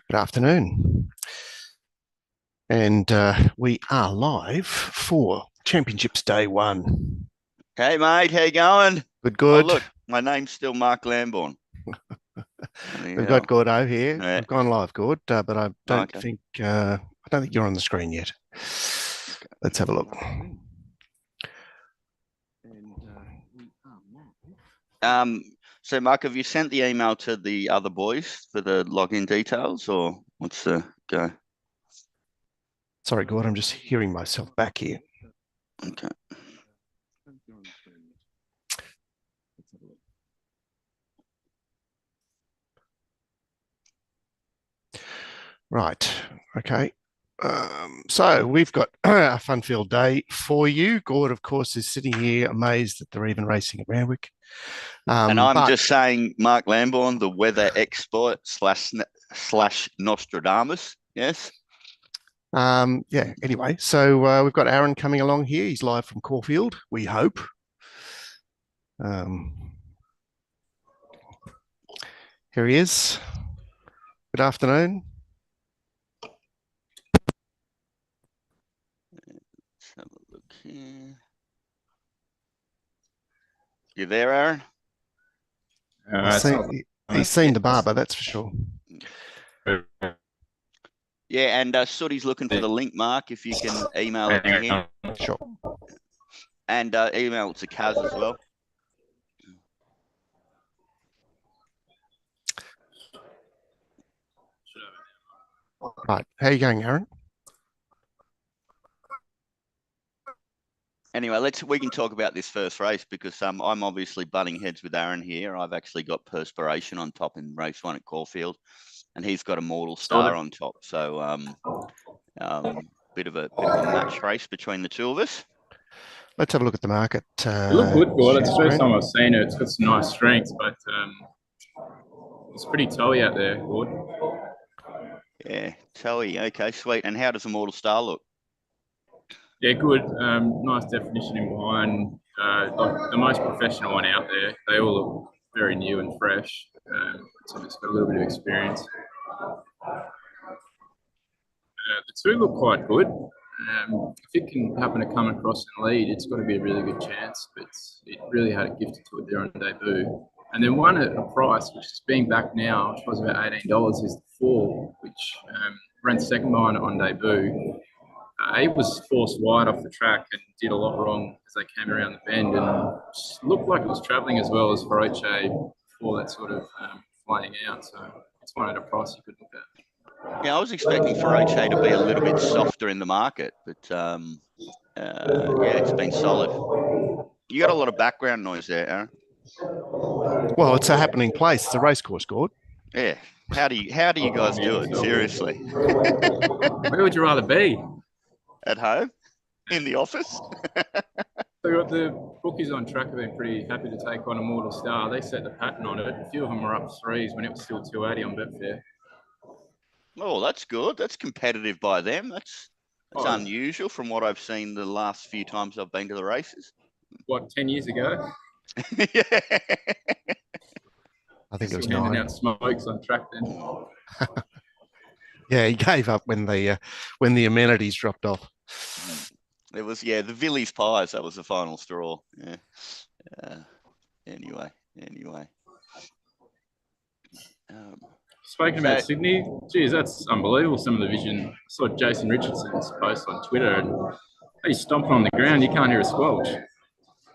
Good afternoon. And we are live for Championships Day 1. Hey, mate, how you going? Good, Oh, good. look, my name's still Marc Lambourne. We've got Gordo here. Yeah. We've gone live, Gord, but I don't Okay. think you're on the screen yet. Let's have a look. So, Mark, have you sent the email to the other boys for the login details, or what's the go? Sorry, Gord, I'm just hearing myself back here. Okay. Right. Okay. So we've got a fun-filled day for you. Gord, of course, is sitting here amazed that they're even racing at Randwick. And I'm just saying, Marc Lambourne, the weather expert slash Nostradamus. Yes. Yeah. Anyway, so we've got Aaron coming along here. He's live from Caulfield, we hope. Here he is. Good afternoon. Let's have a look here. You there, Aaron? He's seen the barber, that's for sure. Yeah, and Sooty's looking for the link, Mark, if you can email it to him. Sure. And email it to Kaz as well. Right. How are you going, Aaron? Anyway, we can talk about this first race because I'm obviously butting heads with Aaron here. I've actually got Perspiration on top in race 1 at Caulfield, and he's got a Mortal Star on top. So bit of a match race between the two of us. Let's have a look at the market. You look good, Gord. It's the first time I've seen it. It's got some nice strengths, but it's pretty toey out there, Gord. Yeah, toey. Okay, sweet. And how does the Mortal Star look? Yeah, good. Nice definition in behind. Like the most professional one out there. They all look very new and fresh. So it's got a little bit of experience. The two look quite good. If it can happen to come across and lead, it's got to be a really good chance. But it really had a gift to it there on debut. And then one at a price, which is being back now, which was about $18, is the 4, which ran second behind it on debut. He was forced wide off the track and did a lot wrong as they came around the bend, and looked like it was travelling as well as Feroce before that sort of flying out. So it's one at a price you could look at. Yeah, I was expecting Feroce to be a little bit softer in the market, but yeah, it's been solid. You got a lot of background noise there, Aaron. Well, it's a happening place. It's a racecourse, Gord. Yeah. How do you guys do it? Seriously. Where would you rather be? At home? In the office? So the bookies on track have been pretty happy to take on a Mortal Star. They set the pattern on it. A few of them were up 3s when it was still 280 on Betfair. Oh, that's good. That's competitive by them. That's unusual from what I've seen the last few times I've been to the races. What, 10 years ago? Yeah. I think it was handing 9. out smokes on track then. Yeah, he gave up when the amenities dropped off. It was the Villies pies. That was the final straw. Yeah. Anyway. Speaking about Sydney, geez, that's unbelievable. Some of the vision. I saw Jason Richardson's post on Twitter, and he's stomping on the ground. You can't hear a squelch.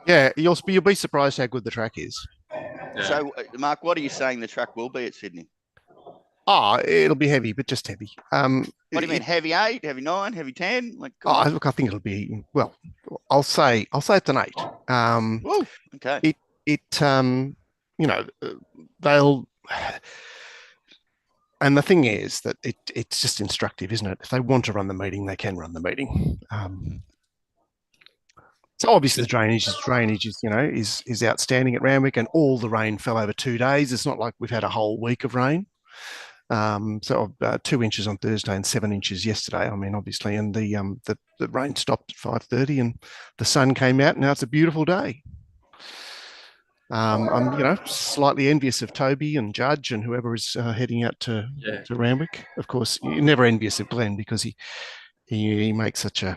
Yeah, you'll be surprised how good the track is. Yeah. So, Mark, what are you saying the track will be at Sydney? Oh, it'll be heavy, but just heavy. What do you mean, heavy 8, heavy 9, heavy 10? Like, look, I think it'll be, well, I'll say it's an 8. Woo, okay. They'll, and the thing is that it's just instructive, isn't it? If they want to run the meeting, they can run the meeting. So obviously the drainage is outstanding at Randwick, and all the rain fell over 2 days. It's not like we've had a whole week of rain. So 2 inches on Thursday and 7 inches yesterday. I mean, obviously, and the rain stopped at 5:30 and the sun came out. Now it's a beautiful day. I'm, slightly envious of Toby and Judge and whoever is heading out to Randwick. Of course, you're never envious of Glenn because he makes such a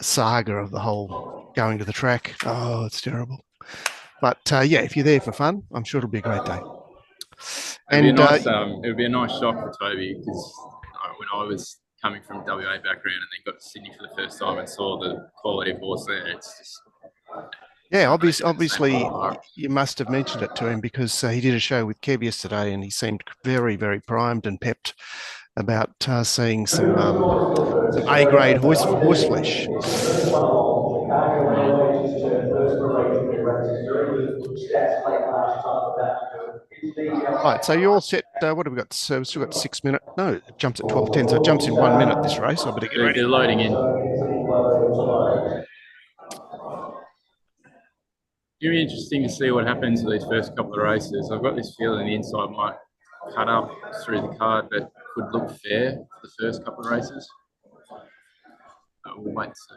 saga of the whole going to the track. Oh, it's terrible. But if you're there for fun, I'm sure it'll be a great day. It'd be a nice shock for Toby because when I was coming from WA background and then got to Sydney for the first time and saw the quality of horse there, it's just obviously you must have mentioned it to him because he did a show with Kev yesterday and he seemed very, very primed and pepped about seeing some A-grade horse flesh. Right, so you're all set. What have we got? So we've still got 6 minutes. No, it jumps at 12:10, so it jumps in 1 minute, this race. I better get ready. They're loading in. It'll be interesting to see what happens with these first couple of races. I've got this feeling the inside might cut up through the card, but could look fair for the first couple of races. We'll wait and see.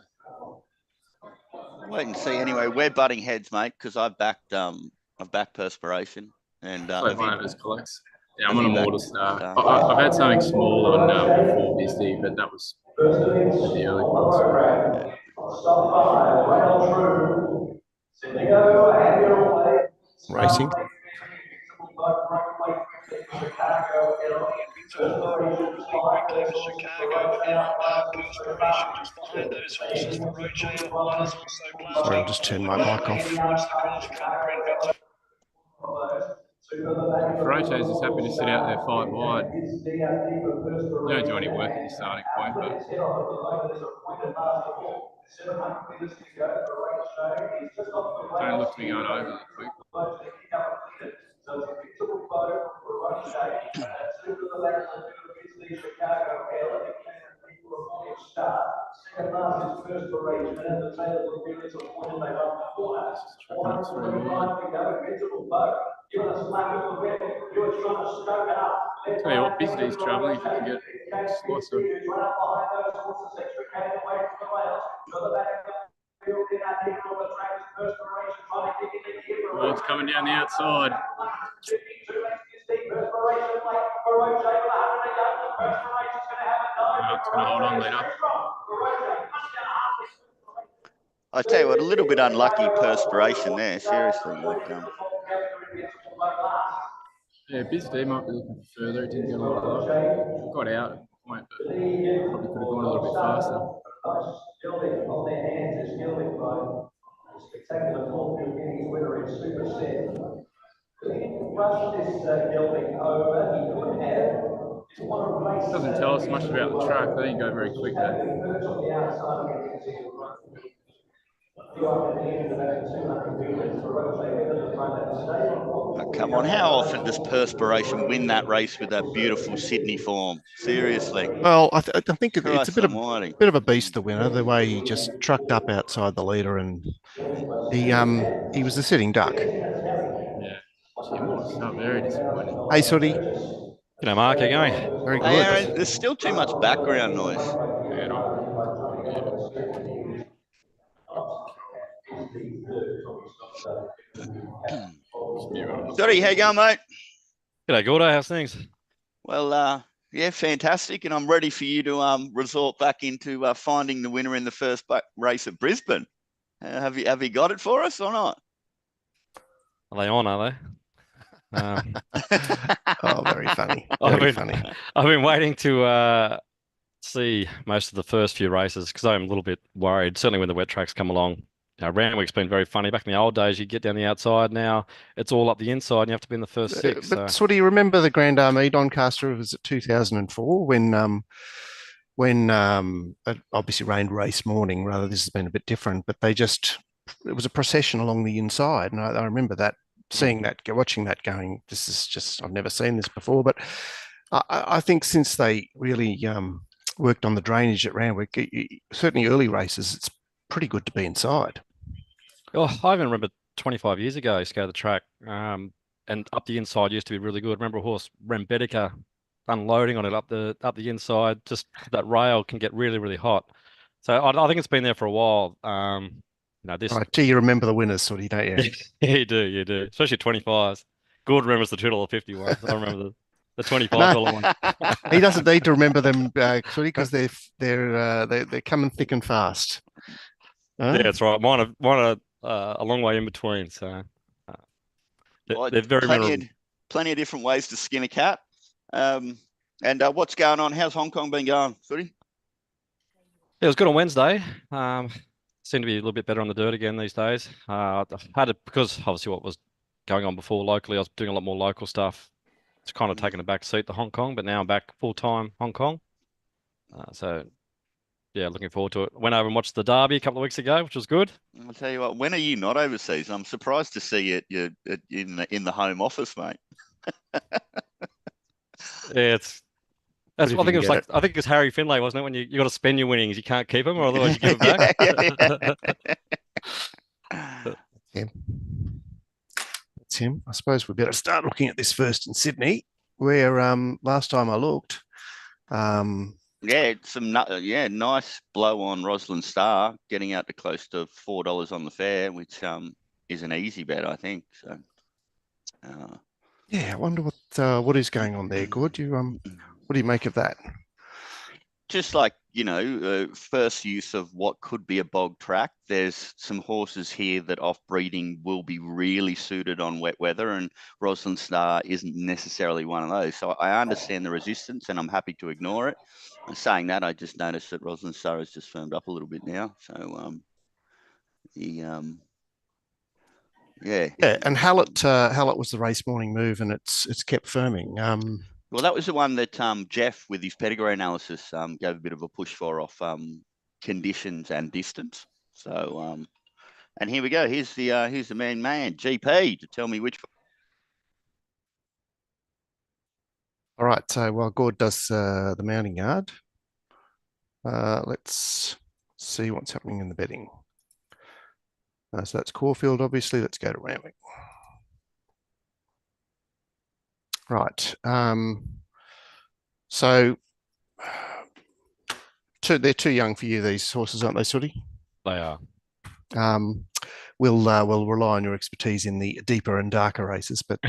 Wait and see. Anyway, we're butting heads, mate, because I've backed Perspiration and one of his collects. Yeah, I'm on a Mortal Star. I've had something small on before Misty, but that was the early ones. Racing. Sorry, I'll just turn my mic off. Feroce's just happy to sit out there 5 wide. You don't do any work at the starting point, but don't look to be going overly quick. Tell you what, Bisdee's travelling if you can get a slice of. Oh, it's coming down the outside. It's going to hold on, leader. I tell you what, a little bit unlucky Perspiration there, seriously. Yeah, Bisdee might be looking further. It didn't get a lot of luck. Got out at the point, but probably could have gone a little bit faster. On their hands is Gilding by spectacular Caulfield getting his winner in super set. Doesn't tell us much about the track. They didn't go very quick there. Oh, come on, how often does Perspiration win that race with that beautiful Sydney form? Seriously. Well, I think it's a bit of a beast, the winner, the way he just trucked up outside the leader and he was the sitting duck. Yeah. Not very disappointing. Hey, Sooty. G'day, Mark. How you going? Very good. Hey, Aaron, there's still too much background noise. Sorry, how you going, mate? G'day, Gordo. How's things? Well, yeah, fantastic. And I'm ready for you to resort back into finding the winner in the first race at Brisbane. Have you got it for us or not? Are they on, are they? Oh, very funny. Very funny. I've been waiting to see most of the first few races because I'm a little bit worried, certainly when the wet tracks come along. Randwick's been very funny. Back in the old days, you get down the outside. Now it's all up the inside and you have to be in the first 6. But so do you remember the Grand Army Doncaster? Was it 2004 when it obviously rained race morning, rather this has been a bit different, but it was a procession along the inside. And I remember that, watching that going, this is just, I've never seen this before, but I think since they really worked on the drainage at Randwick, certainly early races, it's pretty good to be inside. Oh, I even remember 25 years ago, I used to go to the track and up the inside used to be really good. Remember a horse, Rembetica, unloading on it up the inside, just that rail can get really, really hot. So I think it's been there for a while. this. Right, do you remember the winners, sort of, don't you? You do, especially 25s. Gord remembers the $2.50 ones. I remember the $25 one. He doesn't need to remember them, because they're coming thick and fast. Yeah, that's right. Mine are a long way in between, so they're very memorable. Plenty of different ways to skin a cat. And what's going on? How's Hong Kong been going, Footy? Yeah, it was good on Wednesday. Seemed to be a little bit better on the dirt again these days. I had it because obviously what was going on before locally, I was doing a lot more local stuff. It's kind of taken a back seat to Hong Kong, but now I'm back full-time Hong Kong. So yeah, looking forward to it. Went over and watched the Derby a couple of weeks ago, which was good. I'll tell you what, when are you not overseas? I'm surprised to see you in the home office, mate. Yeah, I think it was I think it's Harry Finlay, wasn't it? When you got to spend your winnings, you can't keep them, or otherwise you give them back. Yeah. That's him. I suppose we better start looking at this first in Sydney, where last time I looked, nice blow on Rosalind Star, getting out to close to $4 on the fair, which is an easy bet, I think. So, I wonder what is going on there, Gord. What do you make of that? Just like, first use of what could be a bog track. There's some horses here that off breeding will be really suited on wet weather, and Rosalind Star isn't necessarily one of those. So I understand the resistance, and I'm happy to ignore it. And saying that, I just noticed that Rosalind Star has just firmed up a little bit now. So and Hallett was the race morning move, and it's kept firming. Well, that was the one that Jeff, with his pedigree analysis, gave a bit of a push for off conditions and distance. So, and here we go. Here's the man, GP, to tell me which. All right. So while Gord does the mounting yard, let's see what's happening in the betting. So that's Caulfield, obviously. Let's go to Randwick. Right. So they're too young for you, these horses, aren't they, Sooty? They are. We'll rely on your expertise in the deeper and darker races, but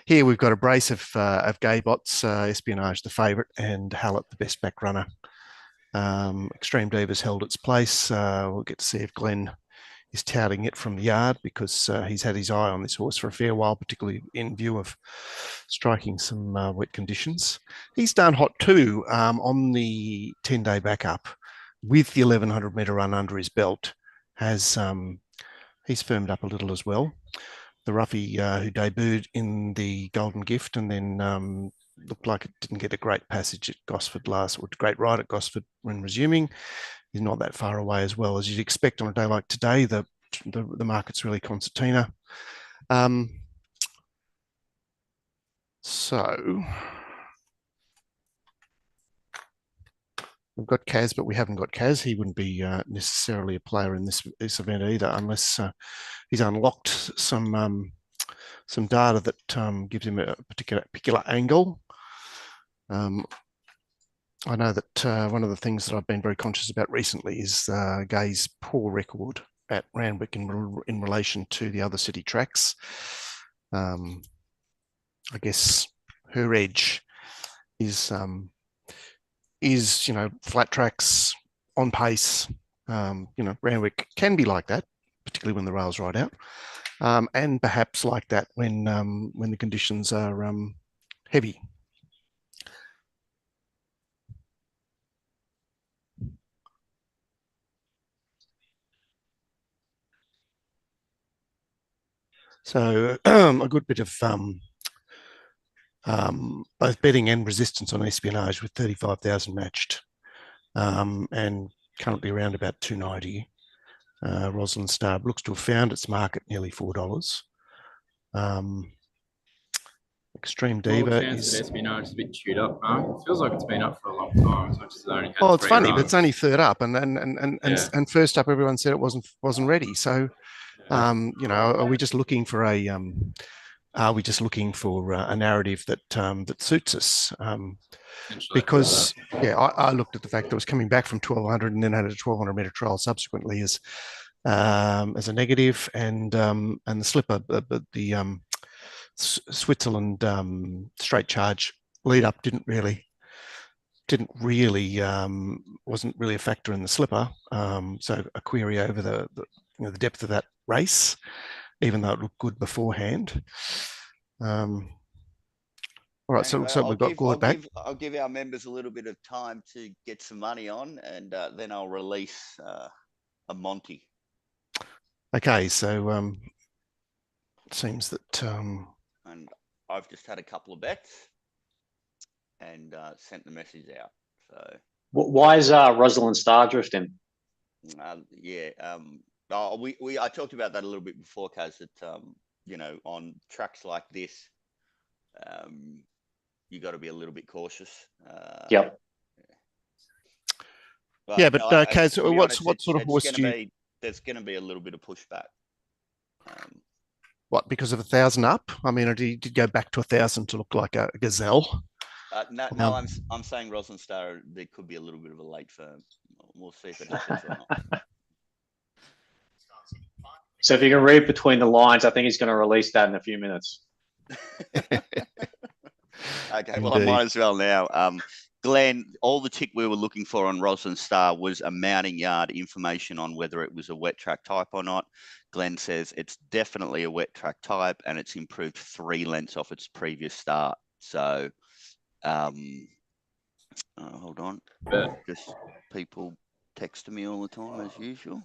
here we've got a brace of Gaybots, Espionage the favourite, and Hallett the best back runner. Extreme Diva's held its place. We'll get to see if Glenn is touting it from the yard, because he's had his eye on this horse for a fair while, particularly in view of striking some wet conditions. He's done hot too on the 10-day backup with the 1100 metre run under his belt. He's firmed up a little as well. The roughie who debuted in the Golden Gift and then looked like it didn't get a great passage at Gosford great ride at Gosford when resuming. He's not that far away as well as you'd expect on a day like today. The market's really concertina. So we've got Kaz, but we haven't got Kaz. He wouldn't be necessarily a player in this event either, unless he's unlocked some data that gives him a particular angle. I know that one of the things that I've been very conscious about recently is Gay's poor record at Randwick in relation to the other city tracks. I guess her edge is flat tracks on pace. Randwick can be like that, particularly when the rails ride out, and perhaps like that when the conditions are heavy. So a good bit of both betting and resistance on Espionage with 35,000 matched, and currently around about 290. Rosalind Star looks to have found its mark at nearly $4. Extreme Diva is... Espionage is a bit chewed up, Mark. It feels like it's been up for a long time, as much as it only had it's funny, runs. but it's only third up, and first up, everyone said it wasn't ready. So, are we just looking for a are we just looking for a narrative that that suits us? Essentially. Because I looked at the fact that it was coming back from 1200 and then had a 1200-meter trial subsequently as a negative, and the slipper, the Switzerland straight charge lead up wasn't really a factor in the slipper. So a query over the depth of that race, even though it looked good beforehand. All right, Anyway, so we've got Gord back. I'll give our members a little bit of time to get some money on, and then I'll release a Monty. Okay, so it seems that and I've just had a couple of bets and sent the message out. So why is Rosalind Star drifting? I talked about that a little bit before, Kaz, that on tracks like this, you got to be a little bit cautious. Yep. Kaz, what sort of horse do you? There's going to be a little bit of pushback. What, because of 1,000 up? I mean, it did go back to 1,000 to look like a gazelle. No, I'm saying Rosalind Star, there could be a little bit of a late firm. We'll see if it happens or not. So if you can read between the lines, I think he's going to release that in a few minutes. Okay, well, I might as well now. Glenn, all the tick we were looking for on Rosalind Star was a mounting yard information on whether it was a wet track type or not. Glenn says it's definitely a wet track type and it's improved 3 lengths off its previous start. So, hold on. Just people texting me all the time as usual.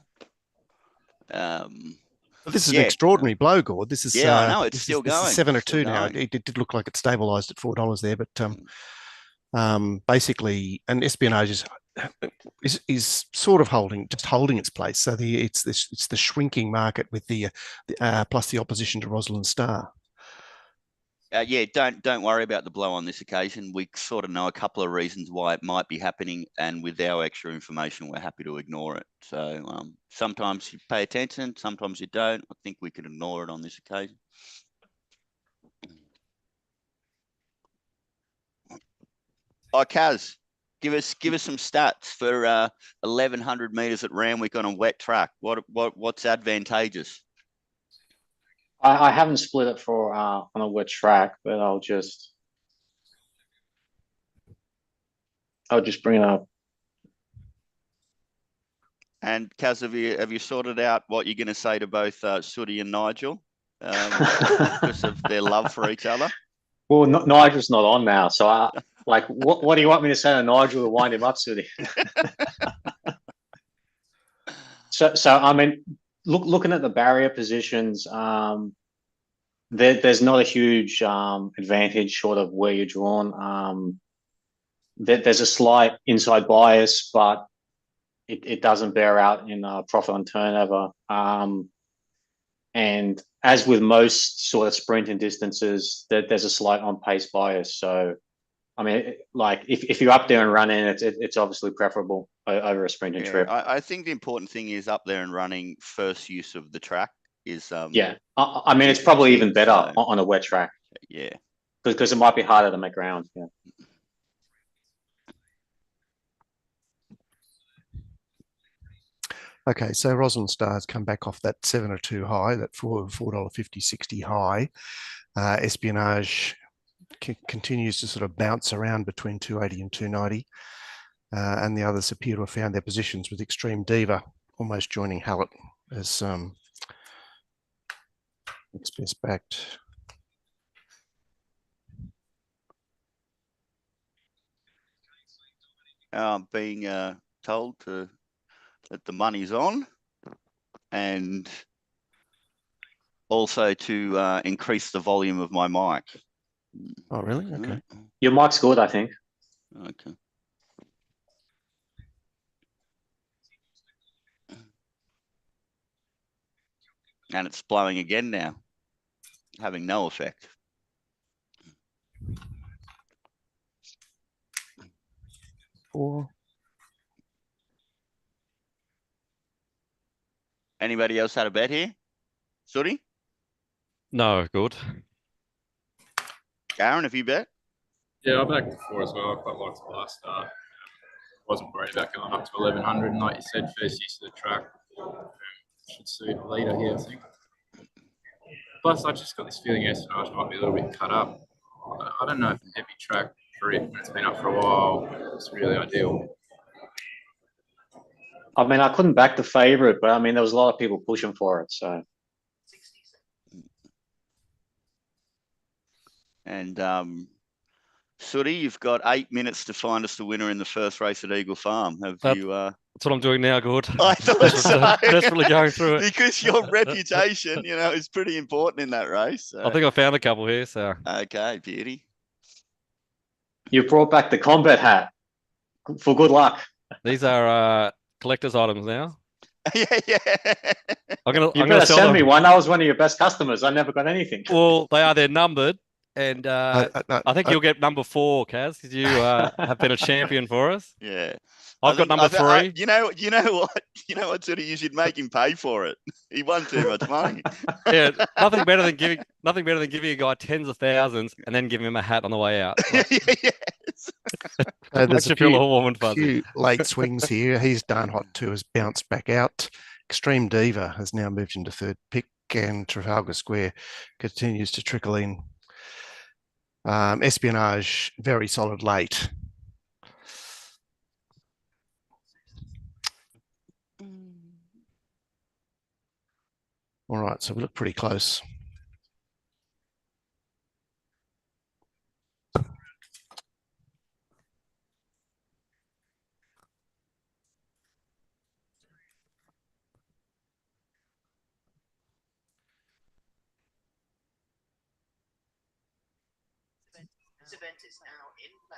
This is an extraordinary blow, Gord. This is I know it's still going. This is 7 or 2 now. It did look like it stabilised at $4 there, but basically, and espionage is sort of holding its place. So it's the shrinking market with the plus the opposition to Rosalind Star. Don't worry about the blow on this occasion. We sort of know a couple of reasons why it might be happening, and with our extra information, we're happy to ignore it. So sometimes you pay attention, sometimes you don't. I think we could ignore it on this occasion. Kaz, give us some stats for 1,100 meters at Randwick on a wet track. What's advantageous? I haven't split it for on a wet track, but I'll just bring it up. And Kaz, have you sorted out what you're going to say to both Sooty and Nigel because of their love for each other? Well, Nigel's not on now, so what do you want me to say to Nigel to wind him up, Sooty? So I mean, looking at the barrier positions, there's not a huge advantage short of where you're drawn. There's a slight inside bias, but it doesn't bear out in profit on turnover. And as with most sort of sprinting distances, there's a slight on pace bias. So, I mean, like if you're up there and running, it's obviously preferable over a sprinting trip. I think the important thing is up there and running first use of the track is I mean, it's probably even better on a wet track. Yeah, because it might be harder to make ground. Yeah. Okay, so Rosalind Star's come back off that 7 or 2 high, that $4.50-60 high. Espionage continues to sort of bounce around between 280 and 290. And the others appear to have found their positions, with Extreme Diva almost joining Hallett as next best backed. Being told that the money's on, and also to increase the volume of my mic. Oh, really? Okay. Your mic's good, I think. Okay. And it's blowing again now, having no effect. Anybody else had a bet here? Sooty? No, good. Aaron, have you bet? Yeah, I backed before as well. I quite liked the last start. Wasn't worried about going up to 1100. And like you said, first use of the track should suit a leader here, I think. Plus, I just got this feeling Espionage might be a little bit cut up. I don't know if a heavy track for it when it's been up for a while is really ideal. I mean, I couldn't back the favourite, but I mean, there was a lot of people pushing for it. So, and Sooty, you've got 8 minutes to find us the winner in the first race at Eagle Farm. Have you? That's what I'm doing now, Gord. I thought so. Desperately going through it because your reputation, is pretty important in that race. So. I think I found a couple here. So okay, beauty. You brought back the combat hat for good luck. These are collector's items now. yeah. I'm You gonna better sell send them. me one. I was one of your best customers. I never got anything. Well, they're numbered, and I think you'll get number 4, Kaz, because you have been a champion for us. Yeah. I've got number 3. You know what, Sooty, you should make him pay for it. He won too much money. Yeah, nothing better than giving a guy tens of thousands and then giving him a hat on the way out. Yes. There's you feel all warm and fuzzy. few late swings here. He's Darn Hot 2 has bounced back out. Extreme Diva has now moved into third pick, and Trafalgar Square continues to trickle in. Espionage, very solid late. All right, so we look pretty close. This event is now in play.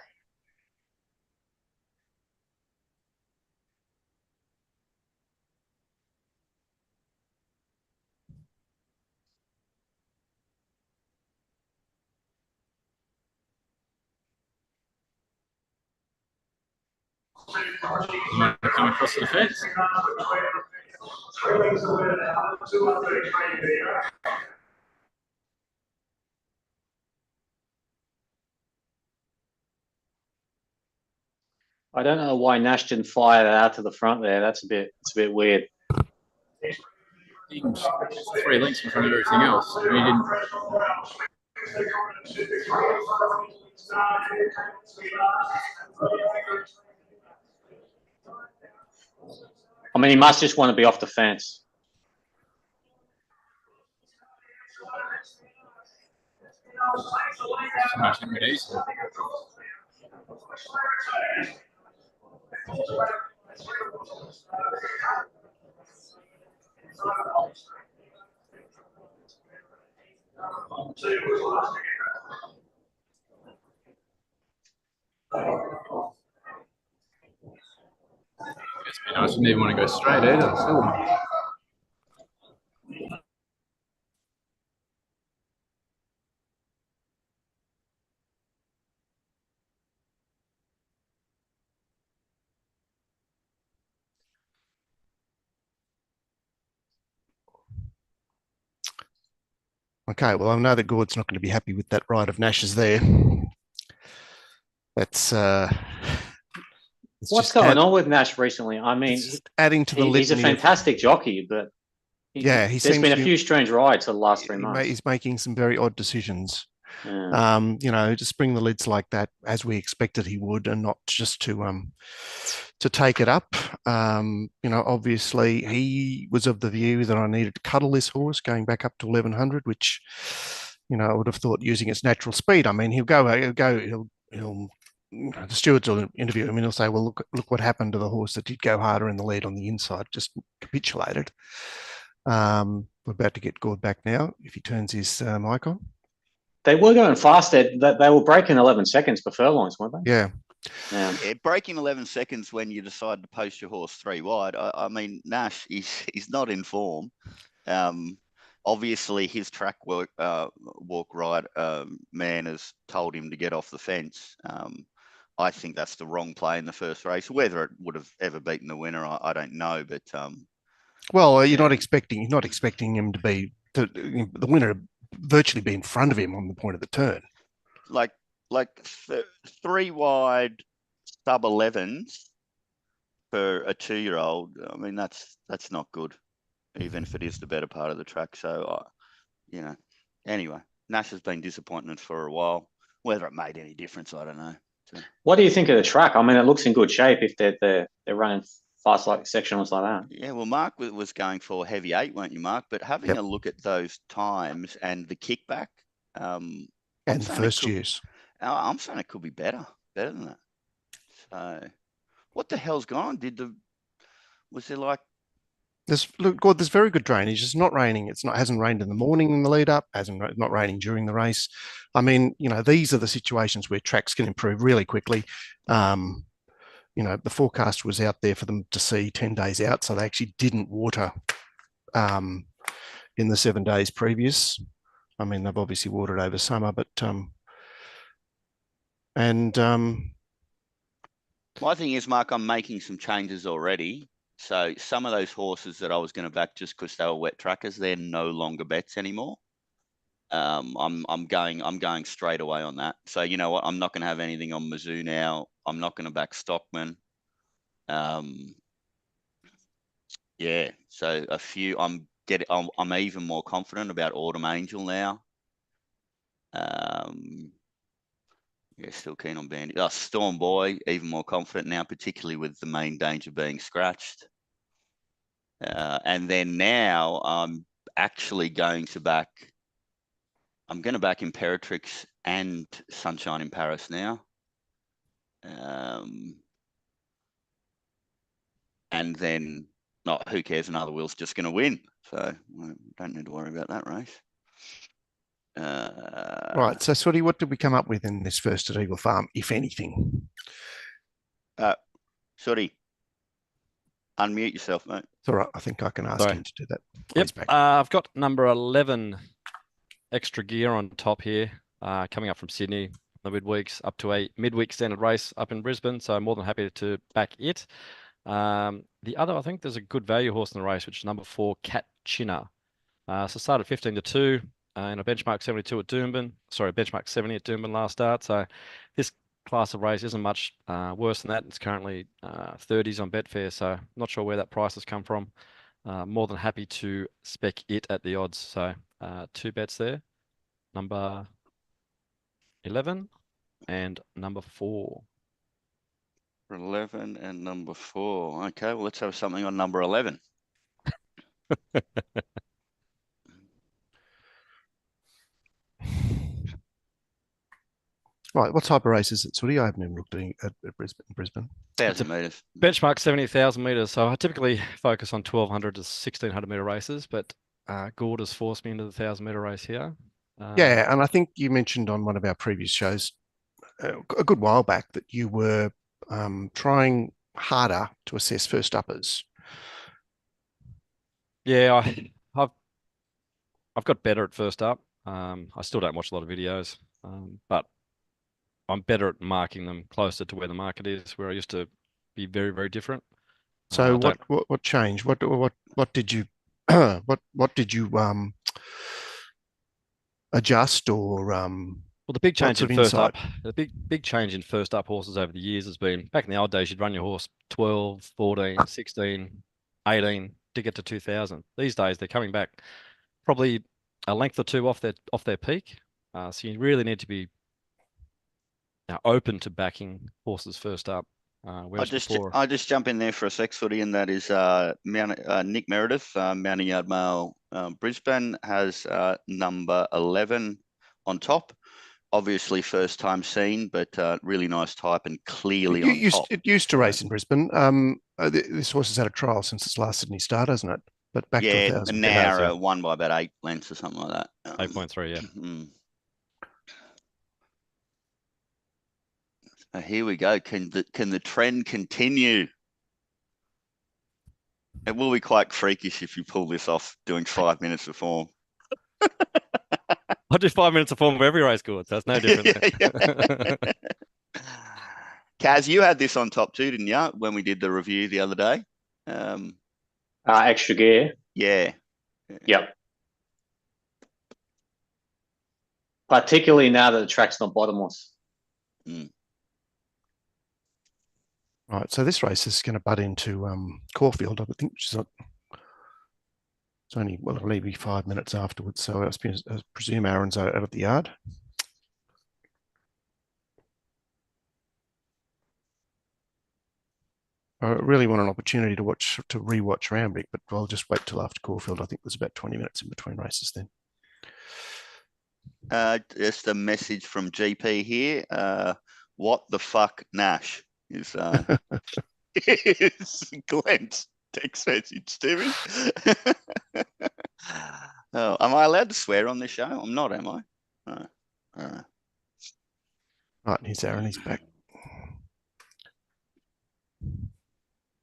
Might come across the fence. I don't know why Nash didn't fire that out to the front there. It's a bit weird. He was 3 lengths in front of everything else. And he didn't. I mean, he must just want to be off the fence. So much in easy. I didn't even want to go straight either. Still. Okay, well, I know that Gord's not going to be happy with that ride of Nash's there. That's What's going on with Nash recently? I mean, adding to the litany. He's a fantastic jockey, but there's been a few strange rides for the last 3 months. He's making some very odd decisions. Yeah. To spring the lids like that, as we expected he would, and not just to take it up. Obviously he was of the view that I needed to cuddle this horse going back up to 1100, which, I would have thought using its natural speed. I mean, the stewards will interview him and he'll say, well, look what happened to the horse that did go harder in the lead on the inside, just capitulated. We're about to get Gord back now if he turns his mic on. They were going fast. They were breaking 11 seconds per furlongs, weren't they? Yeah. Yeah. Breaking 11 seconds when you decide to post your horse 3 wide. I mean, Nash, he's not in form. Obviously, his track walk ride man has told him to get off the fence. I think that's the wrong play in the first race. Whether it would have ever beaten the winner, I don't know. But well, you're not expecting him to be the winner virtually be in front of him on the point of the turn. like three wide sub 11s for a 2-year-old. I mean, that's not good, even if it is the better part of the track. So, anyway, Nash has been disappointing for a while. Whether it made any difference, I don't know. So, What do you think of the track? I mean, it looks in good shape if they're running fast like sectionals like that. yeah, well, Mark was going for heavy 8, weren't you, Mark? But having a look at those times and the kickback, and the first years, I'm saying it could be better than that. So, what the hell's gone? Was there like? There's very good drainage. It's not raining. Hasn't rained in the morning in the lead up. Not raining during the race. I mean, these are the situations where tracks can improve really quickly. The forecast was out there for them to see 10 days out, so they actually didn't water in the 7 days previous. I mean, they've obviously watered over summer, but my thing is, Mark, I'm making some changes already. So some of those horses that I was going to back just because they were wet trackers, they're no longer bets anymore. I'm going straight away on that. So you know what? I'm not going to have anything on Mizzou now. I'm not going to back Stockman. Yeah. So a few. I'm even more confident about Autumn Angel now. Yeah, still keen on Bandit. Storm Boy, even more confident now, particularly with the main danger being scratched. And then now I'm actually going to back. I'm going to back Imperatrix and Sunshine in Paris now. And then, who cares? Another Will's just going to win. So I don't need to worry about that race. Right. So, Sooty, what did we come up with in this first at Eagle Farm, if anything? Sooty, unmute yourself, mate. It's all right. I think I can ask him to do that. Yep. I've got number 11 Extra Gear on top here, coming up from Sydney. The midweeks up to a midweek standard race up in Brisbane, so I'm more than happy to back it. The other, I think there's a good value horse in the race, which is number 4, Cat Chinner. So started 15-2 in a benchmark 72 at Doomben. Sorry, benchmark 70 at Doomben last start. So this class of race isn't much worse than that. It's currently 30s on Betfair, so not sure where that price has come from. More than happy to spec it at the odds. So 2 bets there. Number 11 and number 4. 11 and number 4. Okay, well, let's have something on number 11. Right, what type of race is it, Sooty? I haven't even looked at Brisbane. 1,000 metres. Benchmark 70,000 metres. So I typically focus on 1,200 to 1,600 metre races, but Gord has forced me into the 1,000 metre race here. Yeah, and I think you mentioned on one of our previous shows a good while back that you were trying harder to assess first uppers. Yeah, I've got better at first up. I still don't watch a lot of videos, but I'm better at marking them closer to where the market is, where I used to be very, very different. So what changed? What did you what did you adjust or well, the big change in first up, the big change in first up horses over the years has been, back in the old days, you'd run your horse 12, 14, 16, 18 to get to 2,000. These days, they're coming back probably a length or two off their peak. So you really need to be open to backing horses first up. I'll just jump in there for a sec, Sooty, and that is Nick Meredith, Mounting Yard Mail, Brisbane, has number 11 on top. Obviously, first time seen, but really nice type and clearly on top. It used to race in Brisbane. This horse has had a trial since its last Sydney start, hasn't it? But back to 1,000. And now won by about 8 lengths or something like that. 8.3, yeah. Here we go. Can the trend continue? It will be quite freakish if you pull this off doing 5 minutes of form. I do 5 minutes of form for every race course. That's no different. Kaz, you had this on top too, didn't you? When we did the review the other day. Extra Gear. Yeah. Yep. particularly now that the track's not bottomless. Right, so this race is going to butt into Caulfield, I would think, which is it's only, well, it'll only be 5 minutes afterwards, so I presume Aaron's out at the yard. I really want an opportunity to rewatch Randwick, but I'll just wait till after Caulfield. I think there's about 20 minutes in between races then. Just a message from GP here. What the fuck, Nash? Is Glenn's text message to me. Oh, am I allowed to swear on this show? I'm not, am I? Right, here's Aaron. He's back.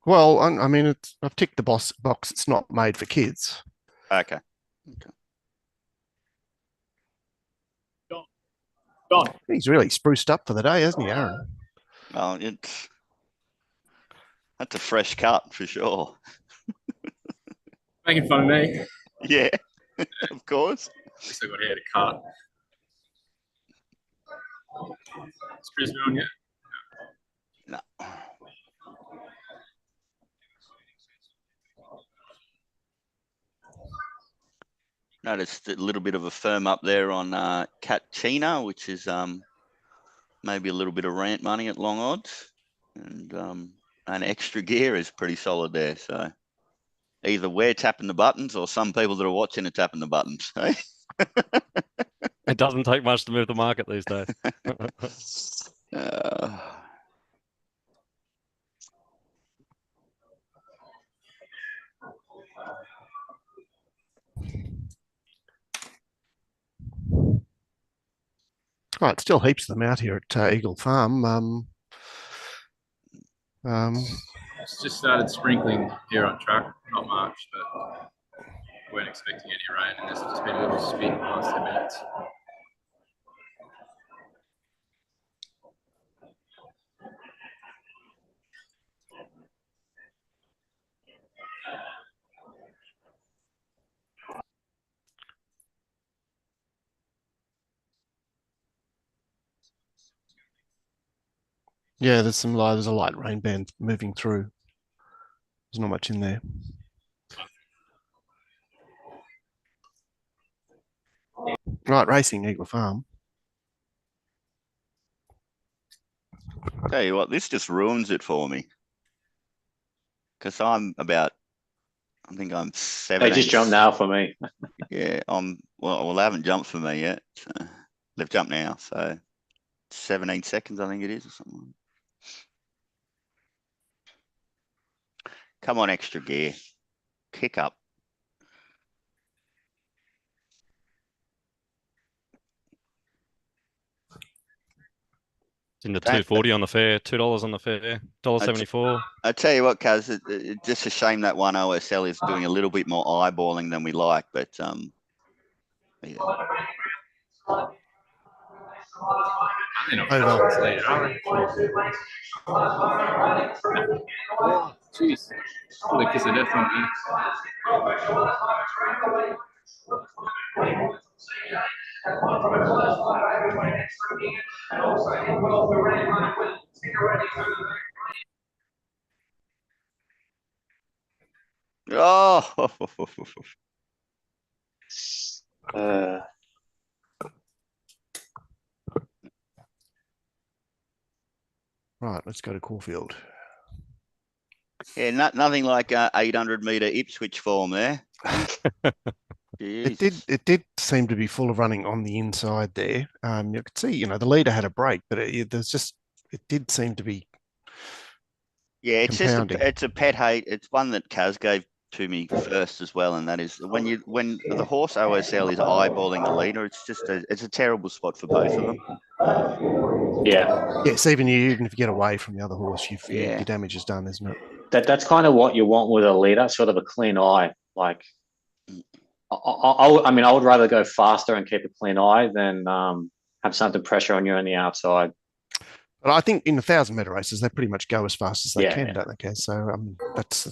Well, I mean, I've ticked the box. It's not made for kids. Okay. Gone. He's really spruced up for the day, hasn't he, Aaron? Oh, that's a fresh cut for sure. Making fun of me. Yeah, of course. At least I got hair to cut. Is Brisbane on yet? No. Noticed a little bit of a firm up there on Katina, which is maybe a little bit of rant money at long odds, and Extra Gear is pretty solid there. So either we're tapping the buttons or some people that are watching are tapping the buttons. Eh? It doesn't take much to move the market these days. Right, still heaps of them out here at Eagle Farm. It's just started sprinkling here on track, not much, but we weren't expecting any rain, and there's just been a little spit in the last 10 minutes. Yeah, there's a light rain band moving through. There's not much in there. Right, racing Eagle Farm. Tell you what, this just ruins it for me. Because I think I'm 7. They just jumped now for me. Yeah, well, they haven't jumped for me yet. So they've jumped now, so 17 seconds, I think it is, or something. Come on, Extra Gear. Kick up. It's in the 240 on the fair, $2 on the fair, $1.74. I tell you what, Kaz, it's just a shame that one OSL is doing a little bit more eyeballing than we like, but yeah. Jeez. The kiss of death on me. Oh, Right, let's go to Caulfield. yeah, nothing like 800-meter Ipswich form there. It did seem to be full of running on the inside there. You could see, the leader had a break, but it did seem to be. Yeah, it's compounding. it's a pet hate. It's one that Kaz gave to me first as well, and that is when the horse OSL is eyeballing the leader, it's a terrible spot for both of them. Yeah. Yes, even if you get away from the other horse, your damage is done, isn't it? That's kind of what you want with a leader, sort of a clean eye. Like, I mean, I would rather go faster and keep a clean eye than have something pressure on you on the outside. But I think in the 1,000-meter races, they pretty much go as fast as they can, Yeah. don't they, Kaz? So that's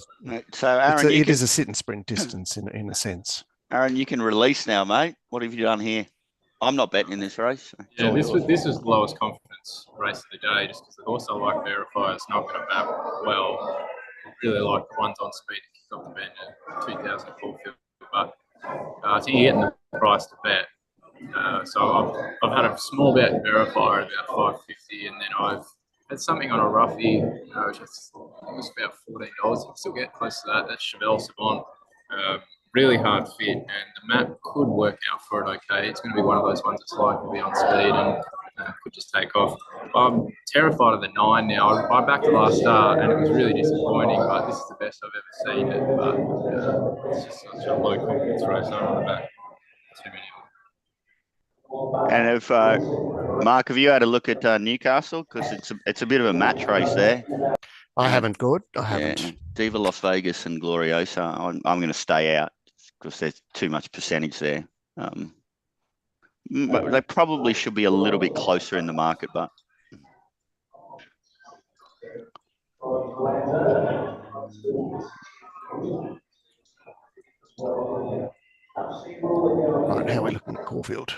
So Aaron, it is a sit and sprint distance in a sense. Aaron, you can release now, mate. What have you done here? I'm not betting in this race. Yeah, this was the lowest confidence race of the day, just because the horse I like, Verify, is not going to map well. I really like the ones on speed to kick off the bend at 2000 Caulfield, but I think you're getting the price to bet. So I've had a small bet in Verify at about 550, and then I've had something on a roughie, which I think was about $14. You can still get close to that. That's Chevelle Savant. Really hard fit, and the map could work out for it okay. It's going to be one of those ones that's likely to be on speed and could just take off. I'm terrified of the 9 now. I backed the last start, and it was really disappointing, but this is the best I've ever seen it. But it's just such a low confidence race. I don't want to back too many of them. And if Mark, have you had a look at Newcastle? Because it's a bit of a match race there. I haven't, good. I haven't. Yeah, Diva Las Vegas and Gloriosa. I'm going to stay out because there's too much percentage there. They probably should be a little bit closer in the market, but. Right, how are we looking at Caulfield?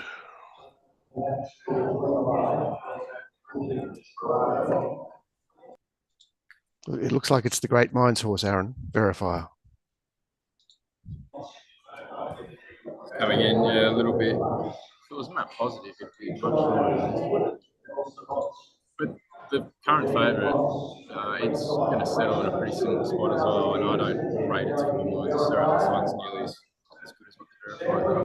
It looks like it's the Great Minds horse, Aaron. Verifier. Coming in, yeah, a little bit. If it was map positive, it'd be much lower. But the current favourite, it's going to settle in a pretty similar spot as well, and I don't rate its form lines. The Sir line's nearly as good as what the Verifier.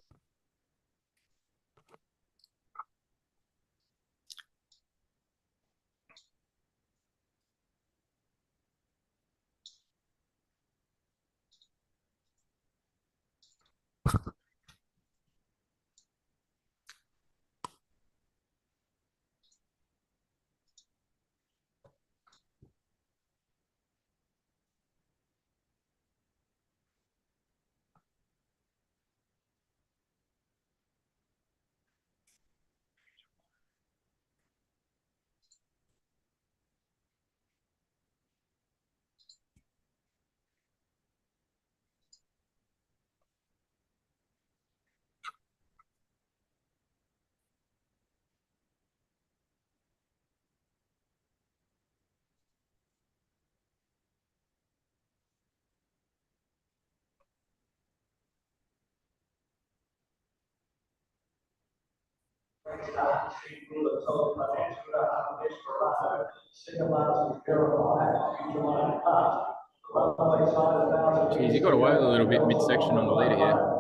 Geez, you got away with a little bit midsection on the leader here.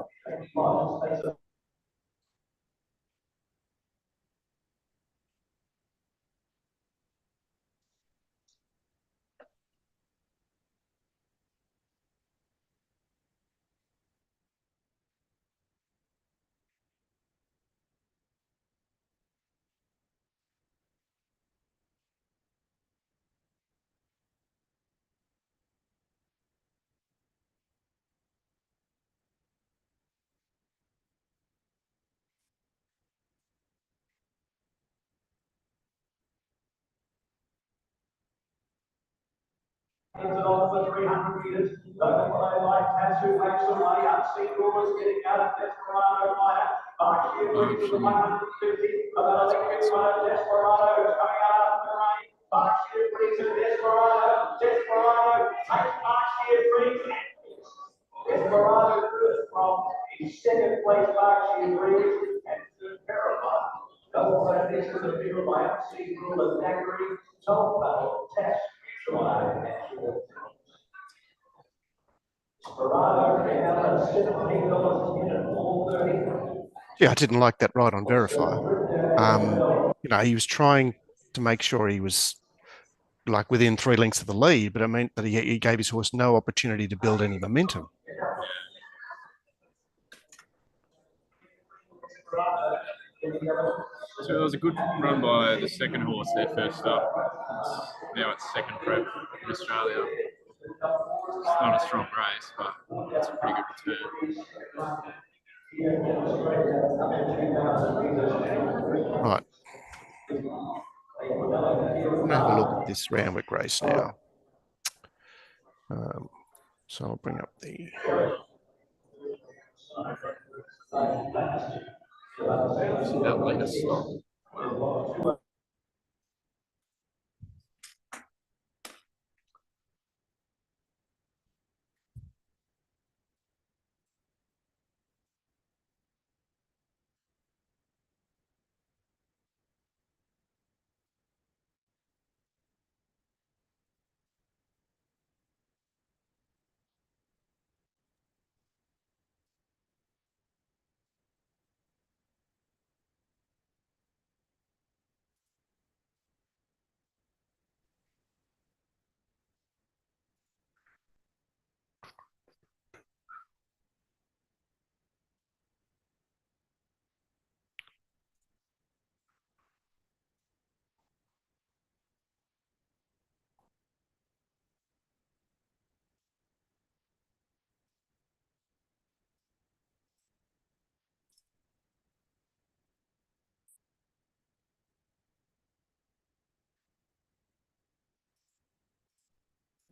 On for 300 metres. Don't play like Tatsu makes some money up. Seagull is getting out of Desperado Minor. She agrees with the 150. Desperado is coming out of the rain. She agrees with Desperado. Desperado takes She agrees. Desperado good from the second place. She agrees and to verify. Double that this is a figure by MC Rule and Zachary. Top battle test. Yeah, I didn't like that ride on Verifier. He was trying to make sure he was like within 3 lengths of the lead, but it meant that he gave his horse no opportunity to build any momentum. So it was a good run by the second horse there first up. Now it's second prep in Australia. It's not a strong race, but it's a pretty good return. Right. I'm going to have a look at this Randwick race now. So I'll bring up the... See that latest stop. Wow.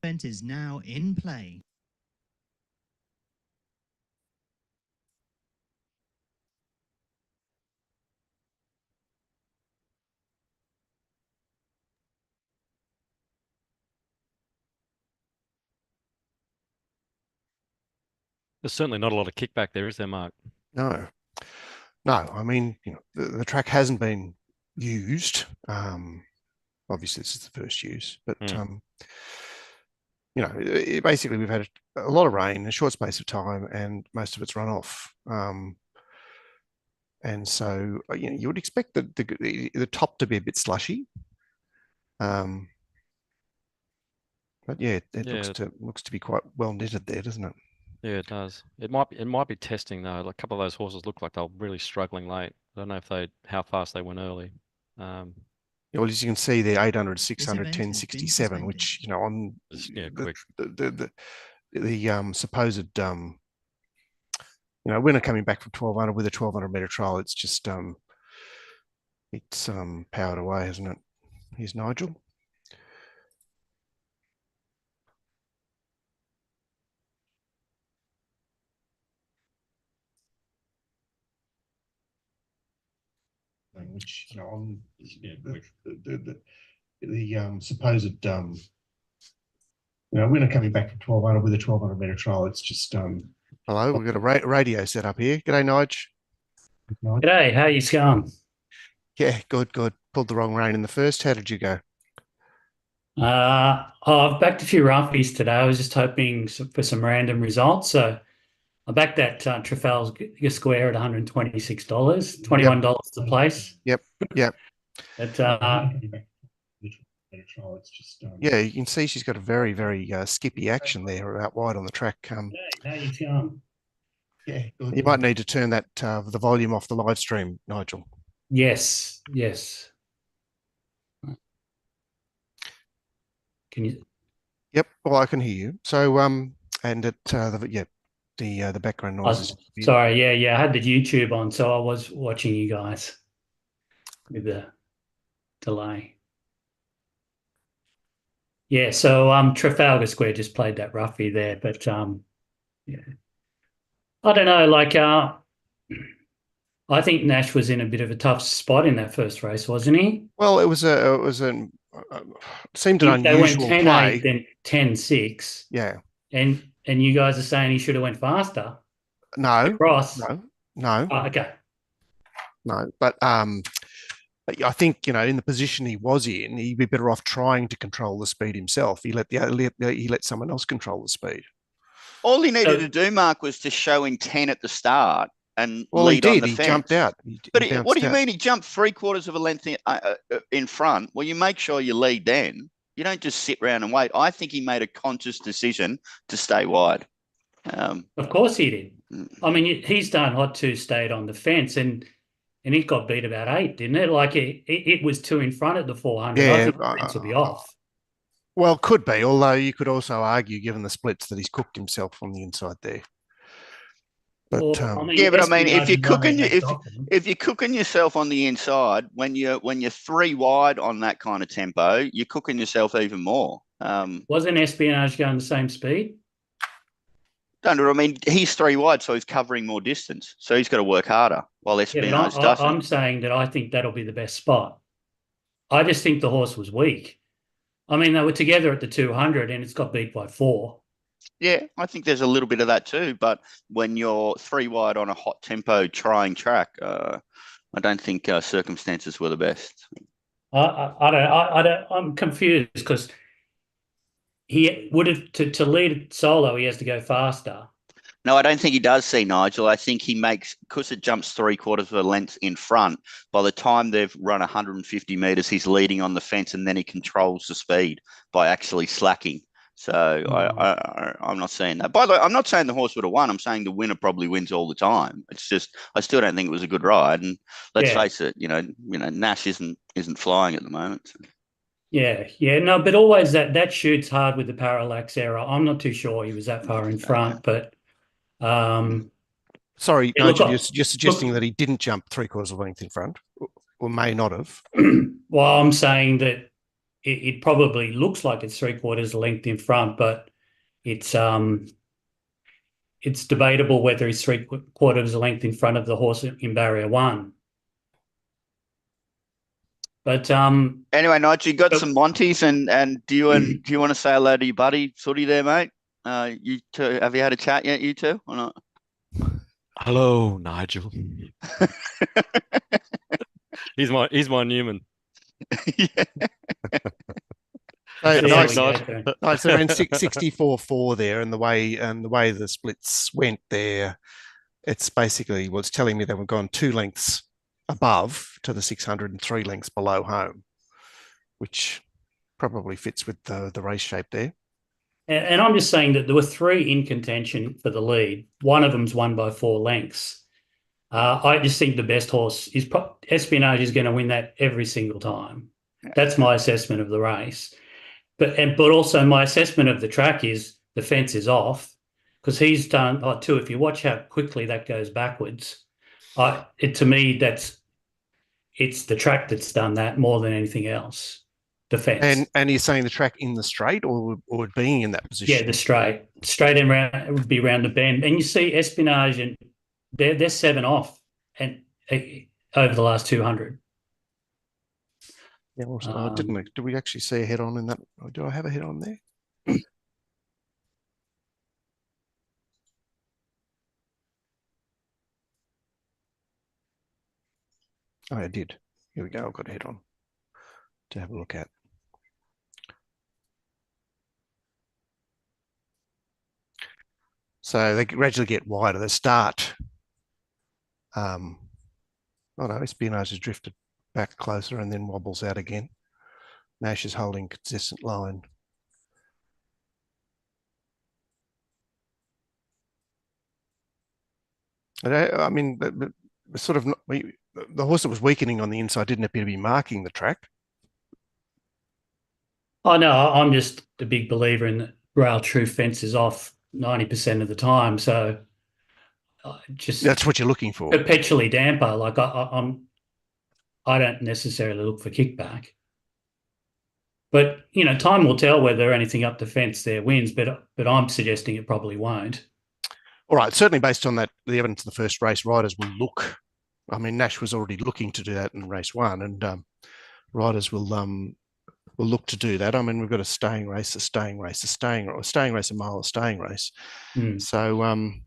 Event is now in play. There's certainly not a lot of kickback there, is there, Mark? No, no. I mean, the track hasn't been used. Obviously, this is the first use, but basically we've had a lot of rain in a short space of time, and most of it's run off. And so you would expect the top to be a bit slushy. But yeah, it looks to be quite well knitted there, doesn't it? Yeah, it does. It might be testing though. Like a couple of those horses look like they're really struggling late. I don't know how fast they went early. Well, as you can see there, 800, 600, 10, 67, which on quick. The supposed winner coming back from 1200 with a 1200 meter trial, it's just it's powered away, hasn't it? Here's Nigel. Which on the supposed winner coming back from 1200 with a 1200 meter trial, it's just hello, we've got a radio set up here. G'day, Nige. G'day, how you going? Yeah, good. Pulled the wrong rein in the first. How did you go? I've backed a few roughies today. I was just hoping for some random results. So I backed that Trafalgar Square at $126, $21 the place. Yep. But, yeah, you can see she's got a very, very skippy action there out wide on the track. Hey, how you going? Yeah, good. You might need to turn that the volume off the live stream, Nigel. Yes. Can you? Yep. Well, I can hear you. So and the background noise. Sorry. Yeah. I had the YouTube on, so I was watching you guys with the delay. Yeah. So Trafalgar Square just played that roughie there, but yeah. I don't know. Like I think Nash was in a bit of a tough spot in that first race, wasn't he? Well, it seemed an unusual they went 10-8, play. Then 10-6. Yeah. And you guys are saying he should have went faster. No. Across. No. Oh, okay. No, but I think in the position he was in, he'd be better off trying to control the speed himself. He let someone else control the speed. All he needed to do, Mark, was to show intent at the start and he lead did. on the He fence. Jumped out. What do you mean? He jumped 3/4 of a length in front. Well, you make sure you lead then. You don't just sit around and wait. I think he made a conscious decision to stay wide. Of course he did. I mean, he's done hot 2, stayed on the fence, and it got beat about 8, didn't it? Like it was 2 in front at the 400. Yeah, I think the fence will be off. Well, could be. Although you could also argue, given the splits, that he's cooked himself on the inside there. But if you're cooking yourself on the inside, when you're 3 wide on that kind of tempo, you're cooking yourself even more. Wasn't Espionage going the same speed? I mean, he's 3 wide, so he's covering more distance. So he's got to work harder while Yeah, Espionage but doesn't. I'm saying that I think that'll be the best spot. I just think the horse was weak. I mean, they were together at the 200 and it's got beat by 4. Yeah, I think there's a little bit of that too. But when you're 3 wide on a hot tempo trying track, I don't think circumstances were the best. I'm confused because he would have to lead solo. He has to go faster. No, I don't think he does see Nigel. I think he makes, because it jumps 3/4 of a length in front, by the time they've run 150 metres, he's leading on the fence and then he controls the speed by actually slacking. So I'm not saying that. By the way, I'm not saying the horse would have won. I'm saying the winner probably wins all the time. It's just I still don't think it was a good ride. And let's face it, Nash isn't flying at the moment. So. Yeah, no, but always that shoots hard with the parallax error. I'm not too sure he was that far in front, but sorry, yeah, Nigel, you're suggesting that he didn't jump 3/4 of a length in front, or may not have. Well, I'm saying that it probably looks like it's 3/4 length in front, but it's debatable whether he's 3/4 length in front of the horse in barrier 1. But anyway, Nigel, you got some Monties, and do you want to say hello to your buddy Sooty there, mate? You two, have you had a chat yet, you two, or not? Hello, Nigel. He's my Newman. Yeah. Nice, around 64-4 there, and the way the splits went there, it's basically it's telling me they were gone 2 lengths above to the 600 and 3 lengths below home, which probably fits with the race shape there. And I'm just saying that there were 3 in contention for the lead. One of them's won by 4 lengths. I just think the best horse is Espionage is going to win that every single time. That's my assessment of the race. But also my assessment of the track is the fence is off because he's done too. If you watch how quickly that goes backwards, to me it's the track that's done that more than anything else. The fence. And you're saying the track in the straight or being in that position? Yeah, the straight and round. It would be round the bend, and you see Espionage and they're 7 off and over the last 200. Yeah, I didn't. Do we actually see a head on in that? Do I have a head on there? Oh, I did. Here we go. I've got a head on to have a look at. So they gradually get wider. They start. Oh no, Espionage has drifted back closer and then wobbles out again. Nash is holding consistent line. I mean, sort of the horse that was weakening on the inside didn't appear to be marking the track. Oh no, I'm just a big believer in rail true fences off 90% of the time. So just that's what you're looking for. Perpetually damper. Like I don't necessarily look for kickback. But time will tell whether anything up the fence there wins. But I'm suggesting it probably won't. All right, certainly based on that, the evidence of the first race, riders will look. I mean, Nash was already looking to do that in race 1, and riders will look to do that. I mean, we've got a staying race, a mile, a staying race. So I'm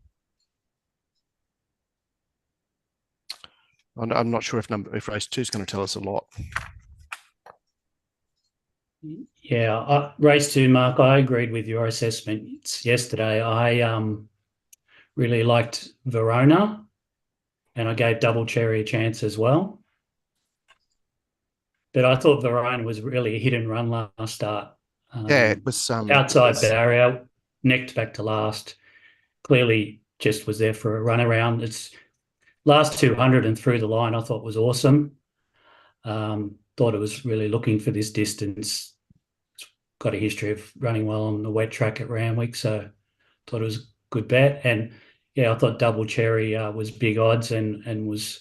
not sure if race 2 is going to tell us a lot. Yeah, race 2, Mark, I agreed with your assessment yesterday. I really liked Verona, and I gave Double Cherry a chance as well. But I thought Verona was really a hit and run last start. Yeah, it was outside barrier, necked back to last. Clearly, just was there for a run around. Its last 200 and through the line, I thought was awesome. Thought it was really looking for this distance. It's got a history of running well on the wet track at Randwick, so thought it was a good bet. And yeah, I thought Double Cherry was big odds and was,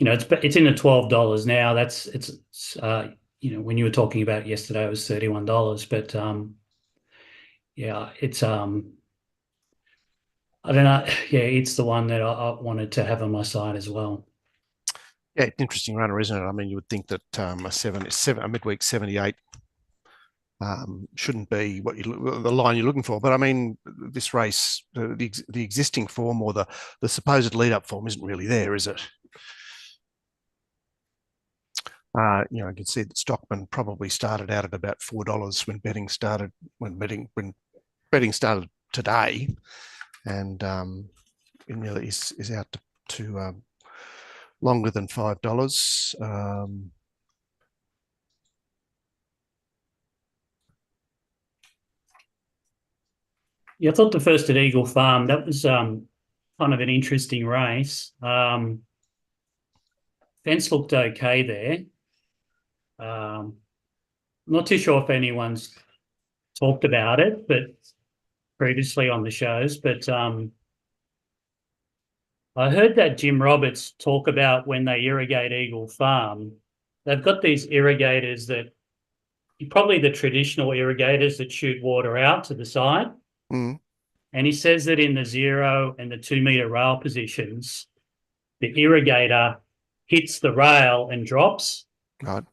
it's in the $12 now. It's when you were talking about it yesterday, it was $31. But yeah, it's I don't know. Yeah, it's the one that I wanted to have on my side as well. Yeah, interesting runner, isn't it? I mean, you would think that a midweek 78 shouldn't be the line you're looking for. But I mean, this race, the existing form or the supposed lead up form isn't really there, is it? You know, I can see that Stockman probably started out at about $4 when betting started today, and it nearly is out to longer than $5. Yeah, I thought the first at Eagle Farm, that was kind of an interesting race. Fence looked okay there. Not too sure if anyone's talked about it, but previously on the shows, but I heard that Jim Roberts talk about when they irrigate Eagle Farm, they've got these irrigators that probably the traditional irrigators that shoot water out to the side. Mm. And he says that in the 0 and the 2 meter rail positions, the irrigator hits the rail and drops. Right.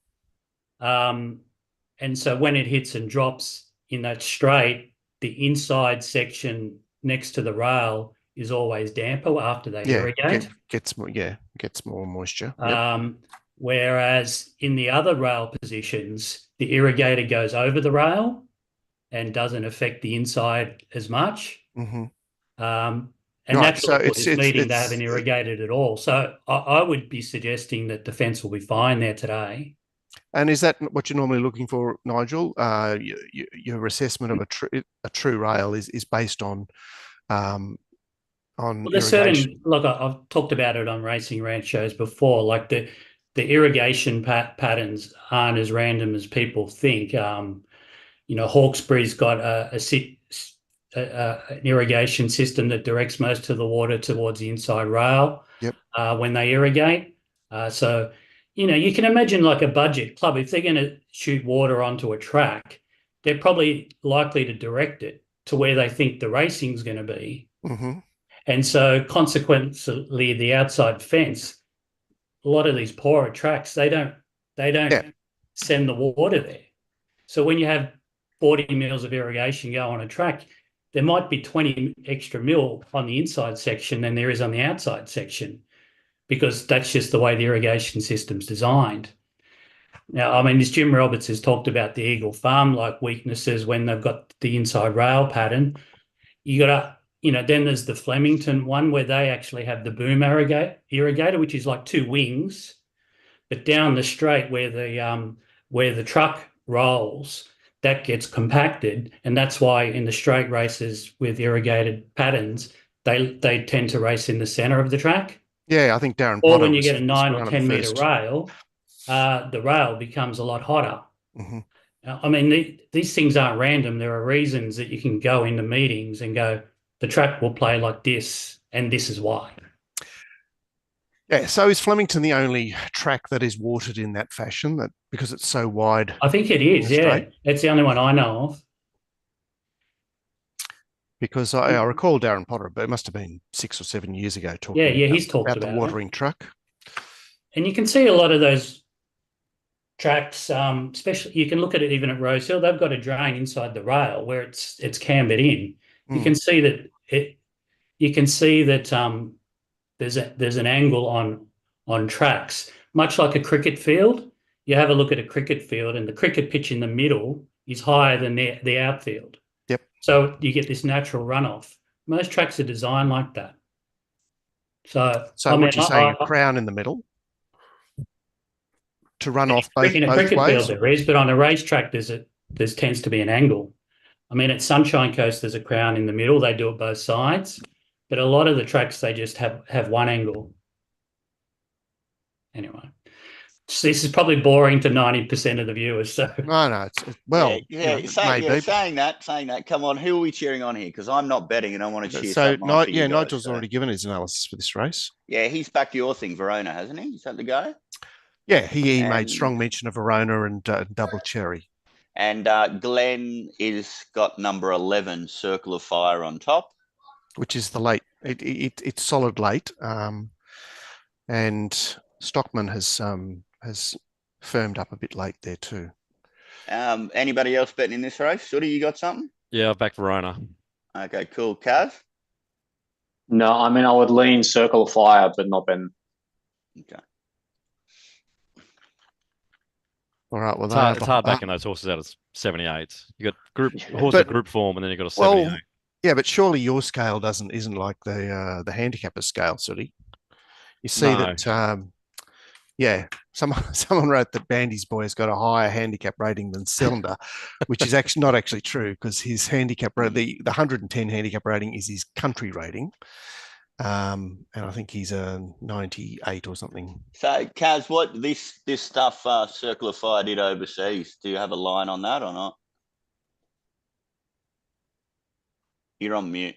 And so when it hits and drops in that straight, the inside section next to the rail is always damper after they irrigate. Gets more moisture. Whereas in the other rail positions, the irrigator goes over the rail and doesn't affect the inside as much. Mm-hmm. And right, that's so what this meeting they haven't irrigated at all. So I would be suggesting that the fence will be fine there today. And is that what you're normally looking for, Nigel? Your assessment of a true rail is based on well, there's certain, look, I've talked about it on Racing Rant shows before, like the irrigation patterns aren't as random as people think. You know, Hawkesbury's got an irrigation system that directs most of the water towards the inside rail when they irrigate. So, you know, you can imagine like a budget club, if they're going to shoot water onto a track, they're probably likely to direct it to where they think the racing's going to be. Mm-hmm. And so consequently, the outside fence, a lot of these poorer tracks, they don't send the water there. So when you have 40 mils of irrigation go on a track, there might be 20 extra mil on the inside section than there is on the outside section, because that's just the way the irrigation system's designed. Now, I mean, this Jim Roberts has talked about the Eagle Farm like weaknesses when they've got the inside rail pattern. You got to, you know, then there's the Flemington one where they actually have the boom irrigator, which is like two wings, but down the straight where the truck rolls, that gets compacted, and that's why in the straight races with irrigated patterns, they tend to race in the center of the track. Yeah, I think Darren Or Potter when you get a 9 or 10 meter rail, the rail becomes a lot hotter. Mm-hmm. I mean, these things aren't random. There are reasons that you can go into meetings and go, the track will play like this, and this is why. Yeah, so is Flemington the only track that is watered in that fashion, that because it's so wide? I think it is, yeah. It's the only one I know of. Because I recall Darren Potter, but it must have been 6 or 7 years ago, talking he's talked about the watering truck. And you can see a lot of those tracks, especially you can look at it even at Rosehill, they've got a drain inside the rail where it's cambered in. You can see that there's an angle on tracks, much like a cricket field. You have a look at a cricket field, and the cricket pitch in the middle is higher than the outfield. Yep. So you get this natural runoff. Most tracks are designed like that. So what you're saying, a crown in the middle to run off both ways? In a cricket field there is, but on a racetrack there tends to be an angle. I mean, at Sunshine Coast, there's a crown in the middle. They do it both sides. But a lot of the tracks, they just have one angle. Anyway, so this is probably boring to 90% of the viewers. So no, maybe. Saying that. Come on, who are we cheering on here? Because I'm not betting, and I want to cheer. So Nigel's already given his analysis for this race. Yeah, he's backed your thing, Verona, hasn't he? Is that the guy? Yeah, he made strong mention of Verona and Double Cherry. And Glenn is got number 11, Circle of Fire on top. which is the late. It's solid late, and Stockman has firmed up a bit late there too. Anybody else betting in this race? Sooty, you got something? Yeah, I've backed Verona. Okay, cool. Kaz? No, I mean, I would lean Circle of Fire, but not Ben. Okay. All right. Well, It's hard backing those horses out of 78. You got horses But- group form, and then you got a 78. well, yeah, but surely your scale isn't like the handicapper scale, Sooty. You see No. that. Yeah, someone wrote that Bandy's boy has got a higher handicap rating than Cylinder, which is actually not actually true, because his handicap the 110 handicap rating is his country rating, and I think he's a 98 or something. So, Kaz, what this stuff Circle of Fire did overseas? Do you have a line on that or not? You're on mute.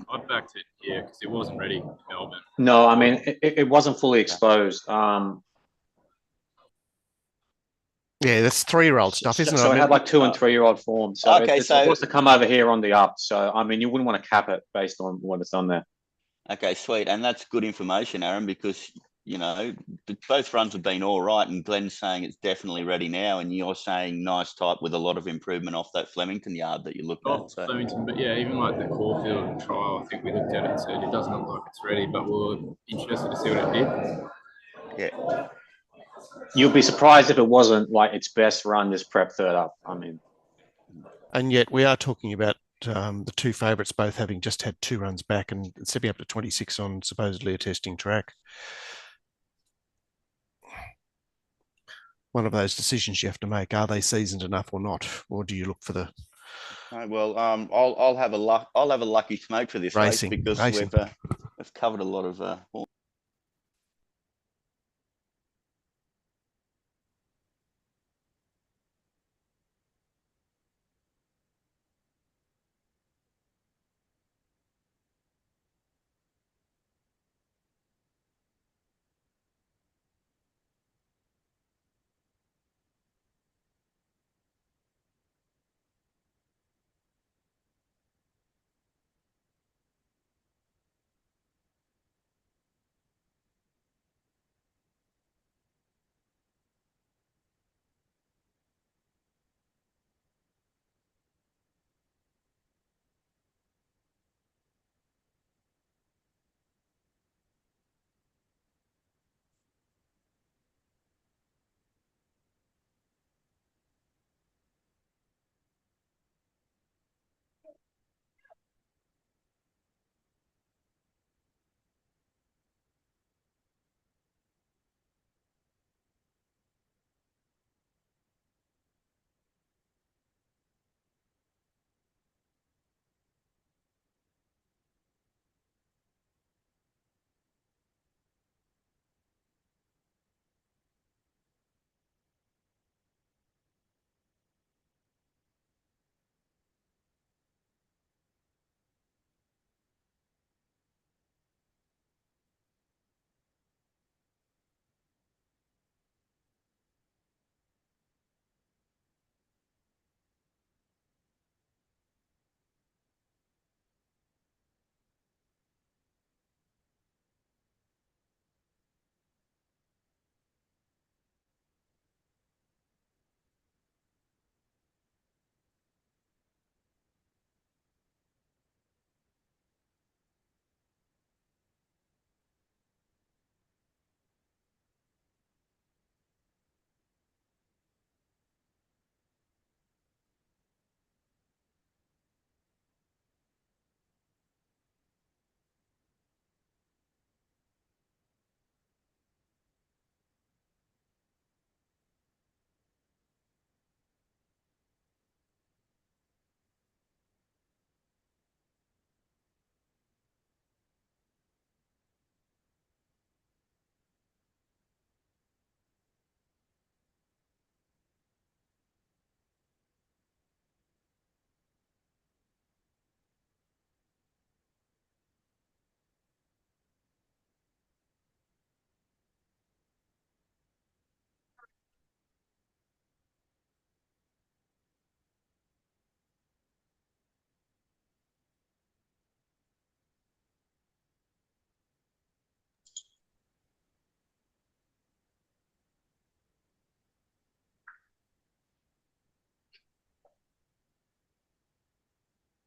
I backed it, yeah, because it wasn't ready in Melbourne. No, I mean, it wasn't fully exposed. Yeah, that's 3-year-old stuff, isn't it? So I it mean, had like 2- and 3-year-old form. So Okay, it's so- supposed to come over here on the up. So, I mean, you wouldn't want to cap it based on what it's done there. Okay, sweet. And that's good information, Aaron, because, you know, both runs have been all right, and Glenn's saying it's definitely ready now, and you're saying nice type with a lot of improvement off that Flemington yard that you looked at. So. Flemington, but yeah, even like the Caulfield trial, I think we looked at it and said it doesn't look like it's ready, but we're interested to see what it did. Yeah. You'd be surprised if it wasn't like its best run this prep third up. I mean, and yet we are talking about the two favourites both having just had 2 runs back and stepping up to 26 on supposedly a testing track. One of those decisions you have to make: are they seasoned enough or not, or do you look for the? Well, I'll have a lucky smoke for this Racing, race, because racing. we've covered a lot of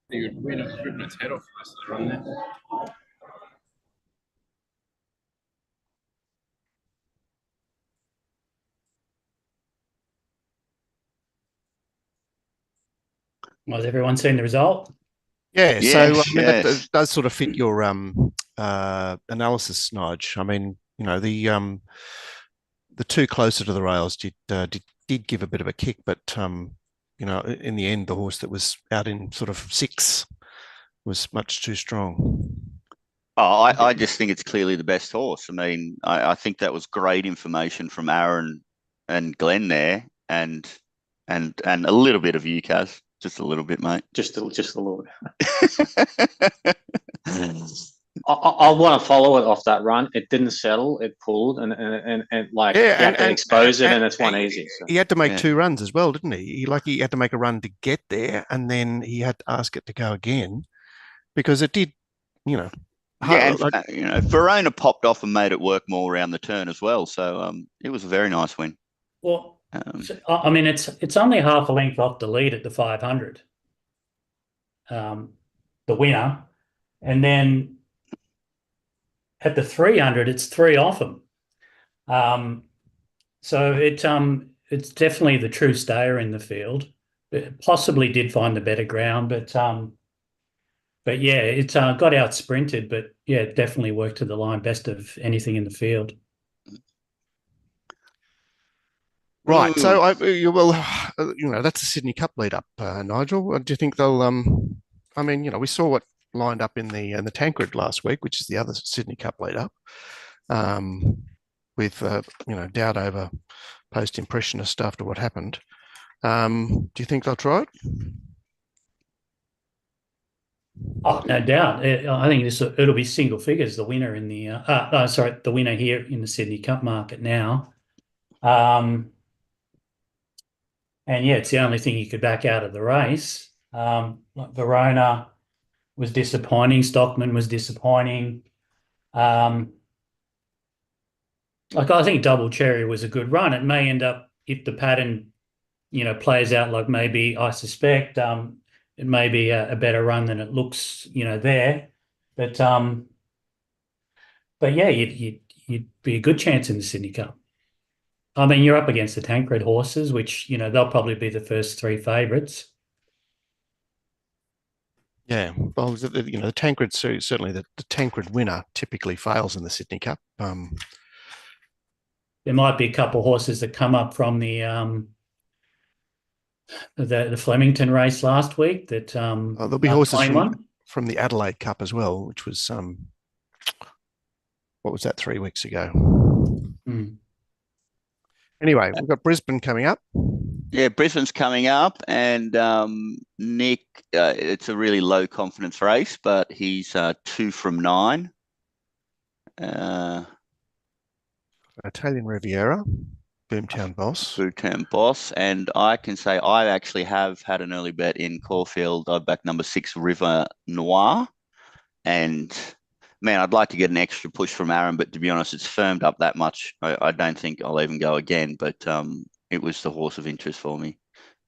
Pretty good win. It was ripping its head off most of the run there. Was everyone seen the result? Yeah, so Yes, I mean that yes. does sort of fit your analysis, Nige. I mean, you know, the two closer to the rails did give a bit of a kick, but you know, in the end, the horse that was out in sort of 6 was much too strong. Oh, I just think it's clearly the best horse. I mean, I think that was great information from Aaron and Glenn there, and a little bit of you, Kaz. Just a little bit, mate. Just a little bit. I want to follow it off that run. It didn't settle. It pulled and like you had to expose it, and it's one easy. So. He had to make 2 runs as well, didn't he? He had to make a run to get there, and then he had to ask it to go again because it did, you know. Yeah, and you know, Verona popped off and made it work more around the turn as well. So it was a very nice win. Well, I mean, it's only half a length off the lead at the 500, the winner, and then at the 300, it's 3 off him. So it's definitely the true stayer in the field. It possibly did find the better ground, but yeah, it got out sprinted, but yeah, it definitely worked to the line, best of anything in the field. Right, so you know, that's a Sydney Cup lead up, Nigel. Do you think they'll? I mean, you know, we saw what lined up in the Tancred last week, which is the other Sydney Cup lead up, with you know, doubt over post impressionist after what happened. Do you think they'll try it? Oh, no doubt. I think it'll be single figures. The winner in the the winner here in the Sydney Cup market now. And yeah, it's the only thing you could back out of the race. Like Verona was disappointing. Stockman was disappointing. Like I think Double Cherry was a good run. It may end up, if the pattern, you know, plays out like maybe I suspect, it may be a better run than it looks, you know, there. But yeah, you'd be a good chance in the Sydney Cup. I mean, you're up against the Tancred horses, which, you know, they'll probably be the first 3 favourites. Yeah, well, you know, the Tancred, certainly the Tancred winner typically fails in the Sydney Cup. There might be a couple of horses that come up from the Flemington race last week that there'll be horses from the Adelaide Cup as well, which was what was that, 3 weeks ago? Anyway, we've got Brisbane coming up. Yeah, Brisbane's coming up, and Nick, it's a really low confidence race, but he's 2 from 9. Italian Riviera, Boomtown Boss. Boomtown Boss, and I can say I actually have had an early bet in Caulfield. I backed number 6 River Noir, and man, I'd like to get an extra push from Aaron, but to be honest, it's firmed up that much. I don't think I'll even go again, but it was the horse of interest for me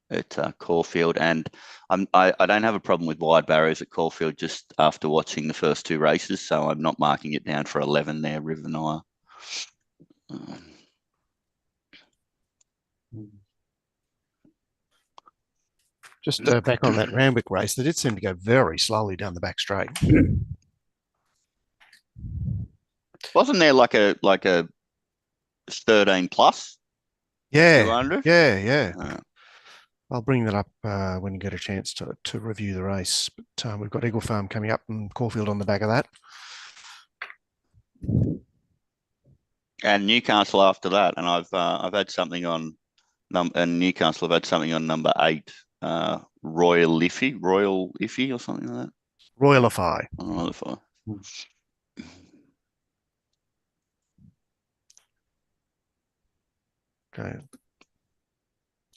at Caulfield. And I don't have a problem with wide barriers at Caulfield just after watching the first 2 races, so I'm not marking it down for 11 there, River Noir. Just back on that Randwick race, they did seem to go very slowly down the back straight. Wasn't there like a 13 plus? Yeah, 200? yeah. I'll bring that up when you get a chance to review the race. But we've got Eagle Farm coming up and Caulfield on the back of that. And Newcastle after that, and I've had something on and Newcastle have had something on number 8, Royal Iffy or something like that. Royalify. Royalify. Okay.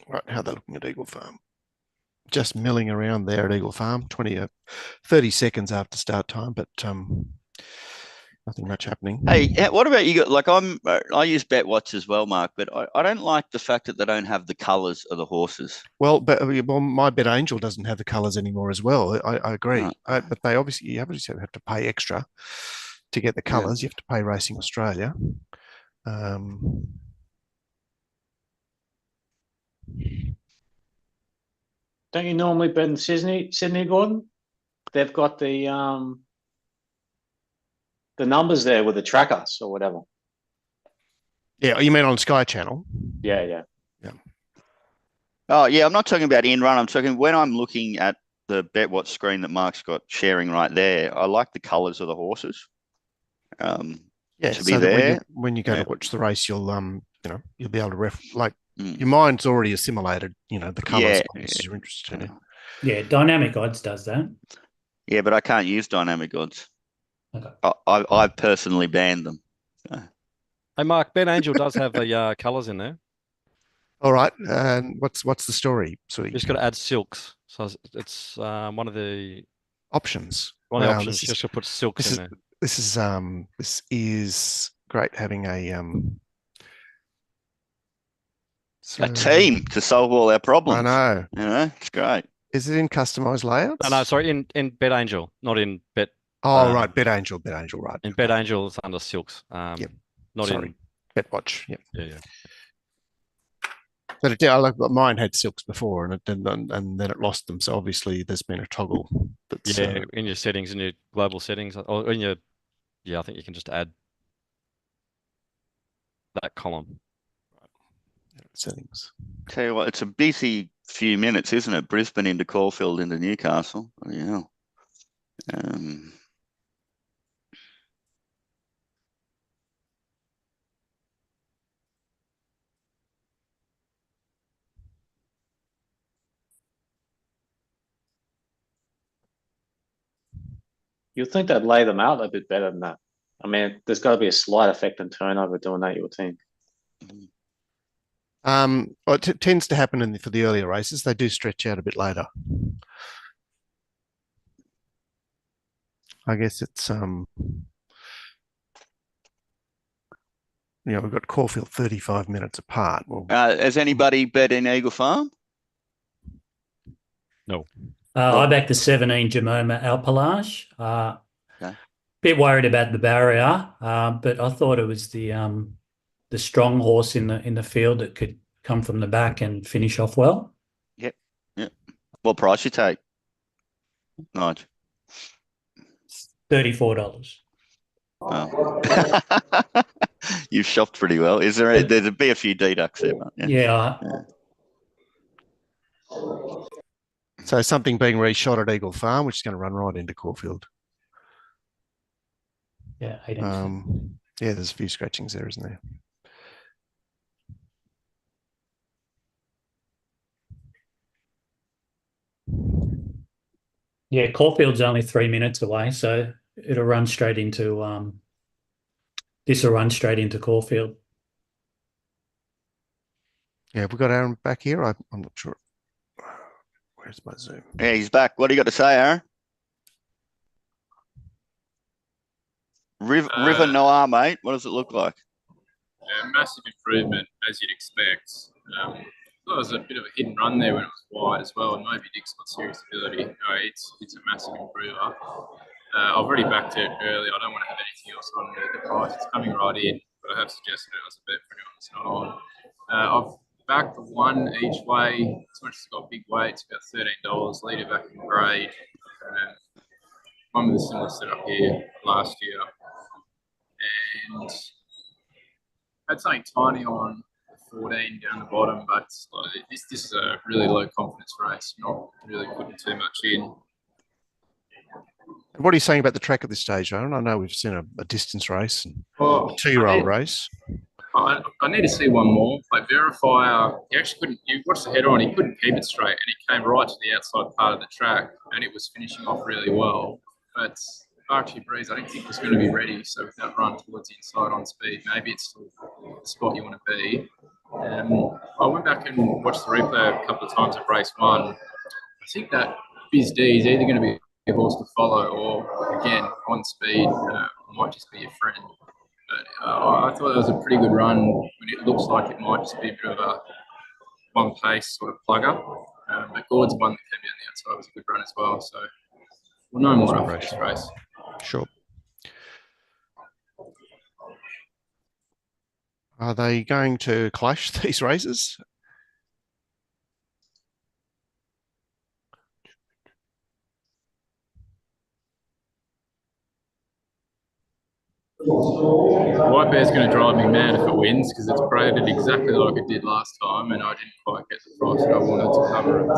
Right, how they're looking at Eagle Farm. Just milling around there at Eagle Farm, 30 seconds after start time, but Nothing much happening. Hey, what about you? Like I use BetWatch as well, Mark, but I don't like the fact that they don't have the colours of the horses. Well, my Bet Angel doesn't have the colours anymore as well. I agree, Right. but you obviously have to pay extra to get the colours. You have to pay Racing Australia. Don't you normally bet in Sydney, Gordon? They've got the numbers there with the trackers or whatever. Yeah, you mean on Sky Channel? Yeah. Oh, yeah, I'm not talking about in-run. I'm talking when I'm looking at the BetWatch screen that Mark's got sharing right there, I like the colours of the horses. Yeah, to so be there. when you go to watch the race, you'll you'll be able to your mind's already assimilated, the colours you're interested in. Yeah, Dynamic Odds does that. Yeah, but I can't use Dynamic Odds. Okay. I've personally banned them. So. Hey, Mark, Bet Angel does have the colours in there. All right, and what's the story, sweetie? You just got to add silks, so it's one of the options. One of the options. Just got to put silks in there. This is great having a team to solve all our problems. I know. It's great. Is it in customized layouts? No, sorry, in Bet Angel, not in Bet. Oh, right, Bet Angel, right. In Bet Angel, it's under silks. Not in BetWatch. Yep. Yeah. But mine had silks before, and then it lost them. So obviously, there's been a toggle. That's, in your settings, in your global settings, or in your, I think you can just add that column. Settings. Tell you what, it's a busy few minutes, isn't it? Brisbane into Caulfield into Newcastle. Yeah. You'd think they'd lay them out a bit better than that. I mean, there's got to be a slight effect on turnover doing that, you would think. Well, it tends to happen for the earlier races. They do stretch out a bit later. I guess it's we've got Caulfield 35 minutes apart. Well, has anybody bet in Eagle Farm? No. I backed the 17 Jamoma Alpalage. Bit worried about the barrier, but I thought it was the strong horse in the field that could come from the back and finish off well. Yep. What price you take? Nige. $34. Oh. You've shopped pretty well. There'd be a few deducts there, mate. Yeah. So something being reshot at Eagle Farm, which is going to run right into Caulfield. Yeah, 18%. Yeah, there's a few scratchings there, isn't there? Yeah, Caulfield's only 3 minutes away, so it'll run straight into this will run straight into Caulfield. Yeah, have we got Aaron back here? I'm not sure. Where's my Zoom? Yeah, he's back. What do you got to say, Aaron? River Noir, mate. What does it look like? Massive improvement, as you'd expect. There was a bit of a hit and run there when it was wide as well, and maybe Dick's got serious ability. It's a massive improver. I've already backed it early. I don't want to have anything else on the price. It's coming right in, but I have suggested it as a bet for anyone that's not on. I've backed the one each way. As much as it's got big weights, about $13. Leader back in grade. One with a similar setup here last year. And had something tiny on 14 down the bottom, but this is a really low confidence race. Not really putting too much in. What are you saying about the track at this stage, Aaron? I know we've seen a distance race and a 2-year-old race. I need to see one more. Like Verifier, he actually couldn't. You watched the header on, he couldn't keep it straight, and he came right to the outside part of the track, and it was finishing off really well. But Archie Breeze, I didn't think was going to be ready. So with that run towards the inside on speed, maybe it's still the spot you want to be. I went back and watched the replay a couple of times at race one. I think that Biz D is either going to be a horse to follow, or again on speed, I might just be a friend. But I thought it was a pretty good run. It looks like it might just be a bit of a one pace sort of plugger. But Gord's one that came down the outside was a good run as well. So we'll know more after this race. Sure. Are they going to clash these races? White Bear's going to drive me mad if it wins because it's graded exactly like it did last time, and I didn't quite get the price that I wanted to cover it.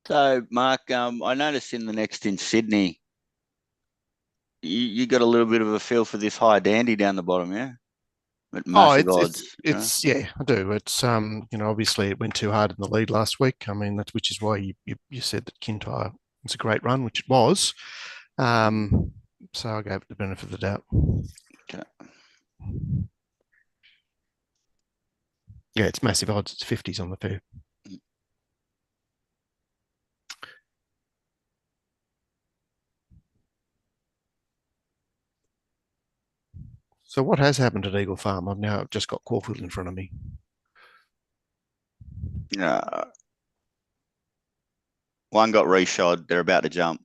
So, Mark, I noticed in the next in Sydney, you got a little bit of a feel for this high dandy down the bottom, yeah? At massive odds. It's yeah, I do. It's obviously it went too hard in the lead last week. I mean, which is why you said that Kintyre was a great run, which it was. So I gave it the benefit of the doubt. Okay. Yeah, it's massive odds. It's 50s on the fair. So what has happened at Eagle Farm? I've now just got Caulfield in front of me. One got reshod. They're about to jump.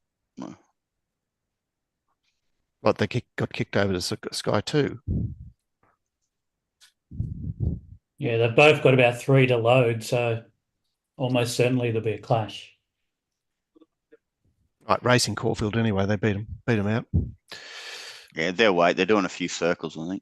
But they got kicked over to Sky 2. Yeah, they've both got about 3 to load, so almost certainly there'll be a clash. Right, racing Caulfield anyway. They beat them out. Yeah, they'll wait. They're doing a few circles, I think.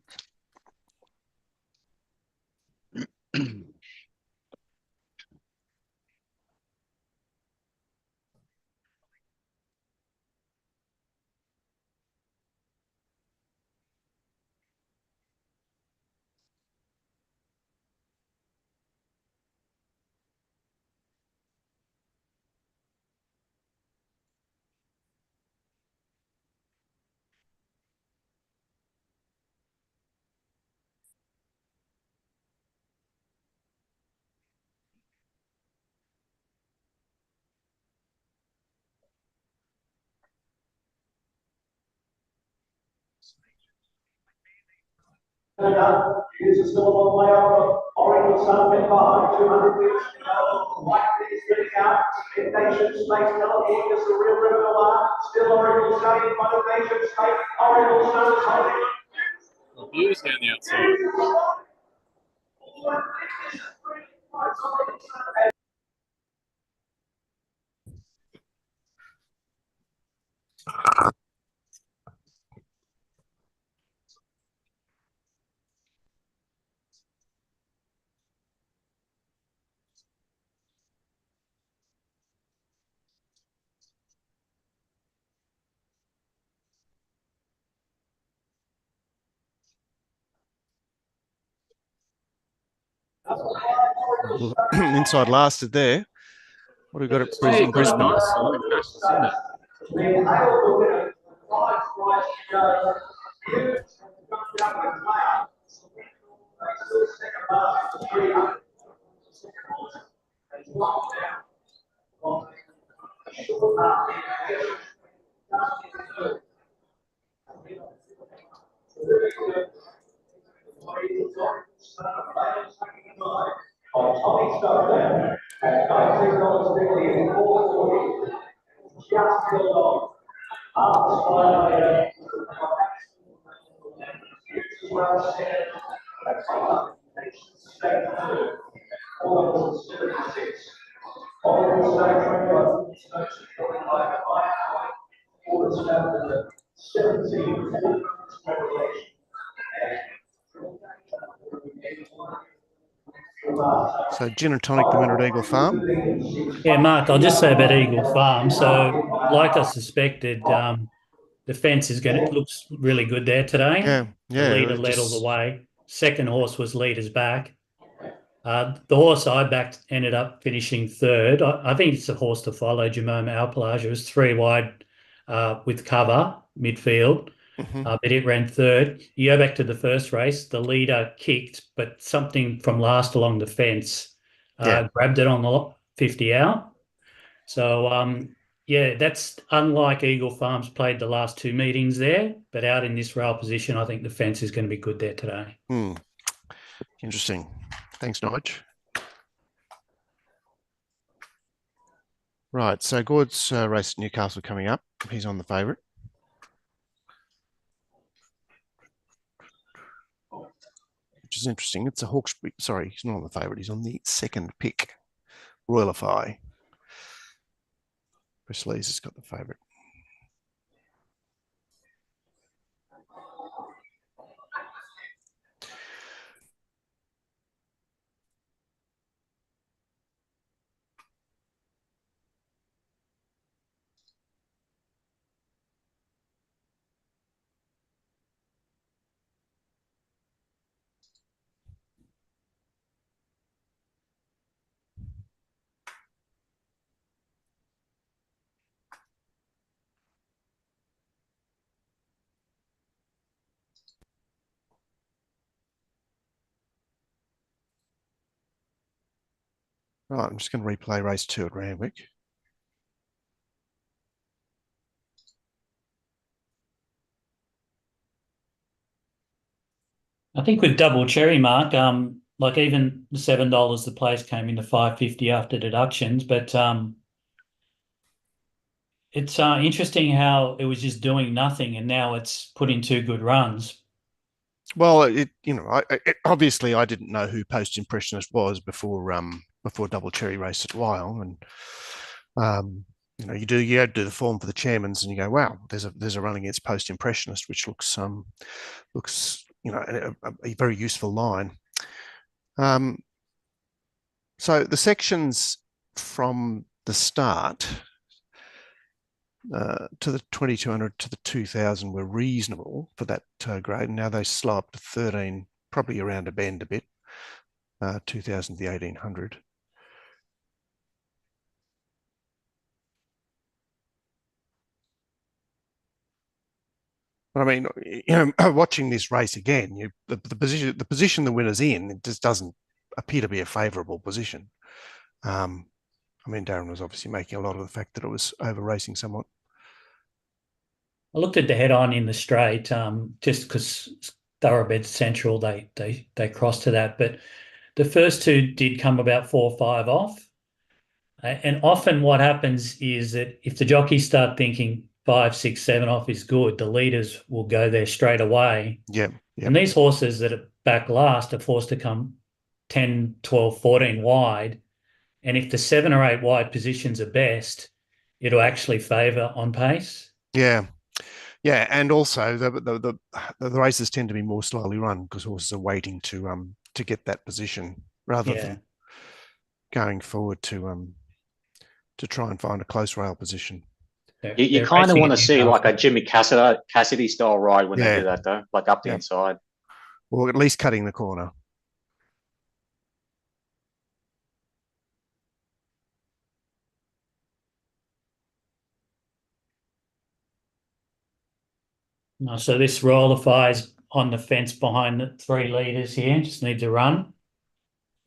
Here's still a long way over. Orange Sun went by 200 meters to go. White is getting out. Nation State, California is the real river line. Still Orange Sun in front of Nation State. Orange Sun is holding. Well, View's down the outside. Inside lasted there. What have we got at Brisbane? Nice. I like Cash, isn't it? So gin and tonic, the winner at Eagle Farm. Yeah, Mark, I'll just say about Eagle Farm. So, like I suspected, the fence looks really good there today. Yeah. The leader led all the way. Second horse was leader's back. The horse I backed ended up finishing third. I think it's a horse to follow, Jerome Alpelage. It was 3 wide with cover, midfield. but it ran third. You go back to the first race, the leader kicked, but something from last along the fence grabbed it on the 50 out. So, yeah, that's unlike Eagle Farms played the last two meetings there, but out in this rail position, I think the fence is going to be good there today. Interesting. Thanks, Nige. Right, so Gord's race at Newcastle coming up. He's on the favourite. Which is interesting. It's a Hawkesbury. Sorry, he's not on the favourite. He's on the second pick, Royalify. Chris Lees has got the favourite. Right, I'm just going to replay race 2 at Randwick. I think with double cherry, Mark, like even the $7 the place came into $5.50 after deductions, but it's interesting how it was just doing nothing and now it's put in two good runs. Well, obviously I didn't know who Post Impressionist was before Double Cherry raced at Weil, and you do the form for the chairmans and you go, wow, there's a run against Post Impressionist, which looks a very useful line. So the sections from the start to the 2200 to the 2000 were reasonable for that grade. Now they slow up to 13, probably around a bend a bit, 2000 to the 1800. But I mean, watching this race again, the position the winner's in, it just doesn't appear to be a favourable position. I mean, Darren was obviously making a lot of the fact that it was over racing somewhat. I looked at the head-on in the straight, just because Thoroughbred Central they crossed to that, but the first two did come about 4 or 5 off. And often what happens is that if the jockeys start thinking 5, 6, 7 off is good, the leaders will go there straight away. Yeah. And these horses that are back last are forced to come 10, 12, 14 wide. And if the 7 or 8 wide positions are best, it'll actually favour on pace. Yeah. Yeah, and also the races tend to be more slowly run because horses are waiting to get that position rather than going forward to try and find a close rail position. You kind of want to see like a Jimmy Cassidy style ride when they do that, though, like up the inside. Or at least cutting the corner. So this rollifies on the fence behind the 3 leaders here. Just needs a run.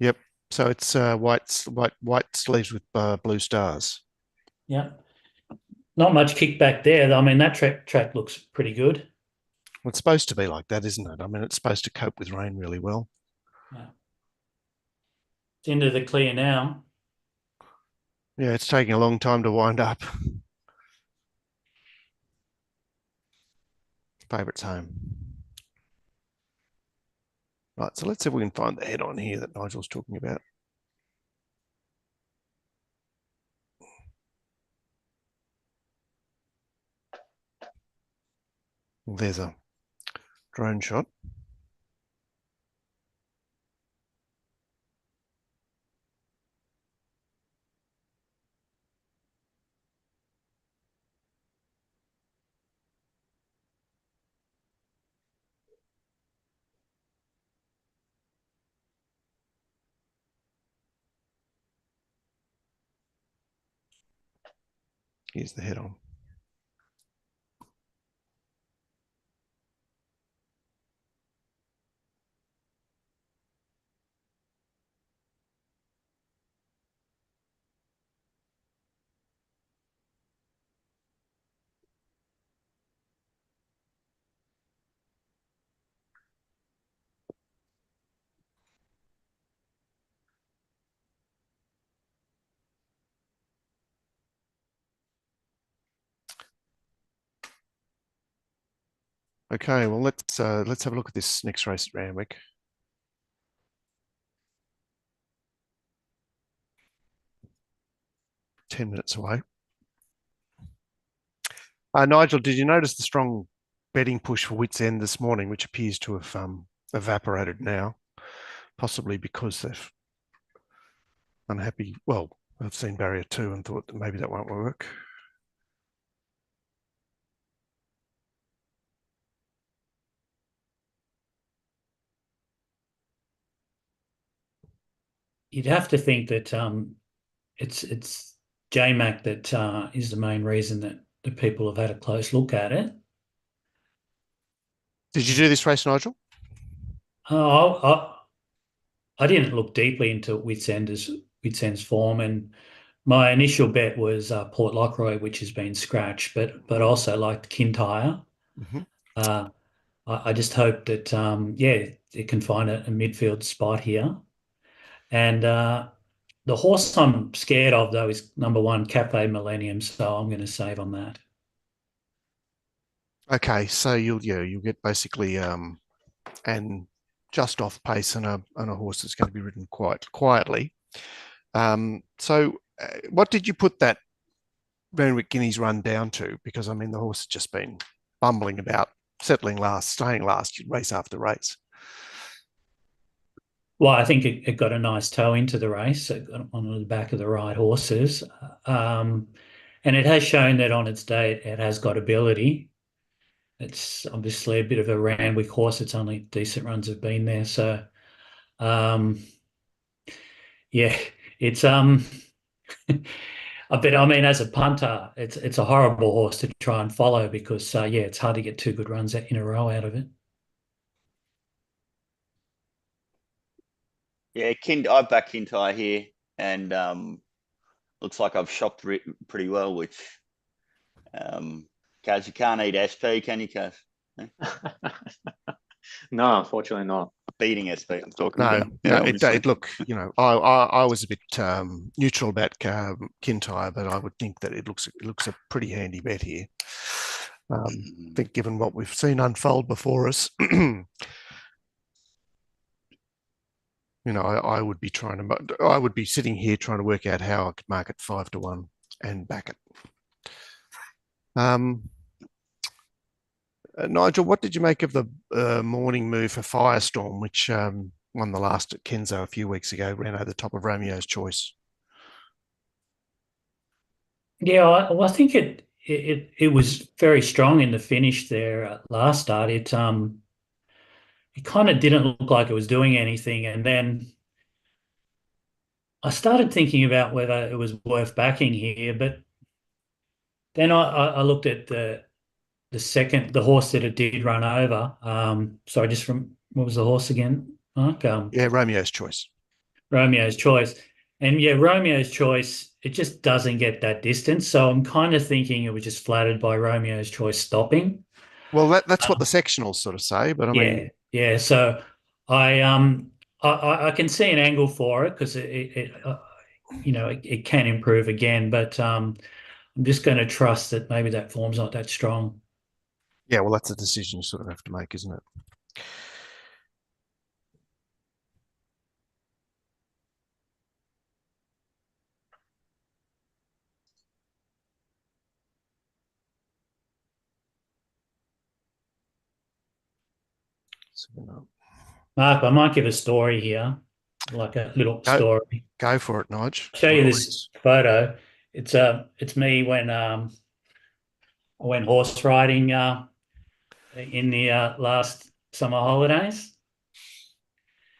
Yep. So it's white sleeves with blue stars. Yep. Not much kickback there. I mean, that track looks pretty good. Well, it's supposed to be like that, isn't it? I mean, it's supposed to cope with rain really well. Yeah. It's into the clear now. Yeah, it's taking a long time to wind up. Favourite's home. Right, so let's see if we can find the head on here that Nigel's talking about. Well, there's a drone shot. Here's the head on. Okay, well let's have a look at this next race at Randwick. $10 away. Nigel, did you notice the strong betting push for Wits End this morning, which appears to have evaporated now, possibly because they've unhappy. Well, I've seen barrier 2 and thought that maybe that won't work. You'd have to think that it's JMac that is the main reason that the people have had a close look at it. Did you do this race, Nigel? I didn't look deeply into Wits End's form, and my initial bet was Port Lockroy, which has been scratched, but also liked Kintyre. Mm-hmm. I just hope that it can find a midfield spot here. And the horse I'm scared of, though, is number 1, Cafe Millennium, so I'm going to save on that. Okay, so you'll get basically and just off pace and a horse that's going to be ridden quite quietly. So what did you put that Randwick Guineas run down to? Because I mean the horse has just been bumbling about, settling last, staying last, race after race. Well, I think it got a nice toe into the race on the back of the right horses. And it has shown that on its day it has got ability. It's obviously a bit of a Randwick horse. It's only decent runs have been there. So, it's I mean, as a punter, it's a horrible horse to try and follow because it's hard to get 2 good runs in a row out of it. Yeah, I back Kintyre here, and looks like I've shopped pretty well. Which, Kaz, you can't eat SP, can you, Kaz? No, unfortunately not. Beating SP, I'm talking about. No, it look, I was a bit neutral about Kintyre, but I would think that it looks a pretty handy bet here. I think given what we've seen unfold before us, I would be sitting here trying to work out how I could mark it 5 to 1 and back it. Nigel, what did you make of the morning move for Firestorm, which won the last at Kenzo a few weeks ago, ran over the top of Romeo's Choice? Yeah, I think it was very strong in the finish there at last start. It kind of didn't look like it was doing anything, and then I started thinking about whether it was worth backing here, but then I looked at the horse that it did run over. Sorry, what was the horse again, Mark? Romeo's Choice. Romeo's Choice. And Romeo's Choice, it just doesn't get that distance. So I'm kind of thinking it was just flattered by Romeo's Choice stopping. Well, that's what the sectionals sort of say, but I mean... Yeah. So I can see an angle for it because it can improve again, but I'm just going to trust that maybe that form's not that strong. Yeah, well, that's a decision you sort of have to make, isn't it? Mark, I might give a story here, like a little story. Go for it, Nige. Show you this photo. It's me when I went horse riding in the last summer holidays.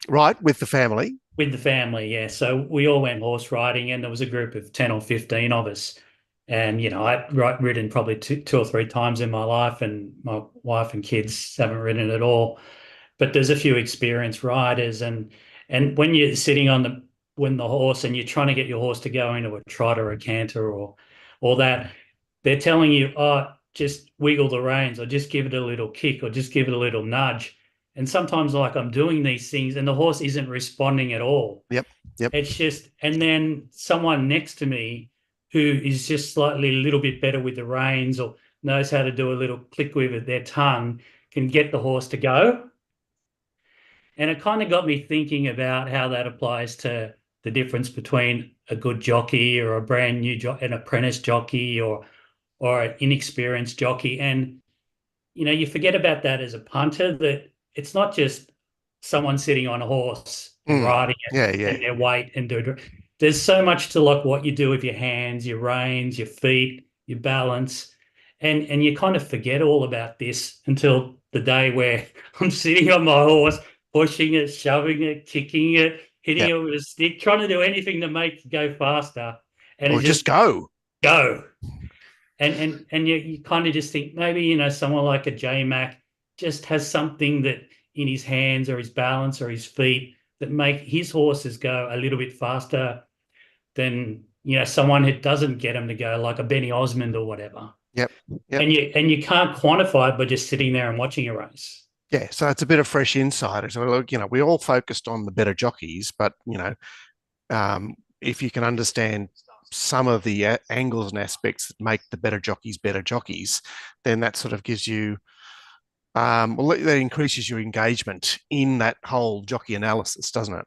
Right, with the family. With the family, yeah. So we all went horse riding, and there was a group of 10 or 15 of us. And I'd ridden probably two or three times in my life, and my wife and kids haven't ridden at all. But there's a few experienced riders, and when you're sitting on the horse and you're trying to get your horse to go into a trot or a canter or that, they're telling you, just wiggle the reins, or just give it a little kick, or just give it a little nudge. And sometimes, like, I'm doing these things and the horse isn't responding at all. Yep. It's just, and then someone next to me who is just slightly a little bit better with the reins or knows how to do a little click with their tongue can get the horse to go. And it kind of got me thinking about how that applies to the difference between a good jockey or a brand new an apprentice jockey or an inexperienced jockey. And, you know, you forget about that as a punter, that it's not just someone sitting on a horse and riding it and their weight and there's so much to like what you do with your hands, your reins, your feet, your balance. And you kind of forget all about this until the day where I'm sitting on my horse, pushing it, shoving it, kicking it, hitting it with a stick, trying to do anything to make it go faster. And or just go. And you kind of just think maybe, you know, someone like a J-Mac just has something that in his hands or his balance or his feet that make his horses go a little bit faster than, you know, someone who doesn't get them to go, like a Benny Osmond or whatever. Yep. And you can't quantify it by just sitting there and watching a race. Yeah, so it's a bit of fresh insight. So, look, you know, we all focused on the better jockeys, but, you know, if you can understand some of the angles and aspects that make the better jockeys, then that sort of gives you, well, that increases your engagement in that whole jockey analysis, doesn't it?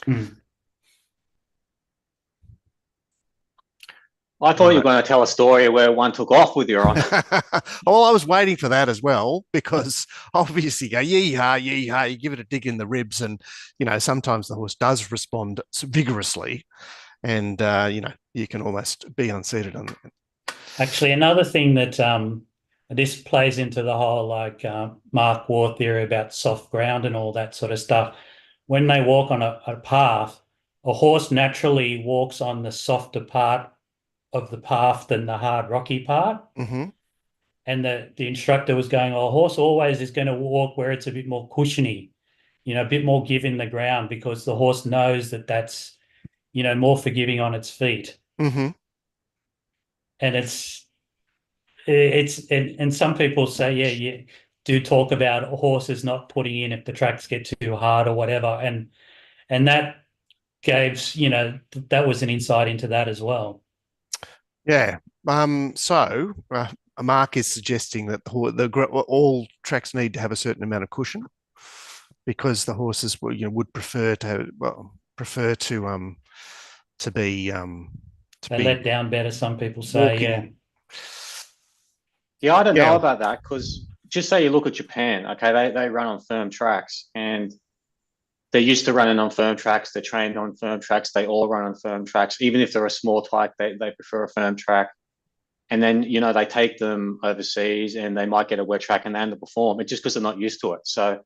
Mm. I thought you were going to tell a story where one took off with you on. Well, I was waiting for that as well, because obviously you go, yee-haw, yee-haw, you give it a dig in the ribs, and, you know, sometimes the horse does respond vigorously, and, you know, you can almost be unseated on it. Actually, another thing that this plays into the whole, like, Mark Waugh theory about soft ground and all that sort of stuff. When they walk on a path, a horse naturally walks on the softer part of the path than the hard rocky part. Mm-hmm. And the instructor was going, oh, a horse always is going to walk where it's a bit more cushiony, you know, a bit more give in the ground, because the horse knows that that's, you know, more forgiving on its feet. Mm-hmm. And and some people say, yeah, you do talk about horses not putting in if the tracks get too hard or whatever. And that gave, you know, that was an insight into that as well. Yeah. So Mark is suggesting that all tracks need to have a certain amount of cushion, because the horses would prefer to be let down better. Some people say, walking. Yeah, I don't know about that, because just say you look at Japan. Okay, they run on firm tracks, and they're used to running on firm tracks. They're trained on firm tracks. They all run on firm tracks. Even if they're a small type, they prefer a firm track. And then, you know, they take them overseas and they might get a wet track and they underperform. It's just because they're not used to it. So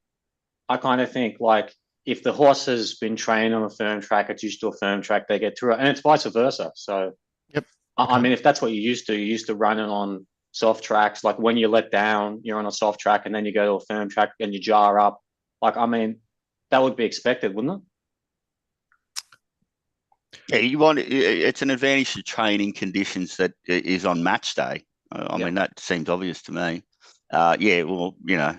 I kind of think, like, if the horse has been trained on a firm track, it's used to a firm track, they get through it. And it's vice versa. So, yep. I mean, if that's what you're used to running on soft tracks, like when you let down, you're on a soft track and then you go to a firm track and you jar up. Like, I mean, that would be expected, wouldn't it? Yeah, it's an advantage to training conditions that is on match day. I mean, that seems obvious to me. Yeah, well, you know,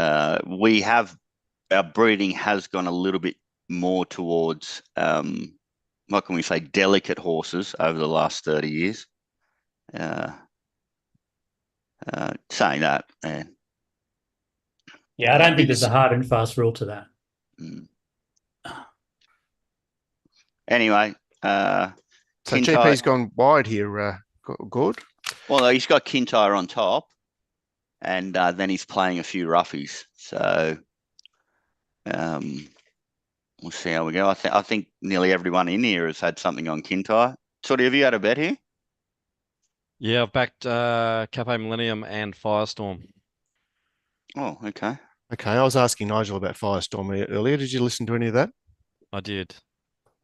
our breeding has gone a little bit more towards, what can we say, delicate horses over the last 30 years. Saying that, yeah, I don't think there's a hard and fast rule to that. Anyway, so GP's gone wide here, Gord. Well, he's got Kintyre on top, and then he's playing a few roughies. So we'll see how we go. I think nearly everyone in here has had something on Kintyre. Sorry, have you had a bet here? Yeah, I've backed Cafe Millennium and Firestorm. Oh, okay. Okay, I was asking Nigel about Firestorm earlier. Did you listen to any of that? I did.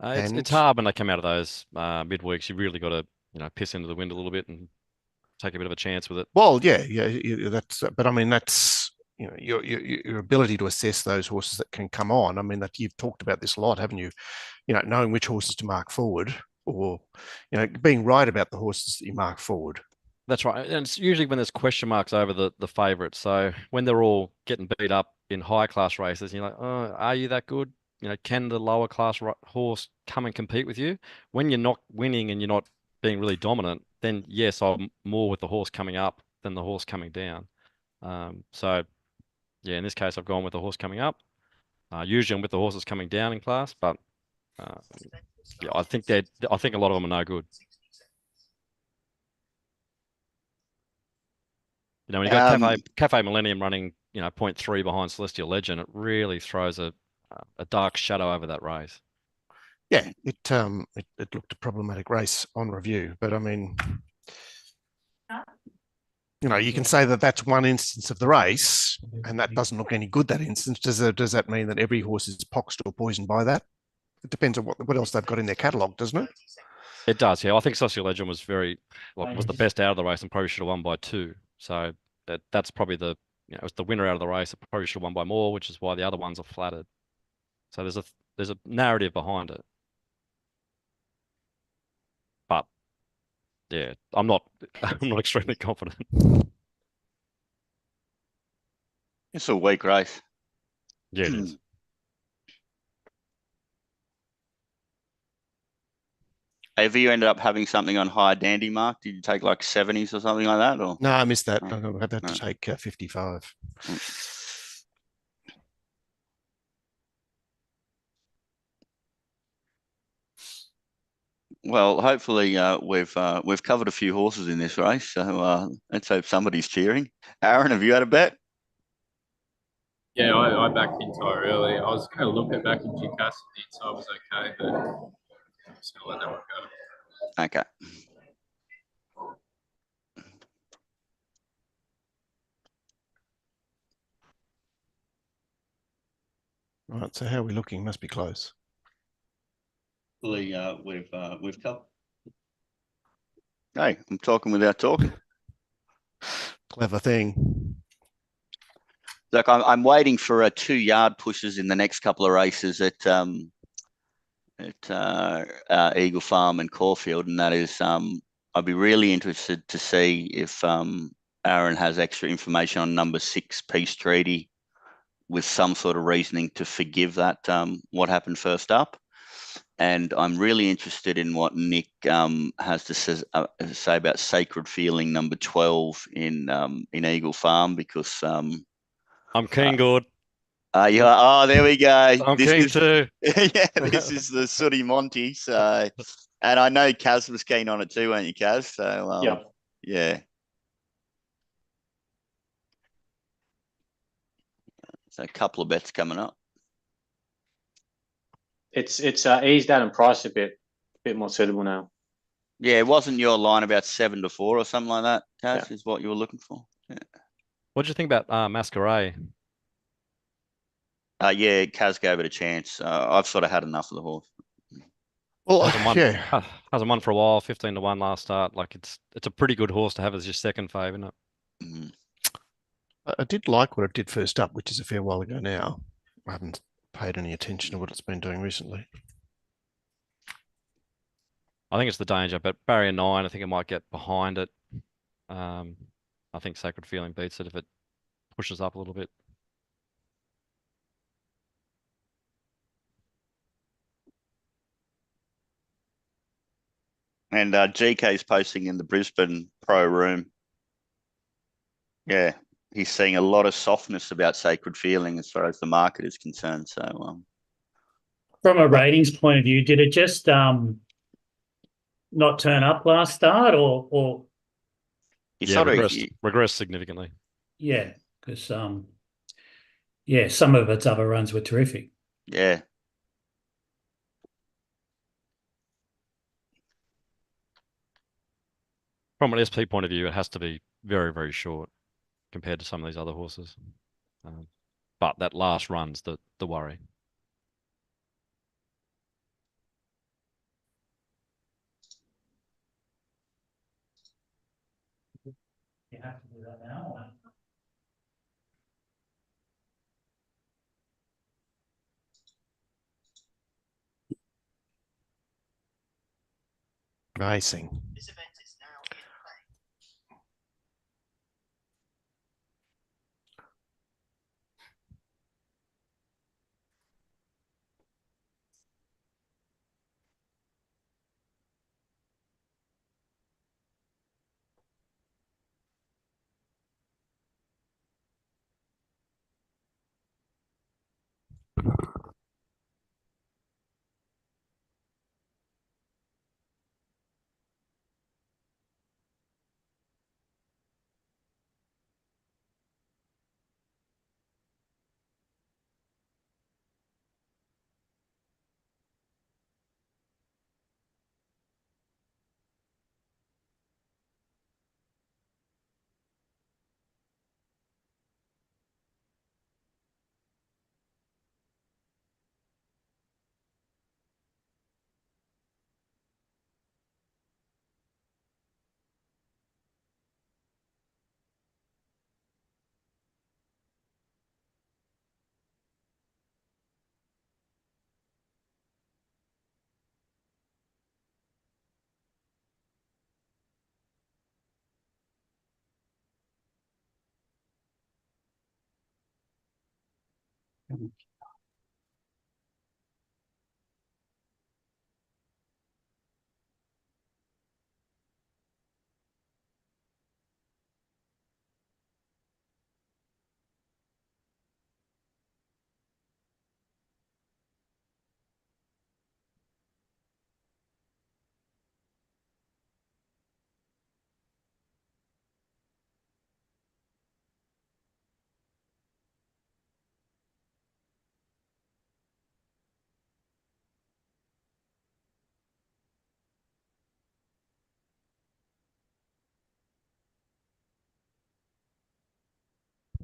It's hard when they come out of those midweeks. You really got to, you know, piss into the wind a little bit and take a bit of a chance with it. Well, yeah, that's. But I mean, that's, you know, your ability to assess those horses that can come on. I mean, that you've talked about this a lot, haven't you? You know, knowing which horses to mark forward, or, you know, being right about the horses that you mark forward. That's right. And it's usually when there's question marks over the favourites. So when they're all getting beat up in high class races, you're like, oh, are you that good? You know, can the lower class horse come and compete with you? When you're not winning and you're not being really dominant, then yes, I'm more with the horse coming up than the horse coming down. So yeah, in this case, I've gone with the horse coming up. Usually I'm with the horses coming down in class, but yeah, I think a lot of them are no good. You know, when you got Cafe Millennium running, 0.3 behind Celestial Legend, it really throws a dark shadow over that race. Yeah, it looked a problematic race on review, but I mean, you can say that that's one instance of the race, and that doesn't look any good. That instance, does that mean that every horse is poxed or poisoned by that? It depends on what else they've got in their catalogue, doesn't it? It does, yeah. I think Celestial Legend was was the best out of the race and probably should have won by 2. So that's probably it was the winner out of the race. It probably should have won by more, which is why the other ones are flattered. So there's a narrative behind it. But yeah, I'm not extremely confident. It's a weak race. Yeah, it is. Have you ended up having something on high dandy, Mark? Did you take like 70s or something like that? Or No, I missed that. Oh, I had to take 55. Well, hopefully we've covered a few horses in this race, so let's hope somebody's cheering. Aaron, have you had a bet? Yeah, I backed Intire early. I was going to look at backing Newcastle. The Intire was okay, but I'm just going to let that one go. Okay. Right, so how are we looking? Must be close. We've covered. Hey, I'm talking without talking. Clever thing. Look, I'm waiting for 2-yard pushes in the next couple of races at Eagle Farm and Caulfield, and that is I'd be really interested to see if Aaron has extra information on number 6 Peace Treaty with some sort of reasoning to forgive that what happened first up. And I'm really interested in what Nick has to say about Sacred Feeling number 12 in Eagle Farm, because I'm keen, Gord. there we go. I'm keen too. Yeah, this is the Sooty Monty. So, and I know Kaz was keen on it too, weren't you, Kaz? So, yeah. So a couple of bets coming up. It's eased out in price a bit more suitable now. Yeah, it wasn't your line about 7 to 4 or something like that, Kaz, is what you were looking for. Yeah. What do you think about Masquerade? Yeah, Kaz gave it a chance. I've sort of had enough of the horse. Well, hasn't won for a while. 15 to 1 last start. Like it's a pretty good horse to have as your second fave, isn't it? Mm. I did like what it did first up, which is a fair while ago now. I haven't paid any attention to what it's been doing recently. I think it's the danger, but barrier 9, I think it might get behind it. I think Sacred Feeling beats it if it pushes up a little bit. And GK's posting in the Brisbane Pro room. Yeah, he's seeing a lot of softness about Sacred Feeling as far as the market is concerned. So, from a ratings point of view, did it just not turn up last start, or regressed significantly? Yeah, because some of its other runs were terrific. Yeah. From an SP point of view, it has to be very, very short compared to some of these other horses. But that last run's the worry. You have to do that now. Racing. This event is now in play.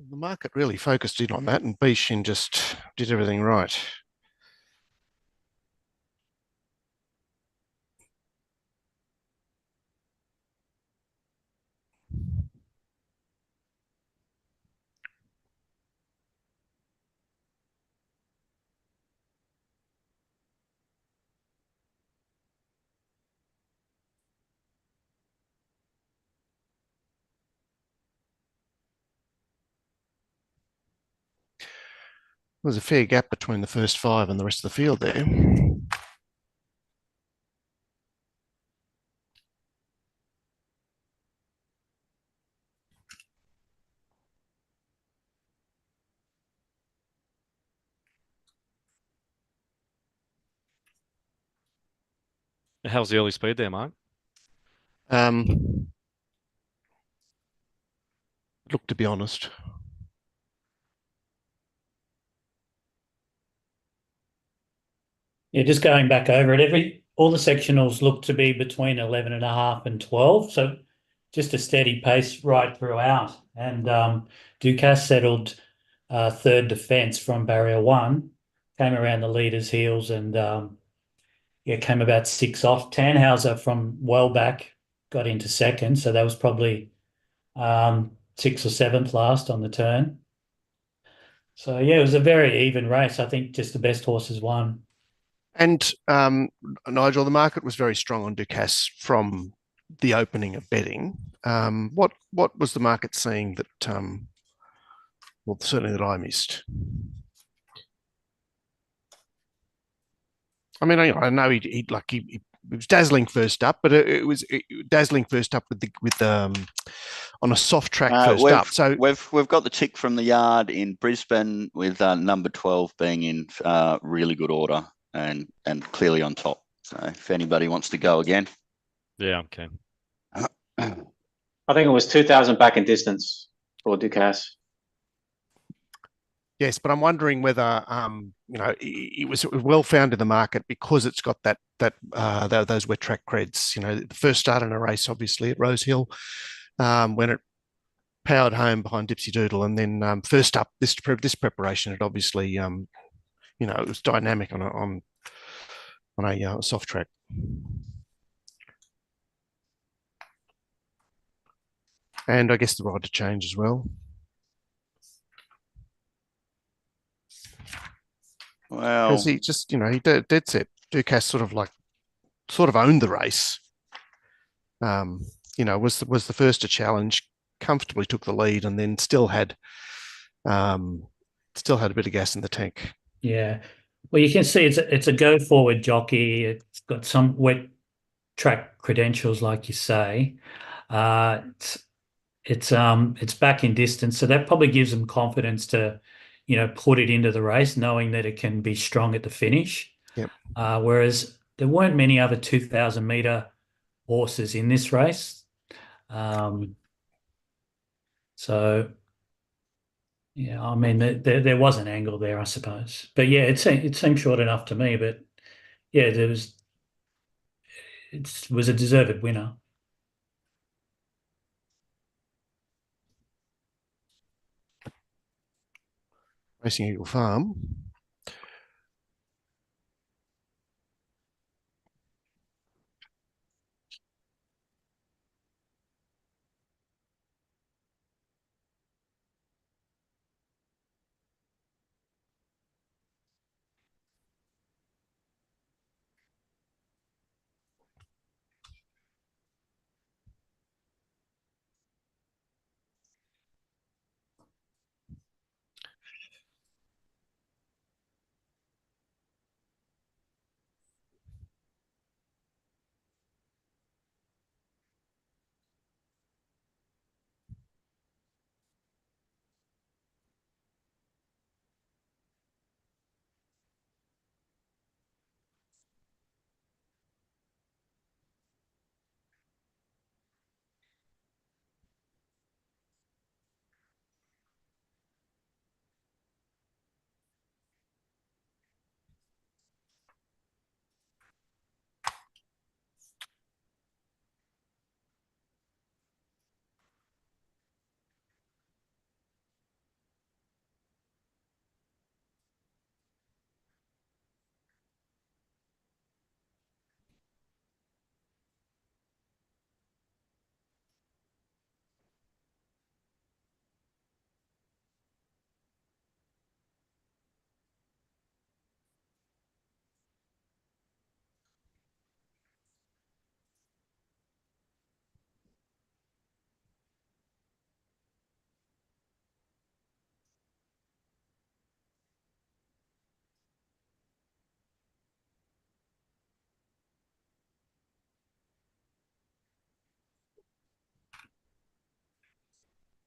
The market really focused in on that, and Bishin just did everything right. There's a fair gap between the first 5 and the rest of the field there. How's the early speed there, Mark? Look, to be honest. Yeah, just going back over it, all the sectionals look to be between 11.5 and 12. So just a steady pace right throughout. And Ducasse settled third defence from barrier 1, came around the leader's heels and came about 6 off. Tannhauser from well back got into second. So that was probably 6th or 7th last on the turn. So, yeah, it was a very even race. I think just the best horses won. And Nigel, the market was very strong on Ducasse from the opening of betting. What was the market seeing that, well, certainly that I missed? I mean, I know he was dazzling first up, but it was dazzling first up with on a soft track first up. So we've got the tick from the yard in Brisbane with number 12 being in really good order and clearly on top. So if anybody wants to go again, yeah, okay. I think it was 2,000 back in distance for Ducasse. Yes, but I'm wondering whether it was well found in the market because it's got those wet track creds. The first start in a race, obviously at Rosehill, when it powered home behind Dipsy Doodle, and then first up this preparation, it obviously it was dynamic on a soft track. And I guess the ride to change as well. Well, because he just, he dead set. Ducasse sort of owned the race. Was the first to challenge, comfortably took the lead, and then still had a bit of gas in the tank. Yeah, well, you can see it's a go forward jockey. It's got some wet track credentials, like you say. It's back in distance, so that probably gives them confidence to, put it into the race, knowing that it can be strong at the finish. Yep. Whereas there weren't many other 2,000 meter horses in this race. So, yeah, I mean, there was an angle there, I suppose. But yeah, it seemed short enough to me. But yeah, it was a deserved winner. Racing Eagle Farm.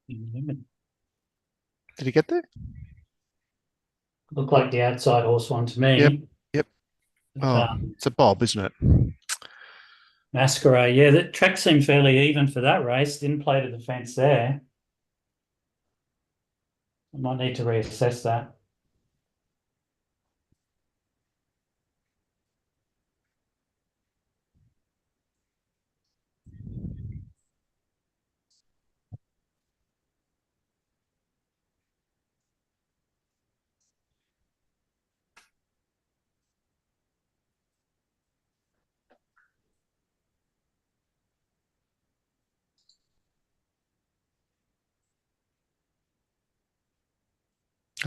Did he get there? Looked like the outside horse one to me. Yep. Yep. But, Oh, it's a bob, isn't it? Masquerade, yeah, the track seemed fairly even for that race. Didn't play to the fence there. I might need to reassess that.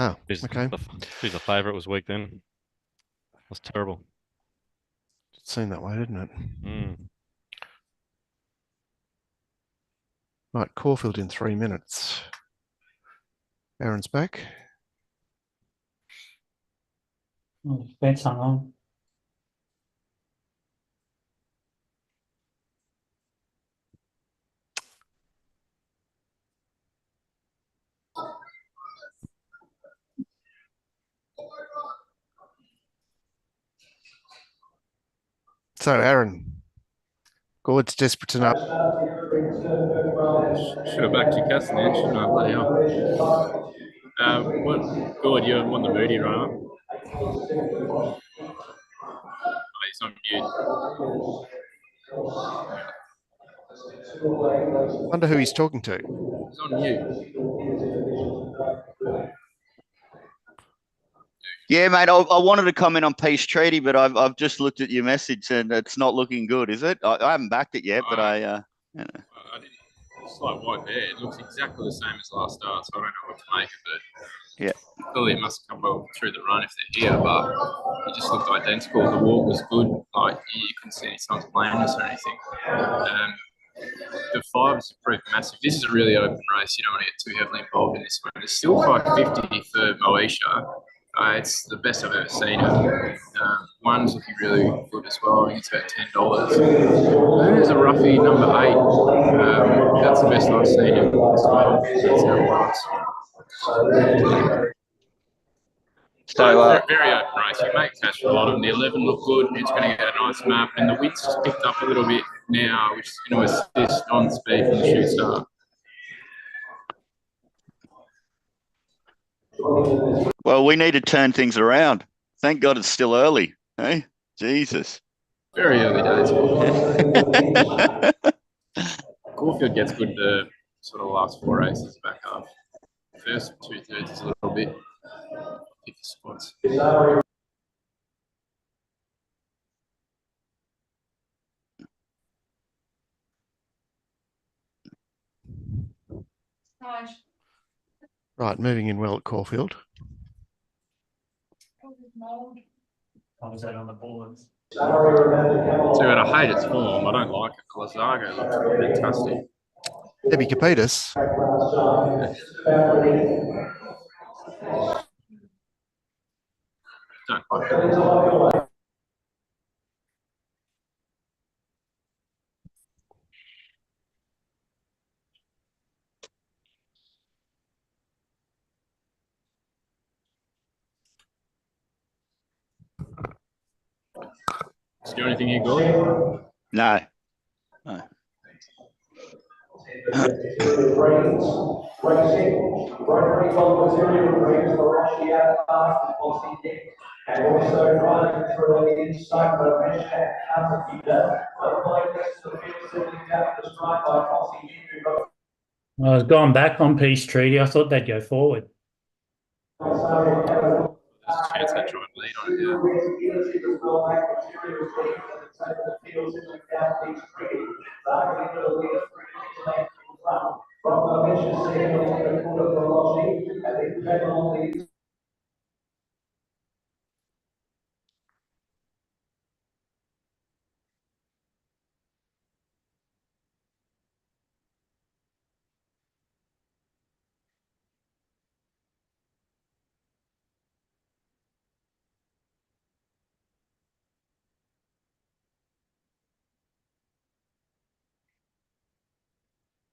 Oh, Geez, okay. Geez, the favourite was weak then. That's terrible. It seemed that way, didn't it? Right, Caulfield in 3 minutes. Aaron's back. Oh, the fence hung on. So, Aaron, Gord's desperate to know. Should have backed your cast then, shouldn't I? Bloody hell. Gord, you're on the moody runner. Oh, he's on mute. Wonder who he's talking to. He's on mute. Yeah, mate. I wanted to comment on Peace Treaty, but I've just looked at your message and it's not looking good, is it? I haven't backed it yet, but I didn't. It's like white there. It looks exactly the same as last start, so I don't know what to make of it. Yeah. Clearly, it must come well through the run if they're here, but it just looked identical. The walk was good. Like you couldn't see any signs of lameness or anything. The fives proved massive. This is a really open race. You don't want to get too heavily involved in this one. It's still 550 for Moesha. It's the best I've ever seen it. One's looking really good as well. I think it's about $10. There's a roughie number 8. That's the best I've seen it as well. That's how it works. So Very open race. You make cash for a lot of them. The 11 look good. It's going to get a nice map, and the wind's just picked up a little bit now, which is going to assist on speed from the shoot start. Well, we need to turn things around. Thank God it's still early. Hey, Jesus. Very early days. Caulfield gets good the sort of last 4 races back half. First 2/3 is a little bit 50 spots. Right, moving in well at Caulfield. How was that on the boards? So I hate its form. I don't like it. Lazago looks fantastic. Debbie Capitas. Don't like it. Did you do anything here, Gordon? No. And also running through the inside of the mesh computer, but next to the field sitting down the strike by Fossey Hendry. I was going back on Peace Treaty. I thought they'd go forward. There's a chance they try and lead on it, yeah.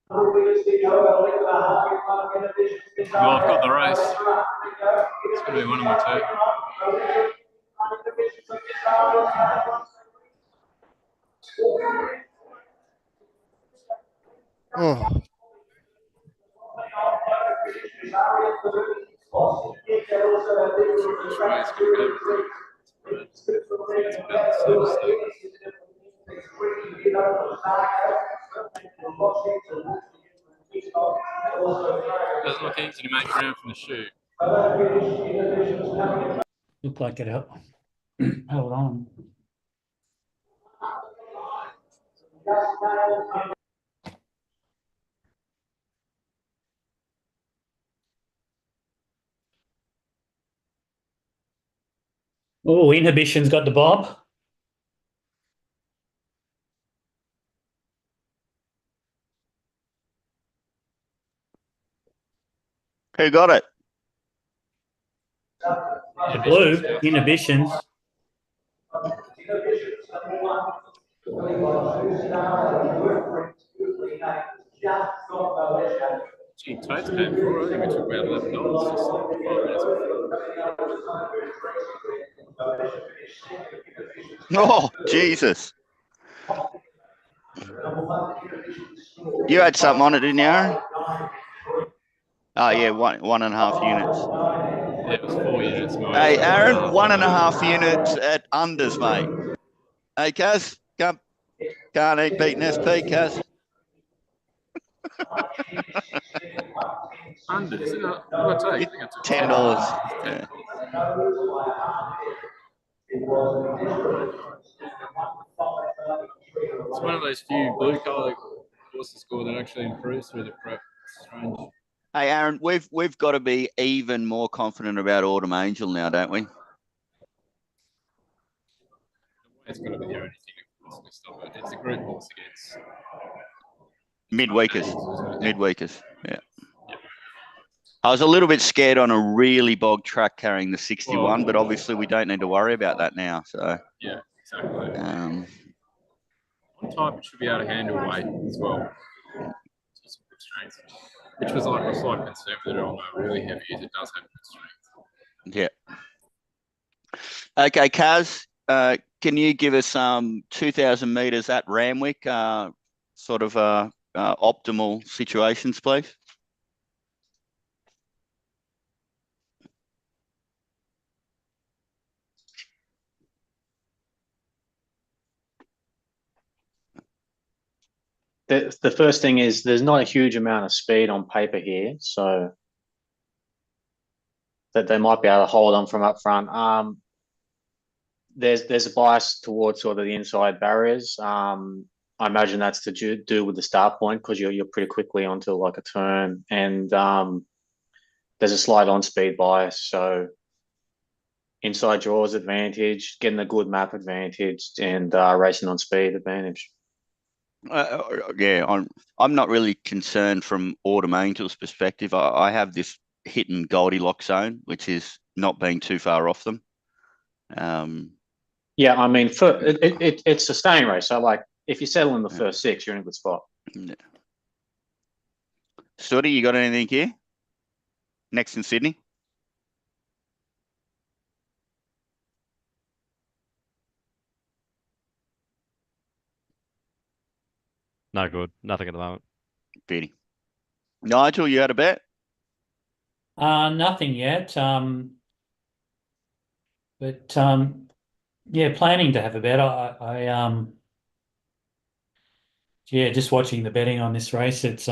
Well, I've got the race. It's going to be one of my two. Oh. Doesn't look easy to make ground from the chute. Look like it held on. Oh, Inhibition's got the bob. Who got it? The blue, Inhibitions. Gee, Toad's paid for it. I think we took about $11 just 5 minutes before. Oh, Jesus. You had something on it, didn't you, Aaron? Oh, yeah, 1.5 units. Yeah, it was 4 units. Hey, Aaron, 1.5 units at unders, mate. Hey, Kaz, can't eat beating SP, Kaz. Unders? What did I take? I think I took $10. Yeah. It's one of those few blue colour horses score that actually improves through the prep. It's strange. Hey, Aaron, we've got to be even more confident about Autumn Angel now, don't we? It's got to be the only thing that can possibly stop it. It's a group horse against midweekers. Yeah. I was a little bit scared on a really bog track carrying the 61, but obviously we don't need to worry about that now. So yeah, exactly. On type, it should be able to handle weight as well. Just good strength, which was like a slight concern with it on the really heavy. It does have good strength. Yeah. Okay, Kaz, can you give us 2,000 meters at Randwick, sort of optimal situations, please? The first thing is there's not a huge amount of speed on paper here, so that they might be able to hold on from up front. There's a bias towards sort of the inside barriers. I imagine that's to do with the start point because you're pretty quickly onto like a turn, and there's a slight on speed bias. So inside draws advantage, getting a good map advantage, and racing on speed advantage. Yeah, I'm not really concerned from Autumn Angel's perspective. I have this hidden Goldilocks zone, which is not being too far off them. Yeah, I mean, it's a staying race. So, like, if you settle in the first 6, you're in a good spot. Yeah. Sooty, you got anything here? Next in Sydney? No good. Nothing at the moment. Beauty. Nigel, you had a bet? Nothing yet. But yeah, planning to have a bet. Yeah, just watching the betting on this race. It's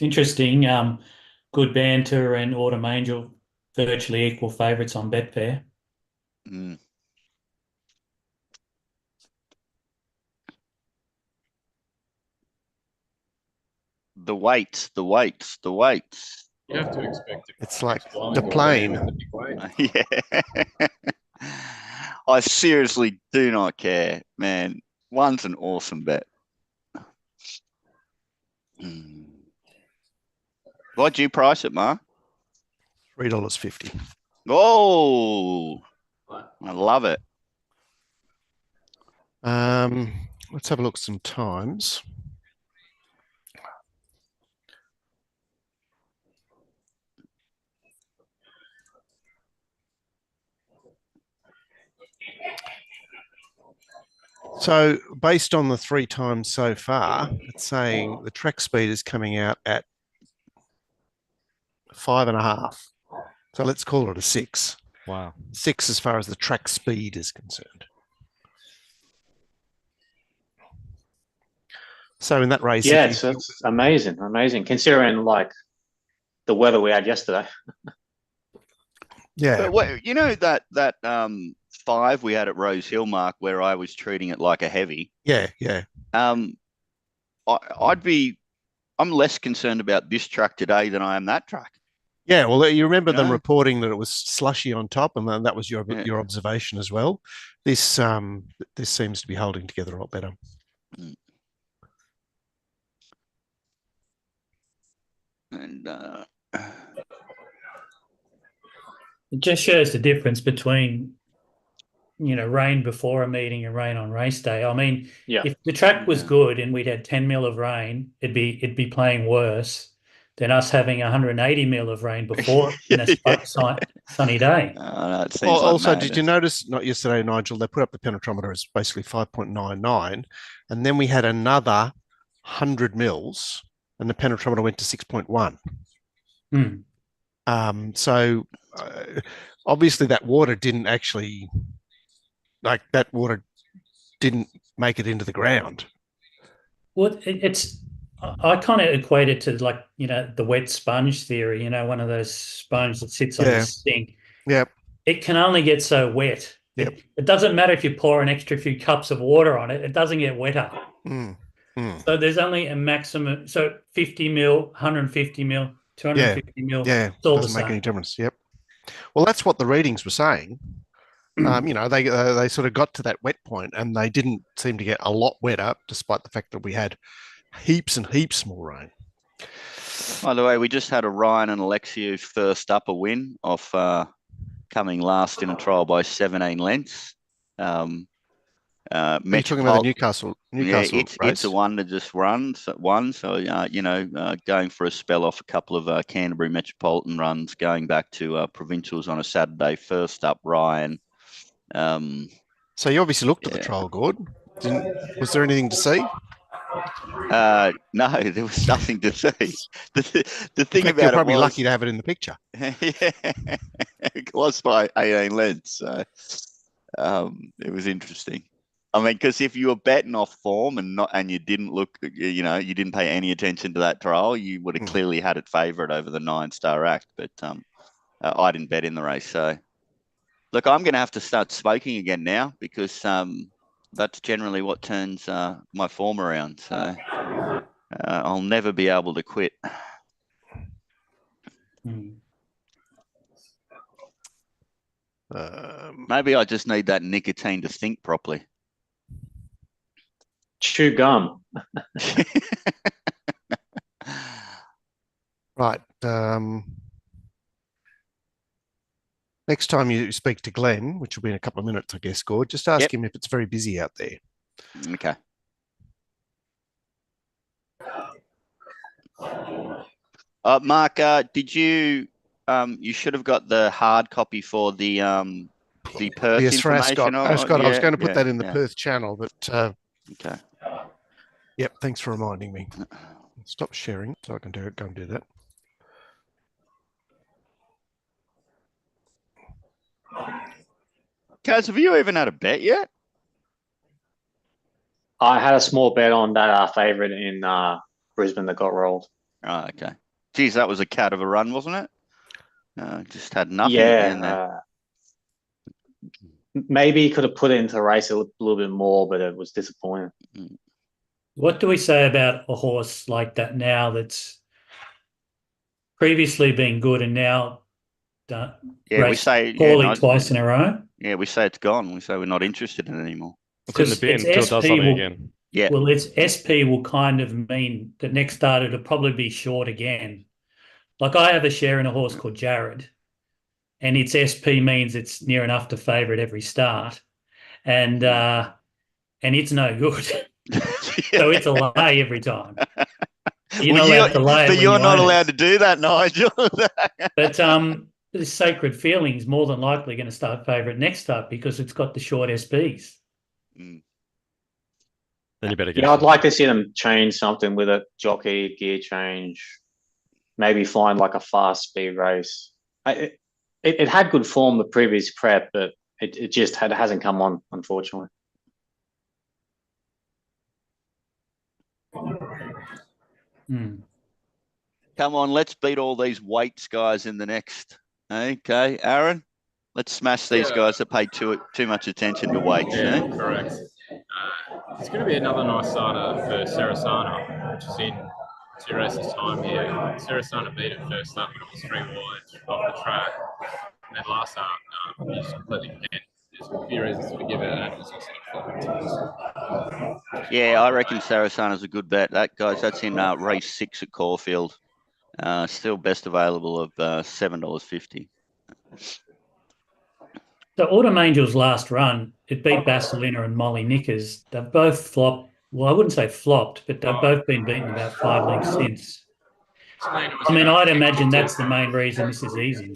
interesting. Good banter and Autumn Angel virtually equal favourites on Betfair. Mm. The weights. You have to expect it. It's like the plane. Yeah. I seriously do not care, man. One's an awesome bet. What'd you price it, Mark? $3.50. Oh, I love it. Let's have a look at some times. So based on the 3 times so far, it's saying the track speed is coming out at 5.5. So let's call it a 6. Wow. 6 as far as the track speed is concerned. So in that race, yeah, it's amazing, considering like the weather we had yesterday. Yeah. But what, you know, that 5 we had at Rose Hill, Mark, where I was treating it like a heavy. Yeah. I'm less concerned about this track today than I am that track. Yeah, well, you remember them Yeah. reporting that it was slushy on top, and then that was your observation as well. This seems to be holding together a lot better. And It just shows the difference between, rain before a meeting and rain on race day. I mean, if the track was good and we'd had 10 mil of rain, it'd be playing worse than us having 180 mil of rain before in a sunny day. it seems like Also, did you notice, not yesterday, Nigel, they put up the penetrometer as basically 5.99, and then we had another 100 mils, and the penetrometer went to 6.1. So obviously that water didn't actually, that water didn't make it into the ground. Well, I kind of equate it to the wet sponge theory, one of those sponges that sits on the sink. Yep. It can only get so wet. Yep. It doesn't matter if you pour an extra few cups of water on it, it doesn't get wetter. So there's only a maximum, so 50 mil, 150 mil, 250 mil. Yeah, it's all doesn't make any difference. Yep. Well, that's what the readings were saying. They sort of got to that wet point, and they didn't seem to get a lot wetter, despite the fact that we had heaps and heaps more rain. By the way, we just had a Ryan and Alexiou first upper win off coming last in a trial by 17 lengths. You're talking about the Newcastle race? It's a one that just won. So going for a spell off a couple of Canterbury Metropolitan runs, going back to provincials on a Saturday. First up, Ryan. So you obviously looked at the trial, Gord. Was there anything to see? No, there was nothing to see. The thing about you're probably it was, lucky to have it in the picture. Yeah, it was by 18 lengths. So it was interesting. I mean, because if you were betting off form and you didn't look, you didn't pay any attention to that trial, you would have clearly had it favourite over the 9-star act. But I didn't bet in the race. So, look, I'm going to have to start smoking again now, because that's generally what turns my form around. So I'll never be able to quit. Maybe I just need that nicotine to think properly. Chew gum. Right. Next time you speak to Glenn, which will be in a couple of minutes, I guess, Gord, just ask him if it's very busy out there. Okay. Mark, did you? You should have got the hard copy for the Perth information. I was going to put that in the Perth channel, but okay. Yep. Thanks for reminding me. Stop sharing so I can go and do that. Kaz, have you even had a bet yet? I had a small bet on that favourite in Brisbane that got rolled. Oh, okay. Geez, that was a cat of a run, wasn't it? Just had nothing. Yeah. Maybe he could have put it into the race a little bit more, but it was disappointing. What do we say about a horse like that now that's previously been good and now we say poorly twice in a row? Yeah, we say it's gone. We say we're not interested in it anymore. It's in the bin until it does something again. Yeah. Well, its SP will kind of mean that next start it'll probably be short again. Like I have a share in a horse called Jared, and its SP means it's near enough to favourite every start, and it's no good. So it's a lay every time. You're not allowed to lay. But you're not allowed to do that, Nigel. But this Sacred Feeling is more than likely going to start favourite next up because it's got the short SBs. Mm. Then you better get. Yeah, I'd like to see them change something with a jockey, gear change, maybe find like a fast speed race. It had good form the previous prep, but it just hasn't come on, unfortunately. Hmm. Come on, let's beat all these weights guys in the next. Okay, Aaron, let's smash these guys that pay too much attention to weights. Yeah, Eh? correct. It's going to be another nice starter for Sarasana, which is in 2 races time here. Sarasana beat it first up when it was 3 wide off the track. And then last up, he just completely bent. There's a few reasons to forgive it, and it was also Yeah, I reckon Sarasana's a good bet. That's in race 6 at Caulfield. Still best available of $7.50. So Autumn Angel's last run, it beat Basilina and Molly Knickers. They've both flopped. Well, I wouldn't say flopped, but they've both been beaten about 5 lengths since. I mean, I'd imagine that's the main reason this is easy.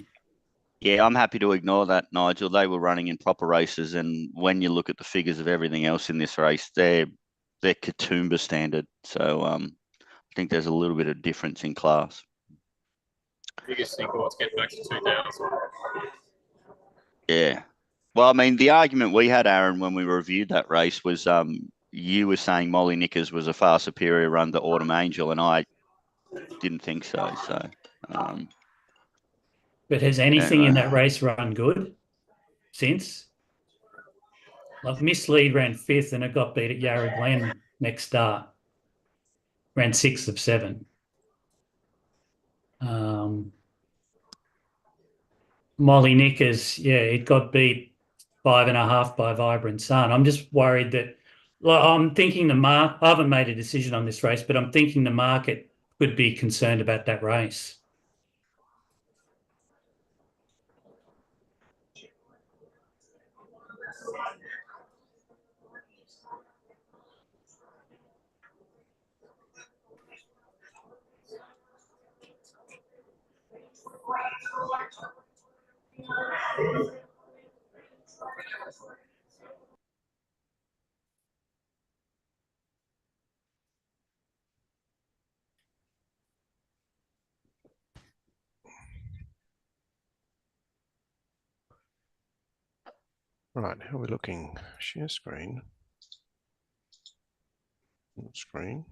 Yeah, I'm happy to ignore that, Nigel. They were running in proper races, and when you look at the figures of everything else in this race, they're Katoomba standard. So I think there's a little bit of difference in class. biggest thing. Let's get back to 2000. Yeah. Well, I mean, the argument we had, Aaron, when we reviewed that race was you were saying Molly Knickers was a far superior run to Autumn Angel, and I didn't think so. So, but has anything in that race run good since? Like Miss Lead ran 5th and it got beat at Yarra Glen next start. Ran 6th of 7. Molly Knickers, yeah, it got beat 5.5 by Vibrant Sun. I'm just worried that, like, I'm thinking I haven't made a decision on this race, but I'm thinking the market could be concerned about that race. Right, how are we looking? Share screen. Screen.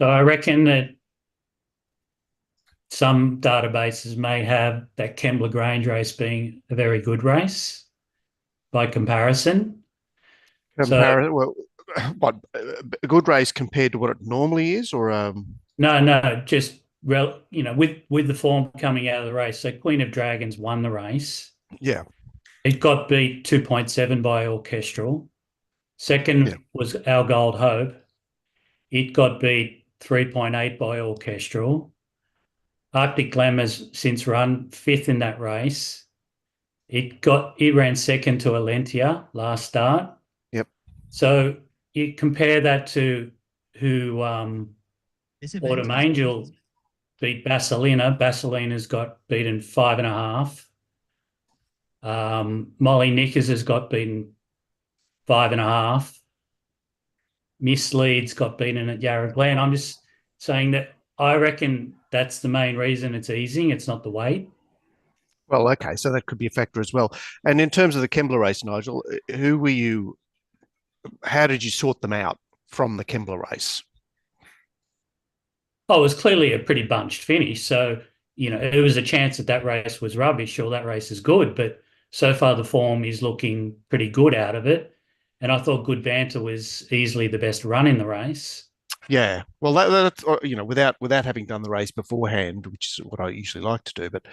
So I reckon that some databases may have that Kembla Grange race being a very good race by comparison. Well, what, a good race compared to what it normally is, or No, just with the form coming out of the race. So Queen of Dragons won the race. Yeah. It got beat 2.7 by Orchestral. Second was Our Gold Hope. It got beat 3.8 by Orchestral. Arctic Glamour's since run 5th in that race. It ran second to Alentia last start. Yep. So you compare that to who Autumn Angel beat Basilina. Basilina's got beaten 5.5. Molly Knickers has got beaten 5.5. Miss Leeds got beaten at Yarra Glen. I'm just saying that I reckon that's the main reason it's easing. It's not the weight. Well, okay, so that could be a factor as well. And in terms of the Kembla race, Nigel, how did you sort them out from the Kembla race? Oh, it was clearly a pretty bunched finish. So, it was a chance that race was rubbish or that race is good. But so far the form is looking pretty good out of it. and I thought Good Banter was easily the best run in the race. Yeah, well, that's without having done the race beforehand, which is what I usually like to do. But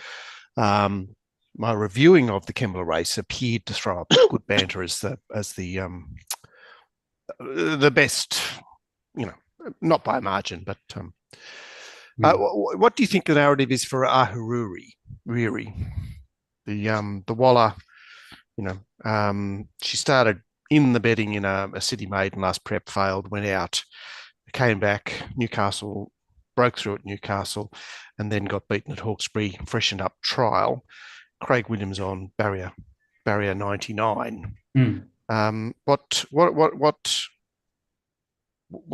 my reviewing of the Kembla race appeared to throw up Good Banter as the best, not by a margin, but what do you think the narrative is for Ahururi, Riri, the Waller? She started in the betting in a City Maiden last prep, failed, went out, came back, Newcastle, broke through at Newcastle, and then got beaten at Hawkesbury, freshened up trial. Craig Williams on barrier 99. What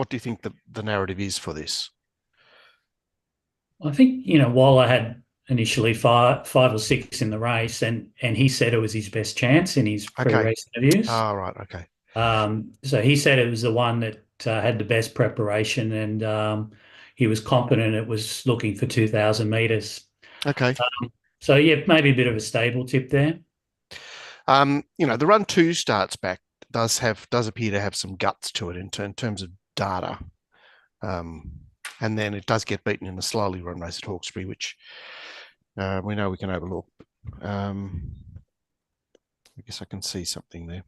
do you think the narrative is for this? I think, Waller had initially five or six in the race, and he said it was his best chance in his pre-race interviews. Oh, right, okay. So he said it was the one that had the best preparation, and he was confident it was looking for 2,000 metres. Okay. So yeah, maybe a bit of a stable tip there. The run 2 starts back does appear to have some guts to it in terms of data. And then it does get beaten in the slowly run race at Hawkesbury, which we know we can overlook. I guess I can see something there.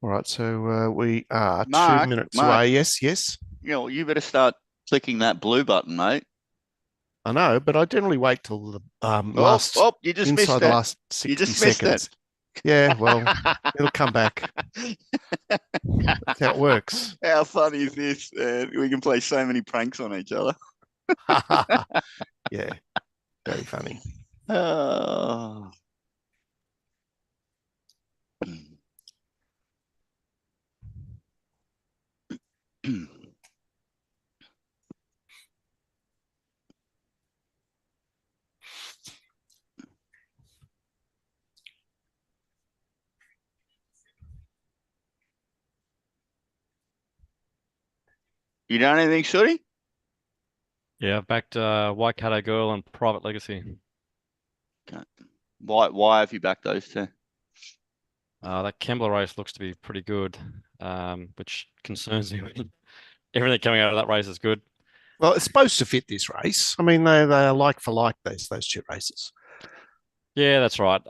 All right, so we are Mark, 2 minutes away. Yes. You better start clicking that blue button, mate. I know, but I generally wait till the last you just inside missed the it. last 60 You just seconds. missed it. Yeah, well, it'll come back. That's how it works. How funny is this? We can play so many pranks on each other. Yeah, very funny. Oh. You done anything, Shorty? Yeah, backed Waikato Girl and Private Legacy. Okay. Why have you backed those two? That Kembla race looks to be pretty good, which concerns me. Everything coming out of that race is good. Well, it's supposed to fit this race. I mean, they are like for like those two races. Yeah, that's right.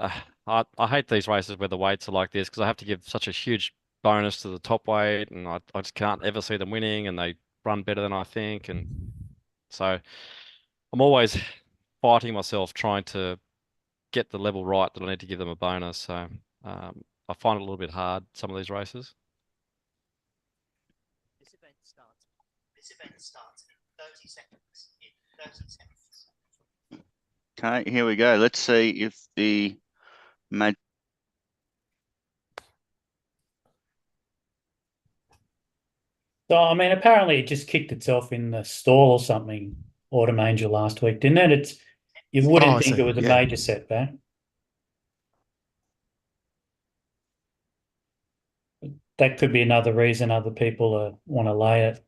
I hate these races where the weights are like this because I have to give such a huge bonus to the top weight, and I just can't ever see them winning, and they run better than I think, and so I'm always fighting myself trying to get the level right that I need to give them a bonus. So I find it a little bit hard, some of these races. This event starts in 30 seconds. In 30 seconds. Okay, here we go. Let's see if the So, I mean, apparently it just kicked itself in the stall or something, Autumn Angel, last week, didn't it? You wouldn't think it was a major setback. That could be another reason other people want to lay it.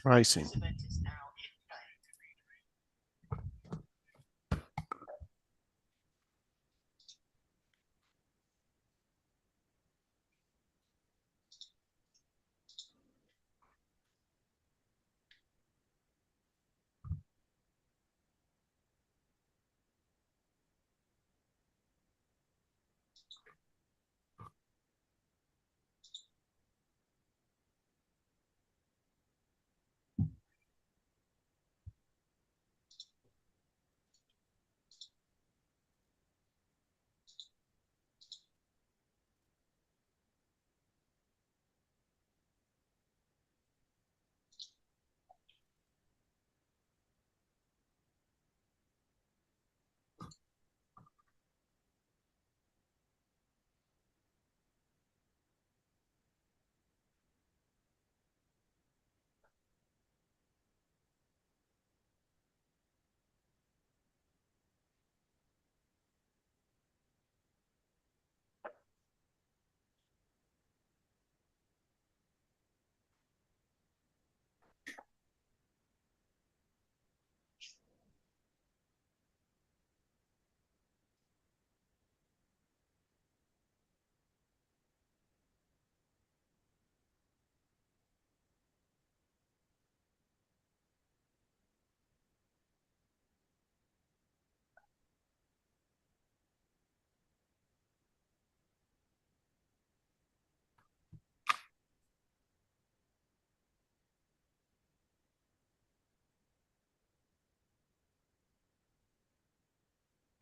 Racing. This event is now in play.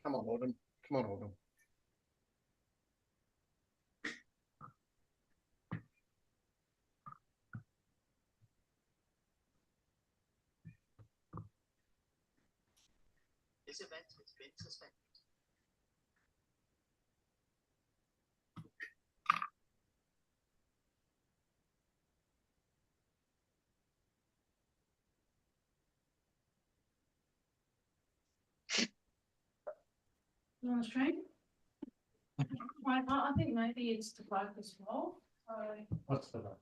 Come on, Autumn. Come on, Autumn. This event has been suspended. You want to stream? Right, I think maybe it's to focus more. So What's the one?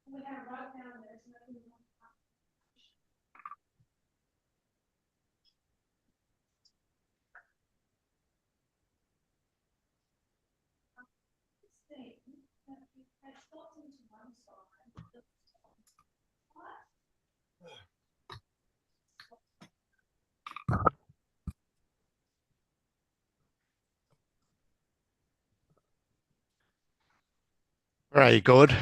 we have right down there. So maybe we want to see that if they slot into one side, Very good.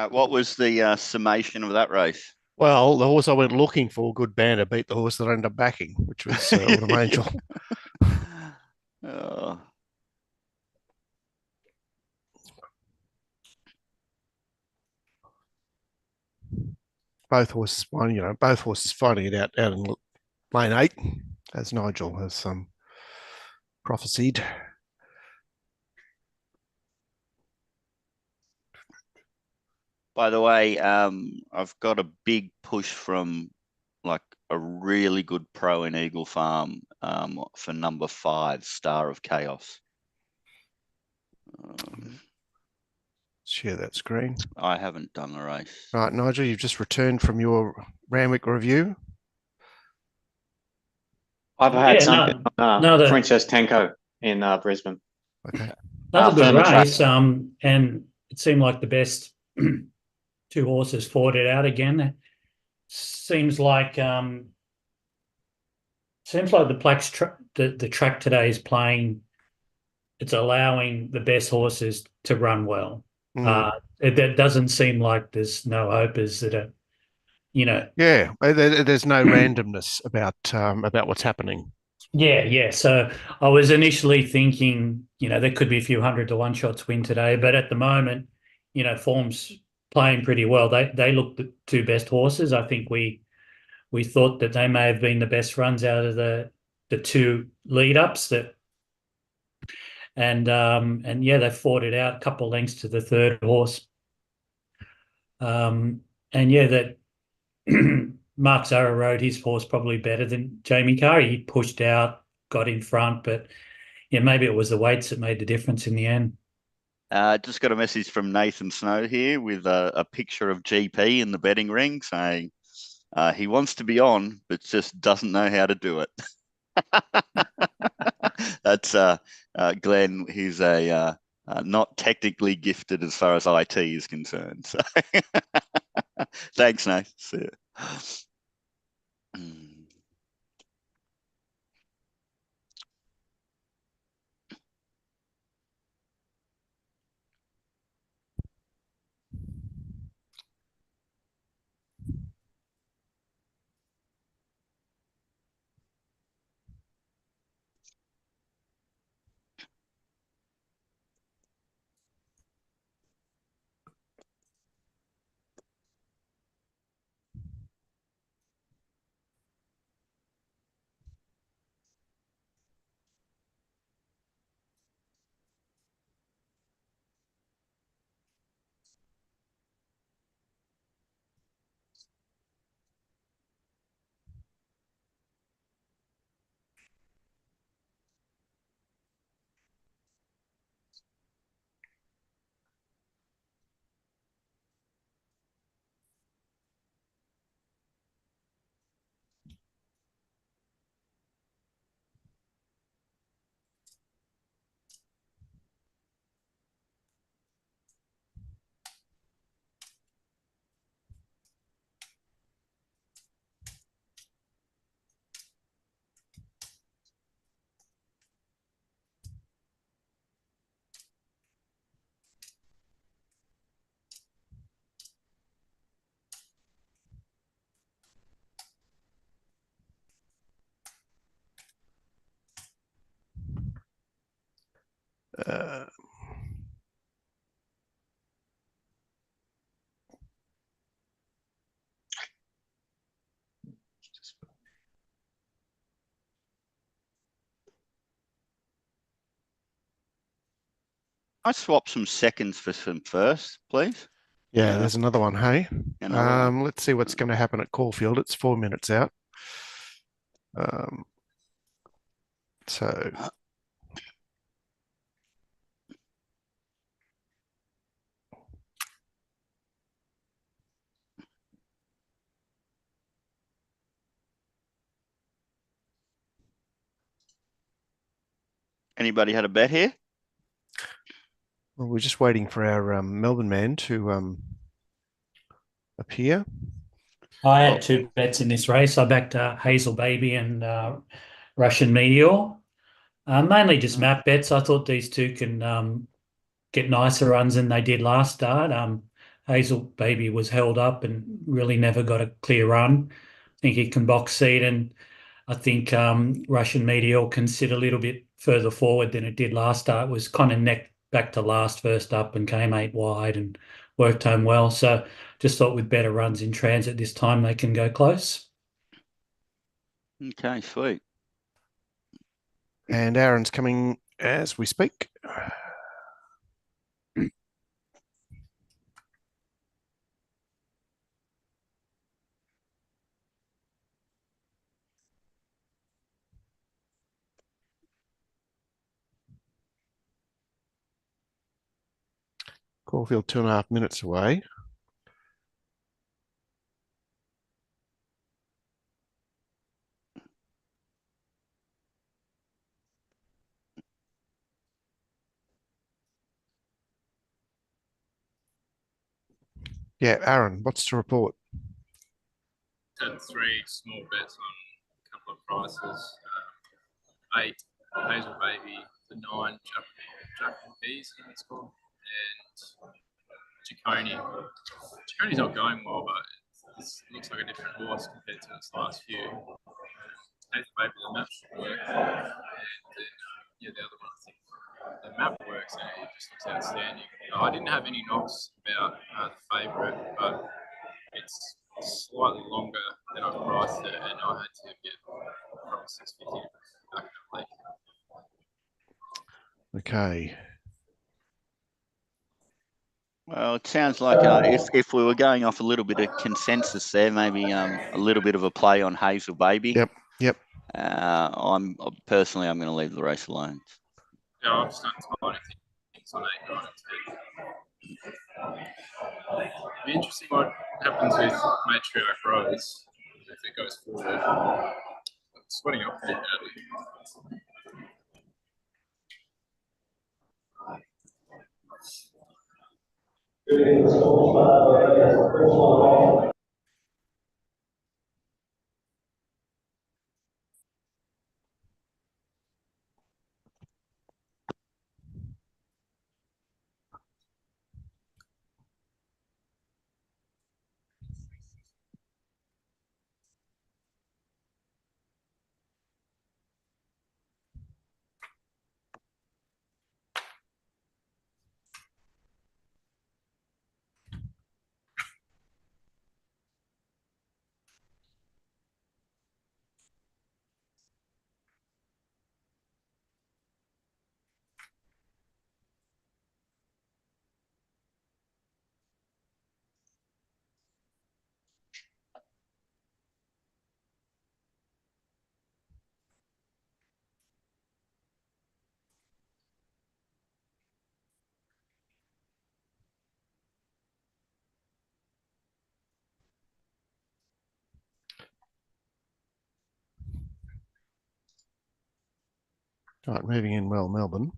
What was the summation of that race? Well, the horse I went looking for, Good Banner, beat the horse that I ended up backing, which was Autumn Angel. Oh. Both horses won, both horses fighting it out in lane 8, as Nigel has prophesied. By the way, I've got a big push from like a really good pro in Eagle Farm for number 5, Star of Chaos. Share that screen. I haven't done the race. Right, Nigel, you've just returned from your Randwick review. I've had something Princess Tenko in Brisbane. Okay. Another good race, and it seemed like the best 2 horses fought it out again. Seems like the track today is playing. It's allowing the best horses to run well. It doesn't seem like there's no hopers that are, Yeah, there's no randomness about what's happening. Yeah. So I was initially thinking, there could be a few 100-to-1 shots win today, but at the moment, form's playing pretty well. They look the 2 best horses. I think we thought that they may have been the best runs out of the 2 lead-ups and they fought it out a couple of lengths to the 3rd horse. That Mark Zara rode his horse probably better than Jamie Carr. He pushed out, got in front, but maybe it was the weights that made the difference in the end. Just got a message from Nathan Snow here with a picture of GP in the betting ring saying he wants to be on, but just doesn't know how to do it. That's Glenn, who's a not technically gifted as far as IT is concerned. So thanks, Nate. See you. I swap some seconds for some first, please. Yeah, there's another one. Hey, Another one. let's see what's going to happen at Caulfield. It's 4 minutes out. So. Anybody had a bet here? Well, we're just waiting for our Melbourne man to appear. I had 2 bets in this race. I backed Hazel Baby and Russian Meteor. Mainly just map bets. I thought these 2 can get nicer runs than they did last start. Hazel Baby was held up and really never got a clear run. I think he can box seat, and I think Russian Meteor can sit a little bit further forward than it did last start. It was kind of neck back to last first up and came 8 wide and worked home well. So just thought with better runs in transit this time, they can go close. Okay, sweet. And Aaron's coming as we speak. Caulfield 2.5 minutes away. Yeah, Aaron, what's to report? Had 3 small bets on a couple of prices. 8 Hazel Baby, the 9 Jockey Peas, I think it's called, and Jockey. Jockey's not going well, but it looks like a different horse compared to its last few. Hazel Baby, the map should work, and then the other one, I think the map works and it just looks outstanding. I didn't have any knocks about the favourite, but it's slightly longer than I priced it, and I had to get from 650 back in the league. Okay. Well, it sounds like if we were going off a little bit of consensus there, maybe a little bit of a play on Hazel Baby. Yep. I'm personally, I'm going to leave the race alone. Yeah, I'm just not tight. It's on 8, 9, and 10. It'll be interesting what happens with Matriarch Rose if it goes forward. I'm sweating up pretty badly. All right, moving in well, Melbourne.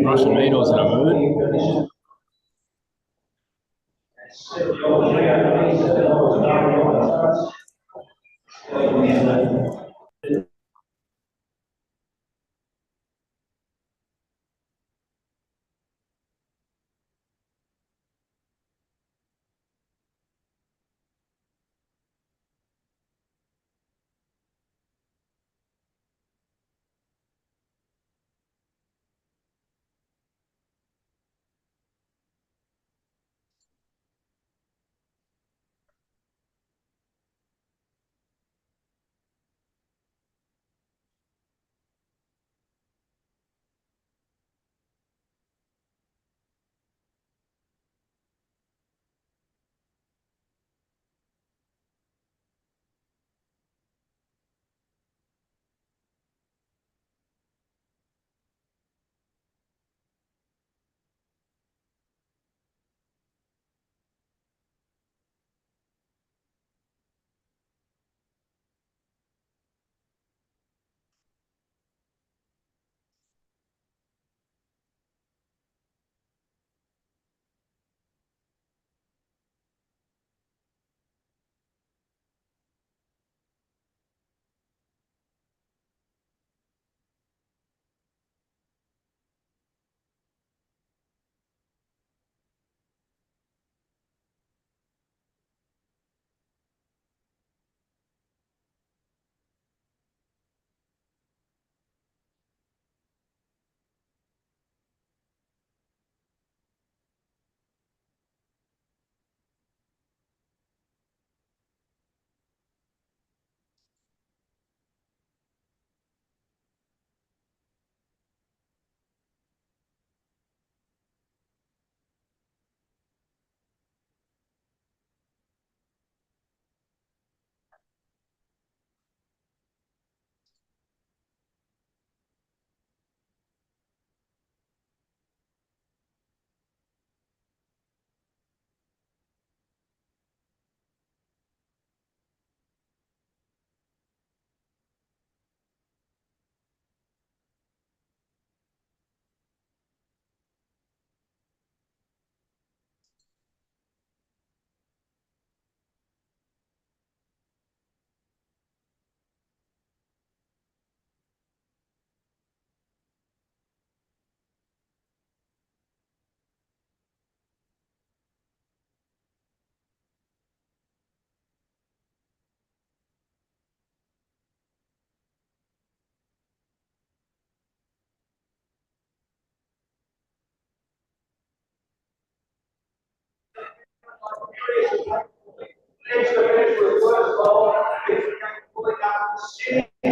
Russian Meteor's in a mood.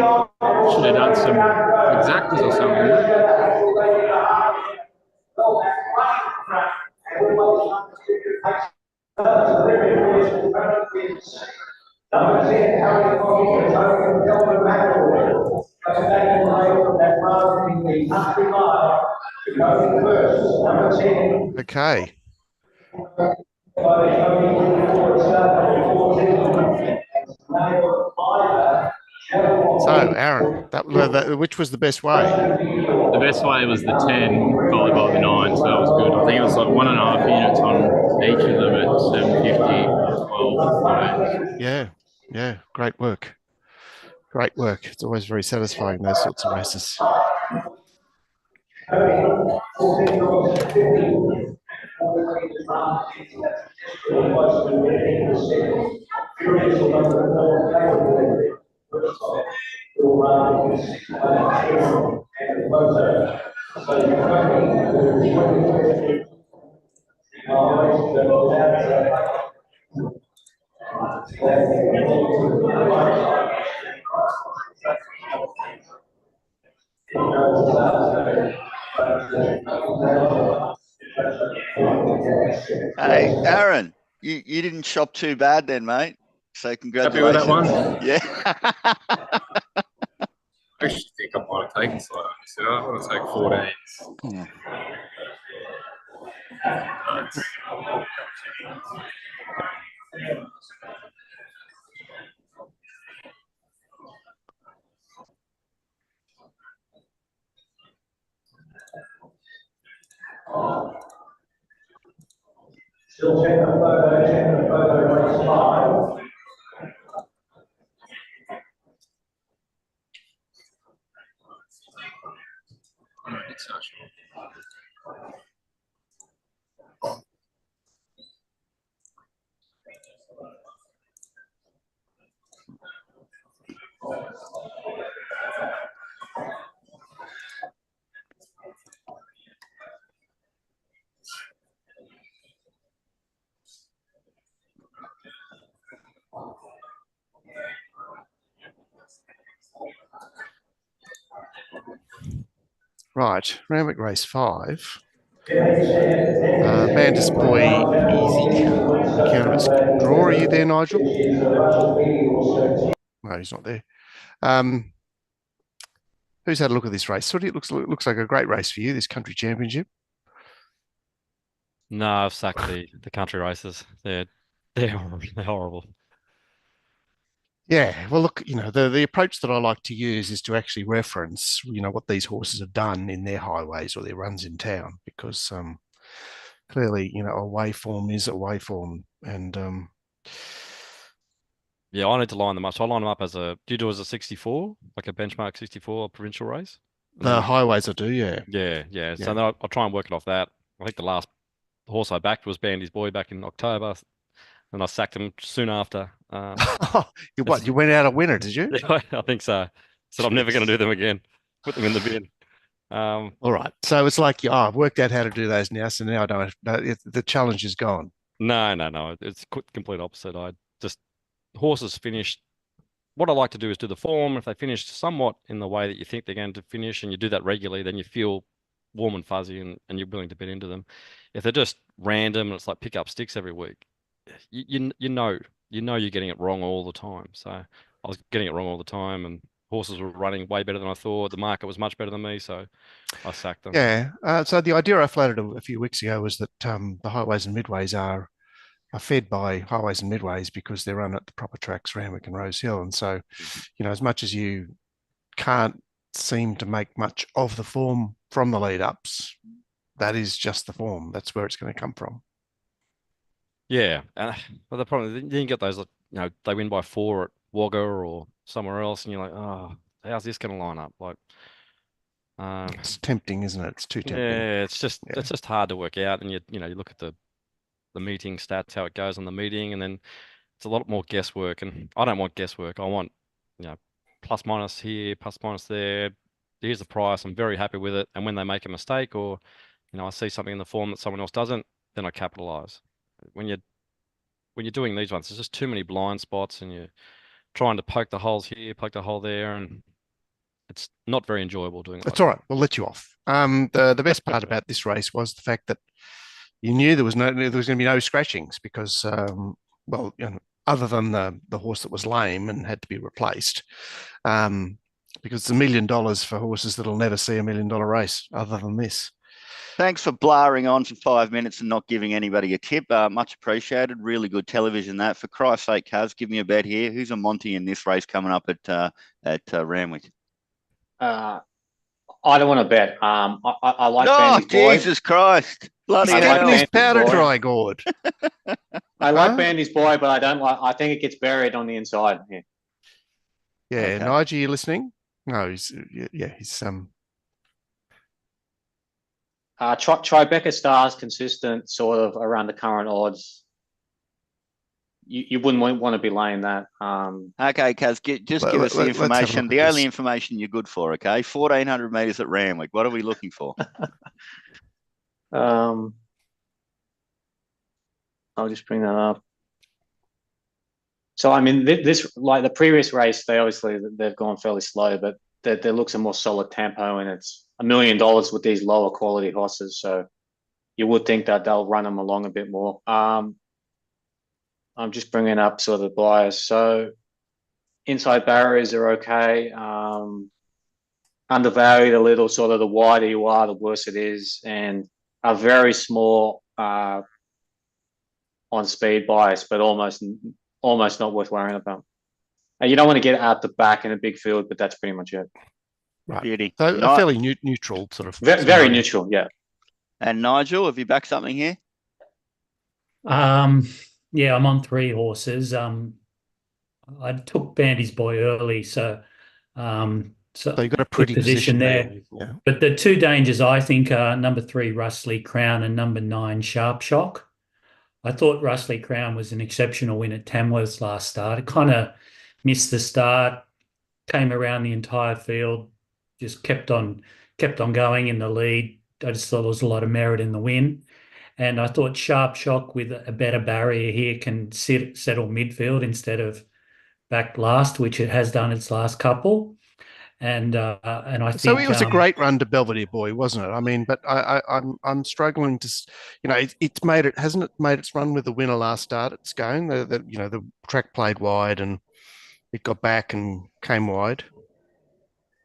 Should have done some exactas or something. Okay. So, Aaron, which was the best way? The best way was the 10 followed by the 9, so that was good. I think it was like 1.5 units on each of them at 750, 12. Yeah, great work. Great work. It's always very satisfying, those sorts of races. Hey, Aaron, you didn't shop too bad then, mate. So congratulations. Happy with that one? Yeah. I actually think I might have taken slightly. So I want to take 14s. Yeah. Nice. Still check the photo, race 5. Right, Randwick race 5. Bandus Boy, easy. Count of its draw. Are you there, Nigel? No, he's not there. Who's had a look at this race? It looks like a great race for you, this country championship. No, I've sacked the country races. They're horrible. Yeah, well, look, the approach that I like to use is to actually reference, what these horses have done in their highways or their runs in town, because clearly, away form is away form, and yeah, I need to line them up. So I line them up as do you do as a 64, like a benchmark 64 provincial race? The highways I do, yeah. Yeah. So then I'll try and work it off that. I think the last horse I backed was Bandy's Boy back in October, and I sacked him soon after. You went out a winner, did you? I think so. So I'm never going to do them again. Put them in the bin. All right. So it's like, I've worked out how to do those now. So now I don't. The challenge is gone. No. It's complete opposite. Horses finished. What I like to do is do the form. If they finish somewhat in the way that you think they're going to finish, and you do that regularly, then you feel warm and fuzzy, and you're willing to bet into them. If they're just random and it's like pick up sticks every week, you know you're getting it wrong all the time. So I was getting it wrong all the time, and horses were running way better than I thought. The market was much better than me, so I sacked them. Yeah. So the idea I floated a few weeks ago was that the highways and midways are fed by highways and midways because they're run at the proper tracks, Randwick and Rose Hill. And so, as much as you can't seem to make much of the form from the lead ups, that is just the form. That's where it's going to come from. Yeah. But the problem, then you get those, they win by 4 at Wagga or somewhere else, and you're like, oh, how's this going to line up? Like, it's tempting, isn't it? It's too tempting. Yeah, it's just hard to work out. And you look at the meeting stats, how it goes on the meeting, and then it's a lot more guesswork. And I don't want guesswork. I want, plus minus here, plus minus there. Here's the price. I'm very happy with it. And when they make a mistake, or I see something in the form that someone else doesn't, then I capitalize. When you're doing these ones, there's just too many blind spots, and you're trying to poke the holes here, poke the hole there, and it's not very enjoyable doing it. That's all right. We'll let you off. The best part about this race was the fact that you knew there was going to be no scratchings because, well, you know, other than the horse that was lame and had to be replaced, because it's $1 million for horses that'll never see $1 million race other than this. Thanks for blaring on for 5 minutes and not giving anybody a tip. Much appreciated. Really good television that. For Christ's sake, Kaz, give me a bet here. Who's a Monty in this race coming up at Randwick? I don't want to bet. I like Oh, Bandy's boy. Jesus Christ. Bloody I He's like hell. getting his Bandy's powder boy. dry gourd. I like Huh? Bandy's boy, but I don't like. I think it gets buried on the inside. Yeah. Yeah, Okay. Nigel, you listening? No, he's Tribeca Stars consistent, sort of around the current odds. You wouldn't want to be laying that. Okay, Kaz, give us the let's have a look information. at The only this. information you're good for, okay? 1,400 metres at Randwick. What are we looking for? I'll just bring that up. So I mean, this like the previous race, they've gone fairly slow, but there looks a more solid tempo, and it's $1 million with these lower quality horses. So you would think that they'll run them along a bit more. I'm just bringing up sort of the bias. So inside barriers are okay. Undervalued a little. Sort of the wider you are, the worse it is, and a very small on speed bias, but almost not worth worrying about. You don't want to get out the back in a big field, but that's pretty much it. Right. Beauty. So a fairly neutral sort of. Very neutral, yeah. And Nigel, have you backed something here? Yeah, I'm on 3 horses. I took Bandy's boy early, so So you've got a pretty good position there. Yeah. But the 2 dangers I think are number 3 Rustly Crown and number 9 Sharp Shock. I thought Rustly Crown was an exceptional win at Tamworth's last start. It kind of missed the start, came around the entire field, just kept on going in the lead. I just thought there was a lot of merit in the win. And I thought Sharp Shock with a better barrier here can settle midfield instead of back last, which it has done its last couple. And I think so it was a great run to Belvedere Boy, wasn't it? I mean, but I'm struggling to, you know, hasn't it made its run with the winner last start? It's going the track played wide and it got back and came wide.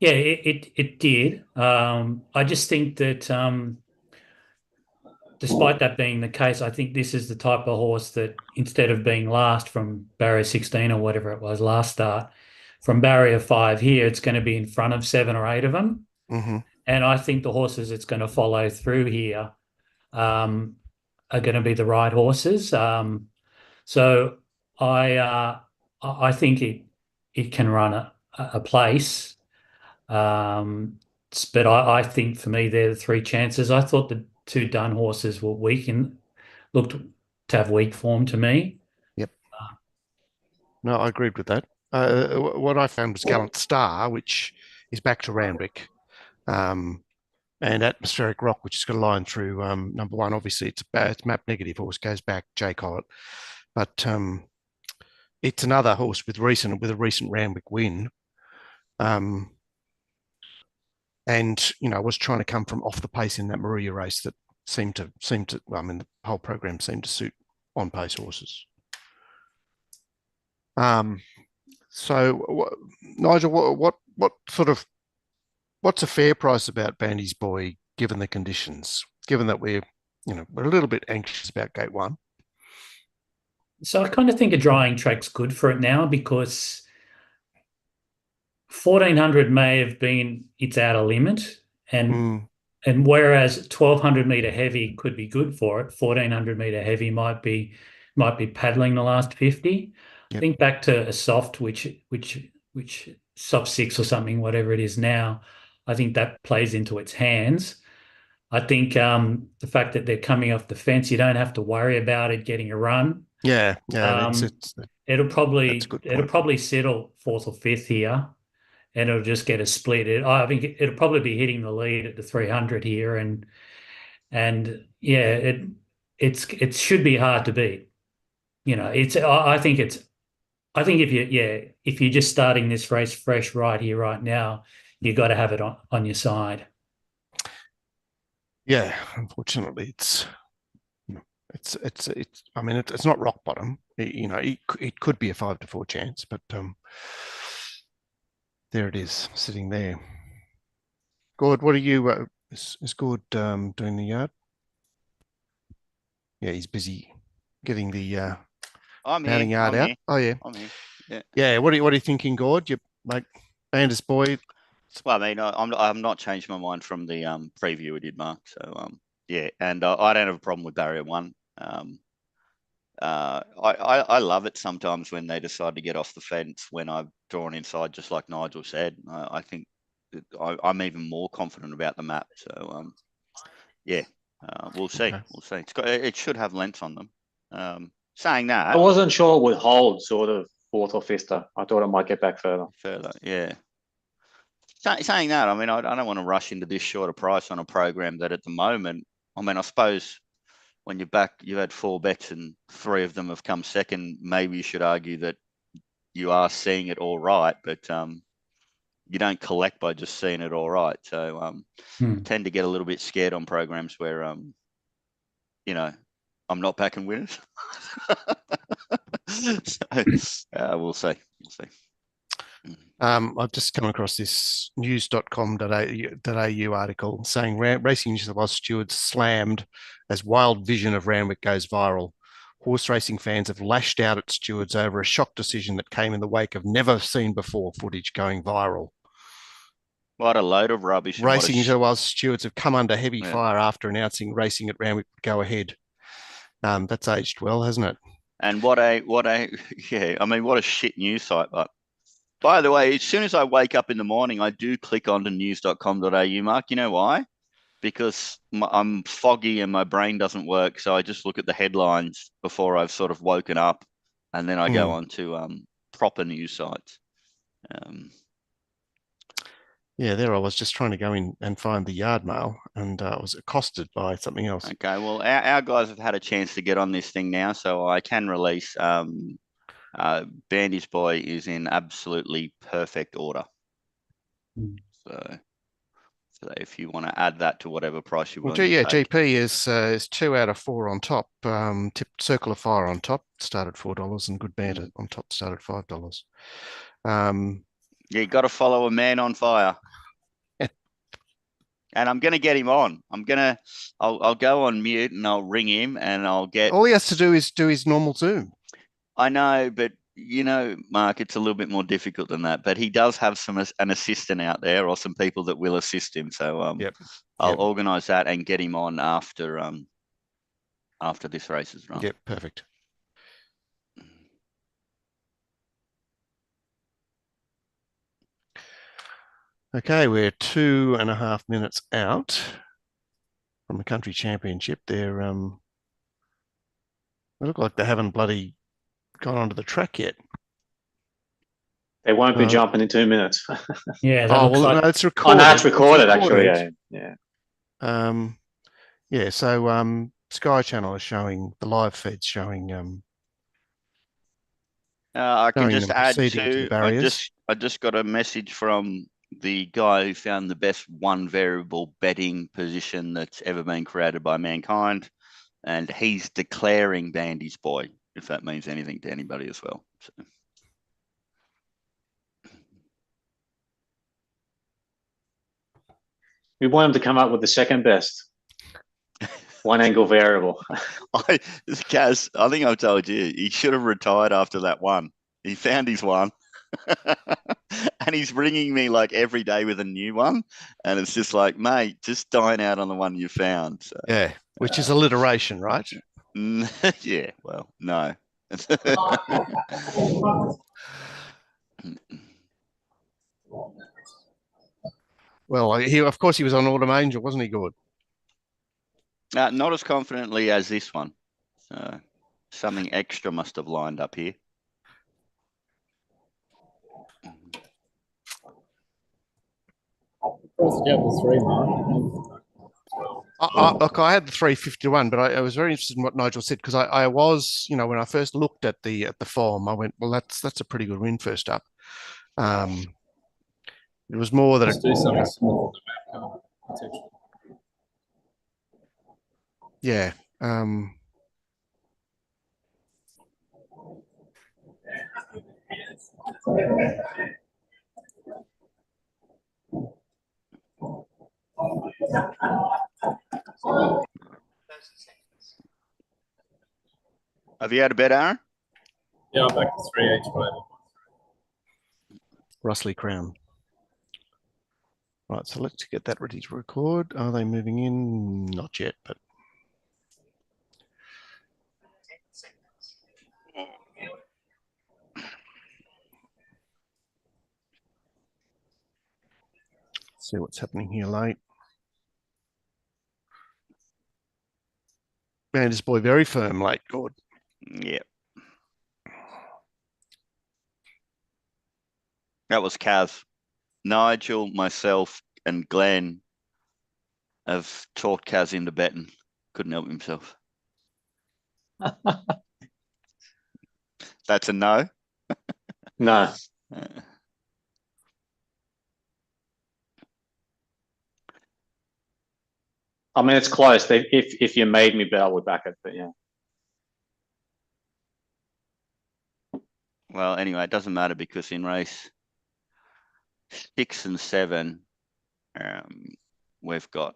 Yeah, it did. I just think that despite that being the case, I think this is the type of horse that instead of being last from barrier 16 or whatever it was last start, from barrier 5 here, it's going to be in front of 7 or 8 of them. Mm-hmm. And I think the horses it's going to follow through here are going to be the right horses. So I think it can run a place. But I think for me, they're the 3 chances. I thought the 2 Dun horses were weak and looked to have weak form to me. Yep. No, I agreed with that. What I found was Gallant Star, which is back to Randwick, and Atmospheric Rock, which has got a line through number 1. Obviously, it's map negative horse, goes back, Jay Collett, but it's another horse with a recent Randwick win, and you know was trying to come from off the pace in that Maria race that seemed to. I mean, the whole program seemed to suit on pace horses. So, Nigel, what's a fair price about Bandy's boy given the conditions? Given that we're a little bit anxious about Gate 1. So I kind of think a drying track's good for it now because 1,400 may have been its outer limit, and whereas 1,200 meter heavy could be good for it, 1,400 meter heavy might be paddling the last 50. Yep. I think back to a soft, which soft 6 or something, whatever it is now. I think that plays into its hands. I think the fact that they're coming off the fence, you don't have to worry about it getting a run. Yeah. It'll probably settle 4th or 5th here, and it'll just get a split. I think it'll probably be hitting the lead at the 300 here, and yeah, it should be hard to beat. You know, I think if you're just starting this race fresh right here, right now, you got to have it on your side. Yeah, unfortunately, it's. I mean, it's not rock bottom. It could be a 5-4 chance, but there it is, sitting there. Gord, what are you? Is Gord doing the yard? Yeah, he's busy getting the batting yard out. Oh yeah, I'm here. Yeah. Yeah. What are you thinking, Gord? You like Banders boy? Well, I mean, I'm not changed my mind from the preview we did, Mark. So yeah, and I don't have a problem with barrier 1. I love it sometimes when they decide to get off the fence when I've drawn inside, just like Nigel said. I think I'm even more confident about the map. So yeah, we'll see. Okay. We'll see. It should have lengths on them. Saying that, I wasn't sure it would hold sort of 4th or 5th. I thought it might get back further. Yeah. Saying that, I mean, I don't want to rush into this shorter price on a program that at the moment, I mean, I suppose when you've had 4 bets and 3 of them have come second, maybe you should argue that you are seeing it all right, but you don't collect by just seeing it all right. So I tend to get a little bit scared on programs where, I'm not backing winners. So, we'll see. I've just come across this news.com.au article saying Racing New South Wales stewards slammed as wild vision of Randwick goes viral. Horse racing fans have lashed out at stewards over a shock decision that came in the wake of never seen before footage going viral. What a load of rubbish. Racing New South Wales stewards have come under heavy fire after announcing racing at Randwick would go ahead. That's aged well, hasn't it? And what a shit news site. But by the way, as soon as I wake up in the morning, I do click onto news.com.au, Mark. You know why? Because I'm foggy and my brain doesn't work. So I just look at the headlines before I've sort of woken up, and then I go on to proper news sites. Yeah, there I was just trying to go in and find the yard mail, and I was accosted by something else. Okay, well, our guys have had a chance to get on this thing now, so I can release Bandy's Boy is in absolutely perfect order. So if you want to add that to whatever price you want. Yeah, GP is 2 out of 4 on top. Tipped Circle of Fire on top, started $4, and Good Banter on top started $5. Yeah, you got to follow a man on fire. And I'm going to get him on. I'll go on mute and I'll ring him and I'll get. All he has to do is do his normal Zoom. I know, but Mark, it's a little bit more difficult than that. But he does have an assistant out there or some people that will assist him. So I'll organise that and get him on after this race is run. Yep, perfect. Okay, we're 2.5 minutes out from the country championship. They look like they haven't bloody gone onto the track yet. They won't be jumping in 2 minutes. Yeah. No, it's recorded. Oh, no, it's recorded actually. Yeah. So Sky Channel is showing the live feeds showing. I can just add to barriers. I just got a message from the guy who found the best one variable betting position that's ever been created by mankind, and he's declaring Bandy's Boy, if that means anything to anybody as well. So. We want him to come up with the second best one angle variable. Kaz, I think I've told you, he should have retired after that one. He found his one. And he's ringing me like every day with a new one, and it's just like, mate, just dine out on the one you found. So, yeah, which is alliteration, right? Yeah, well, no. Well, of course he was on Autumn Angel, wasn't he, Gord? Not as confidently as this one. Something extra must have lined up here. Look, I had the 351, but I was very interested in what Nigel said, because I was, when I first looked at the form, I went, well, that's a pretty good win first up. It was more that Let's do something similar to the map potentially. yeah. Have you had a bet, Aaron? Yeah, I'm back to 3 each way. Rustly Crown. Right, so let's get that ready to record. Are they moving in? Not yet, but see what's happening here late. Man, this boy very firm late. Good. Yeah. That was Cav. Nigel, myself, and Glenn have talked Kaz into betting. Couldn't help himself. That's a no? No. I mean, it's close. If you made me bet, I would back it, but yeah. Well, anyway, it doesn't matter because in race 6 and 7, we've got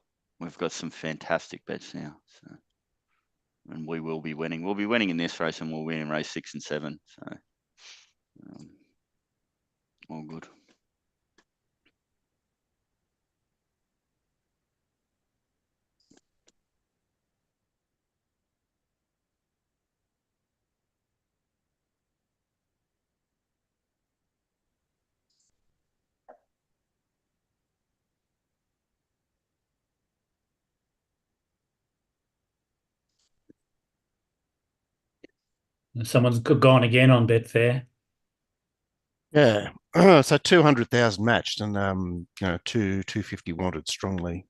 some fantastic bets now. So, and we will be winning. We'll be winning in this race, and we'll win in race 6 and 7. So, all good. Someone's gone again on Betfair. Yeah. So 200,000 matched and 250 wanted strongly.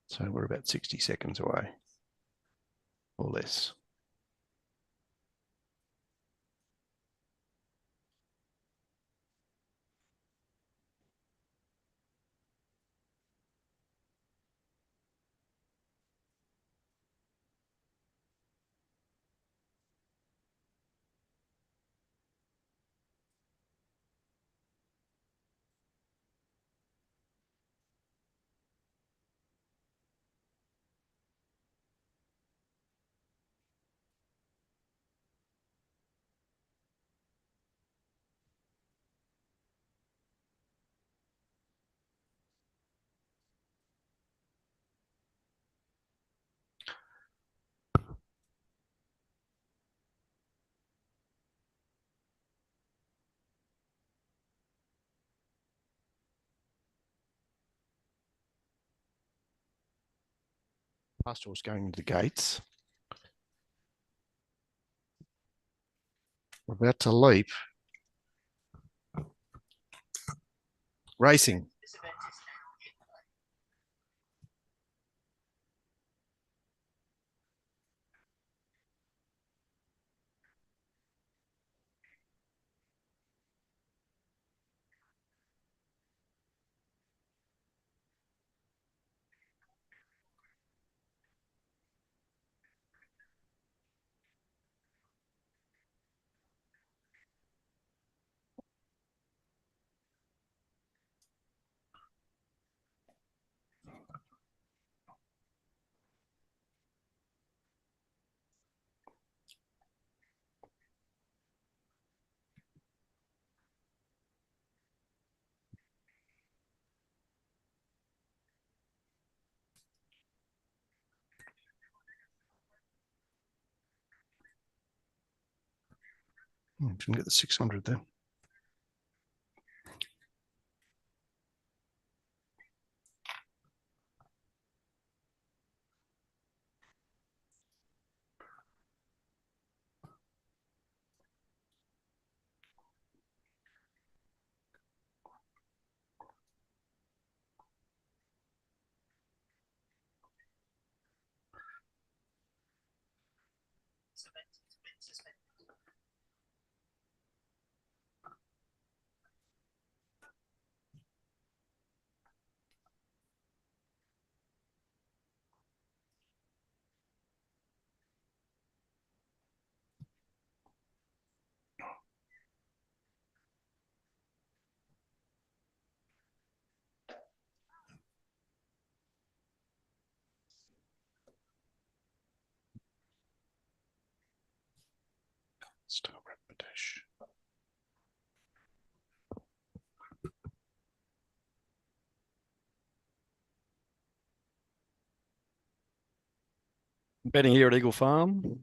So we're about 60 seconds away or less. Pastor's going into the gates. We're about to leap. Racing. Didn't get the 600 there. this event has been suspended. Start repetition. Betting here at Eagle Farm.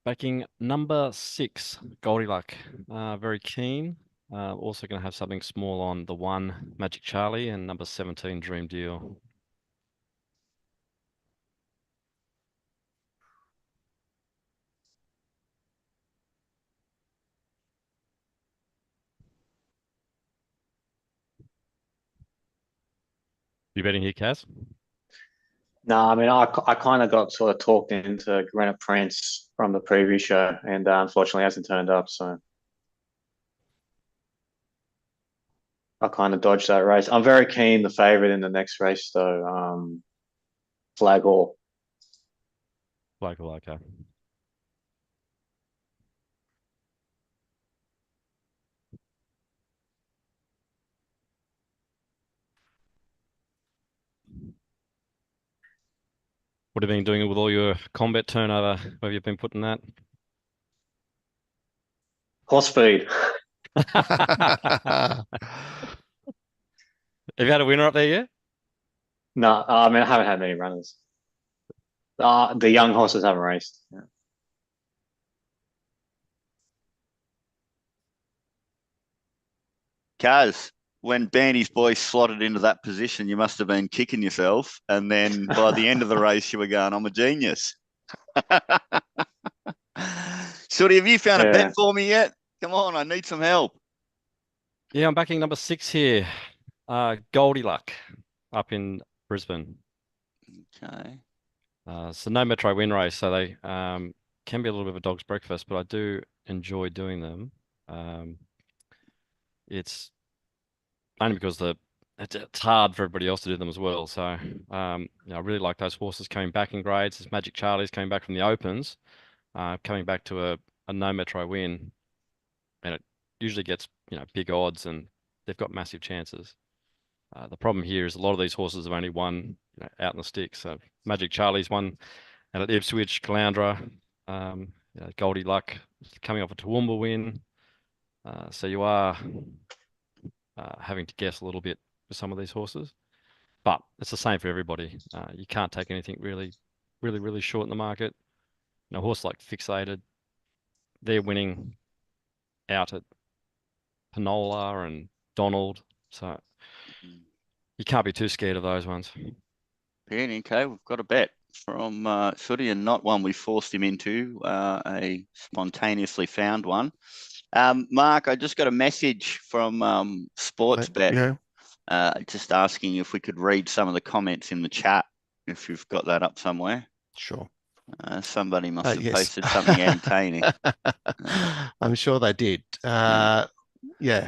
Backing number 6, Goldie Luck. Very keen. Also going to have something small on the 1, Magic Charlie, and number 17, Dream Deal. You betting here, Kaz? No, I mean, I kind of got sort of talked into Granite Prince from the previous show, and unfortunately hasn't turned up. So I kind of dodged that race. I'm very keen the favourite in the next race, though. Flag Hall. Flag Hall, okay. What have you been doing with all your combat turnover? Where have you been putting that? Horse feed. Have you had a winner up there yet? No, I mean, I haven't had many runners. The young horses haven't raced. Yeah. Kaz, when Bandy's boy slotted into that position, you must have been kicking yourself. And then by the end of the race, you were going, I'm a genius. Sooty, have you found a bet for me yet? Come on, I need some help. Yeah, I'm backing number 6 here. Goldie Luck up in Brisbane. Okay. So no Metro win race, so they can be a little bit of a dog's breakfast, but I do enjoy doing them. It's only because it's hard for everybody else to do them as well. So I really like those horses coming back in grades. As Magic Charlie's coming back from the Opens, coming back to a no Metro win, and it usually gets big odds, and they've got massive chances. The problem here is a lot of these horses have only won out in the sticks. So Magic Charlie's won out at Ipswich, Caloundra, Goldie Luck coming off a Toowoomba win. So you are having to guess a little bit for some of these horses, but it's the same for everybody. You can't take anything really short in the market. A horse like Fixated, they're winning out at Panola and Donald, so you can't be too scared of those ones. Yeah, okay, we've got a bet from Sooty, and not one we forced him into, a spontaneously found one. Mark, I just got a message from Sportsbet, just asking if we could read some of the comments in the chat, if you've got that up somewhere. Sure. Somebody must have posted something entertaining. I'm sure they did. Yeah.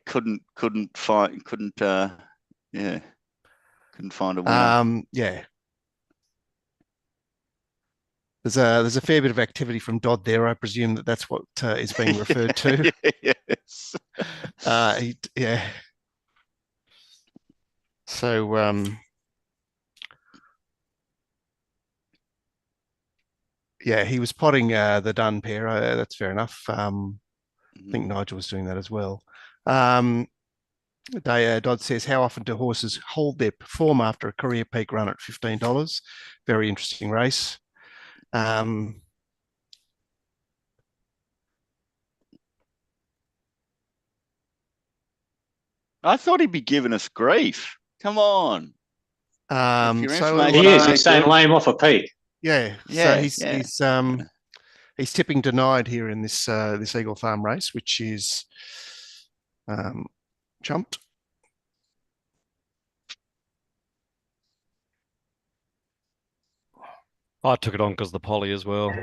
Couldn't find a winner. Yeah. There's a fair bit of activity from Dodd there. I presume that's what is being referred to. Yes. Yeah. So yeah, he was potting the Dunn pair. That's fair enough. I think Nigel was doing that as well. Dodd says, how often do horses hold their form after a career peak run at $15? Very interesting race. I thought he'd be giving us grief. Come on. He is. He's staying lame off a peak. Yeah. So he's tipping denied here in this Eagle Farm race, which is Jumped. I took it on because of the poly as well.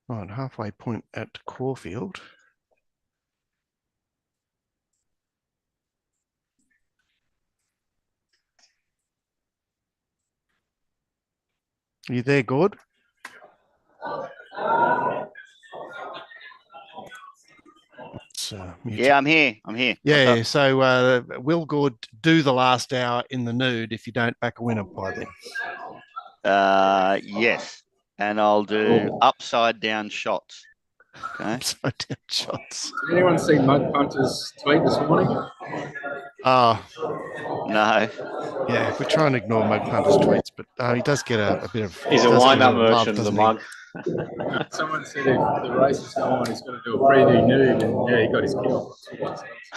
Right, halfway point at Caulfield. Are you there, Gord? Yeah, I'm here. I'm here. Yeah, so will Gord do the last hour in the nude if you don't back a winner by then? Yes, and I'll do upside down shots. Okay. Upside down shots. Did anyone see Mug Punter's tweet this morning? Oh, no. Yeah, we try and ignore Mug Punter's tweets, but he does get a bit of. He's a wind-up merchant, the Mug. Someone said if the race is going on, he's going to do a preview nude, and yeah, he got his kill.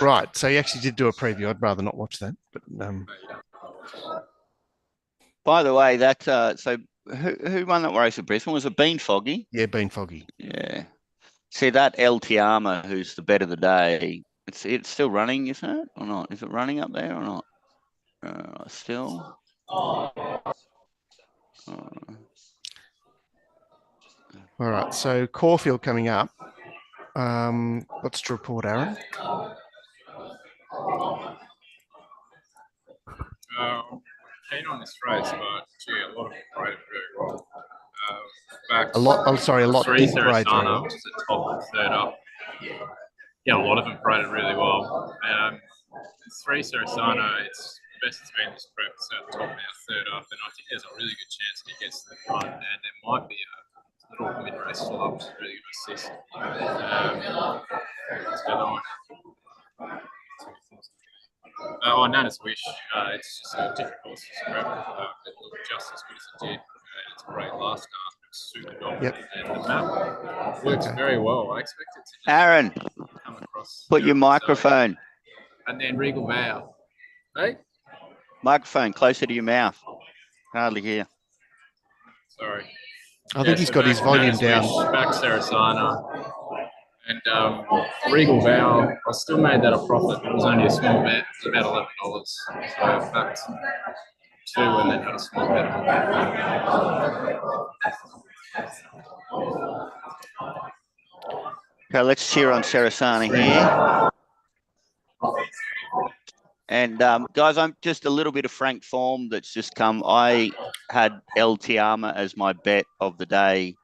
Right, so he actually did do a preview. I'd rather not watch that, but. By the way, that so who won that race at Brisbane? Was it Bean Foggy? Yeah, Bean Foggy. Yeah. See that El Tiama, who's the bet of the day. It's still running, isn't it, or not? Is it running up there or not? Still. All right, so Caulfield coming up. What's to report, Aaron? Keen on this race, but gee, a lot of them rode very well. A lot did parade very well. Which is the top third up. Yeah, a lot of them paraded really well. 3 Sarasana, it's best it's been this prep. It's at the top now, third up, and I think there's a really good chance he gets to the front, and there might be a little mid-race slot, which is really going to assist. Let's go on. Nana's Wish. It's just a different horse to prep. It looked just as good as it did. It's a great last start. It's super dominant, and the map works very well. I expect it to Aaron, come across. put your microphone. And then Regal Vow. Hey? Microphone closer to your mouth. Hardly hear. Sorry. I think he's got his volume down. Back Sarasana. And Regal Vow, I still made that a profit. It was only a small bet. It was about $11. So I backed 2 and then had a small bet on that. Okay, let's cheer on Sarasana here. And guys, I'm just a little bit of frank form that's just come. I had El Tiama as my bet of the day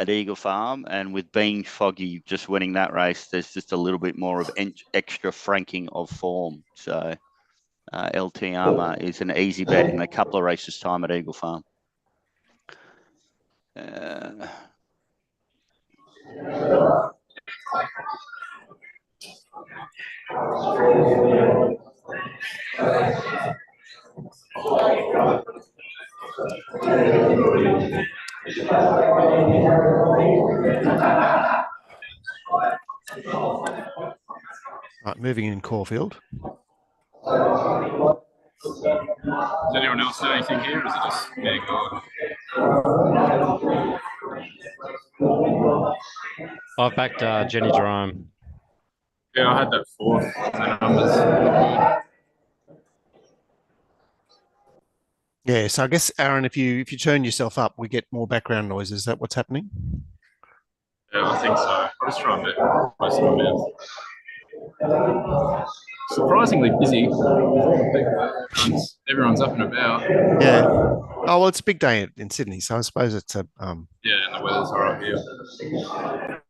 at Eagle Farm, and with Bean Foggy just winning that race, there's just a little bit more of extra franking of form. So El Tiama is an easy bet in a couple of races' time at Eagle Farm. Right, moving in Caulfield. Does anyone else know anything here, or is it just getting on? I've backed Jenny Jerome. Yeah, I had that fourth. The numbers look Yeah, so I guess Aaron, if you turn yourself up, we get more background noise. Is that what's happening? good. Yeah, I think so. I'll just try and be close to my mouth. Surprisingly busy. Everyone's up and about. Yeah. Oh well, it's a big day in Sydney, so I suppose it's a Yeah, and the weather's all right here.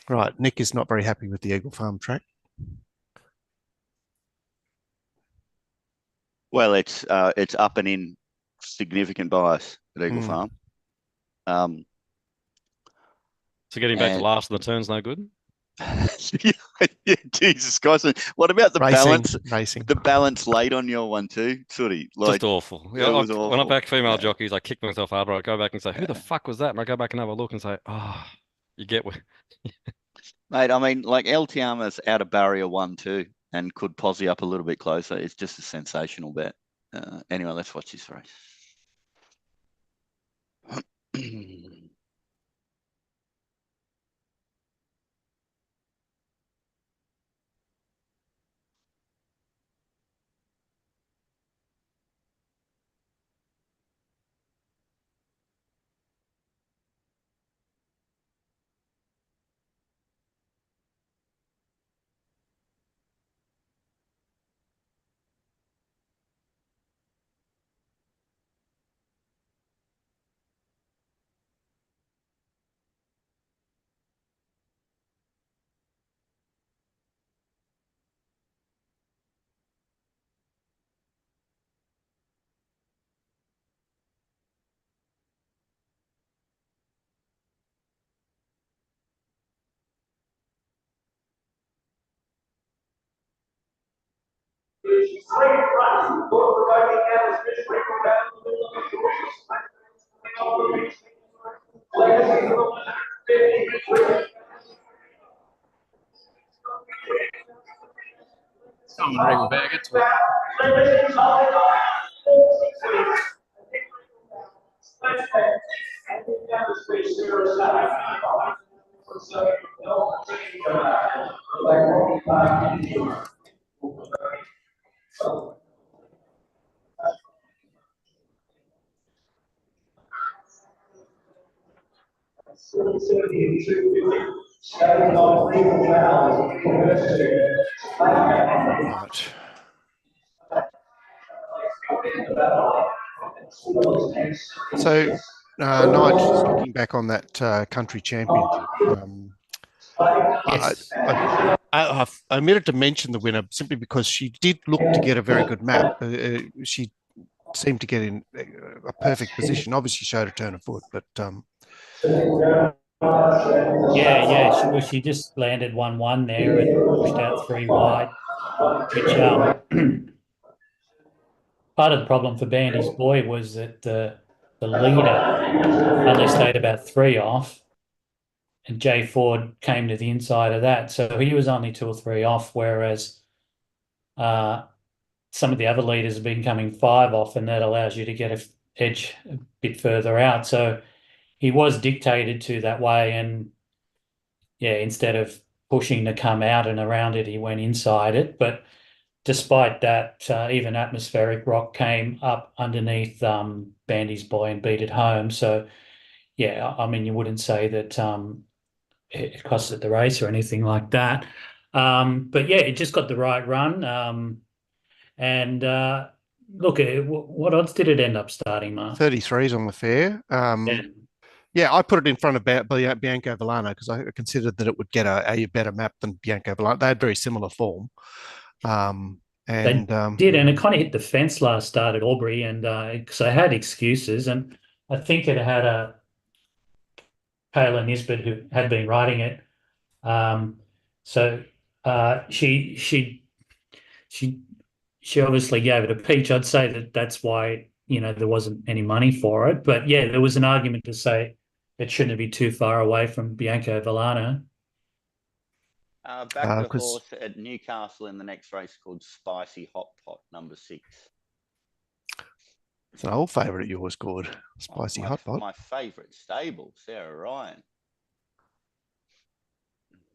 right. Nick is not very happy with the Eagle Farm track. Well, it's up and in significant bias at Eagle Farm. So getting back to last in the turn's no good. Yeah, Jesus Christ! What about the balance? Racing. The balance late on your one too, Sooty. Like, just awful. Yeah, it was when awful. I back female jockeys, I kick myself harder. I go back and say, "Who the fuck was that?" And I go back and have a look and say, "Oh, you get where." Mate, I mean, like El Tiama's out of barrier 1-2 and could posse up a little bit closer. It's just a sensational bet. Anyway, let's watch this race. Come on, Regal Bag, get to it. Right. So, Nigel, just looking back on that country championship, Yes. I omitted to mention the winner simply because she did look to get a very good map. She seemed to get in a perfect position. Obviously, showed a turn of foot, but yeah. She just landed 1-1 there and pushed out 3 wide, which part of the problem for Bandy's boy was that the leader only stayed about 3 off, and Jay Ford came to the inside of that, so he was only 2 or 3 off, whereas some of the other leaders have been coming 5 off, and that allows you to get an edge a bit further out. So he was dictated to that way, and yeah, instead of pushing to come out and around it, he went inside it. But despite that, even Atmospheric Rock came up underneath Bandy's boy and beat it home. So yeah, I mean, you wouldn't say that it costed the race or anything like that. But yeah, it just got the right run. And look, what odds did it end up starting, Mark? 33s on the fair. Yeah, I put it in front of Bianco Villano because I considered that it would get a better map than Bianco Villano. They had very similar form. And they did, and it kind of hit the fence last start at Albury, and because I had excuses, and I think it had a Pearla Nisbet who had been riding it. So she obviously gave it a peach. I'd say that's why there wasn't any money for it. But yeah, there was an argument to say it shouldn't be too far away from Bianco Villano. Back the horse at Newcastle in the next race called Spicy Hot Pot, number 6. It's an old favourite of yours, Gord. Spicy Hot Pot. My favourite stable, Sarah Ryan.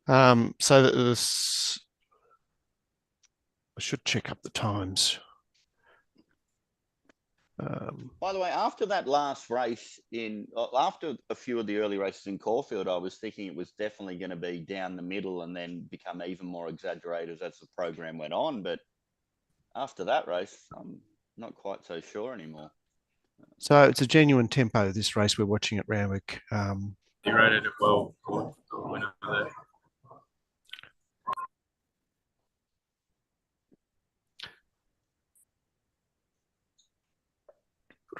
So that this, I should check up the times. By the way, after that last race after a few of the early races in Caulfield, I was thinking it was definitely going to be down the middle and then become even more exaggerated as the program went on. But after that race, I'm not quite so sure anymore. So it's a genuine tempo, this race we're watching at Randwick. He rated it well. Winner there.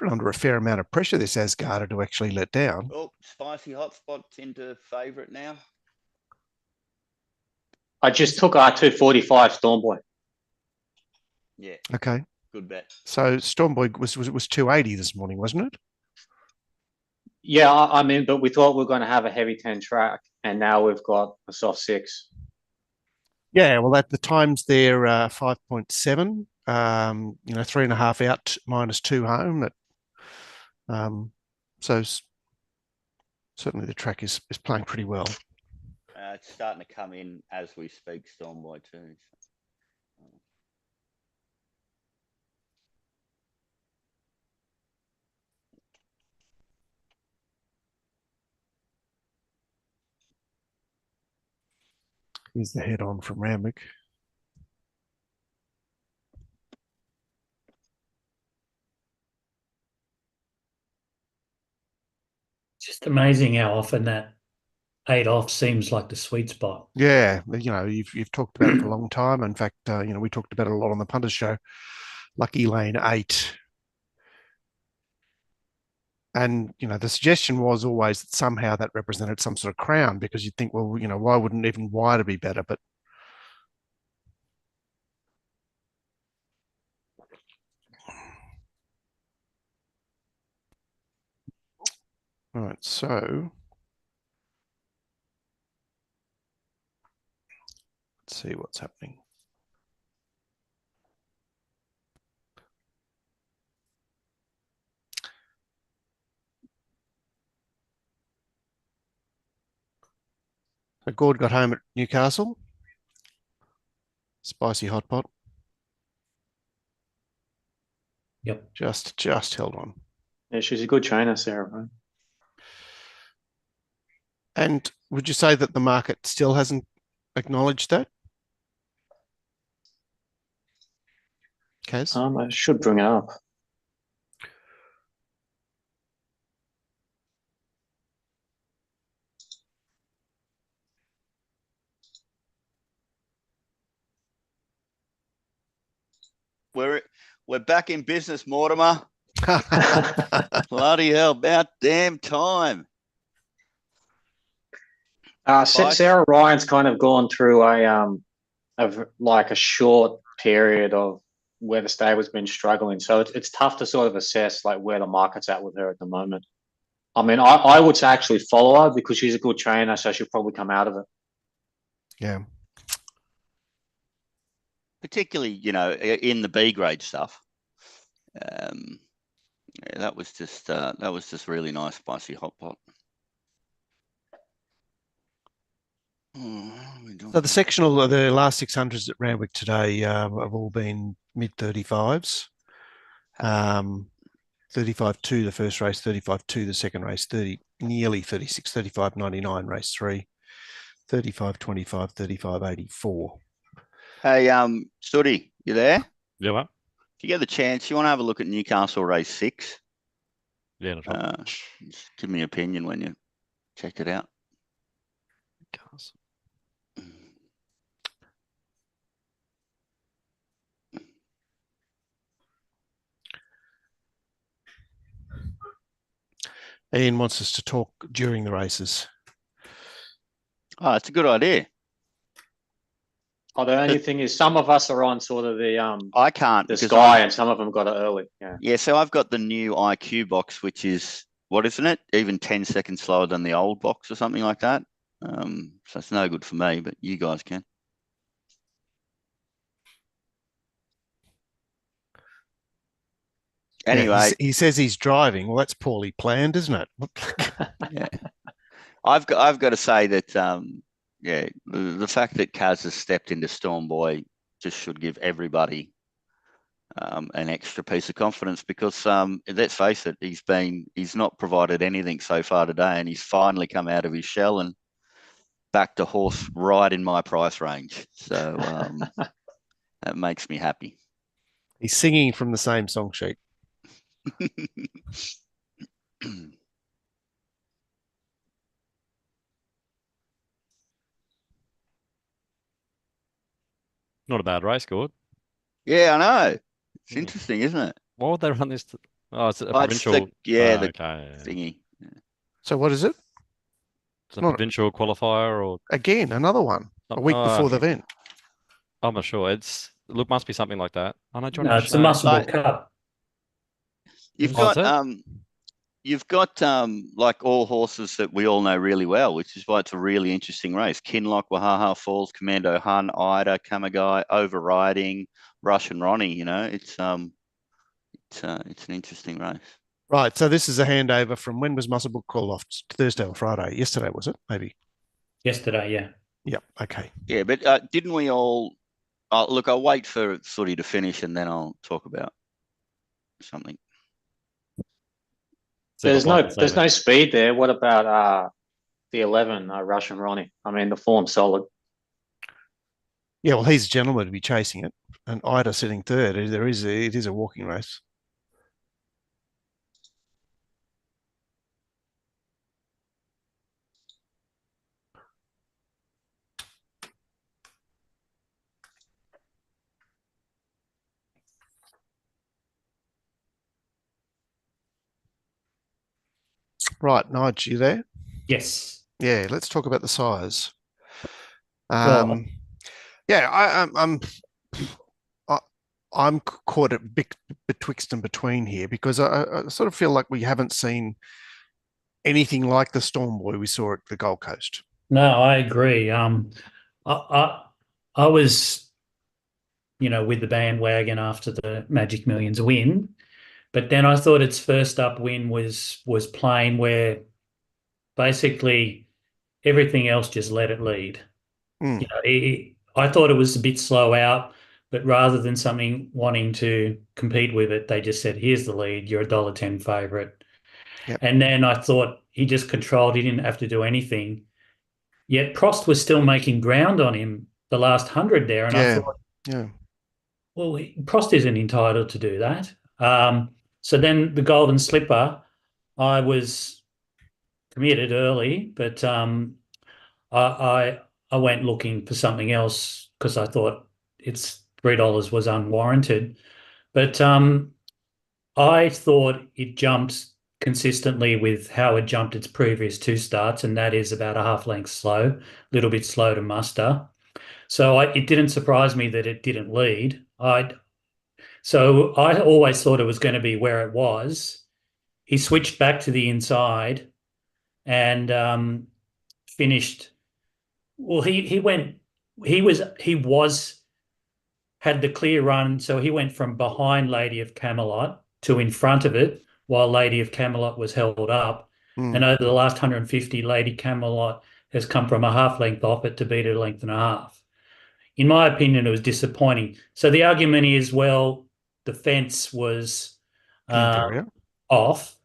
Under a fair amount of pressure, this Asgarder to actually let down. Oh, Spicy Hotspot's into favourite now. I just took R245 Stormboy. Yeah. Okay. Good bet. So Stormboy was 280 this morning, wasn't it? Yeah, I mean, but we thought we were going to have a heavy 10 track, and now we've got a soft 6. Yeah, well, at the times they're 5.7. 3.5 out minus 2 home. So certainly the track is playing pretty well. It's starting to come in as we speak, Stormboy too. Here's the head on from Randwick. Just amazing how often that 8 off seems like the sweet spot. Yeah, you've talked about it for a long time. In fact, we talked about it a lot on the Punters Show. Lucky Lane 8. And, the suggestion was always that somehow that represented some sort of crown, because you'd think, well, why wouldn't even wider be better? But all right, so let's see what's happening. So Gord got home at Newcastle. Spicy Hot Pot. Yep. Just held on. Yeah, she's a good trainer, Sarah. Right? And would you say that the market still hasn't acknowledged that? Kaz? I should bring it up. We're back in business, Mortimer. Bloody hell, about damn time. Sarah Ryan's kind of gone through a short period of where the stable's been struggling, so it's tough to sort of assess like where the market's at with her at the moment. I mean, I would actually follow her because she's a good trainer, so she'll probably come out of it. Yeah. Particularly, in the B grade stuff. That was just really nice, Spicy Hot Pot. So the last 600s at Randwick today have all been mid 35s. 35.2 the first race, 35.2 the second race, nearly 36, 35.99 race 3, 35.25, 35.84. Hey, Stoddy, you there? Yeah, what? If you get the chance, you want to have a look at Newcastle race 6? Yeah, no problem. Just give me an opinion when you check it out. Newcastle. Ian wants us to talk during the races. Oh, it's a good idea. Oh, the only thing is some of us are on sort of I can't the Sky, and some of them got it early. Yeah, so I've got the new IQ box, which is, what isn't it? Even 10 seconds slower than the old box or something like that. So it's no good for me, but you guys can. Anyway, yeah, he says he's driving. Well, that's poorly planned, isn't it? Yeah, I've got to say that yeah, the fact that Kaz has stepped into Storm Boy just should give everybody an extra piece of confidence, because let's face it, he's not provided anything so far today, and he's finally come out of his shell and back to horse right in my price range. So that makes me happy. He's singing from the same song sheet. Not a bad race, Gord. Yeah, I know. It's interesting, isn't it? Why would they run this? Oh, it's a It's provincial. the okay. thingy. So what is it? It's a provincial qualifier, or again another one a week before the event. I'm not sure. Must be something like that. I know Johnny. No, it's the Muscle Cup. You've got like all horses that we all know really well, which is why it's a really interesting race. Kinlock, Wahaha Falls, Commando Hun, Ida, Kamagai, Overriding, Russian Ronnie. You know, it's an interesting race. Right. So this is a handover from, when was Muscle Book call off? Thursday or Friday? Yesterday, was it? Maybe. Yesterday, yeah. Yep. Okay. Yeah, but didn't we all? Look, I'll wait for Sooty to finish and then I'll talk about something. There's no speed there. What about the 11 Russian Ronnie? I mean, the form's solid. Yeah, well, he's a gentleman to be chasing it, and Ida sitting third. It is a walking race. Right, Nige, you there? Yes. Yeah, let's talk about the size. Well, yeah, I'm caught a bit betwixt and between here, because I sort of feel like we haven't seen anything like the Storm Boy we saw at the Gold Coast. No, I agree. I was, with the bandwagon after the Magic Millions win, but then I thought its first up win was plain, where basically everything else just let it lead. I thought it was a bit slow out, but rather than something wanting to compete with it, they just said, "Here's the lead. You're $1.10 favourite." Yep. And then I thought he just controlled. He didn't have to do anything. Yet Prost was still making ground on him the last 100 there, and I thought, well, Prost isn't entitled to do that. So then the Golden Slipper, I was committed early, but I went looking for something else because I thought it's $3 was unwarranted. But I thought it jumped consistently with how it jumped its previous two starts, and that is about a half length slow, a little bit slow to muster. So it didn't surprise me that it didn't lead. So I always thought it was going to be where it was. He switched back to the inside and finished. Well, he had the clear run, so he went from behind Lady of Camelot to in front of it, while Lady of Camelot was held up. And over the last 150, Lady Camelot has come from a half length off it to beat it a length and a half. In my opinion, it was disappointing. So the argument is, well, the fence was off,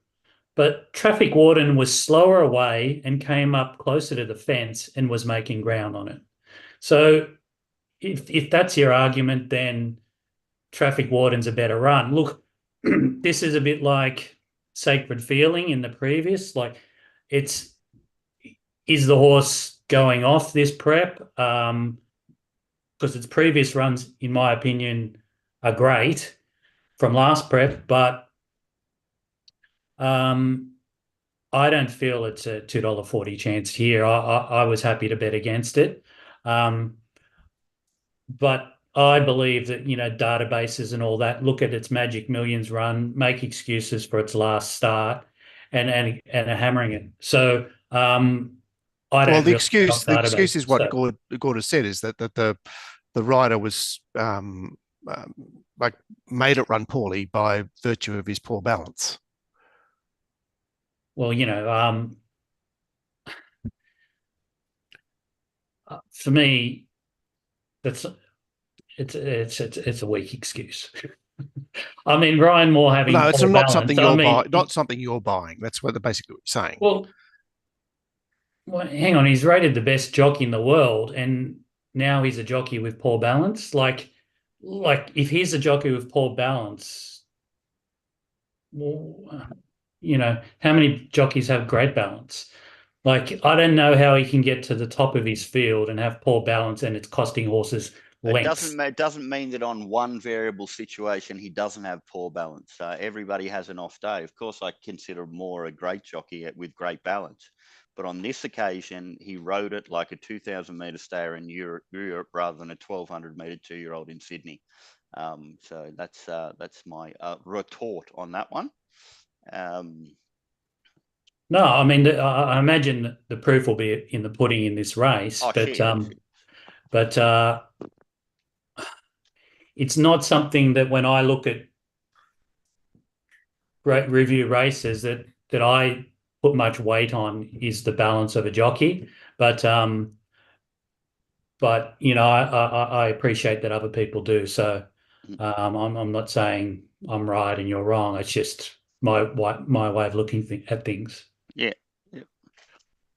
but Traffic Warden was slower away and came up closer to the fence and was making ground on it. So if that's your argument, then Traffic Warden's a better run. Look, this is a bit like Sacred Feeling in the previous. Like, is the horse going off this prep? Because its previous runs, in my opinion, are great from last prep, but I don't feel it's a $2.40 chance here. I was happy to bet against it. But I believe that, databases and all that, look at its Magic Millions run, make excuses for its last start and are hammering it. So I don't. The excuse is what Gord has said, is that the rider was like made it run poorly by virtue of his poor balance. Well, for me, it's a weak excuse. I mean, Ryan Moore having No, it's poor not balance, something I you're mean, buying. Not something you're buying. That's what basically what you're saying. well, hang on, he's rated the best jockey in the world, and now he's a jockey with poor balance. Like if he's a jockey with poor balance, well, how many jockeys have great balance? Like, I don't know how he can get to the top of his field and have poor balance, and it's costing horses lengths. It doesn't mean that on one variable situation he doesn't have poor balance. Everybody has an off day. Of course, I consider Moore a great jockey with great balance, but on this occasion he rode it like a 2,000 metre stayer in Europe rather than a 1,200 metre 2-year-old in Sydney. So that's my retort on that one. No, I mean, I imagine the proof will be in the pudding in this race, but it's not something that when I look at review races that I put much weight on is the balance of a jockey. But I appreciate that other people do. So I'm not saying I'm right and you're wrong. It's just my way of looking at things. Yeah.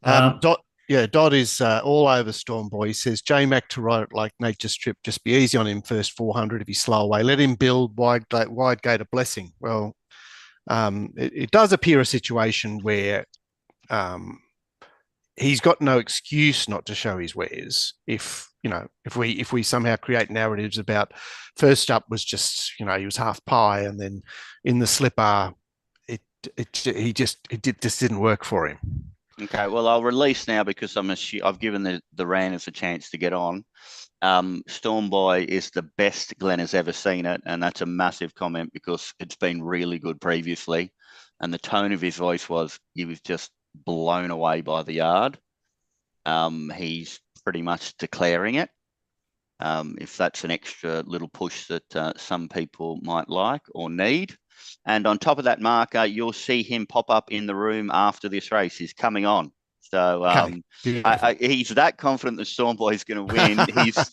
Dodd is all over Stormboy. He says, J-Mac to ride it like Nature Strip. Just be easy on him first 400 if he's slow away. Let him build wide gate a blessing. Well, it does appear a situation where he's got no excuse not to show his wares. If we somehow create narratives about first up was just, he was half pie, and then in the slipper, it just didn't work for him. Okay, well, I'll release now because I've given the Ranners a chance to get on. Stormboy is the best Glenn has ever seen it, and that's a massive comment because it's been really good previously. And the tone of his voice he was just blown away by the yard. He's pretty much declaring it. If that's an extra little push that some people might like or need. And on top of that, Mark, you'll see him pop up in the room after this race. He's coming on. So he's that confident that Stormboy is going to win.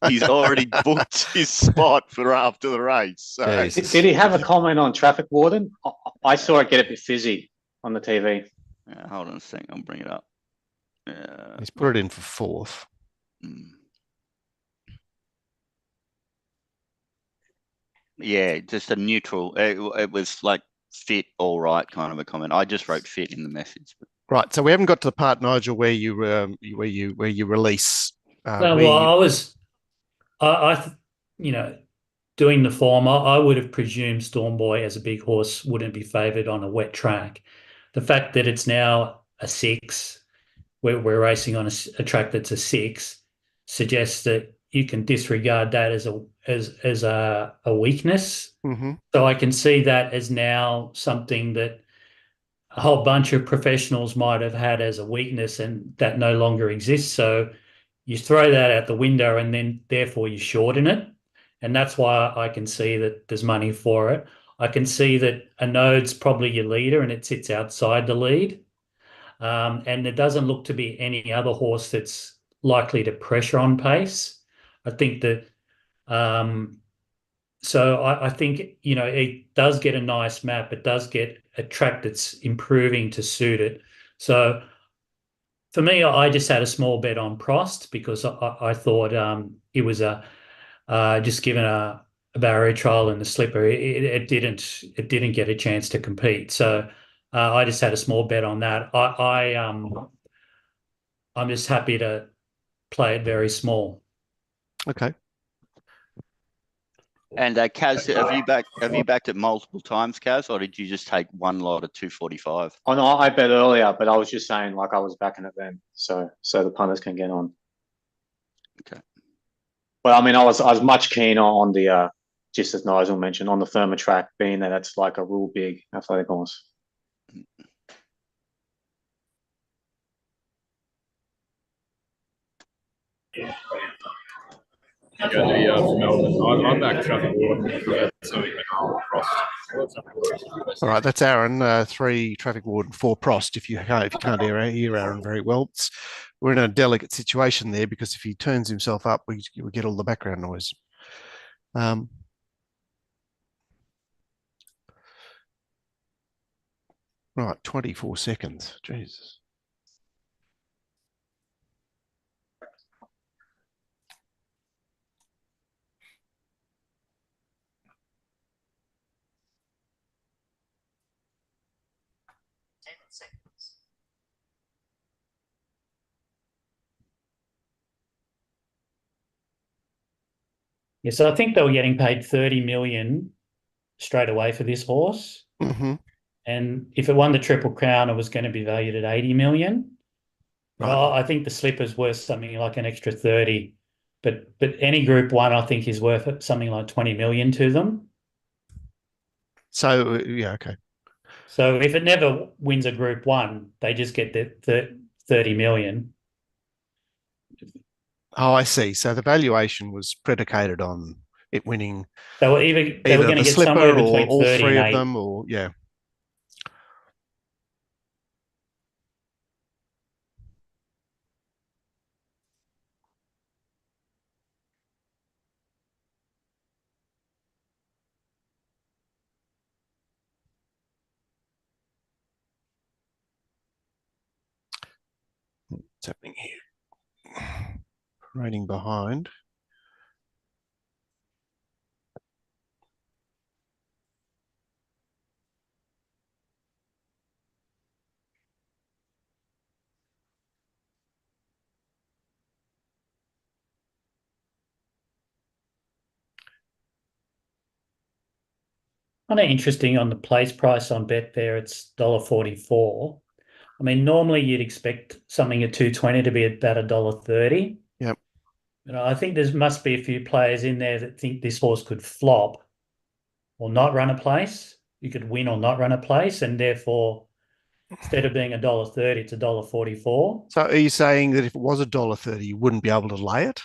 He's already booked his spot for after the race. So. Did he have a comment on traffic warden? I saw it get a bit fizzy on the TV. Hold on a second. I'll bring it up. He's put it in for fourth. Yeah, just a neutral. It was like fit, all right, kind of a comment. I just wrote fit in the message. Right, so we haven't got to the part, Nigel, where you release. Doing the form, I would have presumed Stormboy as a big horse wouldn't be favoured on a wet track. The fact that it's now a 6, we're racing on a track that's a 6, suggests that you can disregard that as a weakness. Mm-hmm. So I can see that as now something that a whole bunch of professionals might have had as a weakness, and that no longer exists. So you throw that out the window, and then therefore you shorten it. And that's why I can see that there's money for it. I can see that a node's probably your leader and it sits outside the lead. And there doesn't look to be any other horse that's likely to pressure on pace. I think that, so I think, it does get a nice map. It does get a track that's improving to suit it. So for me, I just had a small bet on Prost because I thought it was just given a barrier trial in the slipper, it didn't get a chance to compete. So I just had a small bet on that. I'm just happy to play it very small. Okay. And Kaz, have you backed it multiple times, Kaz, or did you just take one lot at 245? Oh no, I bet earlier, but I was just saying I was backing it then, so the punters can get on. Okay. Well, I mean, I was much keener on the just as Nigel mentioned, on the firmer track, being that it's like a real big athletic horse. Yeah, for Melbourne. I backed traffic warden for 7.5 across. All right, that's Aaron. 3 traffic warden, 4 Prost. If you can't hear Aaron very well, we're in a delicate situation there because if he turns himself up, we get all the background noise. Right, 24 seconds. Jesus. Yeah, so I think they were getting paid 30 million straight away for this horse. Mm-hmm. And if it won the Triple Crown, it was going to be valued at 80 million. But Right. I think the slipper's worth something like an extra 30. But any Group 1, I think, is worth something like 20 million to them. So, yeah, okay. So if it never wins a Group 1, they just get the 30 million. Oh, I see. So the valuation was predicated on it winning They were going to get somewhere slipper or between all 30 three and of 80. them, or yeah. What's happening here? Rating behind. Kind of interesting on the place price on Betfair, it's $1.44. I mean, normally you'd expect something at 220 to be about $1.30. Yep. I think there must be a few players in there that think this horse could flop or not run a place. You could win or not run a place, and therefore, instead of being $1.30, it's $1.44. So are you saying that if it was $1.30, you wouldn't be able to lay it?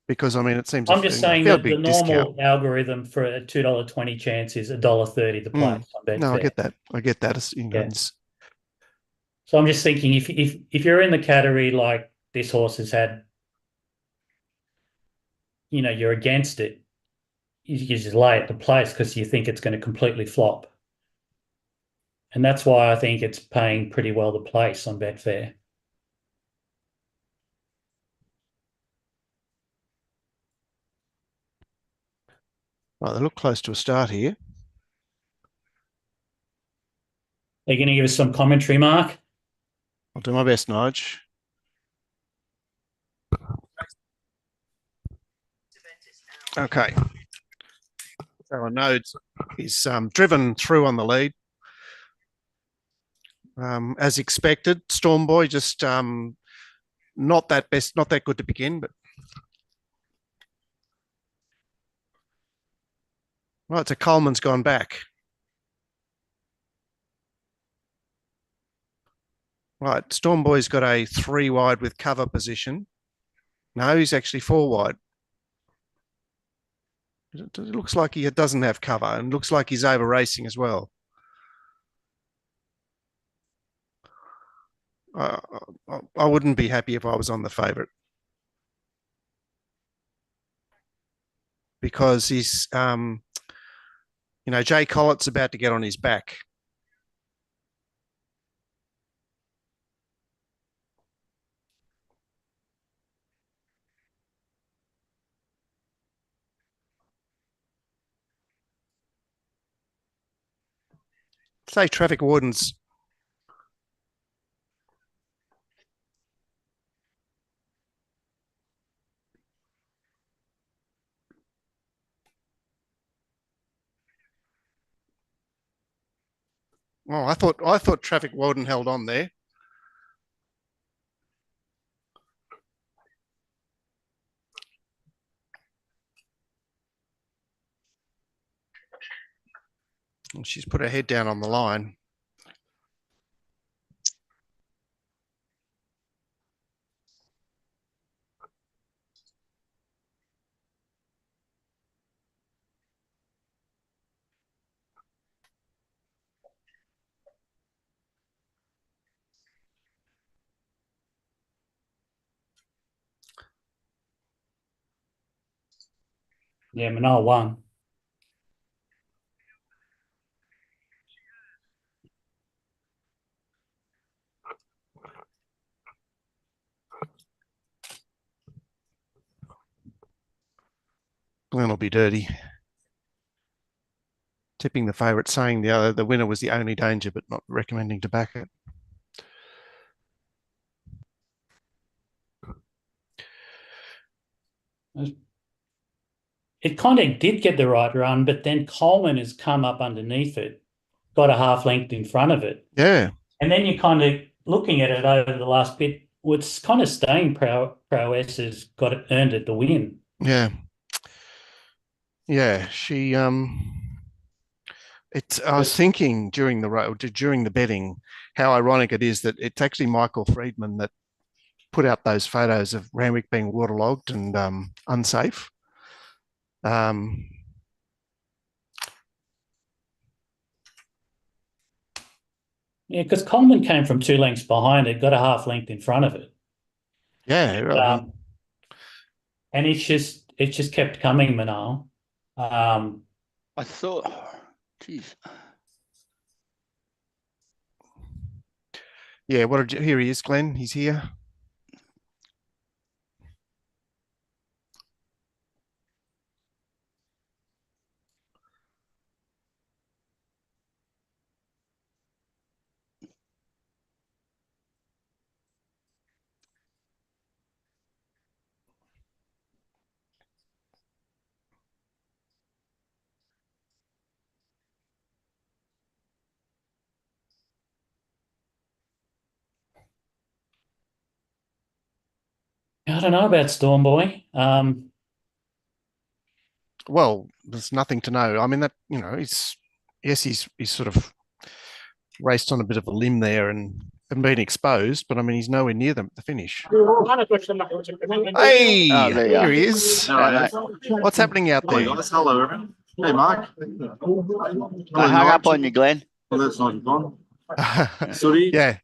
Because I mean, it seems I'm just saying fairly that the big discount. normal algorithm for a $2.20 chance is $1.30 the place on Betfair. No, I get that. I get that. Yeah. So I'm just thinking if you're in the category like this horse has had, you're against it, you just lay it the place because you think it's going to completely flop. And that's why I think it's paying pretty well the place on Betfair. Right, they look close to a start here. Are you going to give us some commentary, Mark? I'll do my best, Nige. Okay. So I know he's driven through on the lead. As expected, Storm Boy just not that good to begin, but right, so Coleman's gone back. Right, Storm Boy's got a 3 wide with cover position. No, he's actually 4 wide. It looks like he doesn't have cover and looks like he's over racing as well. I wouldn't be happy if I was on the favourite because he's, Jay Collett's about to get on his back. Say traffic wardens. Oh, I thought traffic warden held on there. She's put her head down on the line. Yeah, Manal won. Glenn will be dirty. Tipping the favourite, saying the winner was the only danger, but not recommending to back it. It kind of did get the right run, but then Coleman has come up underneath it, got a half length in front of it. Yeah. And then you're kind of looking at it over the last bit. What's kind of staying prowess has earned it the win. Yeah. Yeah. She I was thinking during the betting how ironic it is that it's actually Michael Friedman that put out those photos of Randwick being waterlogged and unsafe. Yeah, because Coleman came from 2 lengths behind it, got a half length in front of it. Yeah. And it's just kept coming, Manal. I thought, geez. Yeah, here he is, Glenn. He's here. I don't know about Storm Boy. Well, there's nothing to know. I mean, that, he's sort of raced on a bit of a limb there and been exposed, but I mean, he's nowhere near the finish. Hey, here he is. What's happening out there? Hello, everyone. Hey, Mark. I hung up on you, Glenn. Well, that's not fun. Sooty. Yeah.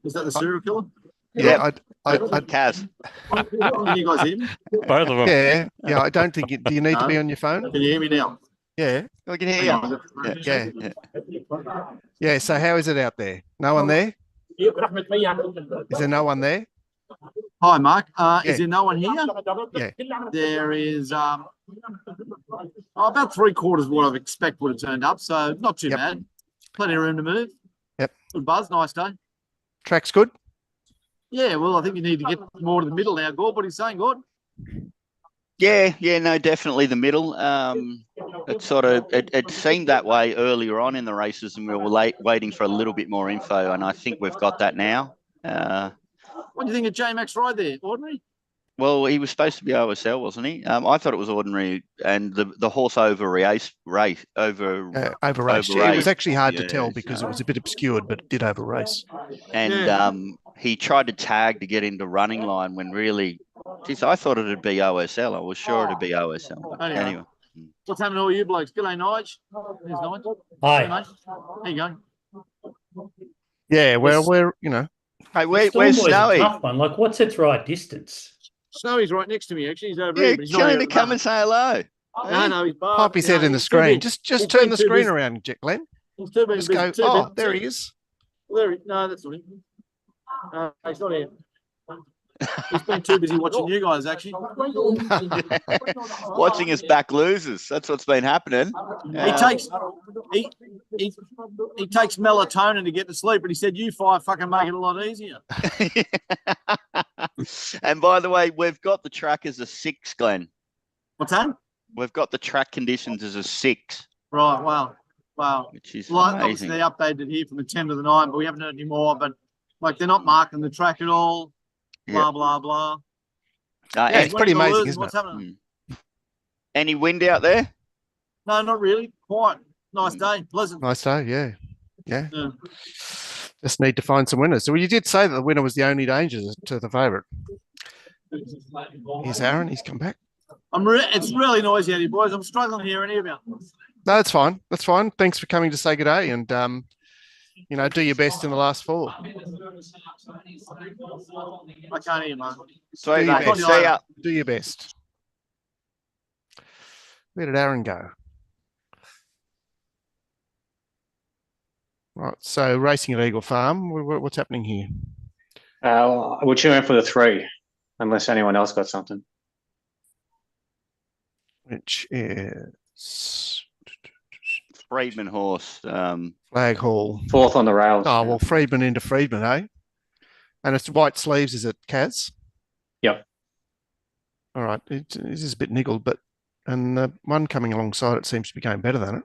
Is that the serial killer? Yeah, Kaz. Can you guys hear me? Both of them. Yeah. I don't think do you need to be on your phone? Can you hear me now? Yeah. We can hear you. Yeah. So how is it out there? No one there? Is there no one there? Hi, Mark. Is there no one here? Yeah. There is about 3/4 of what I expect would have turned up, so not too bad. Plenty of room to move. Yep. Good buzz. Nice day. Track's good? Yeah, well, I think you need to get more to the middle now, Gord. What are you saying, Gord? Yeah, no, definitely the middle. It seemed that way earlier on in the races, and we were waiting for a little bit more info, and I think we've got that now. What do you think of J-Max ride there? Ordinary? Well, he was supposed to be OSL, wasn't he? I thought it was ordinary, and the horse over-raced. It was actually hard to tell because it was a bit obscured, but it did over-race. And he tried to tag to get into running line when really, geez, I thought it'd be OSL. I was sure it'd be OSL. But anyway. What's happening to all you blokes? G'day, Nige. There's Nige. Hi. Hey, mate. How you going? Yeah, well, we're, Hey, where's Snowy? Tough one. Like, what's its right distance? Snowy's right next to me, actually. He's over Yeah, here. But he's tell him to come and say hello. No, he's bar. pop his head in the screen. Just turn the screen around, Glenn. He's too busy. Just go, there he is. No, that's not him. He's not here. He's been too busy watching you guys, actually. Watching us back losers. That's what's been happening. He takes melatonin to get to sleep, but he said you 5 fucking make it a lot easier. And by the way, we've got the track as a 6, Glenn. What's that? We've got the track conditions as a 6. Right, wow. Which is obviously amazing. they updated here from the 10 to the 9, but we haven't heard any more. But like they're not marking the track at all. Blah blah blah. It's pretty amazing, isn't What's happening? Any wind out there? No, not really. Quiet. Nice day. Pleasant. Nice day, yeah. Just need to find some winners. So you did say that the winner was the only danger to the favourite. Here's Aaron. He's come back. It's really noisy out here, boys. I'm struggling to hear any of you. No, that's fine. That's fine. Thanks for coming to say good day and do your best in the last 4. I can't hear, man. Sweet, mate. See ya. Do your best. Where did Aaron go? Right, so racing at Eagle Farm, what's happening here? We're cheering for the 3, unless anyone else got something. Which is Friedman horse. Flag Hall. 4th on the rails. Oh, well, Friedman into Friedman, eh? And it's white sleeves, is it, Kaz? Yep. All right, it is a bit niggled, but and the one coming alongside it seems to be going better than it.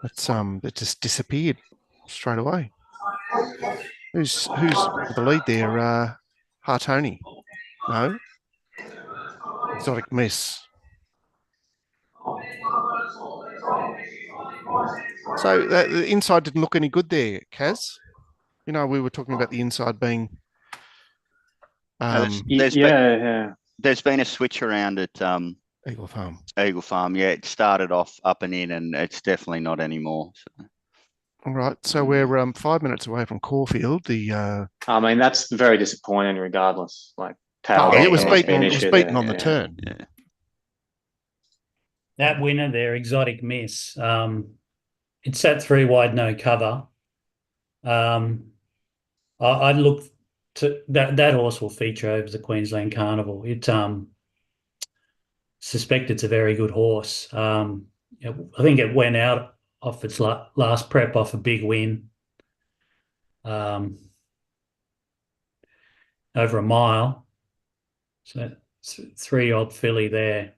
It just disappeared straight away. Who's the lead there? Hartoni? No. Exotic Miss. So the inside didn't look any good there, Kaz. You know, we were talking about the inside being. There's been a switch around at Eagle Farm. Eagle Farm, yeah. It started off up and in, and it's definitely not anymore. So. All right, so we're 5 minutes away from Caulfield. I mean, that's very disappointing, regardless. Like, it was beaten on the turn. Yeah. That winner there, Exotic Miss. It's that 3 wide, no cover. I'd look to that horse will feature over the Queensland Carnival. It suspect it's a very good horse. I think it went out off its last prep off a big win over a mile. So 3-odd filly there.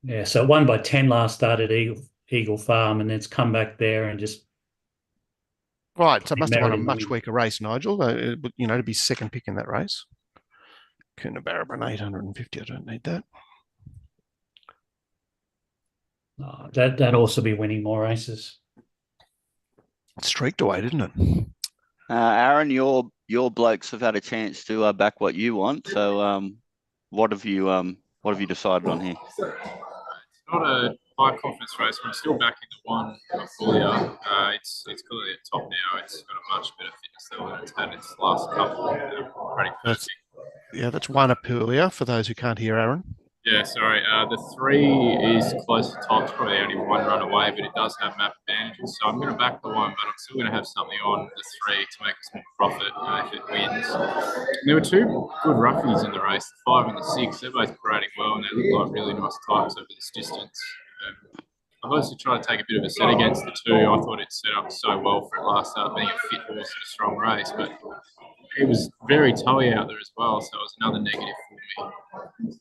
Yeah, so it won by 10 last start at Eagle Farm, and it's come back there and just. Right, so it must have won a much weaker race, Nigel. To be second pick in that race. Coonabarabran 850. I don't need that. That'd also be winning more races. It streaked away, didn't it? Aaron, your blokes have had a chance to back what you want. So, what have you decided on here? It's not a high confidence race, but I'm still backing the 1 Pearla. It's clearly at top now. It's got a much better fitness level than it's had its last couple. Pretty perfect. That's 1 Pearla for those who can't hear Aaron. Yeah, sorry. The 3 is close to top. It's probably only 1 run away, but it does have map advantages. So I'm going to back the 1, but I'm still going to have something on the 3 to make a small profit if it wins. And there were 2 good roughies in the race, the 5 and the 6. They're both parading well, and they look like really nice types over this distance. I've also tried to take a bit of a set against the 2. I thought it set up so well for it last start, being a fit horse in a strong race, but it was very toey out there as well, so it was another negative for me.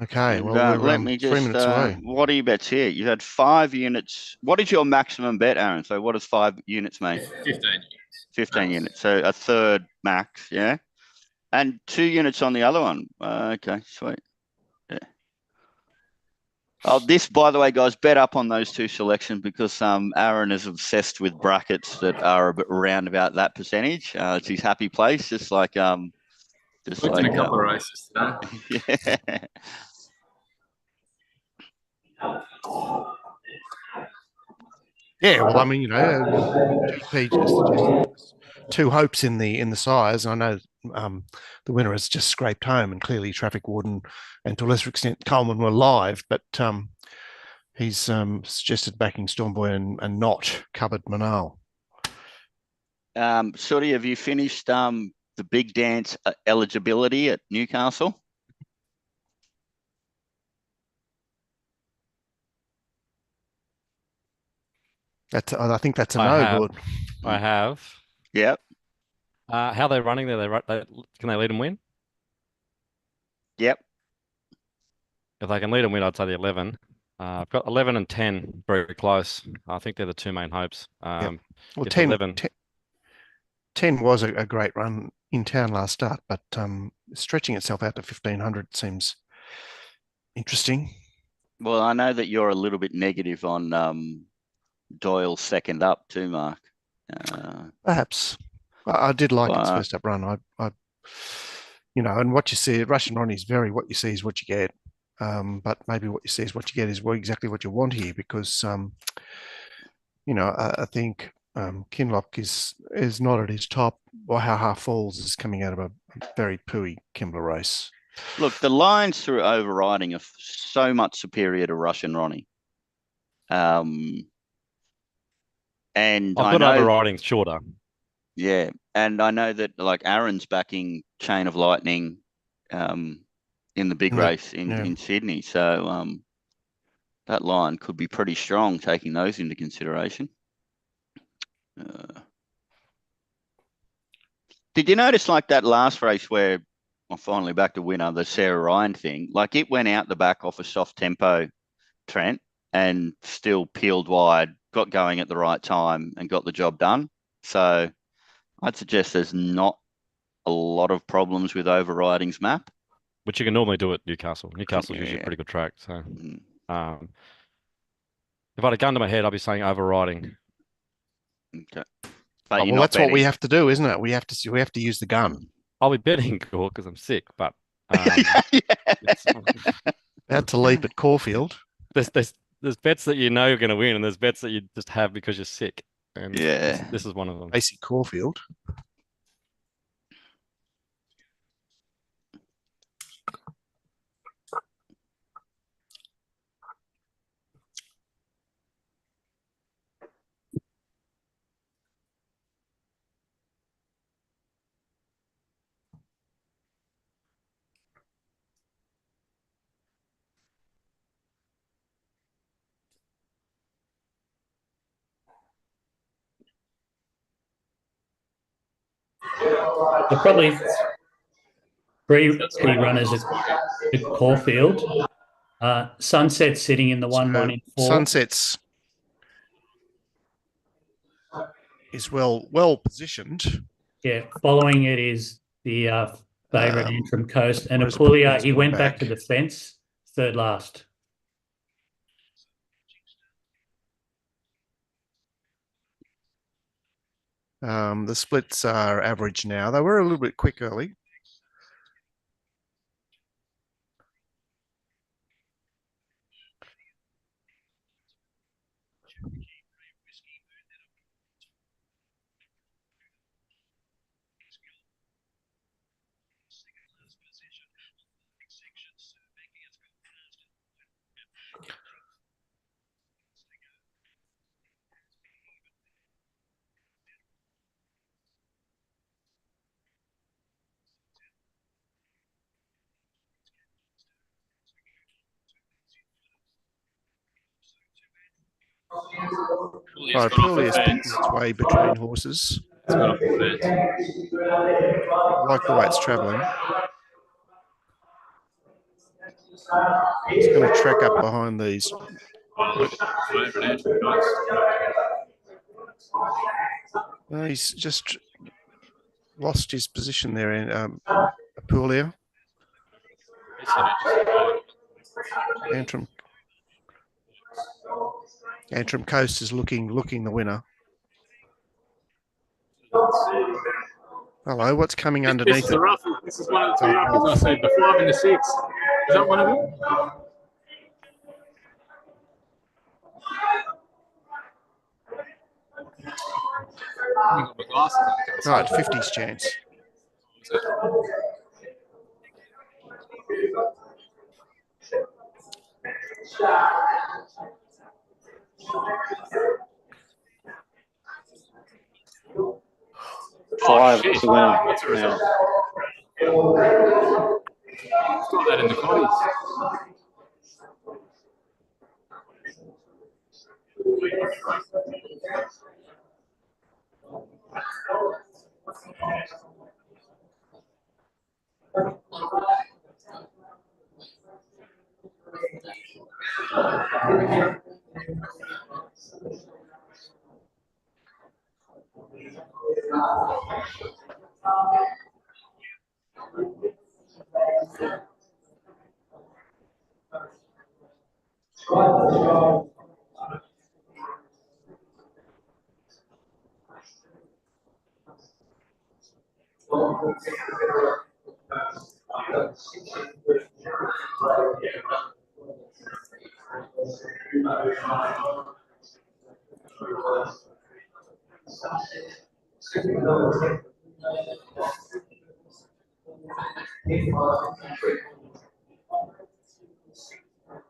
Okay, well, let me just. 3 minutes away. What are your bets here? You had 5 units. What is your maximum bet, Aaron? So, what does 5 units mean? 15 units. 15 units. So, a third max, yeah? And 2 units on the other one. Okay, sweet. Yeah. Oh, this, by the way, guys, bet up on those 2 selections because Aaron is obsessed with brackets that are around about that percentage. It's his happy place, just like in a couple of races today. Yeah. Yeah, well, I mean, GP just 2 hopes in the sires. I know the winner has just scraped home, and clearly Traffic Warden and to a lesser extent Coleman were live, but he's suggested backing Stormboy and not covered Manal. Sooty, have you finished the big dance eligibility at Newcastle? I think that's a no good. I have. Yep. How are they running there? Can they lead and win? Yep. If they can lead and win, I'd say the 11. I've got 11 and 10 very close. I think they're the 2 main hopes. Well, it's 10, 11. 10 was a great run in town last start, but stretching itself out to 1,500 seems interesting. Well, I know that you're a little bit negative on Doyle's second up too, Mark. Perhaps. I did like its first up run. I and what you see, Russian Ronnie is what you see is what you get. But maybe what you see is what you get is exactly what you want here, because you know, I think Kinloch is not at his top. Or how Half Falls is coming out of a very pooey Kimbler race. Look, the lines through overriding are so much superior to Russian Ronnie. And I've I got know overriding shorter. Yeah, and I know that like Aaron's backing Chain of Lightning in the big race in Sydney. So that line could be pretty strong, taking those into consideration. Did you notice like that last race where I finally backed a winner, the Sarah Ryan thing? Like it went out the back off a soft tempo, Trent, and still peeled wide, got going at the right time, and got the job done. So I'd suggest there's not a lot of problems with overriding's map. Which you can normally do at Newcastle. Newcastle's usually a pretty good track. So if I had a gun to my head, I'd be saying overriding. Okay. But well, that's what we have to do, isn't it? We have to use the gun. I'll be betting because I'm sick, but about to leap at Caulfield. There's bets that you know you're going to win, and there's bets that you just have because you're sick. And this is one of them. Basic Caulfield. There are probably 3 key runners at Caulfield. Sunset's sitting in the 1-1 in 4. Sunset's is well positioned. Yeah, following it is the favourite Antrim Coast, and Apulia. He went back to the fence, third last. The splits are average now. They were a little bit quick early. Pearla's picking its way between horses. I like the way it's travelling. It's going to track up behind these. He's just lost his position there in Apulia. Antrim Coast is looking the winner. Hello, what's coming underneath This is a rough. This is one of the 2 roughies I said, the 5 and the 6. Is that one of them? Right, 50's chance. Five is the winner. What's the result? It's got that in the quaddies.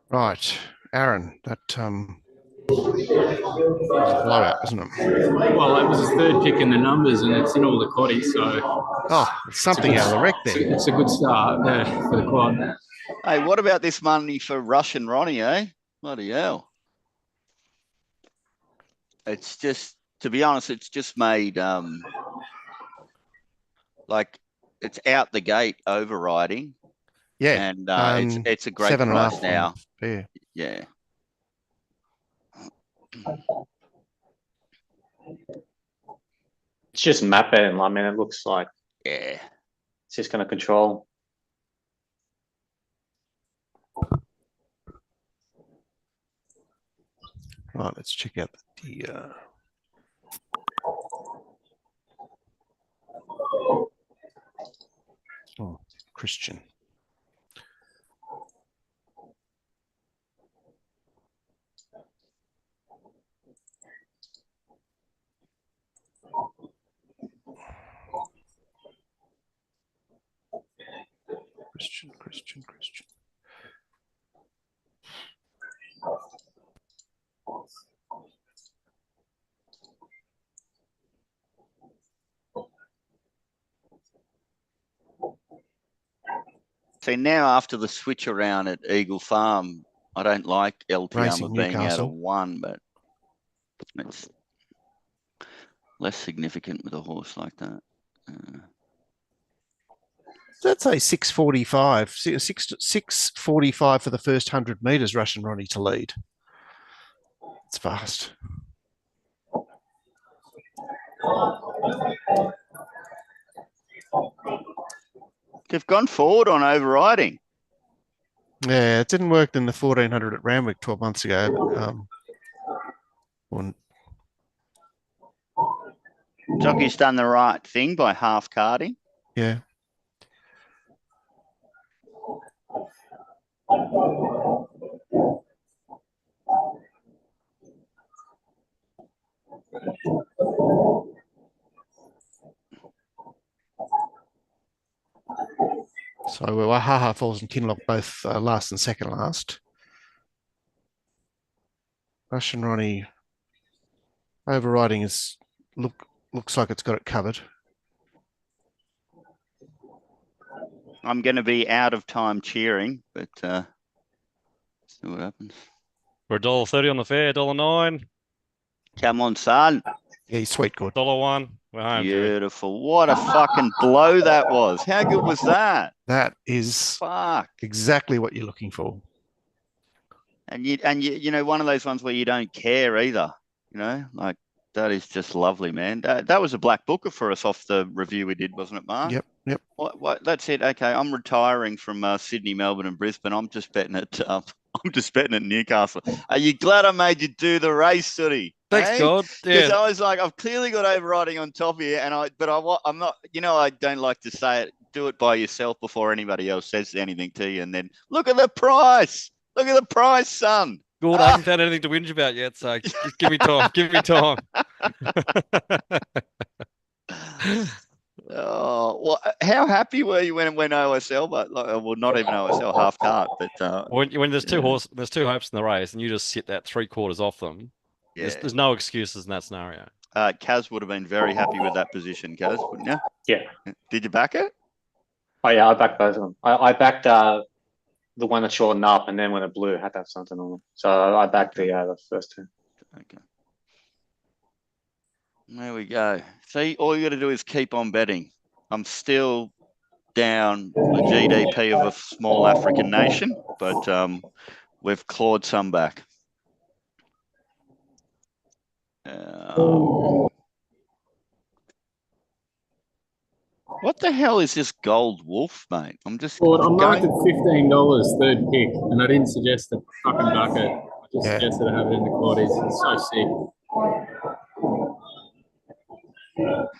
Right, Aaron, that was a blowout, wasn't it? Well, that was his third pick in the numbers, and it's in all the quaddies, so Oh, something out of the wreck there. it's a good start for the quad. Hey, what about this money for Russian Ronnie, eh? Bloody hell. It's just, to be honest, it's just made, like, it's out the gate overriding. Yeah. And it's a great 7.5 price now. Yeah. Yeah. It's just map betting. I mean, it looks like Yeah. it's just going to control. Right, let's check out the Christian. Christian. So now after the switch around at Eagle Farm, I don't like LT Racing Armour being out Newcastle. of 1, but it's less significant with a horse like that. Let's say 6:45, 6:45 for the first 100 metres, Russian Ronnie to lead. It's fast. They've gone forward on overriding. Yeah, it didn't work in the 1400 at Randwick 12 months ago. But, Jockey's done the right thing by half carding. yeah. So Wahaha Falls and Kinloch both last and second last. Russian Ronnie overriding is looks like it's got it covered. I'm going to be out of time cheering, but see what happens. We're $1.30 on the fair, $1.09. Come on, son. Yeah, sweet good. $1.01. We're home. Beautiful. What a fucking blow that was. How good was that? That is exactly what you're looking for. And you know, one of those ones where you don't care either. You know, like that is just lovely, man. That was a black booker for us off the review we did, wasn't it, Mark? Yep. What? That's it. Okay, I'm retiring from Sydney, Melbourne, and Brisbane. I'm just betting at Newcastle. Are you glad I made you do the race, Sooty? Thanks, God. Because Yeah. I was like, I've clearly got overriding on top here, I'm not. You know, I don't like to say it. Do it by yourself before anybody else says anything to you, and then look at the price. Look at the price, son. Good. I haven't found anything to whinge about yet, so just give me time. Give me time. Oh, well, how happy were you when it went OSL? But well, not even OSL, half cart. But when there's two horses, there's two hopes in the race, and you just sit that 3/4 off them. yeah, There's no excuses in that scenario. Kaz would have been very happy with that position, Kaz, wouldn't you? Yeah. Did you back it? Oh yeah, I backed both of them. I backed the one that shortened up, and then when it blew, it had to have something on it. So I backed the first two. Okay. There we go. See, all you got to do is keep on betting. I'm still down the GDP of a small African nation, but we've clawed some back. What the hell is this Gold Wolf, mate? I'm marked at $15, third pick, and I didn't suggest a fucking bucket. I just suggested I have it in the quaddies. It's so sick.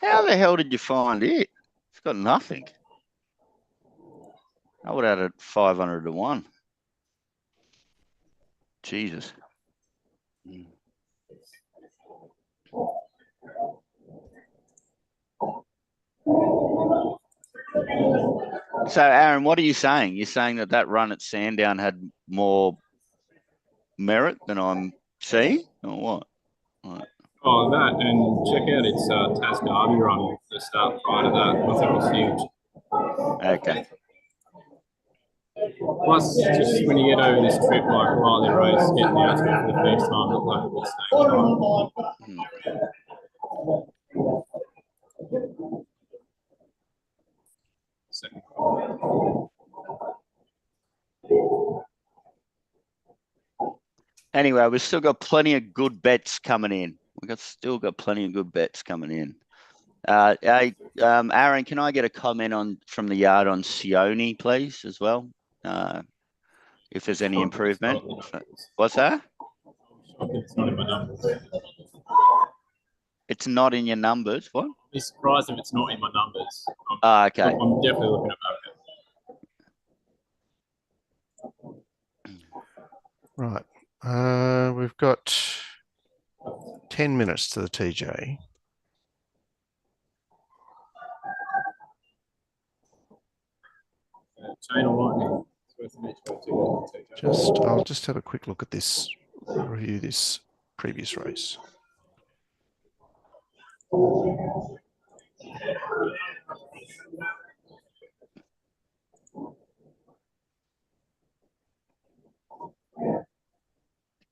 How the hell did you find it? It's got nothing. I would have had it 500 to 1. Jesus. So, Aaron, what are you saying? You're saying that run at Sandown had more merit than I'm seeing, or what? Right. Oh, that, and check out its Tas Derby run, the start prior to that. I thought it was huge. Okay. Plus, just when you get over this trip, like right in the race, getting out to it for the first time, looked like a good stage. Second. Anyway, we've still got plenty of good bets coming in. Still got plenty of good bets coming in. Aaron, can I get a comment from the yard on Sione, please, as well? If there's any improvement. What's that? It's not in my numbers. It's not in your numbers. What? I'd be surprised if it's not in my numbers. Okay. I'm definitely looking at that. Right. We've got 10 minutes to the TJ. Chain or lightning? I'll just have a quick look at this, review this previous race.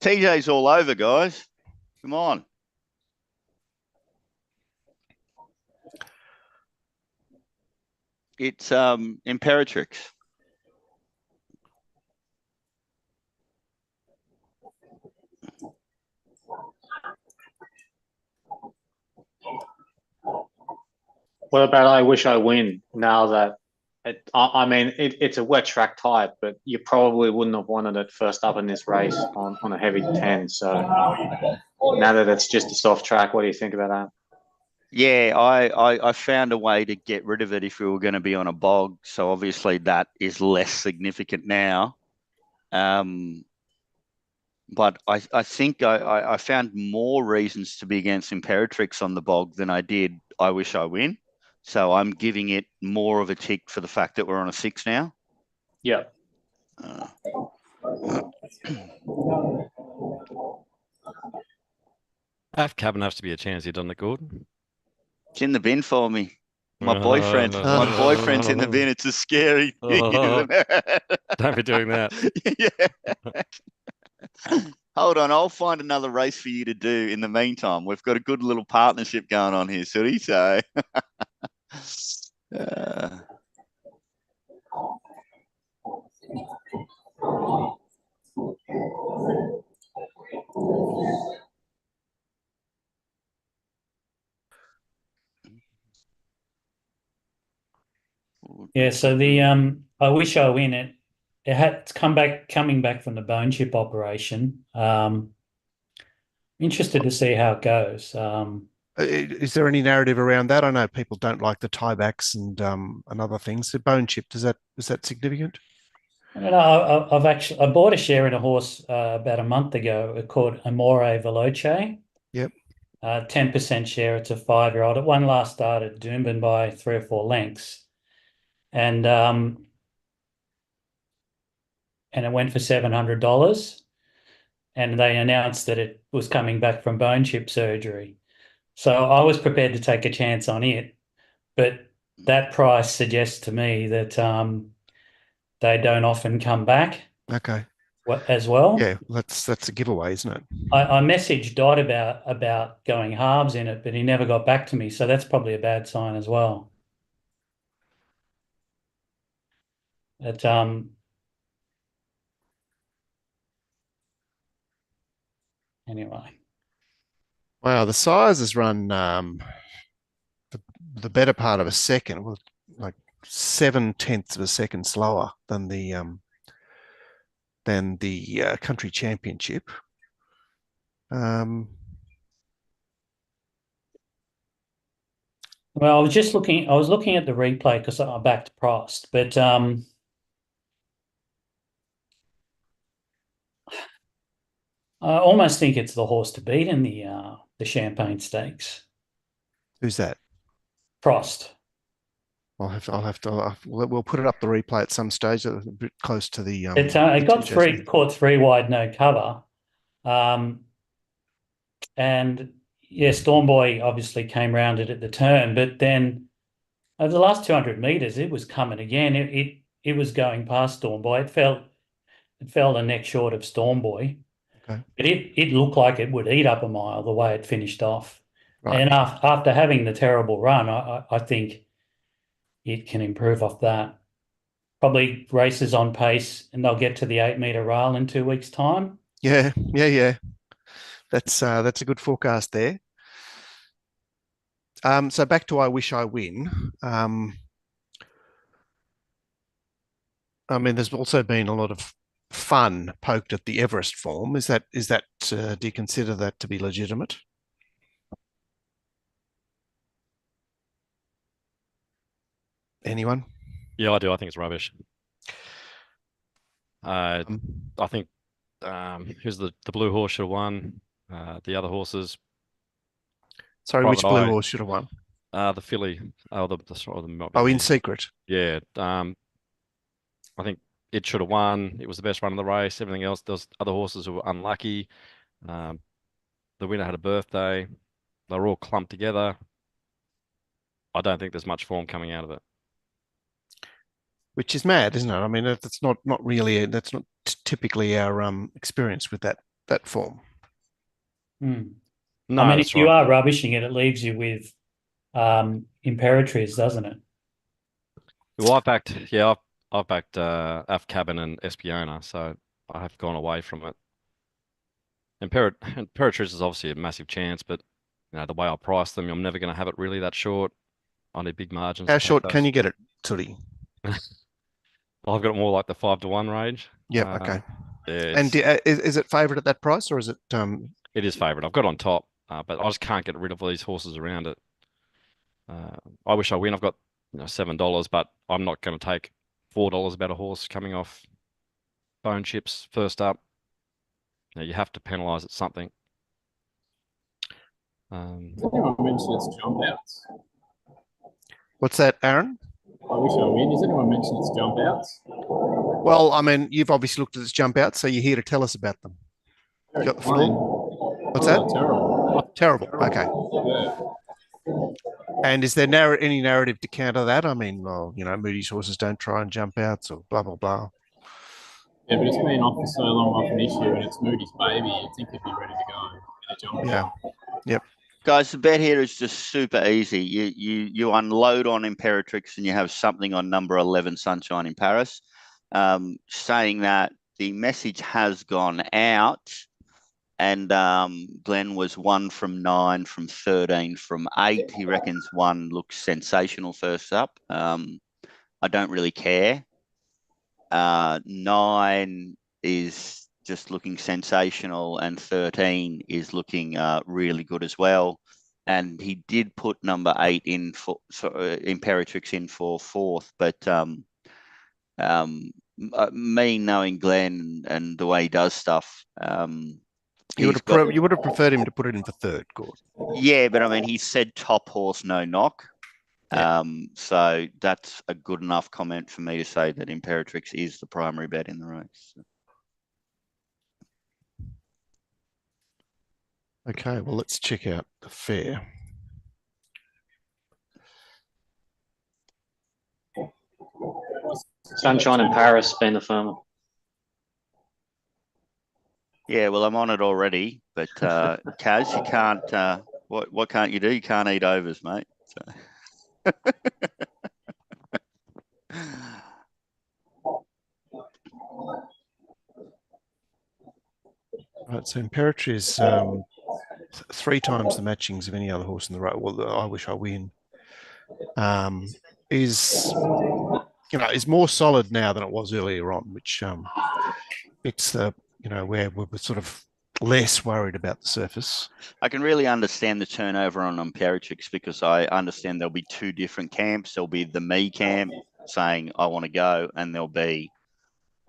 TJ's all over, guys. Come on. It's Imperatrix. What about I Wish I Win? Now that it's a wet track type, but you probably wouldn't have wanted it first up in this race on a heavy 10. So now that it's just a soft track, what do you think about that? Yeah, I found a way to get rid of it if we were going to be on a bog. So obviously that is less significant now. But I think I found more reasons to be against Imperatrix on the bog than I did I Wish I Win. So I'm giving it more of a tick for the fact that we're on a 6 now. Yeah. Half cabin has to be a chance here, doesn't it, Gordon? It's in the bin for me. My boyfriend's in the bin. It's a scary thing, isn't it? Don't be doing that. Yeah. Hold on, I'll find another race for you to do in the meantime. We've got a good little partnership going on here, Sooty, so... Yeah, so the I Wish I Win it. It's coming back from the bone chip operation. Interested to see how it goes. Is there any narrative around that? I know people don't like the tiebacks and other things. The bone chip, is that significant? I don't know. I bought a share in a horse about a month ago called Amore Veloce. Yep. 10% share. It's a 5-year-old. It won last start at Doomben by 3 or 4 lengths, and it went for $700. And they announced that it was coming back from bone chip surgery. So I was prepared to take a chance on it, but that price suggests to me that they don't often come back. Okay. As well. Yeah, that's a giveaway, isn't it? I messaged Dot about going halves in it, but he never got back to me. So that's probably a bad sign as well. But anyway. Wow, the size has run the better part of a second, well, like 0.7 of a second slower than the country championship. Well, I was looking at the replay because I backed Prost, but I almost think it's the horse to beat in the Champagne Stakes. Who's that? Prost. We'll put it up the replay at some stage, a bit close to the. It got caught 3 wide, no cover, and yeah, Stormboy obviously came round it at the turn, but then over the last 200 meters, it was coming again. It was going past Stormboy. It fell a neck short of Stormboy. Okay. But it looked like it would eat up a mile the way it finished off. Right. And after having the terrible run, I think it can improve off that. Probably races on pace, and they'll get to the 8-meter rail in 2 weeks' time. Yeah. That's a good forecast there. So back to I Wish I Win. I mean, there's also been a lot of fun poked at the Everest form. Is that do you consider that to be legitimate? Anyone? Yeah, I do. I think it's rubbish. I think who's the blue horse should have won. The other horses. Sorry, which blue horse should have won? The filly. In Secret. Yeah. I think it should have won. It was the best run of the race. Everything else, those other horses who were unlucky. The winner had a birthday. They were all clumped together. I don't think there's much form coming out of it. Which is mad, isn't it? I mean, that's not really that's not typically our experience with that form. No, I mean, if you are rubbishing it, it leaves you with Imperatriz, doesn't it? Well, I've backed Af Cabin and Espiona, so I have gone away from it. Imperatriz is obviously a massive chance, but the way I price them, I'm never going to have it really that short. I need big margins. How short can you get it, Tootie? I've got it more like the 5-to-1 range. Yeah. Okay. Yeah, and is it favourite at that price, or is it? It is favourite. I've got it on top, but I just can't get rid of these horses around it. I Wish I Win. I've got $7, but I'm not going to take $4 about a horse coming off bone chips first up. You have to penalise at something. Anyone mentioned its jump outs? What's that, Aaron? I Wish I Win. Has anyone mentioned its jump outs? Well, I mean, you've obviously looked at its jump outs, so you're here to tell us about them. You got the floor? What's that? Terrible. Terrible. Okay. Yeah. And is there any narrative to counter that? I mean, well, Moody's horses don't try and jump outs or blah, blah, blah. Yeah, but it's been off for so long off an issue, and it's Moody's baby. You'd think it'd be ready to go in a jump out. Yep. Guys, the bet here is just super easy. You unload on Imperatrix and you have something on number 11, Sunshine in Paris. Saying that the message has gone out, and Glenn was 1 from 9 from 13 from 8. He reckons 1 looks sensational first up. I don't really care. 9 is just looking sensational, and 13 is looking really good as well. And he did put number 8 in for Imperatrix in for 4th, but me knowing Glenn and the way he does stuff, you would have preferred him to put it in for 3rd, Gord. Yeah, but I mean, he said top horse, no knock. Yeah. So that's a good enough comment for me to say that Imperatrix is the primary bet in the race. Okay, well, let's check out the fare. Sunshine in Paris being the firmer. Yeah, well, I'm on it already, but Kaz, you can't. What can't you do? You can't eat overs, mate. So. Right, so Imperatriz 3 times the matchings of any other horse in the row. Well, I Wish I Win is more solid now than it was earlier on, which it's the where we're sort of less worried about the surface. I can really understand the turnover on Imperatrix because I understand there'll be 2 different camps. There'll be the me camp saying I want to go, and there'll be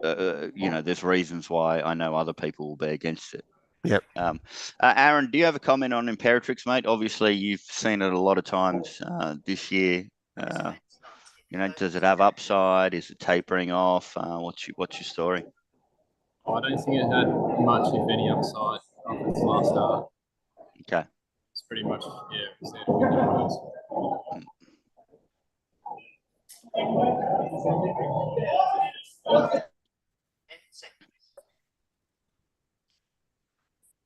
there's reasons why I know other people will be against it. Yep. Aaron, do you have a comment on Imperatrix, mate? Obviously, you've seen it a lot of times this year. You know, does it have upside? Is it tapering off? What's your story? I don't think it had much, if any, upside off its last start. Okay. It's pretty much, yeah, it was there to win the race.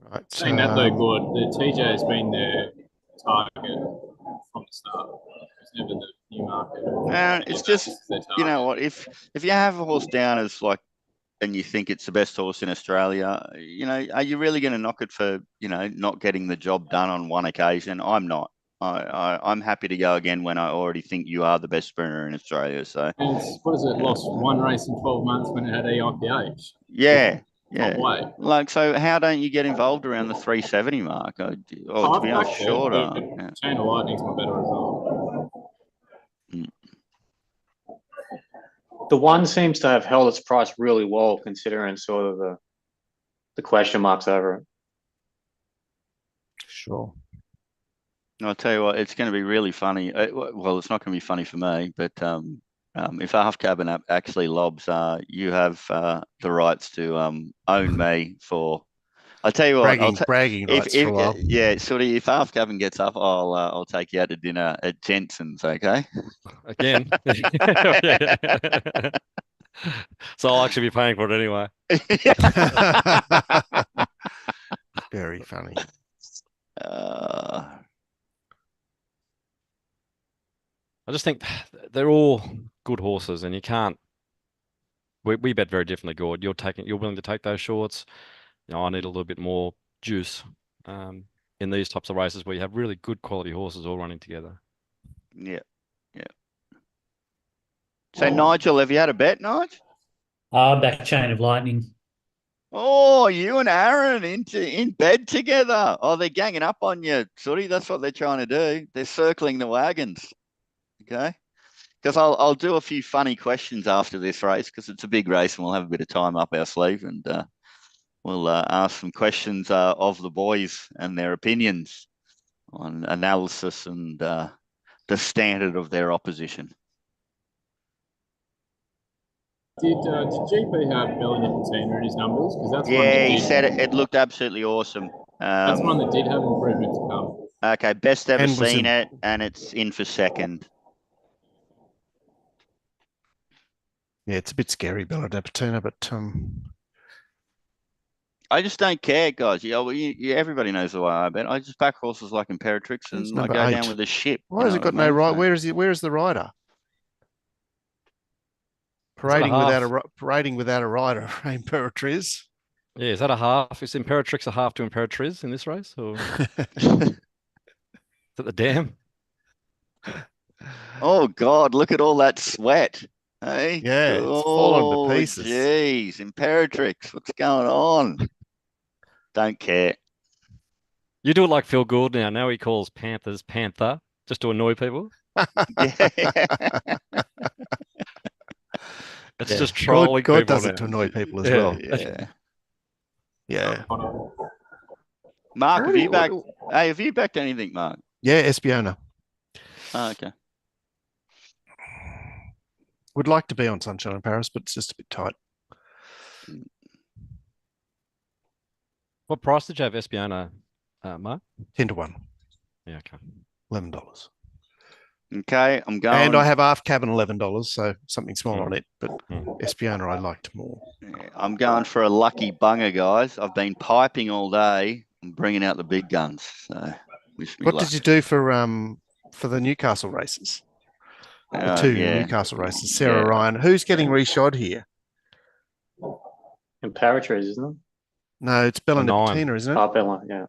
Right. Saying that though, good. The TJ has been their target from the start. It's never the new market. It's just, you know what, if you have a horse down as like, and you think it's the best horse in Australia, you know, are you really going to knock it for, you know, not getting the job done on one occasion? I'm not. I'm happy to go again when I already think you are the best sprinter in Australia. So what is it? Lost one race in 12 months when it had EIPH. Yeah. Like, so how don't you get involved around the 370 mark? Or to be honest, shorter. Chain of Lightning's my better result. The one seems to have held its price really well, considering sort of the question marks over it. Sure. I'll tell you what, it's going to be really funny. Well, it's not going to be funny for me, but if Half Cabin actually lobs, you have the rights to own me for. I'll tell you what, bragging rights for a while. Yeah, sort of. If Half Cabin gets up, I'll take you out to dinner at Jensen's. Okay. Again. So I'll actually be paying for it anyway. Very funny. I just think they're all good horses, and you can't. We bet very differently, Gord. You're willing to take those shorts. You know, I need a little bit more juice in these types of races where you have really good quality horses all running together. Yeah. So Nigel, have you had a bet, Nigel? Back Chain of Lightning. Oh, you and Aaron in bed together. Oh, they're ganging up on you, Sooty. That's what they're trying to do. They're circling the wagons. Okay. Because I'll do a few funny questions after this race because it's a big race and we'll have a bit of time up our sleeve and we'll ask some questions of the boys and their opinions on analysis and the standard of their opposition. Did GP have Bell and Patina in his numbers? Because that's one that he said it looked absolutely awesome. That's one that did have improvement to come. Okay, best ever seen it, and it's in for second. Yeah, it's a bit scary, Bella Patina, but I just don't care, guys. Everybody knows the way I bet. I just back horses like Imperatrix, and I go down with the ship. Why has it got no right? Where is the rider? Parading without a rider, Imperatriz. Yeah, is that a half? Is Imperatrix a half to Imperatriz in this race? Or is it the dam? Oh, God, look at all that sweat. Hey? Yeah, it's fallen to pieces. Jeez, Imperatrix, what's going on? Don't care. You do it like Phil Gould now. Now he calls Panthers Panther just to annoy people. It's just trolling God people does it to annoy people as well. Yeah. Mark, have you backed anything, Mark? Yeah, Espiona. Oh, okay. Would like to be on Sunshine in Paris, but it's just a bit tight. What price did you have Espiona, Mark? 10-1. Yeah, okay. $11. Okay, I'm going. And I have Half Cabin $11, so something small on it, but Espiona I liked more. Yeah, I'm going for a lucky bunger, guys. I've been piping all day. I'm bringing out the big guns. So wish me what luck. did you do for the Newcastle races? The two Newcastle races. Sarah Ryan. Who's getting reshod here? Imperatriz, isn't it? No, it's Bella Patina, isn't it? Oh, Bella, yeah.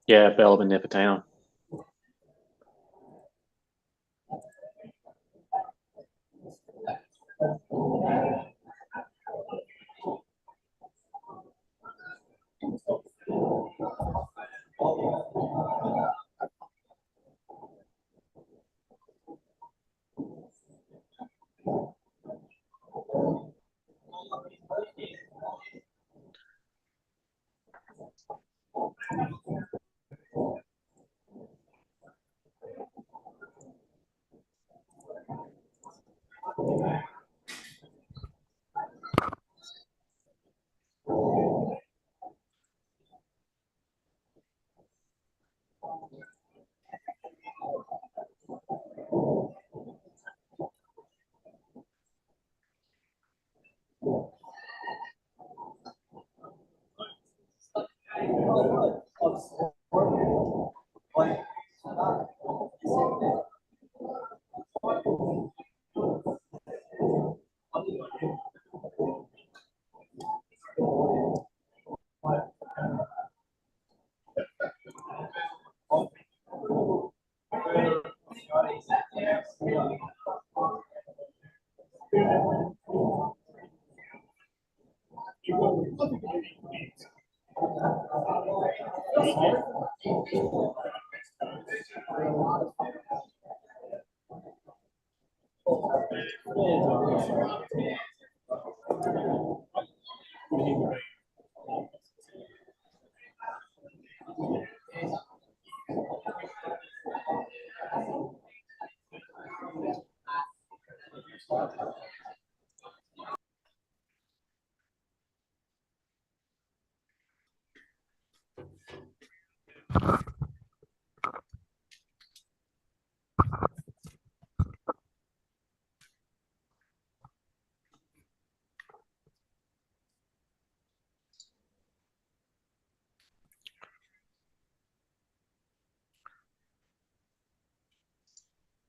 Yeah, Bella Patina.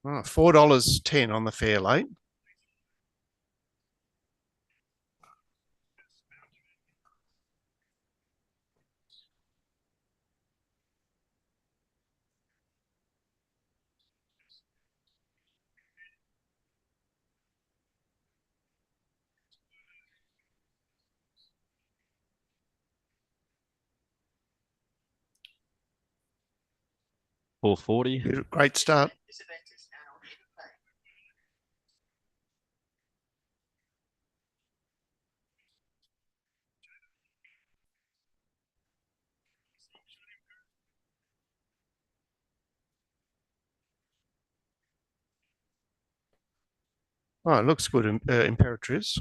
Oh, $4.10 on the fair late. $4.40. Great start. This event is now in play. Oh, it looks good, Imperatrice.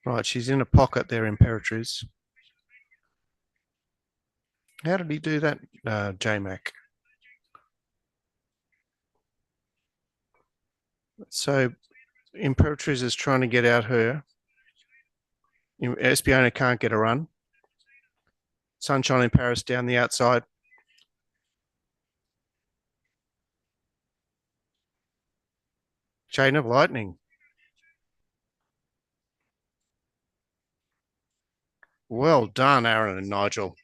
Right, she's in a pocket there, Imperatrice. How did he do that, J-Mac? So Imperatrice is trying to get out her. Espiona can't get a run. Sunshine in Paris down the outside. Chain of Lightning. Well done, Aaron and Nigel.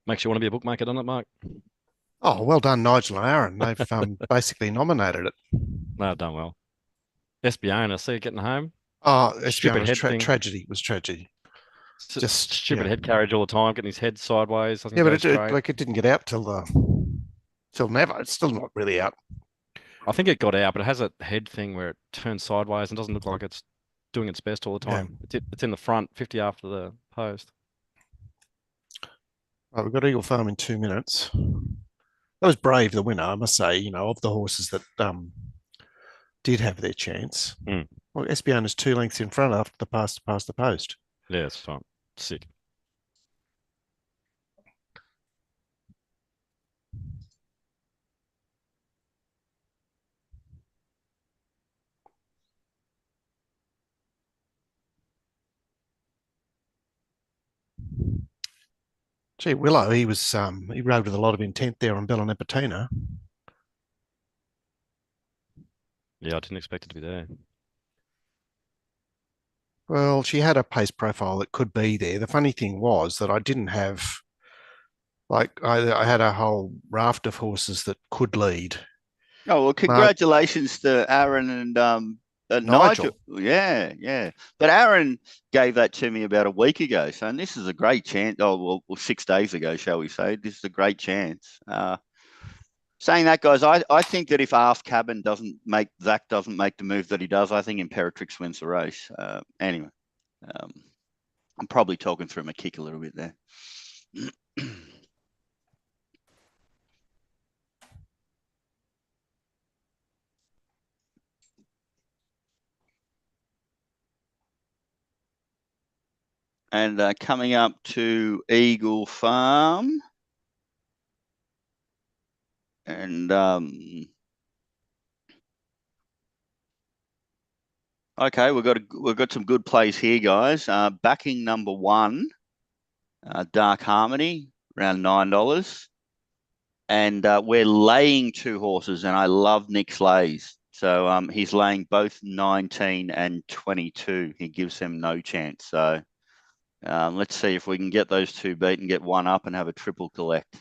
Makes you want to be a bookmaker, doesn't it, Mark? Oh, well done, Nigel and Aaron. They've basically nominated it. No, done well. Espiona, see it getting home. Oh, Stupid Espiona's head thing. tragedy was tragedy. Just stupid head carriage all the time, getting his head sideways. Doesn't yeah, go but straight. it didn't get out till never. It's still not really out. I think it got out, but it has a head thing where it turns sideways and doesn't look like it's doing its best all the time. Yeah. It's in the front, 50 after the post. Right, we've got Eagle Farm in 2 minutes. That was brave, the winner, I must say. You know, of the horses that did have their chance. Mm. Well, Espiona's 2 lengths in front after the pass to pass the post. Yeah, it's fine. Sick. Gee, Willow, he rode with a lot of intent there on Bella Nipotina. Yeah, I didn't expect it to be there. Well, she had a pace profile that could be there. The funny thing was that I didn't have, I had a whole raft of horses that could lead. Oh, well, congratulations to Aaron and Nigel. Yeah. But Aaron gave that to me about a week ago, saying this is a great chance. Oh, well, 6 days ago, shall we say? This is a great chance. Saying that, guys, I think that if Aft Cabin Zach doesn't make the move that he does, I think Imperatrix wins the race. Anyway, I'm probably talking through my kick a little bit there. And coming up to Eagle Farm. And okay, we've got some good plays here, guys. Backing number 1, Dark Harmony, around $9. And we're laying 2 horses, and I love Nick's lays. So he's laying both 19 and 22. He gives them no chance. So let's see if we can get those 2 beat and get 1 up and have a triple collect.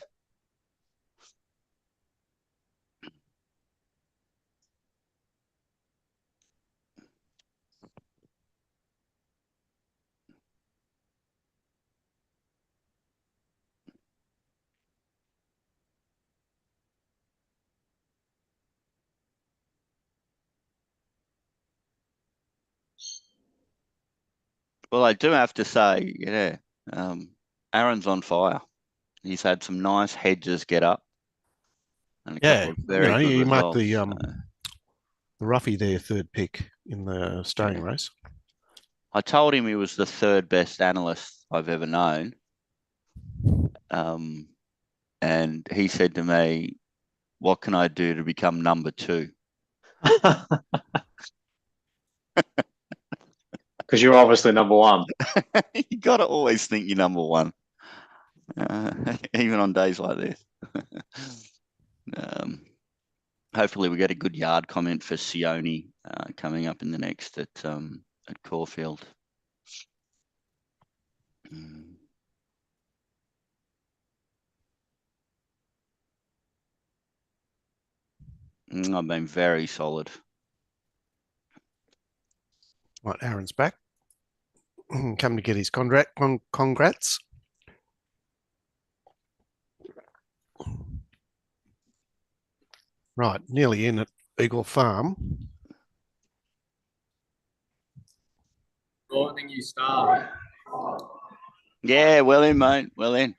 Well, I do have to say, yeah, Aaron's on fire. He's had some nice hedges get up. And a couple of very good he marked results. the roughie there, 3rd pick in the staying race. I told him he was the 3rd best analyst I've ever known. And he said to me, what can I do to become number 2? Because you're obviously number 1. You got to always think you're number 1, even on days like this. Hopefully we get a good yard comment for Sione coming up in the next at Caulfield. I've been very solid. Right, Aaron's back. Come to get his congrats. Right, nearly in at Eagle Farm. Lightning, you start. Yeah, well in, mate. Well in.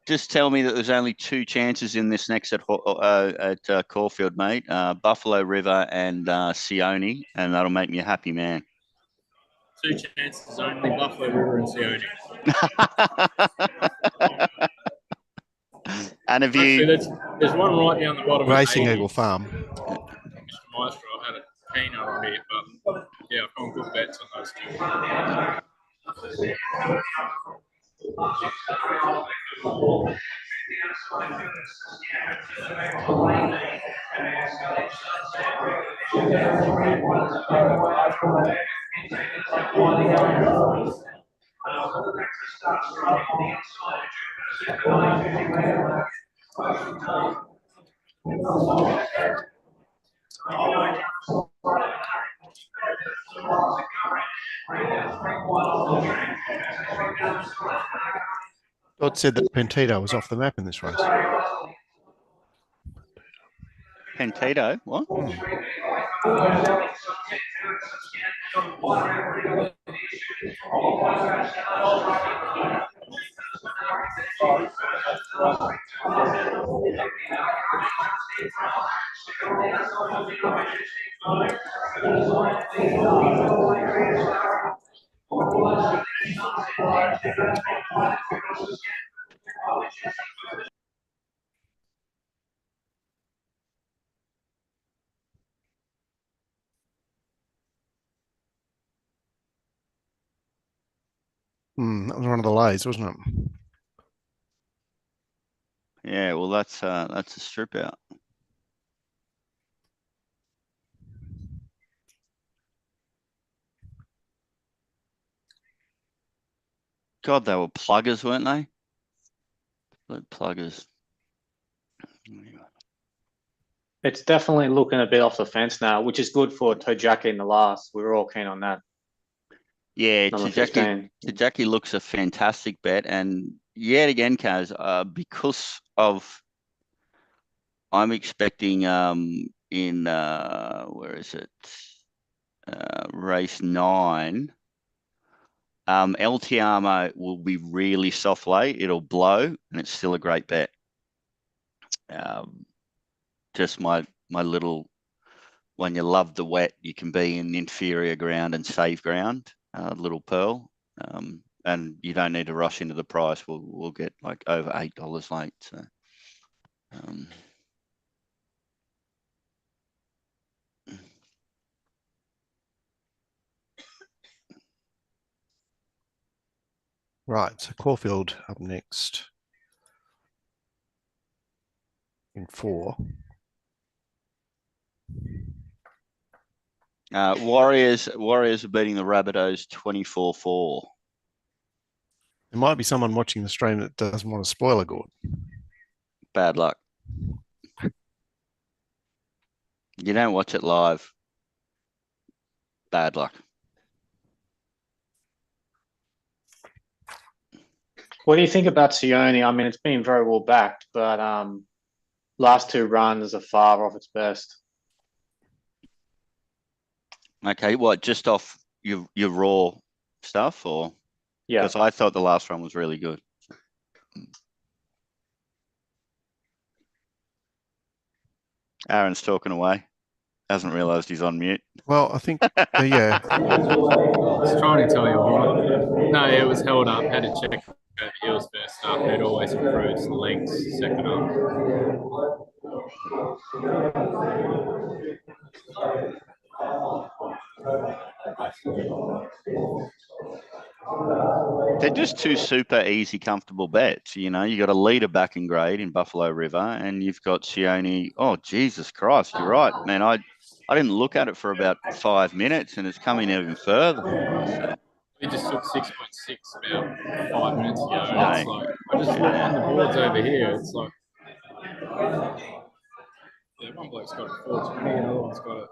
Just tell me that there's only 2 chances in this next at Caulfield, mate. Buffalo River and Sione, and that'll make me a happy man. 2 chances only, Buffalo River and Sione. And if you... There's one right down the bottom. Racing Eagle Farm. Mr. Maestro, I had a keen on here, but yeah, I've gone good bets on those 2. Todd said that Pentito was off the map in this race. Pentito? What? That was one of the lays, wasn't it? Yeah, well, that's a strip out. God, they were pluggers, weren't they? Pluggers. It's definitely looking a bit off the fence now, which is good for Jockey in the last. We were all keen on that. Yeah, Number 15. Jockey looks a fantastic bet, and yet again, Kaz, because of I'm expecting in where is it? Race 9. LTRMO will be really soft late. It'll blow, and it's still a great bet. Just my little, when you love the wet, you can be in inferior ground and safe ground. Little Pearl, and you don't need to rush into the price. We'll get like over $8 late. So. Right, so Caulfield up next in 4. Warriors are beating the Rabbitohs 24-4. There might be someone watching the stream that doesn't want to spoil a Gord. Bad luck. You don't watch it live. Bad luck. What do you think about Sione? I mean, it's been very well backed, but last 2 runs are far off its best. Okay, what, just off your raw stuff, or? Yeah. Because I thought the last run was really good. Aaron's talking away. Hasn't realised he's on mute. Well, I think, yeah. I was trying to tell you all right. No, it was held up. Had to check the heels first up. It always improves the legs second up. They're just 2 super easy, comfortable bets. You know, you got a leader back in grade in Buffalo River, and you've got Sione. Oh, Jesus Christ, you're right, man. I didn't look at it for about 5 minutes, and it's coming even further. So. We just took 6.6 about 5 minutes ago. And No. it's like, I just looked on the boards over here. It's like, yeah, one bloke's got a 420, another one's got a,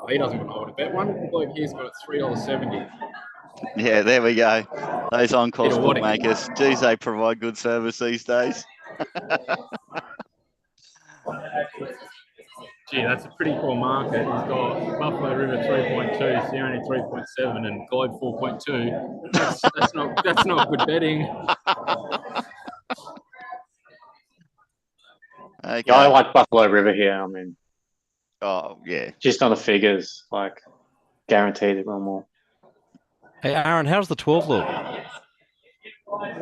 he doesn't want to hold a bet. One bloke here's got a $3.70. Yeah, there we go. Those on-course bookmakers. Geez, they provide good service these days. Gee, that's a pretty cool market. He's got Buffalo River 3.2, Sione 3.7, and Glide 4.2. That's not good betting. Okay. Yeah, I like Buffalo River here. I mean, oh yeah, just on the figures, like guaranteed it one more. Hey, Aaron, how's the 12 look?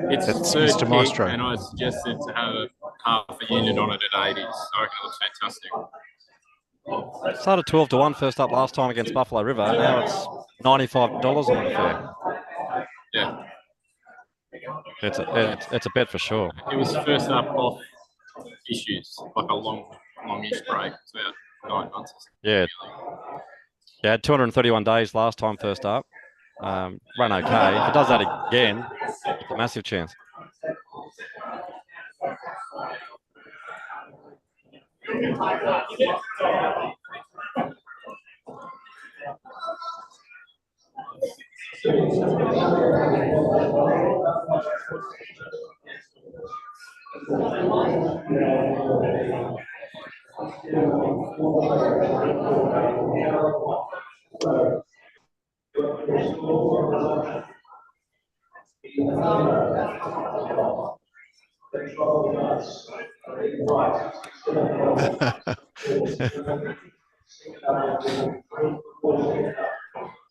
It's Mr. kick, Maestro. and I suggested to have half a unit on it at 80s. So I reckon it looks fantastic. Started 12-1 first up last time against Buffalo River. Now it's $95 on the fair. Yeah. It's a bet for sure. It was first up off issues, like a longish break. It's about 9 months. Yeah. Yeah, had 231 days last time first up. Ran okay. If it does that again, it's a massive chance.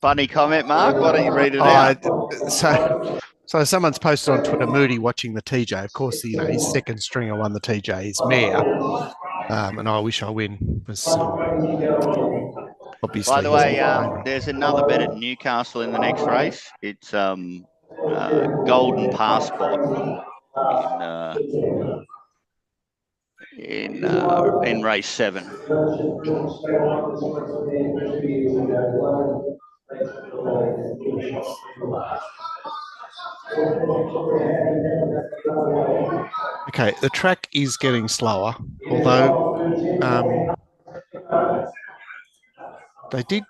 Funny comment, Mark. Why don't you read it out? So someone's posted on Twitter, Moody watching the TJ. Of course, you know, his second stringer won the TJ, his mare. And I wish I win. Obviously, by the way, there's another bet at Newcastle in the next race. It's Golden Passport in race 7. Okay, the track is getting slower, although They did.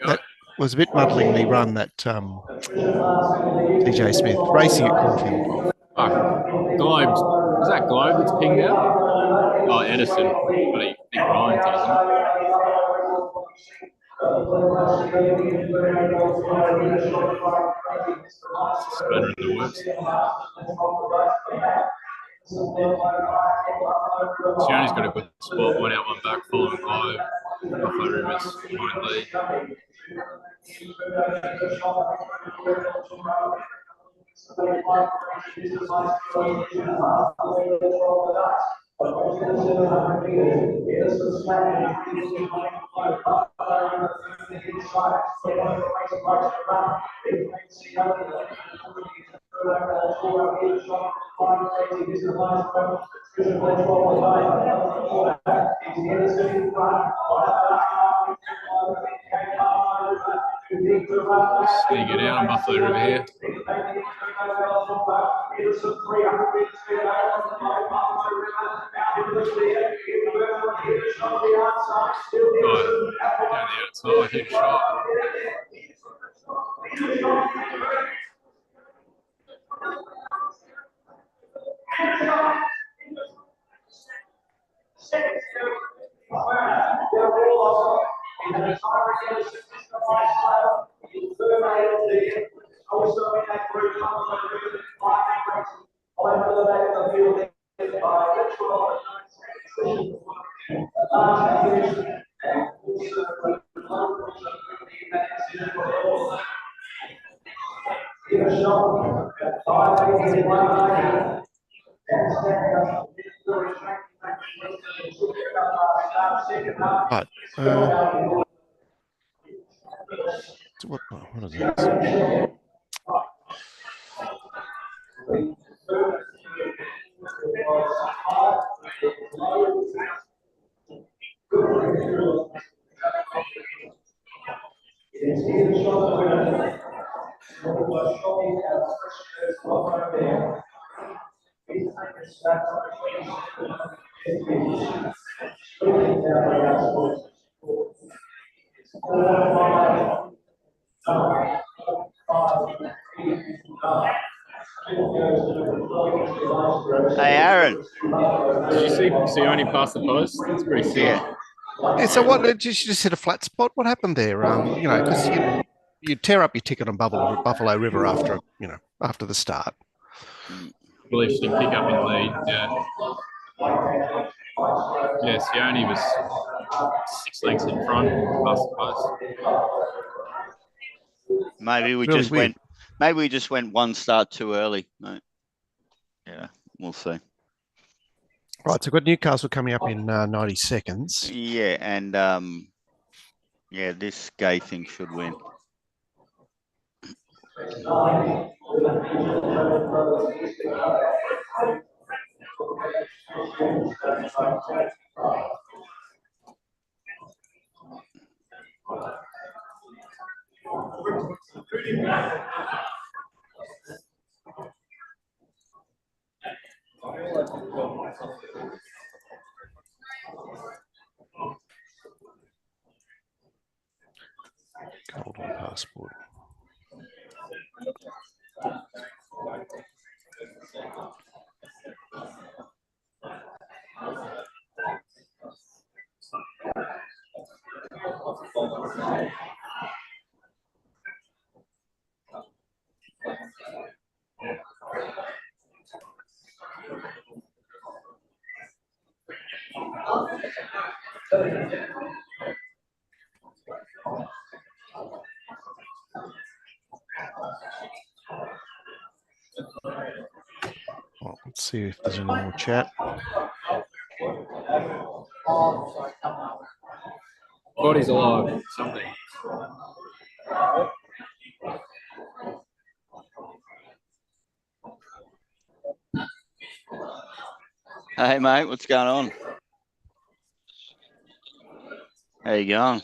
That was a bit muddlingly run, that TJ Smith, racing at Caulfield. Globe. Is that Globe that's pinged out? Oh, Edison. But he grinds, doesn't it? Spreader in the works. Sioni's got a good spot, one out, one back, following Globe. Buffalo Rivers behind lead. Sneak it out on Buffalo River here. Down the outside, hit a shot. Right. What is this? Hey, Aaron. Did you see Sioni pass the post? It's pretty sick. Yeah, so what did you just hit a flat spot? What happened there? You know, because you tear up your ticket on Buffalo River after after the start. I believe she did pick up in the lead. Yeah. Yeah, Sioni was 6 lengths in front, past the post. Maybe we Really just weird. went one start too early. No. Yeah, we'll see. Right, so we've got Newcastle coming up in 90 seconds. Yeah, and yeah, this gay thing should win. Golden passport. Well, let's see if there's any more chat. Body's alive, something. Hey, mate, what's going on? How you going?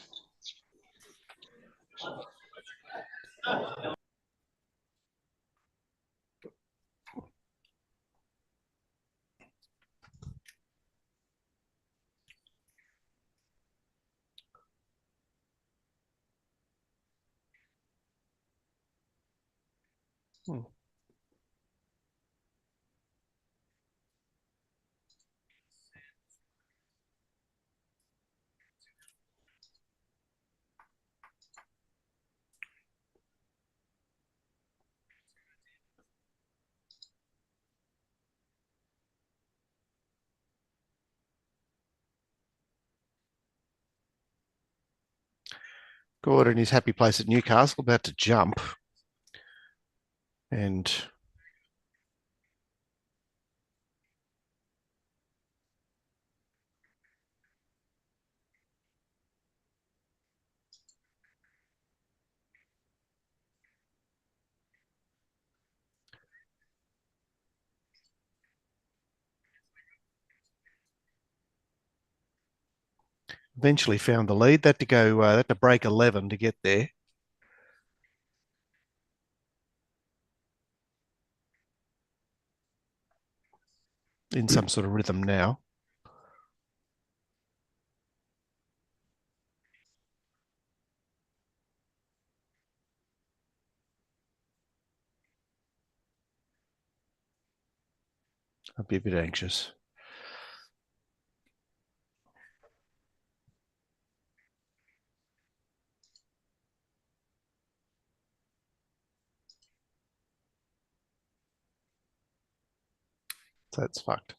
Gordon in his happy place at Newcastle, about to jump. And eventually found the lead. They had to go, they had to break 11 to get there. In some sort of rhythm now. I'd be a bit anxious. So that's fucked.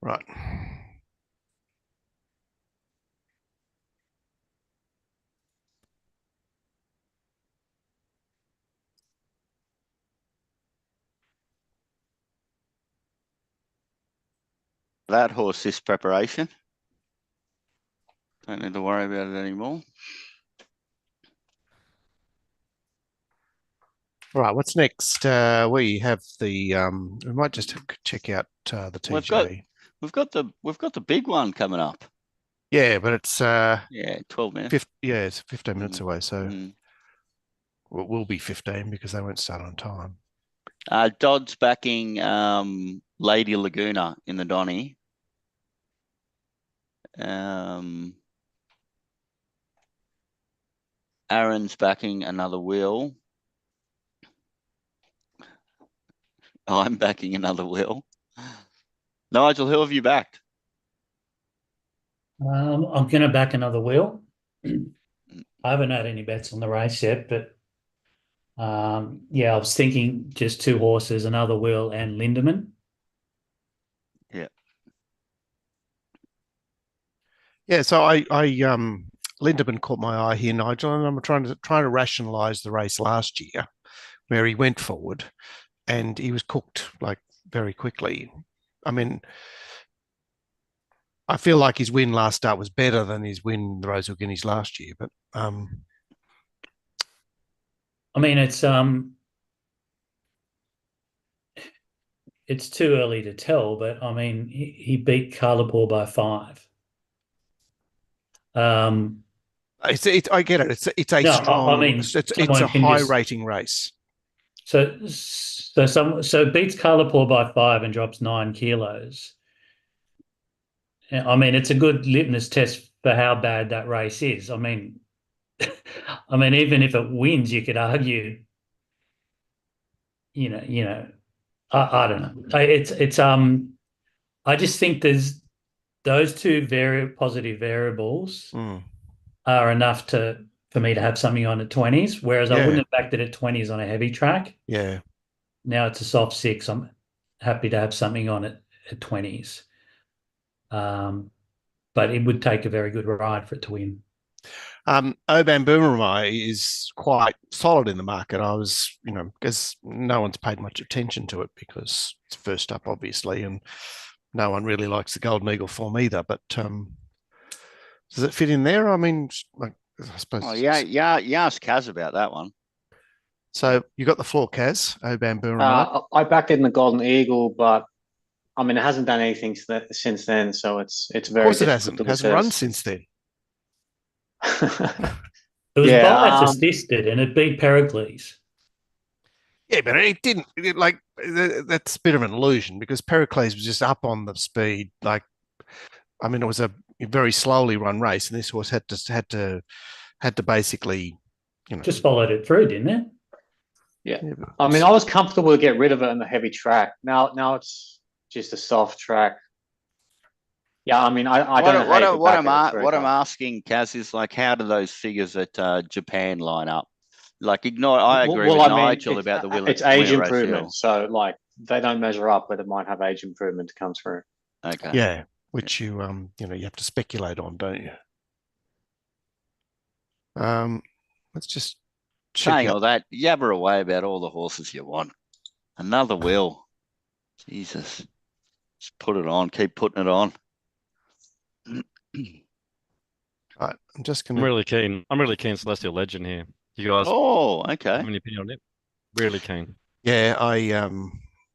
Right. That horse, this preparation. Don't need to worry about it anymore. Right, what's next? We have the we might just check out the TJ. We've got the big one coming up. Yeah, but it's 12 minutes. It's 15 minutes away, so it will be 15 because they won't start on time. Dodd's backing Lady Laguna in the Donny. Aaron's backing Another Wheel. I'm backing Another Wheel. Nigel, who have you backed? I'm going to back Another Wheel. I haven't had any bets on the race yet, but yeah, I was thinking just two horses, Another Wheel and Lindemann. Yeah. Yeah, so I Lindemann caught my eye here, Nigel, and I'm trying to rationalise the race last year, where he went forward, and he was cooked like very quickly. I mean, I feel like his win last start was better than his win the Rosehill Guineas last year, but I mean, it's too early to tell, but I mean, he beat Carlapore by 5. I get it. It's a strong. I mean, it's a high rating race. So beats Carlapore by 5 and drops 9 kilos. I mean, it's a good litmus test for how bad that race is. I mean, even if it wins, you could argue, I don't know. I just think there's those two very positive variables are enough for me to have something on at 20s, whereas I wouldn't have backed it at 20s on a heavy track. Yeah. Now it's a soft 6. I'm happy to have something on it at 20s. But it would take a very good ride for it to win. Oban Boomerang is quite solid in the market. I was, because no one's paid much attention to it because it's first up, obviously, and no one really likes the Golden Eagle form either. But does it fit in there? I mean, I suppose. Oh, yeah. You asked Kaz about that one. So you got the floor, Kaz, Oban Boomerang. I backed it in the Golden Eagle, but I mean, it hasn't done anything since then, so it's very. Of course, it hasn't. It hasn't run since then. It was Yeah, bias assisted and it beat Pericles. Yeah, but it didn't. That's a bit of an illusion because Pericles was just up on the speed. Like, I mean, it was a very slowly run race, and this horse had to basically, just followed it through, didn't it? Yeah. I mean, I was comfortable to get rid of it on the heavy track. Now it's just a soft track. Yeah, I mean, I don't hate the back what I'm asking, Kaz, is like, how do those figures at Japan line up? Like, I agree with Nigel about the Wheeler. It's age improvement, so like they don't measure up, but it might have age improvement to come through. Okay. Yeah, which you have to speculate on, don't you? Let's just saying all that, yabber away about all the horses you want. Another wheel, Jesus, just put it on. Keep putting it on. Right, I'm just gonna. I'm really keen Celestial Legend here. You guys? Oh, okay. Have any opinion on it? Really keen. Yeah, I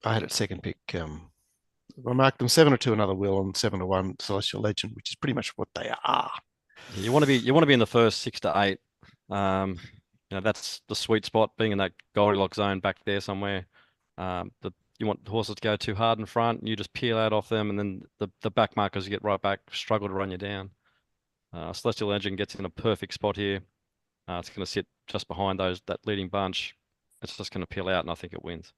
had it second pick. I marked them 7-2 another wheel and 7-1 Celestial Legend, which is pretty much what they are. Yeah, you want to be in the first 6 to 8. That's the sweet spot, being in that Goldilocks zone back there somewhere. You want the horses to go too hard in front, and you just peel out off them, and then the back markers you get right back struggle to run you down. Celestial Legend gets in a perfect spot here. It's going to sit just behind that leading bunch. It's just going to peel out, and I think it wins.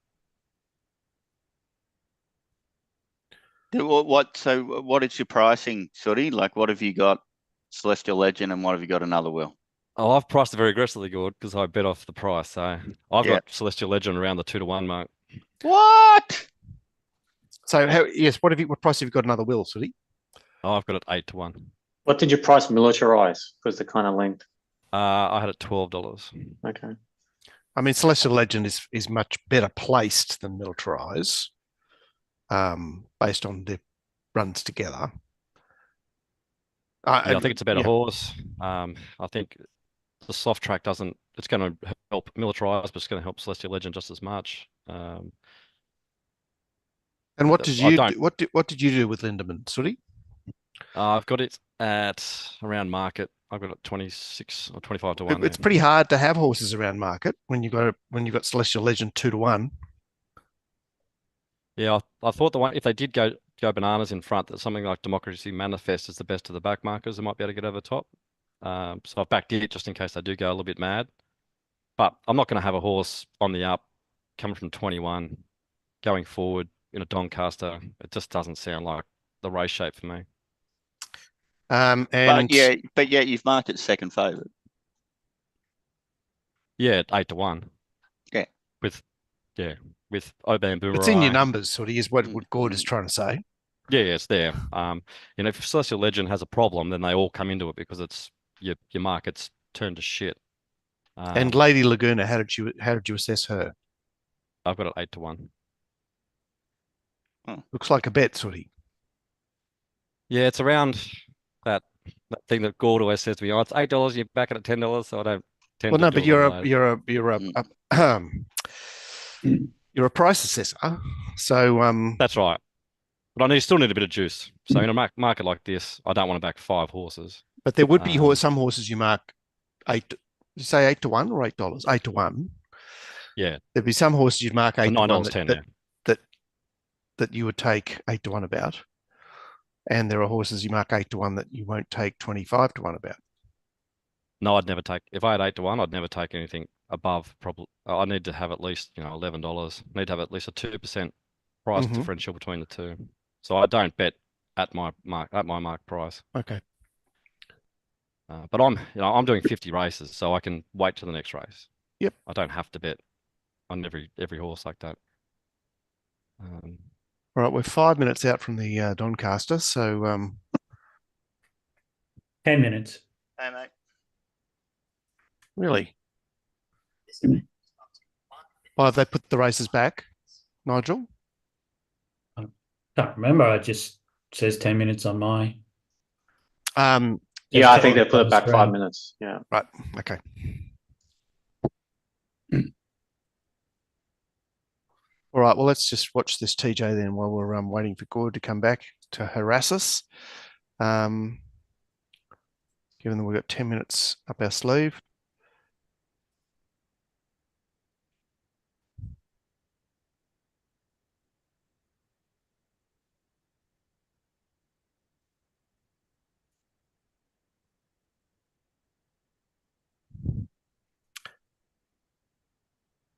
What is your pricing, Sooty? Like, what have you got Celestial Legend, and what have you got another wheel? Oh, I've priced it very aggressively, good, because I bet off the price. So I've got Celestial Legend around the 2-1 mark. What? So what price have you got another wheel, Sooty? Oh, I've got it 8-1. What did you price Militarize? Because they're kind of linked. I had it $12. Okay. I mean, Celestial Legend is much better placed than Militarize, based on the runs together. I think it's a better horse. I think the soft track it's going to help Militarize, but it's going to help Celestial Legend just as much. And what did you do with Lindemann, Sooty? I've got it at around market. I've got it 26 or 25 to 1. It's pretty hard to have horses around market when you got Celestial Legend 2-1. Yeah, I thought if they did go bananas in front, that something like Democracy Manifest is the best of the back markers. They might be able to get over the top. So I've backed it just in case they do go a little bit mad. But I'm not going to have a horse on the up coming from 21 going forward in a Doncaster. It just doesn't sound like the race shape for me. But yet you've marked it second favourite. Yeah, 8-1. Yeah. With Oban Boomerang. It's in your numbers, Sooty, is what Gord is trying to say. Yeah, it's there. If Celestial Legend has a problem, then they all come into it because it's your market's turned to shit. And Lady Laguna, how did you assess her? I've got it 8-1. Looks like a bet, Sooty. Yeah, it's around that thing that Gord always says to me. Oh, it's $8. You're back at $10, so I don't tend to. Well, no, but you're a price assessor, so that's right. But I still need a bit of juice. So in a market like this, I don't want to back 5 horses. But there would be some horses you mark 8. You say 8-1 or $8? 8-1. Yeah. There'd be some horses you'd mark 8-1 that you would take 8-1 about, and there are horses you mark 8-1 that you won't take 25-1 about. No, I'd never take. If I had 8-1, I'd never take anything above. Probably, I need to have at least $11. I need to have at least a 2% price differential between the two. So I don't bet at my mark price. Okay. But I'm doing 50 races, so I can wait to the next race. Yep. I don't have to bet on every horse like that. All right, we're 5 minutes out from the Doncaster, so 10 minutes. Hey, mate. Really? Why have they put the races back, Nigel? I can't remember. It just says 10 minutes on my. I think they put it back 5 minutes. Yeah. Right. Okay. All right. Well, let's just watch this TJ then while we're waiting for Gord to come back to harass us. Given that we've got 10 minutes up our sleeve.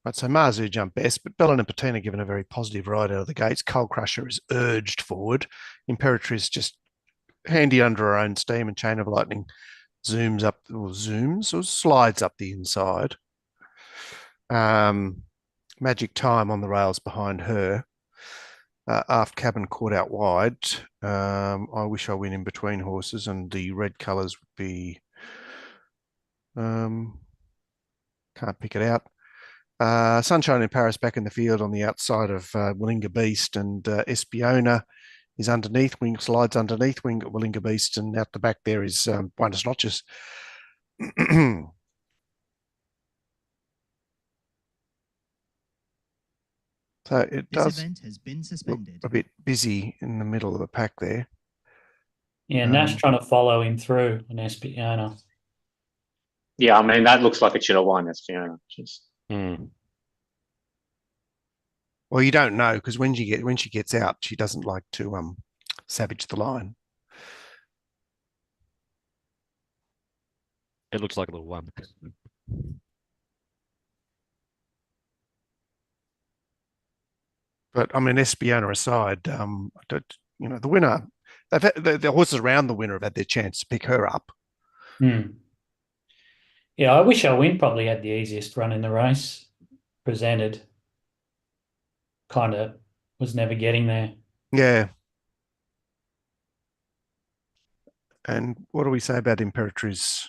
Right, so Marzu jumped best, but Bellin and Patina given a very positive ride out of the gates. Coal Crusher is urged forward. Imperatrice just handy under her own steam, and Chain of Lightning zooms up, or slides up the inside. Magic Time on the rails behind her. Aft Cabin caught out wide. I Wish I Win in between horses, and the red colours would be. Can't pick it out. Sunshine in Paris back in the field on the outside of Willinga Beast, and Espiona is underneath. Wing slides underneath Willinga Beast, and out the back there is Buenos Notches. So it does event has been suspended. a bit busy in the middle of the pack there. Yeah, Nash trying to follow him through on Espiona. Yeah, I mean, that looks like it should have won, Espiona. Well, you don't know, because when she gets out, she doesn't like to savage the line. It looks like a little one. But I mean, Espiona aside, the winner, they've had, the horses around the winner have had their chance to pick her up. Yeah, I Wish I Win probably had the easiest run in the race presented. Kind of was never getting there. Yeah. And what do we say about Imperatrice?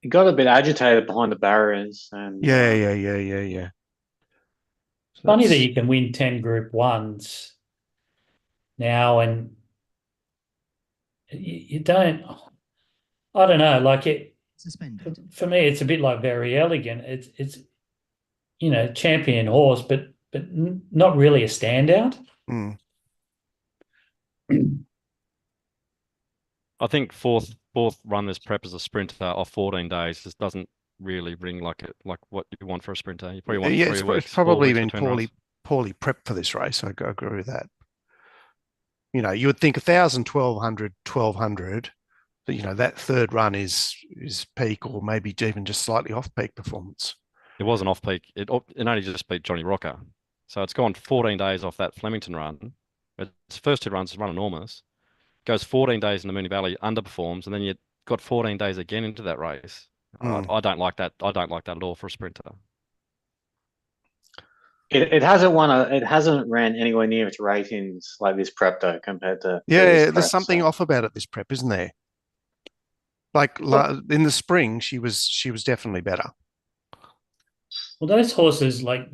He got a bit agitated behind the barriers, and yeah. So funny that you can win 10 Group 1s now, and you don't. I don't know. Like it. Suspended. For me, it's a bit like Very Elegant. It's champion horse, but not really a standout. I think fourth run this prep as a sprinter off 14 days just doesn't really ring like what you want for a sprinter. You probably want 3 weeks. It's probably been between poorly prepped for this race. I agree with that. You would think 1,000, 1,200, 1,200. But, that third run is peak, or maybe even just slightly off peak performance. It wasn't off peak. It only just beat Johnny Rocker. So it's gone 14 days off that Flemington run. Its first 2 runs run enormous. Goes 14 days in the Moonee Valley, underperforms, and then you got 14 days again into that race. I don't like that. I don't like that at all for a sprinter. It hasn't won. It hasn't ran anywhere near its ratings like this prep though, compared to there's something off about it this prep, isn't there? Like in the spring, she was definitely better. Well, those horses, like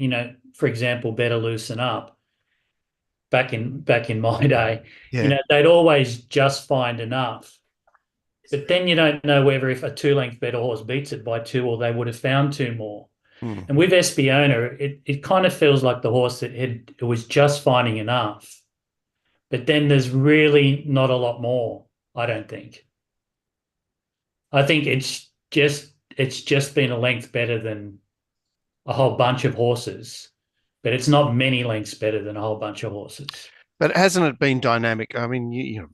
for example, Better Loosen Up. Back in my day, they'd always just find enough, but then you don't know whether if a 2-length better horse beats it by 2, or they would have found 2 more. And with Espiona, it kind of feels like the horse that it was just finding enough, but then there's really not a lot more. I don't think. I think it's just been a length better than a whole bunch of horses. But it's not many lengths better than a whole bunch of horses. But hasn't it been dynamic? I mean, you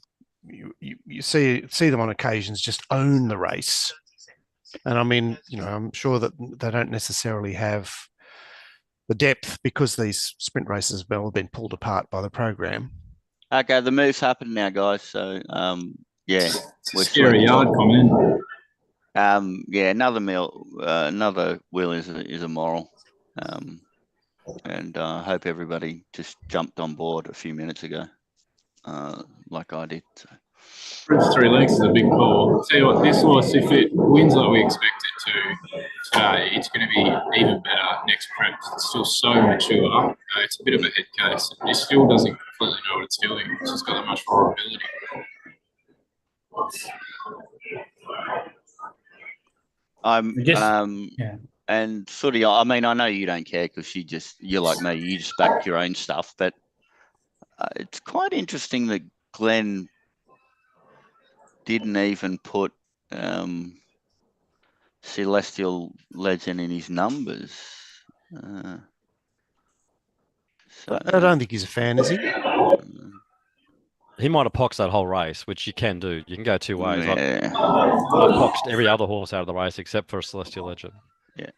see them on occasions just own the race, and I mean, I'm sure that they don't necessarily have the depth because these sprint races have all been pulled apart by the program. Okay, the move's happened now, guys. So we're scary yard coming in. Another wheel is a moral. And I hope everybody just jumped on board a few minutes ago, like I did. So. First 3 lengths is a big call. I'll tell you what, this horse, if it wins like we expect it to today, it's going to be even better next prep. It's still so mature. It's a bit of a head case. It still doesn't completely know what it's doing. It's just got that much raw ability. And sort of, I mean, I know you don't care because you're like me, you just back your own stuff. But it's quite interesting that Glenn didn't even put Celestial Legend in his numbers. I don't think he's a fan, is he? he might have poxed that whole race, which you can do. You can go two ways. Yeah. I've poxed every other horse out of the race except for Celestial Legend. Yeah.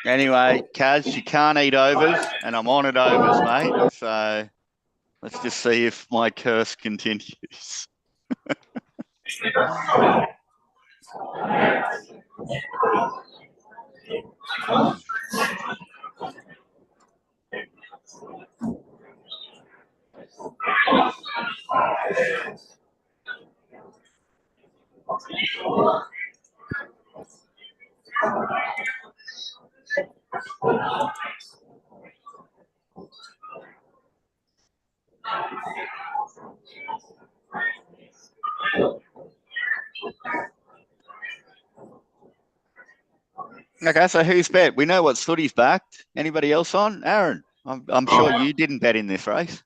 Anyway, Kaz, you can't eat overs, and I'm on at overs, mate. So let's just see if my curse continues. Okay, so who's bet? We know what Sooty's backed. Anybody else on? Aaron, I'm sure you didn't bet in this race.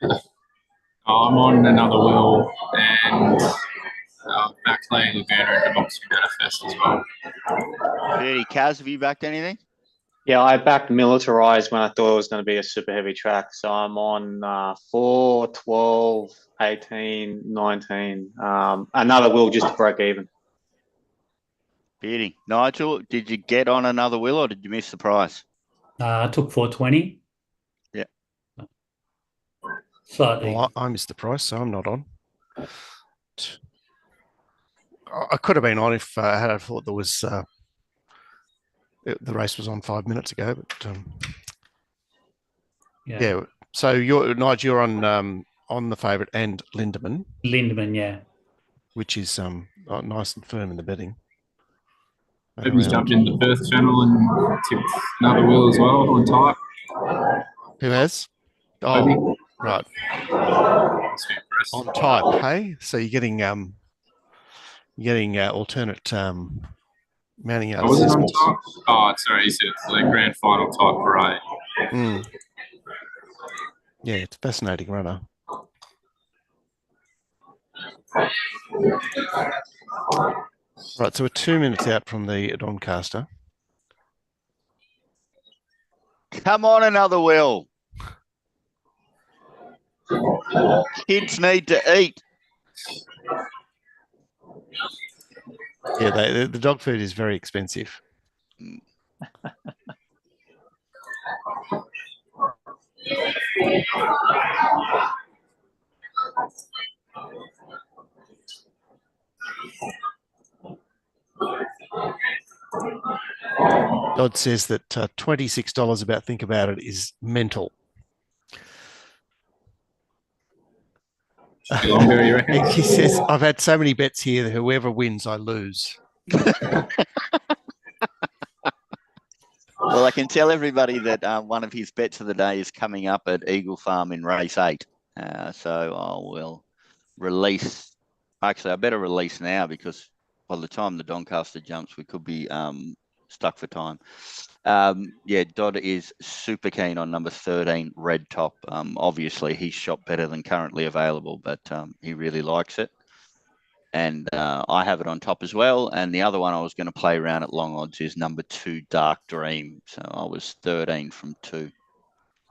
I'm on another wheel and back playing Laguna and Boxing Manifest as well. Beauty. Kaz, have you backed anything? Yeah, I backed Militarized when I thought it was going to be a super heavy track. So I'm on 4, 12, 18, 19. Another wheel just to break even. Beauty. Nigel, did you get on another wheel or did you miss the price? I took 420. Yeah. Slightly. Well, I missed the price, so I'm not on. I could have been on if I had thought there was the race was on 5 minutes ago, but yeah. So Nigel, you're on the favourite and Lindemann. Lindemann, yeah. Which is nice and firm in the betting. Maybe he's jumped in the Perth channel and tipped another wheel as well on type. Who has? Oh, Maybe. right. On type, hey? So you're getting alternate mounting out. Was it on type? Oh, sorry, you said it's the grand final type parade. Yeah, it's a fascinating runner. Right, so we're 2 minutes out from the Doncaster. Come on, another wheel. Kids need to eat. Yeah, the dog food is very expensive. Dodd says that $26 about think about it is mental. Longer, you reckon? He says, I've had so many bets here that whoever wins, I lose. Well, I can tell everybody that one of his bets of the day is coming up at Eagle Farm in race 8. So I will release. Actually, I better release now because by the time the Doncaster jumps, we could be stuck for time. Yeah, Dodd is super keen on number 13, Red Top. Obviously, he's shot better than currently available, but he really likes it. And I have it on top as well. And the other one I was going to play around at long odds is number 2, Dark Dream. So I was 13 from 2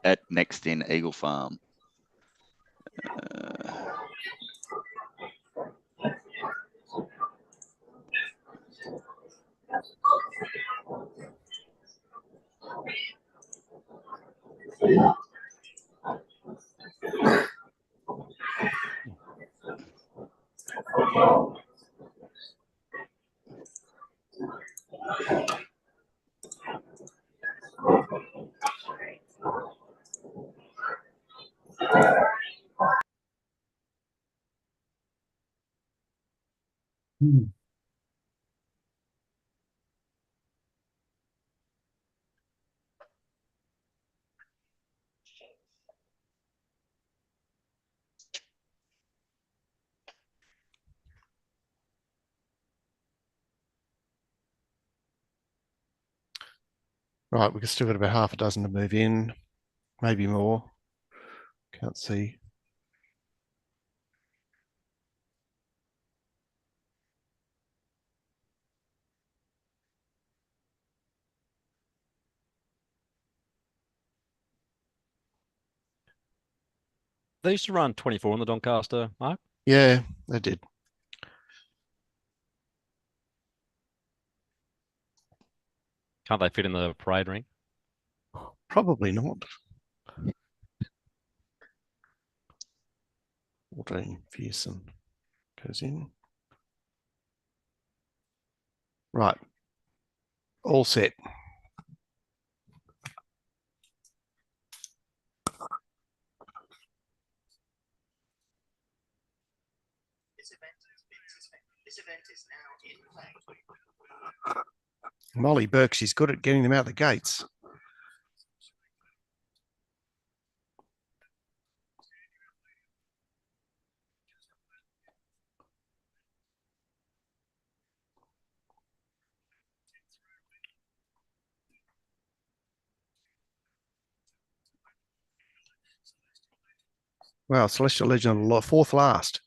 at next in Eagle Farm. Right, we've still got about half a dozen to move in, maybe more. Can't see. They used to run 24 on the Doncaster, Mark. Yeah, they did. Can't they fit in the parade ring? Probably not. 14, Pearson goes in. Right. All set. This event is now in play. Molly Burke, she's good at getting them out the gates. Wow, Celestial Legend, fourth last.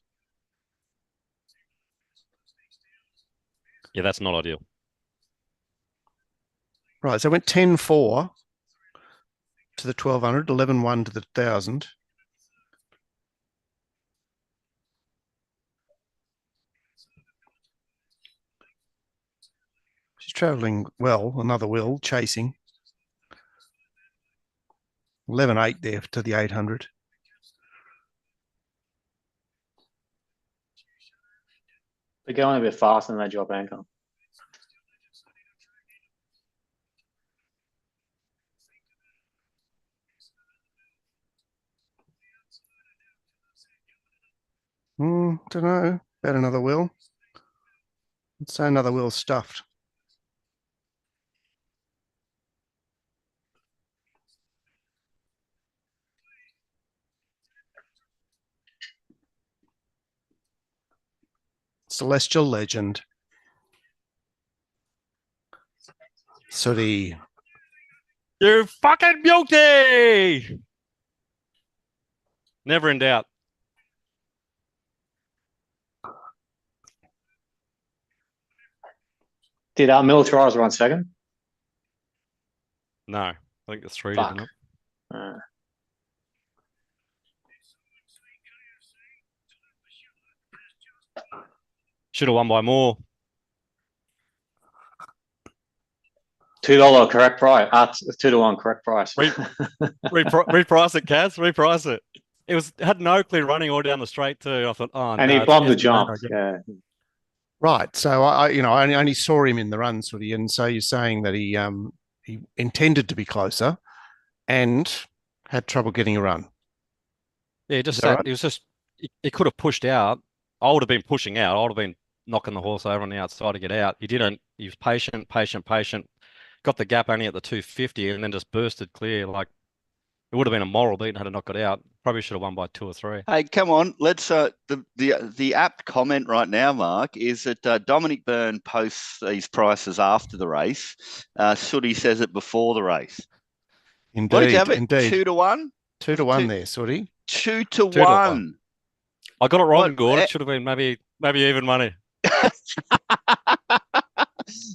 Yeah, that's not ideal. Right, so it went 10-4 to the 1200, 11-1 to the 1000. She's travelling well, another Will, chasing. 11-8 there to the 800. They're going a bit faster than they drop anchor. Don't know about another Will. Let's say another Will stuffed. Celestial Legend. Sooty. You fucking beauty! Never in doubt. Did Militarize run second? No, I think the 3 Fuck. didn't it? Should have won by more. $2 correct price. 2-1 correct price. Reprice it, Kaz. Reprice it. It had no clear running all down the straight too. I thought, oh, and no, he bombed the jump. Yeah. Right. So I only saw him in the run, Sooty, and so you're saying that he intended to be closer and had trouble getting a run. Yeah, just that. Right? It was just he could have pushed out. I would have been pushing out. I would have been knocking the horse over on the outside to get out. He didn't. He was patient. Got the gap only at the 250 and then just bursted clear. Like it would have been a moral beat had it not got out. Probably should have won by 2 or 3. Hey, come on. Let's the apt comment right now, Mark, is that Dominic Byrne posts these prices after the race. Sooty says it before the race. Indeed, what did you have it? Indeed. 2-1? 2-1 there, Sooty. 2-1. I got it wrong, Gord. It should have been maybe even money.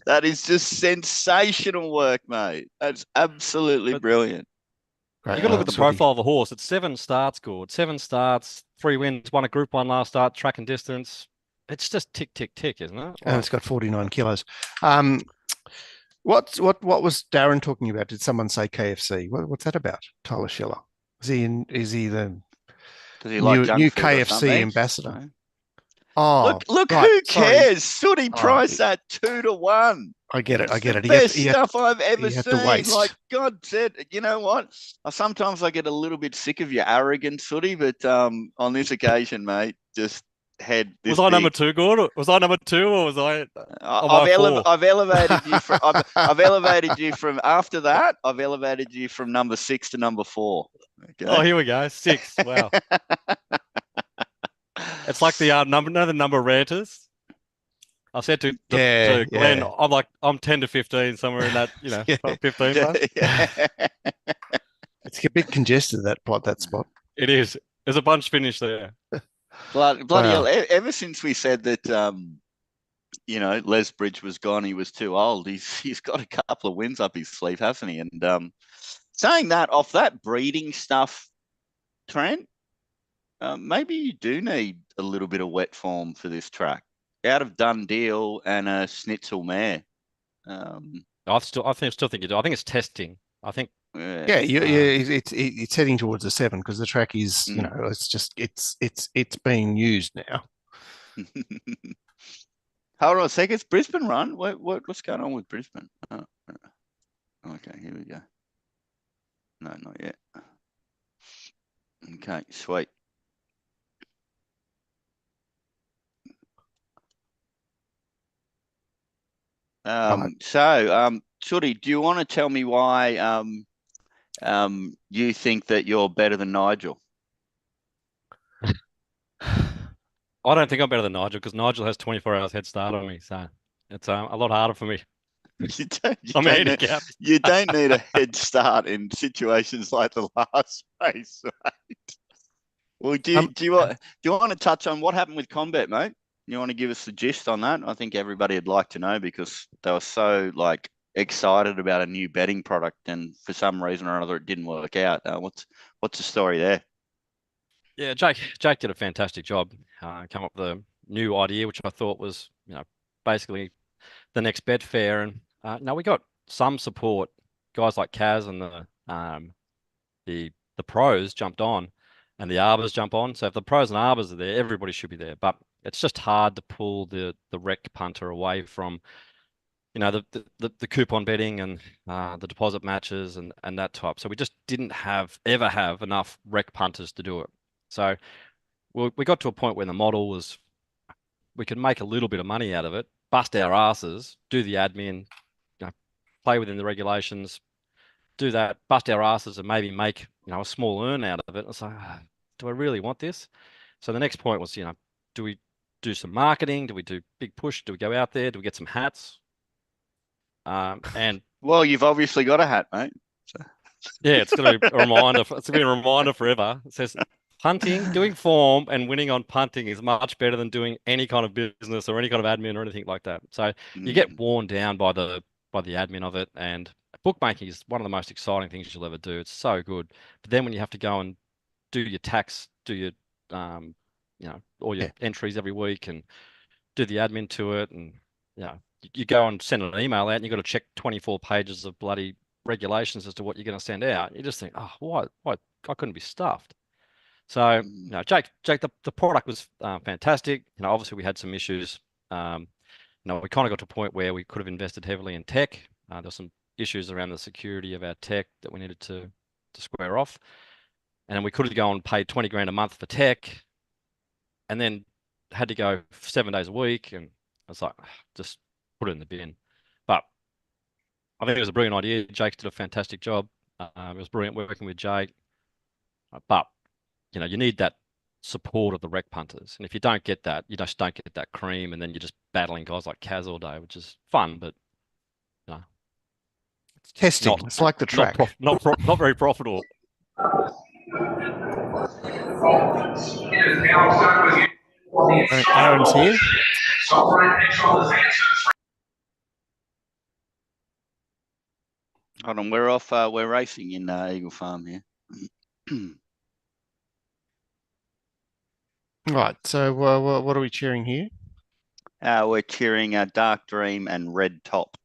That is just sensational work, mate. That's absolutely brilliant. Great. You got to look at the profile of the horse. It's 7 starts, Gord. 7 starts, 3 wins, won a Group 1 last start, track and distance. It's just tick, tick, tick, isn't it? And it's got 49 kilos. What was Darren talking about? Did someone say KFC? What's that about? Tyler Schiller. Is he the new KFC ambassador? No. Oh, look! Right, who cares? Sooty price that 2-1. I get it. Best stuff I've ever seen. Like God said, you know what? Sometimes I get a little bit sick of your arrogance, Sooty, but on this occasion, mate, just head. This was I number 2, Gordon? Was I number 2, or was I? I've elevated you from. I've elevated you from after that. I've elevated you from number 6 to number 4. Okay. Oh, here we go. 6. Wow. It's like the number ranters. I said to Glenn, I'm 10 to 15, somewhere in that, 15. It's a bit congested that spot. It is. There's a bunch finish there. Bloody hell! Ever since we said that, Les Bridge was gone, he was too old. He's got a couple of wins up his sleeve, hasn't he? And saying that off that breeding stuff, Trent. maybe you do need a little bit of wet form for this track. Out of Done Deal and a Schnitzel mare. I still think you do. I think it's testing. I think Yeah, it's heading towards a 7 because the track is, you know, it's being used now. Hold on a second. It's Brisbane run. What's going on with Brisbane? Oh, okay, here we go. No, not yet. Okay, sweet. Sooty, do you want to tell me why you think that you're better than Nigel? I don't think I'm better than Nigel because Nigel has 24 hours head start on me, so it's a lot harder for me. You don't need a head start in situations like the last race, right? Well, do you want to touch on what happened with Combat, mate? You want to give us the gist on that? I think everybody would like to know because they were so excited about a new betting product, and for some reason or another, it didn't work out. What's the story there? Yeah, Jake did a fantastic job. Come up with a new idea, which I thought was, basically the next Betfair, and we got some support. Guys like Kaz and the pros jumped on, and the arbors jump on. So if the pros and arbors are there, everybody should be there. But it's just hard to pull the rec punter away from, the coupon betting and the deposit matches and that type. So we just didn't ever have enough rec punters to do it. So we got to a point where the model was, we could make a little bit of money out of it, bust our asses, do the admin, play within the regulations, do that, bust our asses, and maybe make a small earn out of it. It's like, do I really want this? So the next point was, do we do some marketing? Do we do big push? Do we go out there? Do we get some hats? And well, you've obviously got a hat, mate. So. Yeah, it's going to be a reminder. It's going to be a reminder forever. It says, punting, doing form and winning on punting is much better than doing any kind of business or any kind of admin or anything like that. So you get worn down by the admin of it, and bookmaking is one of the most exciting things you'll ever do. It's so good. But then when you have to go and do your tax, do your all your entries every week and do the admin to it, and you go and send an email out and you've got to check 24 pages of bloody regulations as to what you're going to send out. You just think, oh, why I couldn't be stuffed. So, Jake, the product was fantastic. Obviously we had some issues. We kind of got to a point where we could have invested heavily in tech. There were some issues around the security of our tech that we needed to square off. And we could have gone and paid 20 grand a month for tech and then had to go 7 days a week. And I was like, just put it in the bin. But I think it was a brilliant idea. Jake did a fantastic job. It was brilliant working with Jake. But you need that support of the rec punters. And if you don't get that, you just don't get that cream. And then you're just battling guys like Kaz all day, which is fun, but it's testing. It's like the track. Not very profitable. Aaron's here. Hold on, we're off. We're racing in Eagle Farm here. Right. So what are we cheering here? We're cheering Dark Dream and Red Top.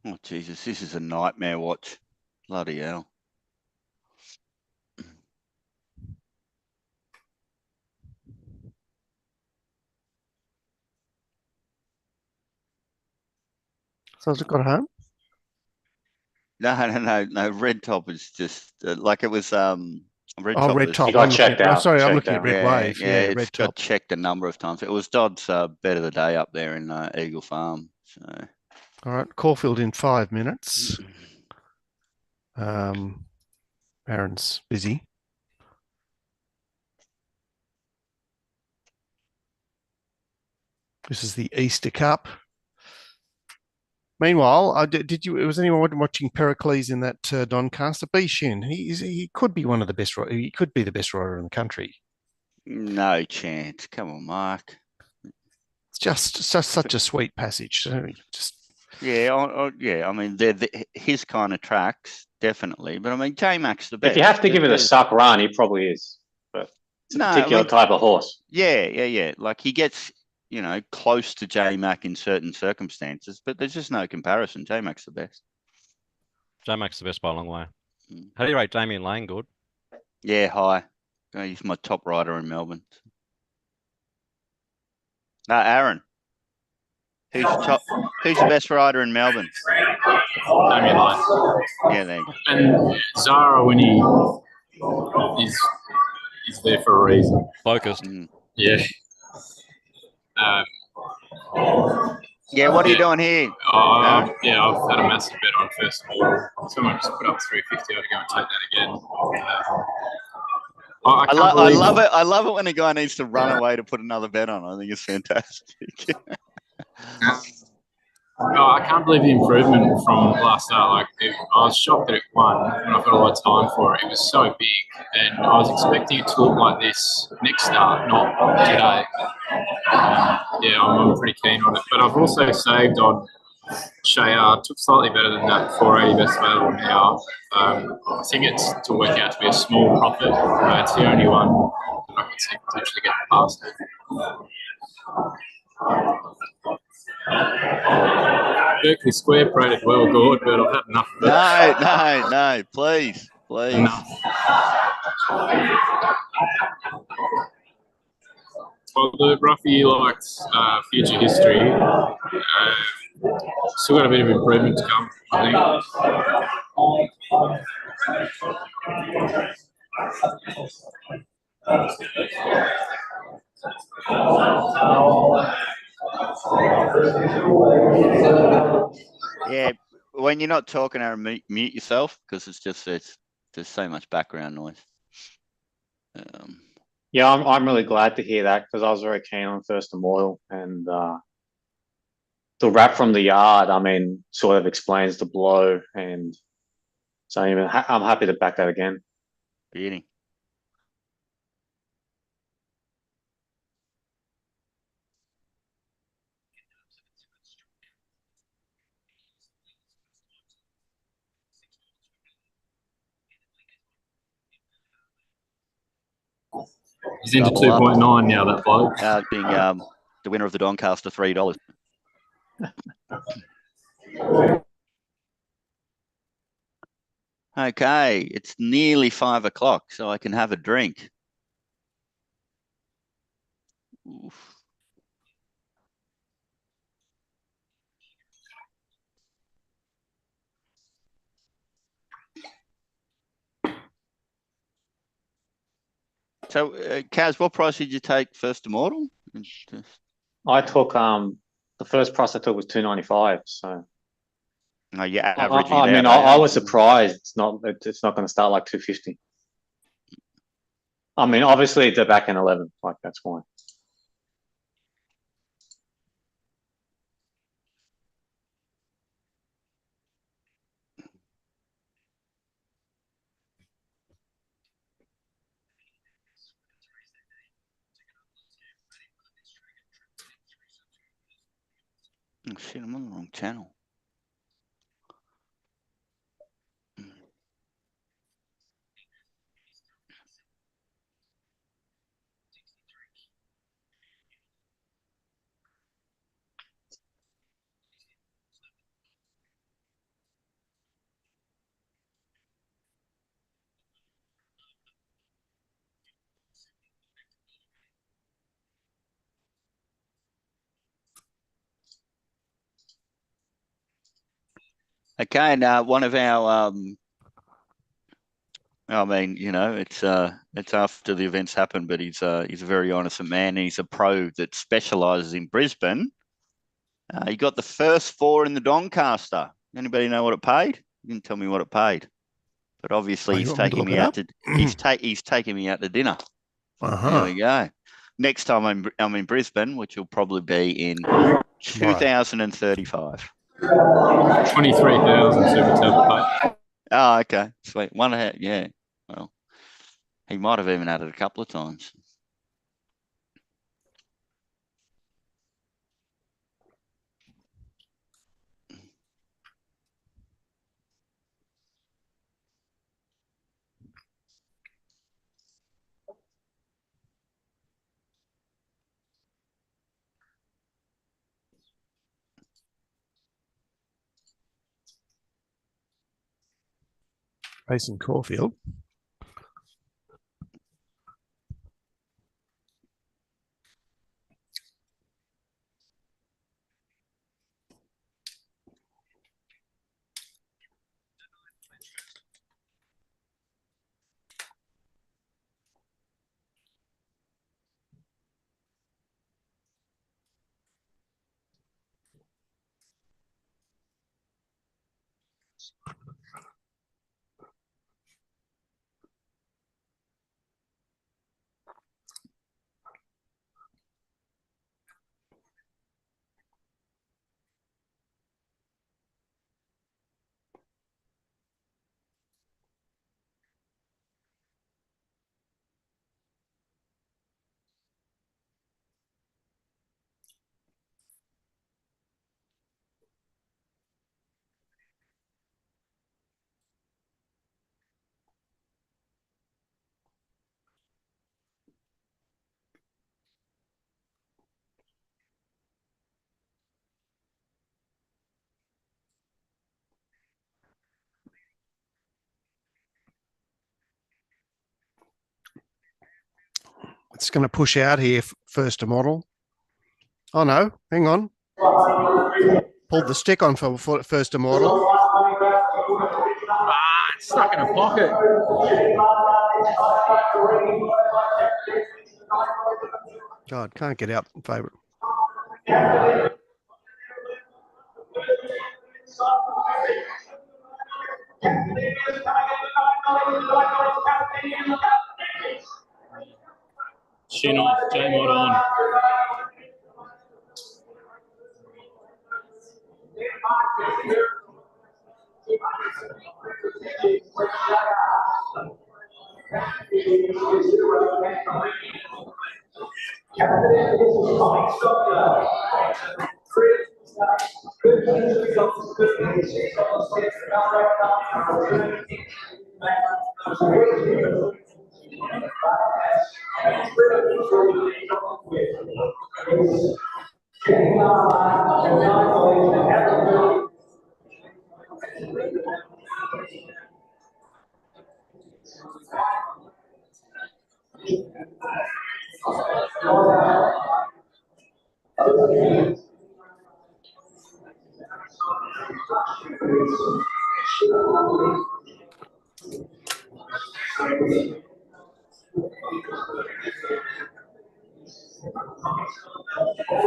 Oh, Jesus, this is a nightmare watch. Bloody hell. So has it got home? No. Red Top is just like it was. Red Top. Red Top. I'm looking at Red Wave. Yeah, it's Red got Top. checked a number of times. It was Dodd's bet of the day up there in Eagle Farm. So. All right, Caulfield in 5 minutes. Aaron's busy. This is the Easter Cup. Meanwhile, was anyone watching Pericles in that Doncaster? B Shin, he could be one of the best. He could be the best rider in the country. No chance. Come on, Mark. It's just such a sweet passage. Just yeah. I mean, they're his kind of tracks, definitely. But I mean, J-Mac's the best. If you have to give it a suck run, he probably is. But it's a particular type of horse. Yeah. Like he gets, close to J-Mac in certain circumstances, but there's just no comparison. J-Mac's the best. J-Mac's the best by a long way. How do you rate Damien Lane? Good? Yeah, high. He's my top rider in Melbourne. Aaron. Who's the best rider in Melbourne? Damien Lane. Yeah, there you go. And Zara, when he is there for a reason. Focused. Yeah. Yeah, what are you doing here? I've had a massive bet on first of all. Someone just put up 350. I'd go and take that again. I love it when a guy needs to run away to put another bet on. I think it's fantastic. I can't believe the improvement from last start. I was shocked that it won when I've got a lot of time for it. It was so big, and I was expecting it to look like this next start, not today. I'm pretty keen on it. But I've also saved on Shayar. Took slightly better than that 480 best available now. I think it's to work out to be a small profit. It's the only one that I could see potentially get past. Berkeley Square paraded well, good, but I've had enough of it. No, please. Enough. Well, the Ruffy liked future history. Still got a bit of improvement to come, I Yeah, when you're not talking, Aaron, mute yourself because there's so much background noise. Yeah, I'm really glad to hear that because I was very keen on First Immortal, and the wrap from the yard, I mean, sort of explains the blow, and so I'm happy to back that again. Beauty. He's into 2.9 now, that bloke. Being the winner of the Doncaster $3. Okay, it's nearly 5 o'clock, so I can have a drink. Oof. So, Kaz, what price did you take First Immortal? I took the first price I took was $2.95. So, no, you're averaging. I was surprised. It's not going to start like $2.50. I mean, obviously they're back in 11. Like that's fine. Oh, shit, I'm on the wrong channel. Okay, now one of our, I mean, it's after the events happen, but he's a very honest man. He's a pro that specialises in Brisbane. He got the first 4 in the Doncaster. Anybody know what it paid? You can tell me what it paid. But obviously, Oh, he's you want me to taking look me it out up? to he's taking me out to dinner. There we go. Next time I'm in Brisbane, which will probably be in 2035. 23,000 super tab. Oh, okay, sweet. One ahead, yeah. Well, he might have even had it a couple of times. Racing Caulfield. It's going to push out here first to model. Oh, no. Hang on. Pulled the stick on for first to model. It's stuck in a pocket. God, can't get out in favourite. Shin off, J-Mod on.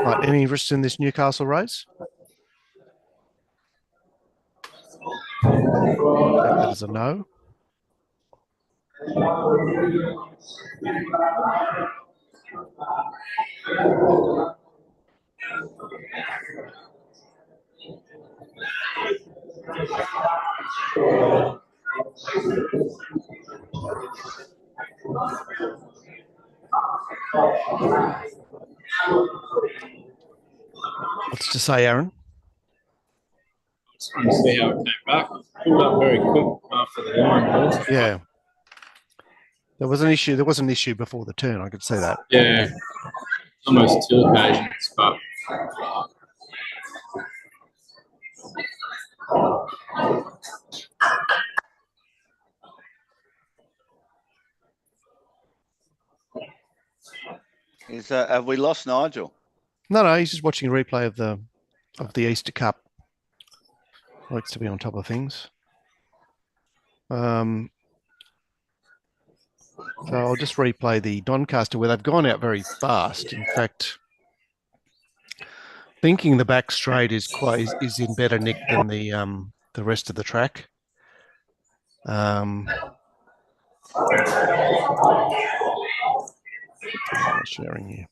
Right, any interest in this Newcastle race? Take that as a no. What's to say, Aaron? Just want to see how it came back. Pulled up very quick after the line ball. Yeah. There was an issue. There was an issue before the turn. I could see that. Yeah. Almost two occasions, but Have we lost Nigel? No, he's just watching a replay of the Easter Cup. Likes to be on top of things. So I'll just replay the Doncaster where they've gone out very fast. In fact, thinking the back straight is in better nick than the rest of the track. Sharing here.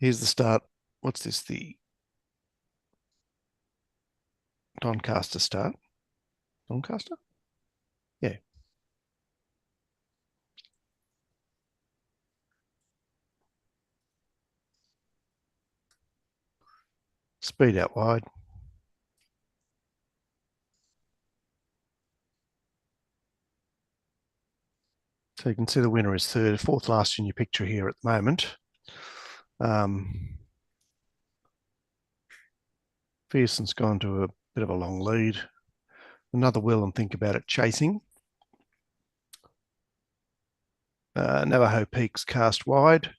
Here's the start. What's this? The Doncaster start. Doncaster? Yeah. Speed out wide. So you can see the winner is third, fourth last in your picture here at the moment. Pearson's gone to a bit of a long lead. Another will and think about it chasing. Navajo Peak's cast wide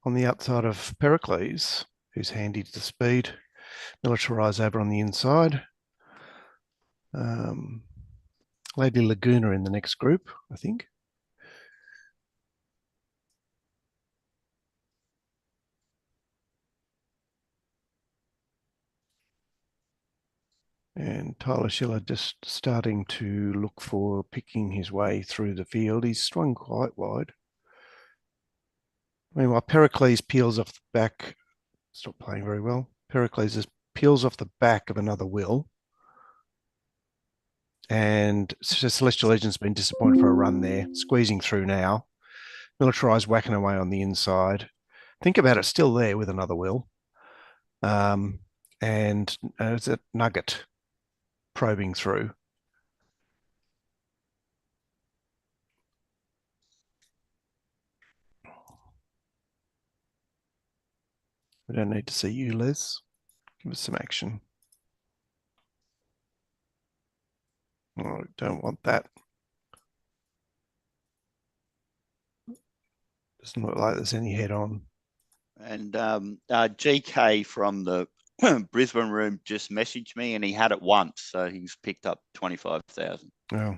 on the outside of Pericles, who's handy to the speed. Militarise over on the inside. Lady Laguna in the next group, I think. And Tyler Schiller just starting to look for picking his way through the field. He's swung quite wide. Meanwhile, Pericles peels off the back. Stop playing very well. Pericles just peels off the back of another will. And Celestial Legion's been disappointed for a run there. Squeezing through now. Militarise whacking away on the inside. Think about it, still there with another will. And it's a Nugget probing through. We don't need to see you, Les. Give us some action. Oh, don't want that. Doesn't look like there's any head on. And GK from the Brisbane room just messaged me, and he had it once, so he's picked up 25,000. Oh.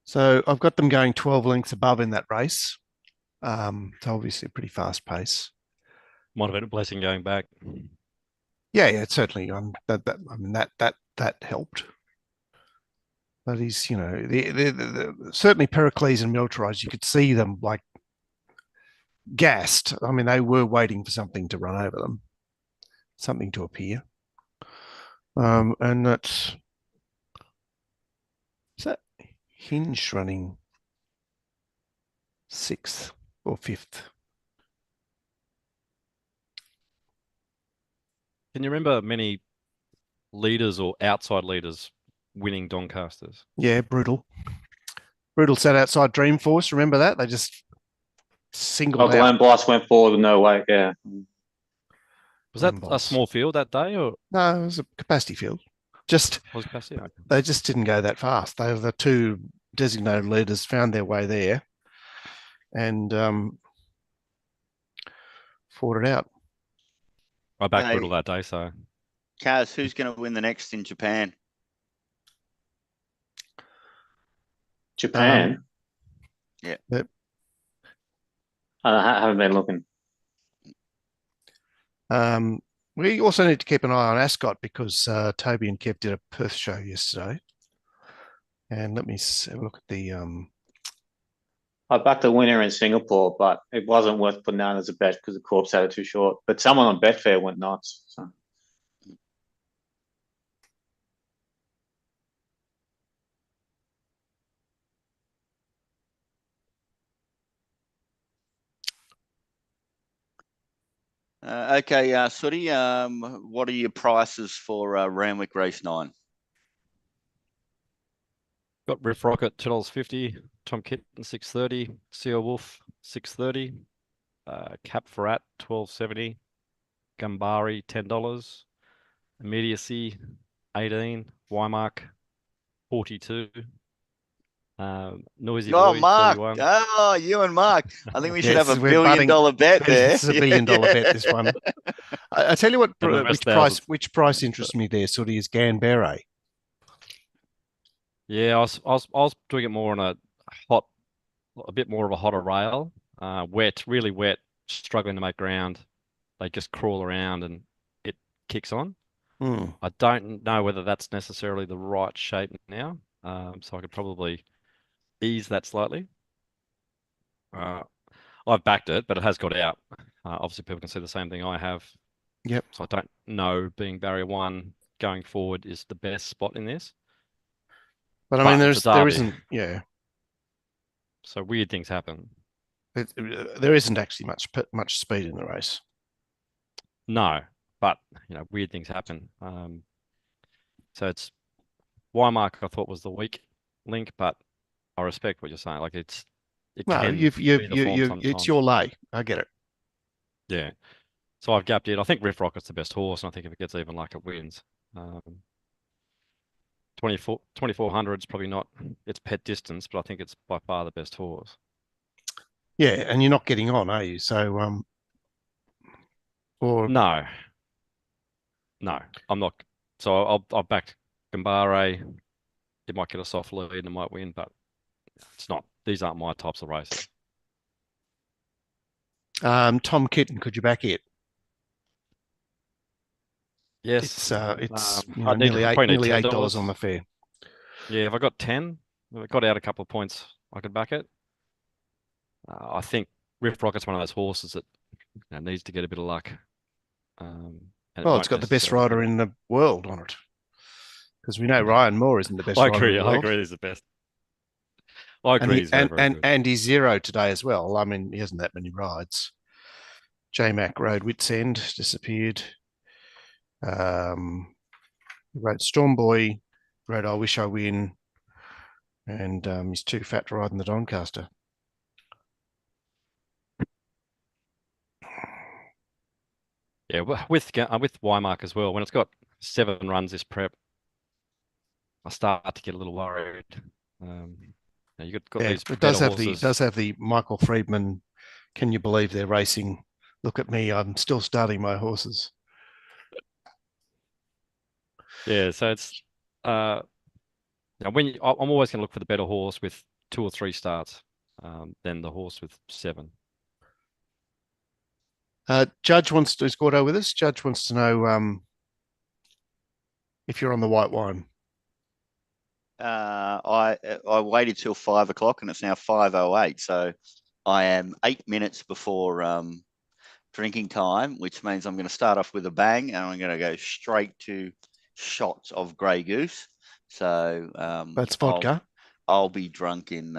So I've got them going 12 lengths above in that race. It's obviously a pretty fast pace. Might have been a blessing going back. Yeah, certainly. That helped. But he's, you know, certainly Pericles and Militarise, you could see them like gassed. I mean, they were waiting for something to run over them, something to appear. And that's, is that Hinge running 6th or 5th? Can you remember many leaders or outside leaders winning Doncasters? Yeah, Brutal. Brutal sat outside Dreamforce. Remember that? They just singled out. Glen Blast went forward with no weight, yeah. Was that a small field that day, or? No, it was a capacity field. Just was capacity? Okay. They just didn't go that fast. They were the two designated leaders, found their way there and fought it out. I backed Brutal that day, so. Kaz, who's going to win the next in Japan? Japan? Yeah. Yep. I haven't been looking. We also need to keep an eye on Ascot because Toby and Kev did a Perth show yesterday. And let me have a look at the... I backed the winner in Singapore, but it wasn't worth putting down as a bet because the corpse had it too short. But someone on Betfair went nuts. So. Okay, Sooty, what are your prices for Randwick Race 9? Got Riff Rocket $2.50, Tom Kitten $6.30, Seal Wolf $6.30, Cap Ferrat $12.70, Gambari $10, Immediacy $18, Wymark $42. Noisy Boy, Mark. 31. Oh, you and Mark. I think we should have a $1 billion bet there. This is $1 billion bet, this one. I tell you what, which price interests me there, Sooty, is Ganbare. Yeah, I was doing it more on a bit more of a hotter rail. Wet, really wet, struggling to make ground. They just crawl around and it kicks on. I don't know whether that's necessarily the right shape now. So I could probably ease that slightly. I've backed it, but it has got out. Obviously, people can see the same thing I have. Yep. So I don't know being barrier 1 going forward is the best spot in this. But I mean, there isn't, yeah. So weird things happen. There isn't actually much speed in the race. No, but weird things happen. So it's Wymark I thought was the weak link, but I respect what you're saying. Like it's your lay. I get it. Yeah. So I've gapped it. I think Riff Rocket's the best horse, and I think if it gets even, like, it wins. 2400 is probably not its pet distance, but I think it's by far the best horse. Yeah, and you're not getting on, are you? So no, I'm not. So I'll back Gambare. It might get a soft lead and it might win, but it's not. These aren't my types of races. Tom Kitten, could you back it? Yes, it's nearly $8 on the fair. Yeah, if I got 10, if I got out a couple of points, I could back it. I think Riff Rocket's one of those horses that needs to get a bit of luck. It's got the best rider in the world on it, because we know Ryan Moore isn't the best rider in the world. I agree, he's the best. I agree, he's very good. And he's 0 today as well. I mean, he hasn't that many rides. J-Mac rode Wits End, disappeared. He rode Stormboy, rode I Wish I Win, and he's too fat to ride in the Doncaster. Yeah, with Wymark as well, when it's got 7 runs this prep, I start to get a little worried. You've got these it does have the Michael Friedman, can you believe they're racing? Look at me, I'm still starting my horses. Yeah, so it's I'm always going to look for the better horse with 2 or 3 starts than the horse with 7. Judge is Gordo with us. Judge wants to know if you're on the white wine. I waited till 5 o'clock and it's now 5:08, so I am 8 minutes before drinking time, which means I'm going to start off with a bang and I'm going to go straight to shots of Grey Goose. So that's vodka. I'll be drunk in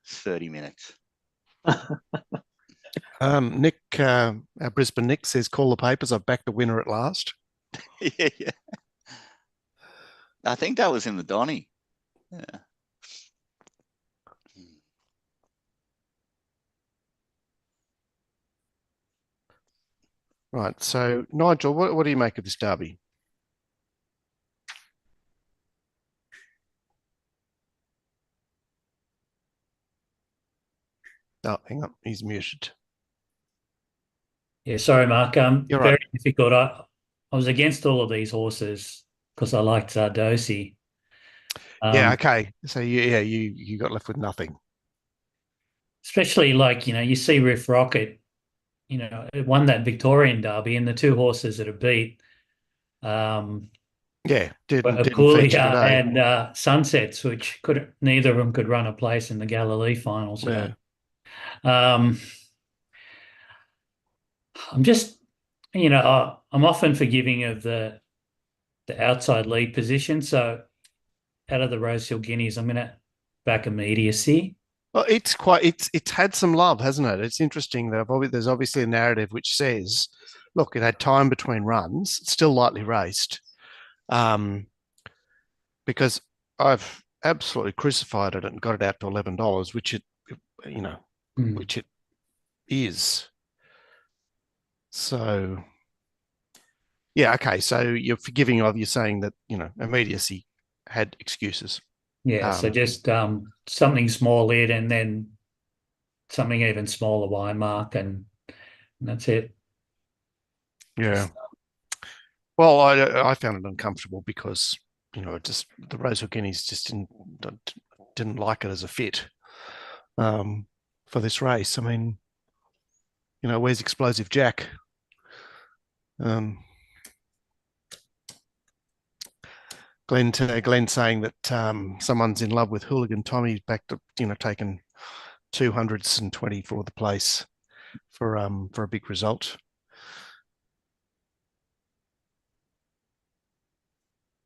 30 minutes. Nick, our Brisbane Nick says, call the papers. I've backed a winner at last. Yeah. I think that was in the Donny. Yeah. Right. So, Nigel, what do you make of this derby? Oh, hang on. He's muted. Yeah, sorry, Mark. You're very right. difficult. I was against all of these horses because I liked Zardosi. Yeah, okay. So you got left with nothing. Especially you see Riff Rocket, it won that Victorian Derby, and the 2 horses that it beat, didn't Apulia feature today. and Sunsets, which neither of them could run a place in the Galilee finals. Yeah. I'm just, I'm often forgiving of the outside lead position. So out of the Rosehill Guineas, I'm going to back Immediacy. Well, it's had some love, hasn't it? It's interesting that there's obviously a narrative which says, look, it had time between runs, it's still lightly raced, because I've absolutely crucified it and got it out to $11, which it is. So, yeah, okay. So you're forgiving of you saying that Immediacy had excuses. Yeah, so just something small lid and then something even smaller Wymark, and that's it. Yeah. Well, I found it uncomfortable because just the Rosehill Guineas just didn't like it as a fit for this race. I mean, where's Explosive Jack? Glenn saying that someone's in love with Hooligan Tommy, back to taking 220 for the place for a big result.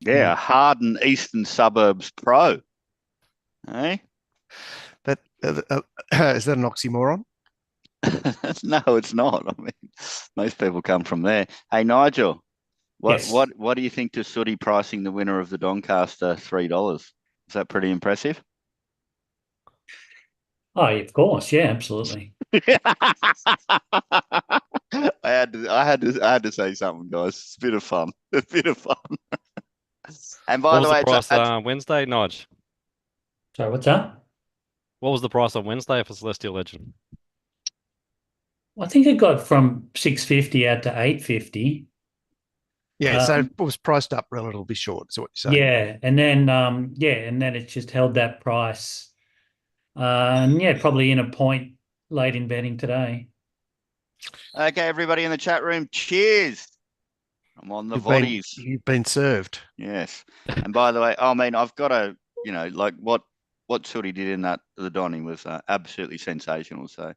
Yeah, Harden Eastern Suburbs Pro. Hey, that is that an oxymoron? No, it's not. I mean, most people come from there. Hey, Nigel, what do you think to Sooty pricing the winner of the Doncaster $3? Is that pretty impressive? Oh, of course, yeah, absolutely. I had to say something, guys. It's a bit of fun. It's a bit of fun. And by the way, what was the price Wednesday, Nige? Sorry, what's that? What was the price on Wednesday for Celestial Legend? I think it got from 650 out to 850. Yeah, so it was priced up relatively short. Is what you're saying? Yeah, and then it just held that price. And yeah, probably in a point late in betting today. Okay, everybody in the chat room, cheers. I'm on the bodies. You've been served. Yes. And by the way, I mean, I've got to, like what Sooty did in the Donny was absolutely sensational. So,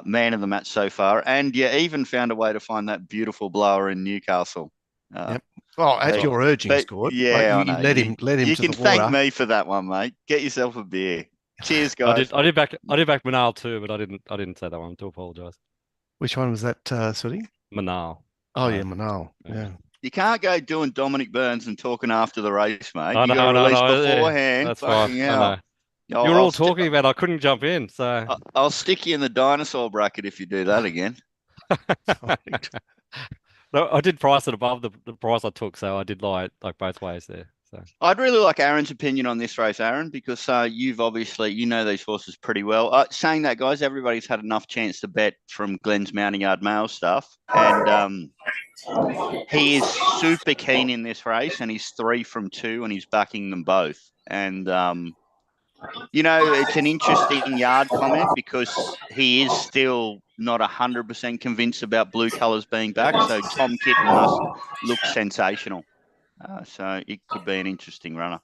man of the match so far. And you even found a way to find that beautiful blower in Newcastle. Yep. Well, at your urging, Scott. Yeah, I know. You led him to the water. You can thank me for that one, mate. Get yourself a beer. Cheers, guys. I did back Manal too, but I didn't say that one. I do apologise. Which one was that, Sooty? Manal. Oh yeah, Manal. Yeah. You can't go doing Dominic Burns and talking after the race, mate. You got to release beforehand. Yeah, that's fine. I know. You were all talking about. I couldn't jump in, so I'll stick you in the dinosaur bracket if you do that again. No, I did price it above the price I took, so I did like both ways there. So I'd really like Aaron's opinion on this race, Aaron, because you've obviously these horses pretty well. Saying that, guys, everybody's had enough chance to bet from Glenn's Mounting Yard Mail stuff, and he is super keen in this race, and he's 3 from 2, and he's backing them both. And it's an interesting yard comment because he is still not 100% convinced about Blue Colours being back. So Tom Kitten must look sensational. So it could be an interesting runner.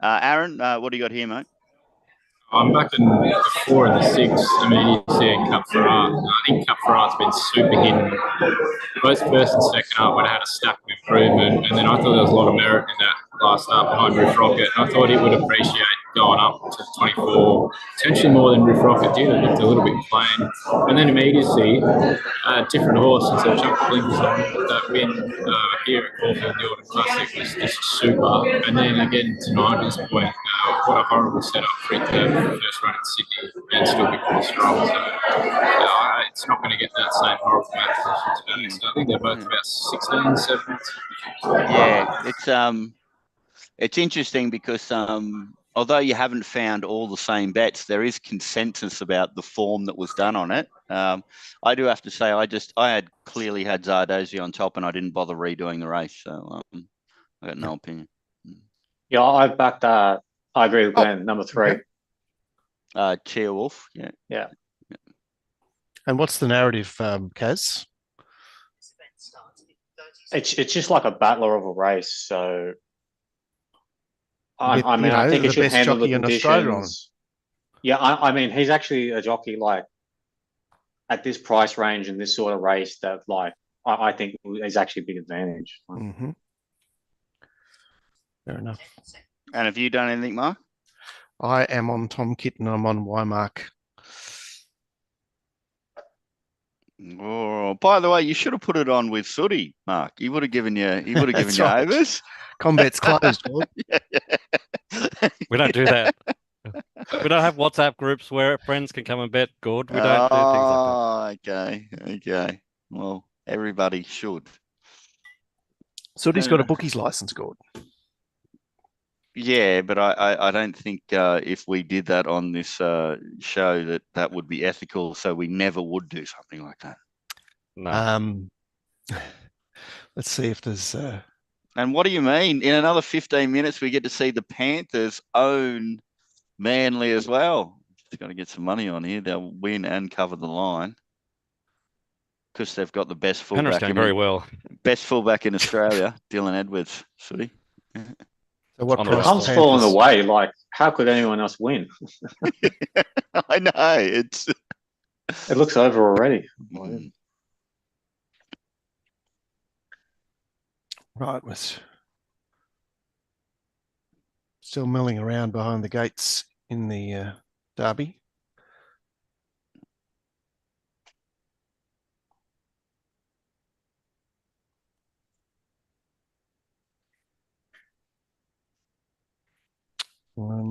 Aaron, what do you got here, mate? I'm back in the 4 and the 6. I mean, you see a Cup Ferrat. I think Cup Ferrat's been super hidden. Both first and second up would have had a stack of improvement, and then I thought there was a lot of merit in that last start behind Roof Rocket. I thought it would appreciate going up to 24, potentially more than Roof Rocket did. It looked a little bit plain. And then immediately, a different horse since I chucked the blinkers on. That win here at Caulfield, the Autumn Classic, was just super. And then again, to Nigel's point, what a horrible setup for it to have the first run in Sydney and still be pretty strong. So it's not going to get that same horrible match position today. So I think they're both about 16, 17. Yeah, it's interesting because although you haven't found all the same bets, there is consensus about the form that was done on it. I do have to say, I had clearly had Zardozi on top, and I didn't bother redoing the race. So I got no opinion. Yeah, I've backed. I agree with Glenn. Number 3. Cheer Wolf. Yeah. And what's the narrative, Kaz? It's just like a battler of a race. So I mean, I think it should handle the conditions. Yeah, I mean, he's actually a jockey like at this price range in this sort of race that I think is actually a big advantage. Mm-hmm. Fair enough. And have you done anything, Mark? I am on Tom Kitten. I'm on Wymark. Oh, by the way, you should have put it on with Sooty, Mark. He would have given you. He would have given you overs. Combat's closed. We don't do that. We don't have WhatsApp groups where friends can come and bet. Good. We don't do things like that. Okay. Well, everybody should. Sooty's got a bookie's license, Gord. Yeah, but I don't think if we did that on this show that would be ethical. So we never would do something like that. No. Let's see if there's. And what do you mean? In another 15 minutes, we get to see the Panthers own Manly as well. Just got to get some money on here. They'll win and cover the line. because they've got the best Penrith's fullback going in very well. best fullback in Australia, Dylan Edwards. Sooty. So what On the price? Tom's the fallen Panthers? away. Like, how could anyone else win? I know it's. It looks over already. Right, was still milling around behind the gates in the derby.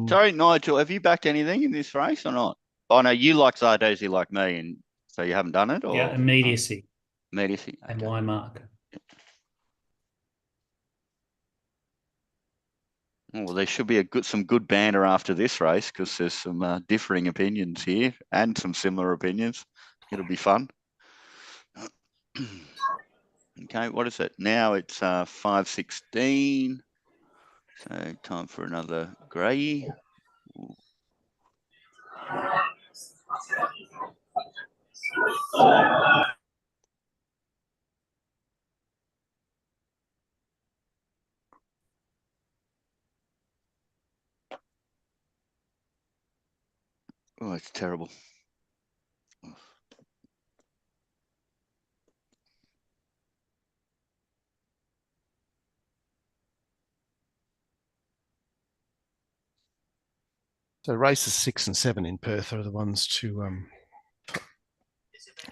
Sorry, Nigel, have you backed anything in this race or not? Oh, no, you like Zardozi like me, and so you haven't done it? Or Yeah, immediacy immediacy. and why Mark? Well, there should be some good banter after this race because there's some differing opinions here and some similar opinions. It'll be fun. Okay, what is it? Now it's 5:16. So time for another grey. Oh, it's terrible. So races 6 and 7 in Perth are the ones to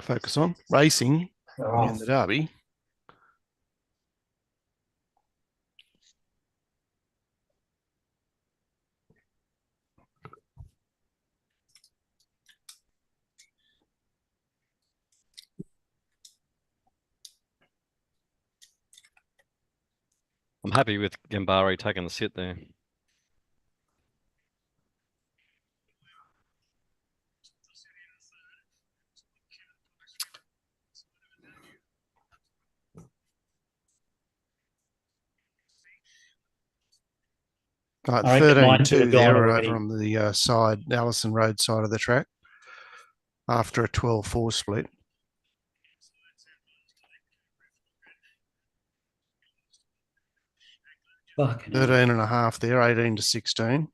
focus on. Racing and the derby. I'm happy with Gambari taking the sit there. Right, I reckon mine 13-2 have gone there already. over on the side, Allison Road side of the track after a 12-4 split. Fucking 13 and a half there, 18 to 16.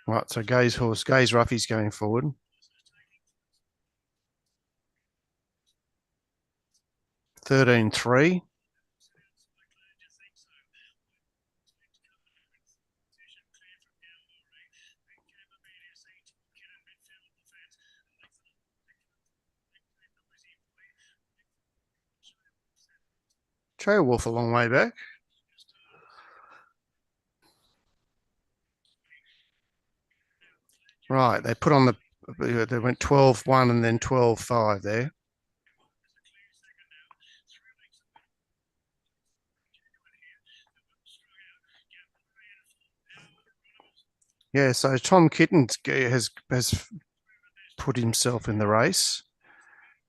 Right, so Gay's Ruffy's going forward. $13.3. Trail Wolf a long way back. Right, they put on they went 12-1 and then 12-5 there. Yeah, so Tom Kitten has put himself in the race.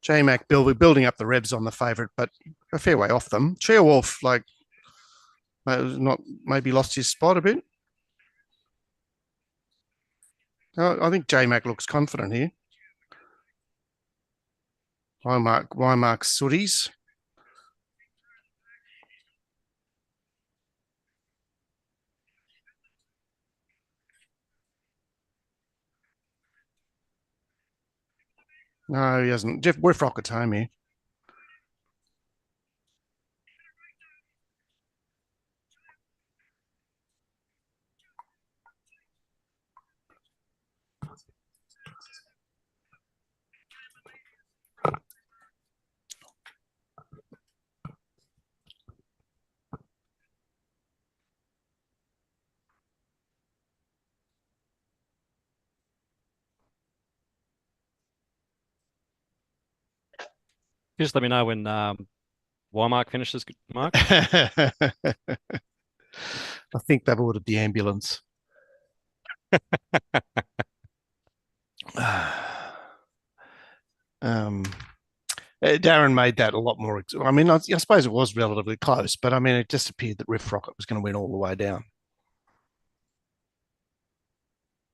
J-Mac building up the revs on the favourite, but a fair way off them. Wolf, like, maybe lost his spot a bit. I think J-Mac looks confident here. Why Mark Sooties? No, he hasn't. Jeff Rocket's home here. Just let me know when Mark finishes, Mark. I think they've ordered the ambulance. Darren made that a lot more. I mean, I suppose it was relatively close, but I mean, it just appeared that Riff Rocket was going to win all the way down.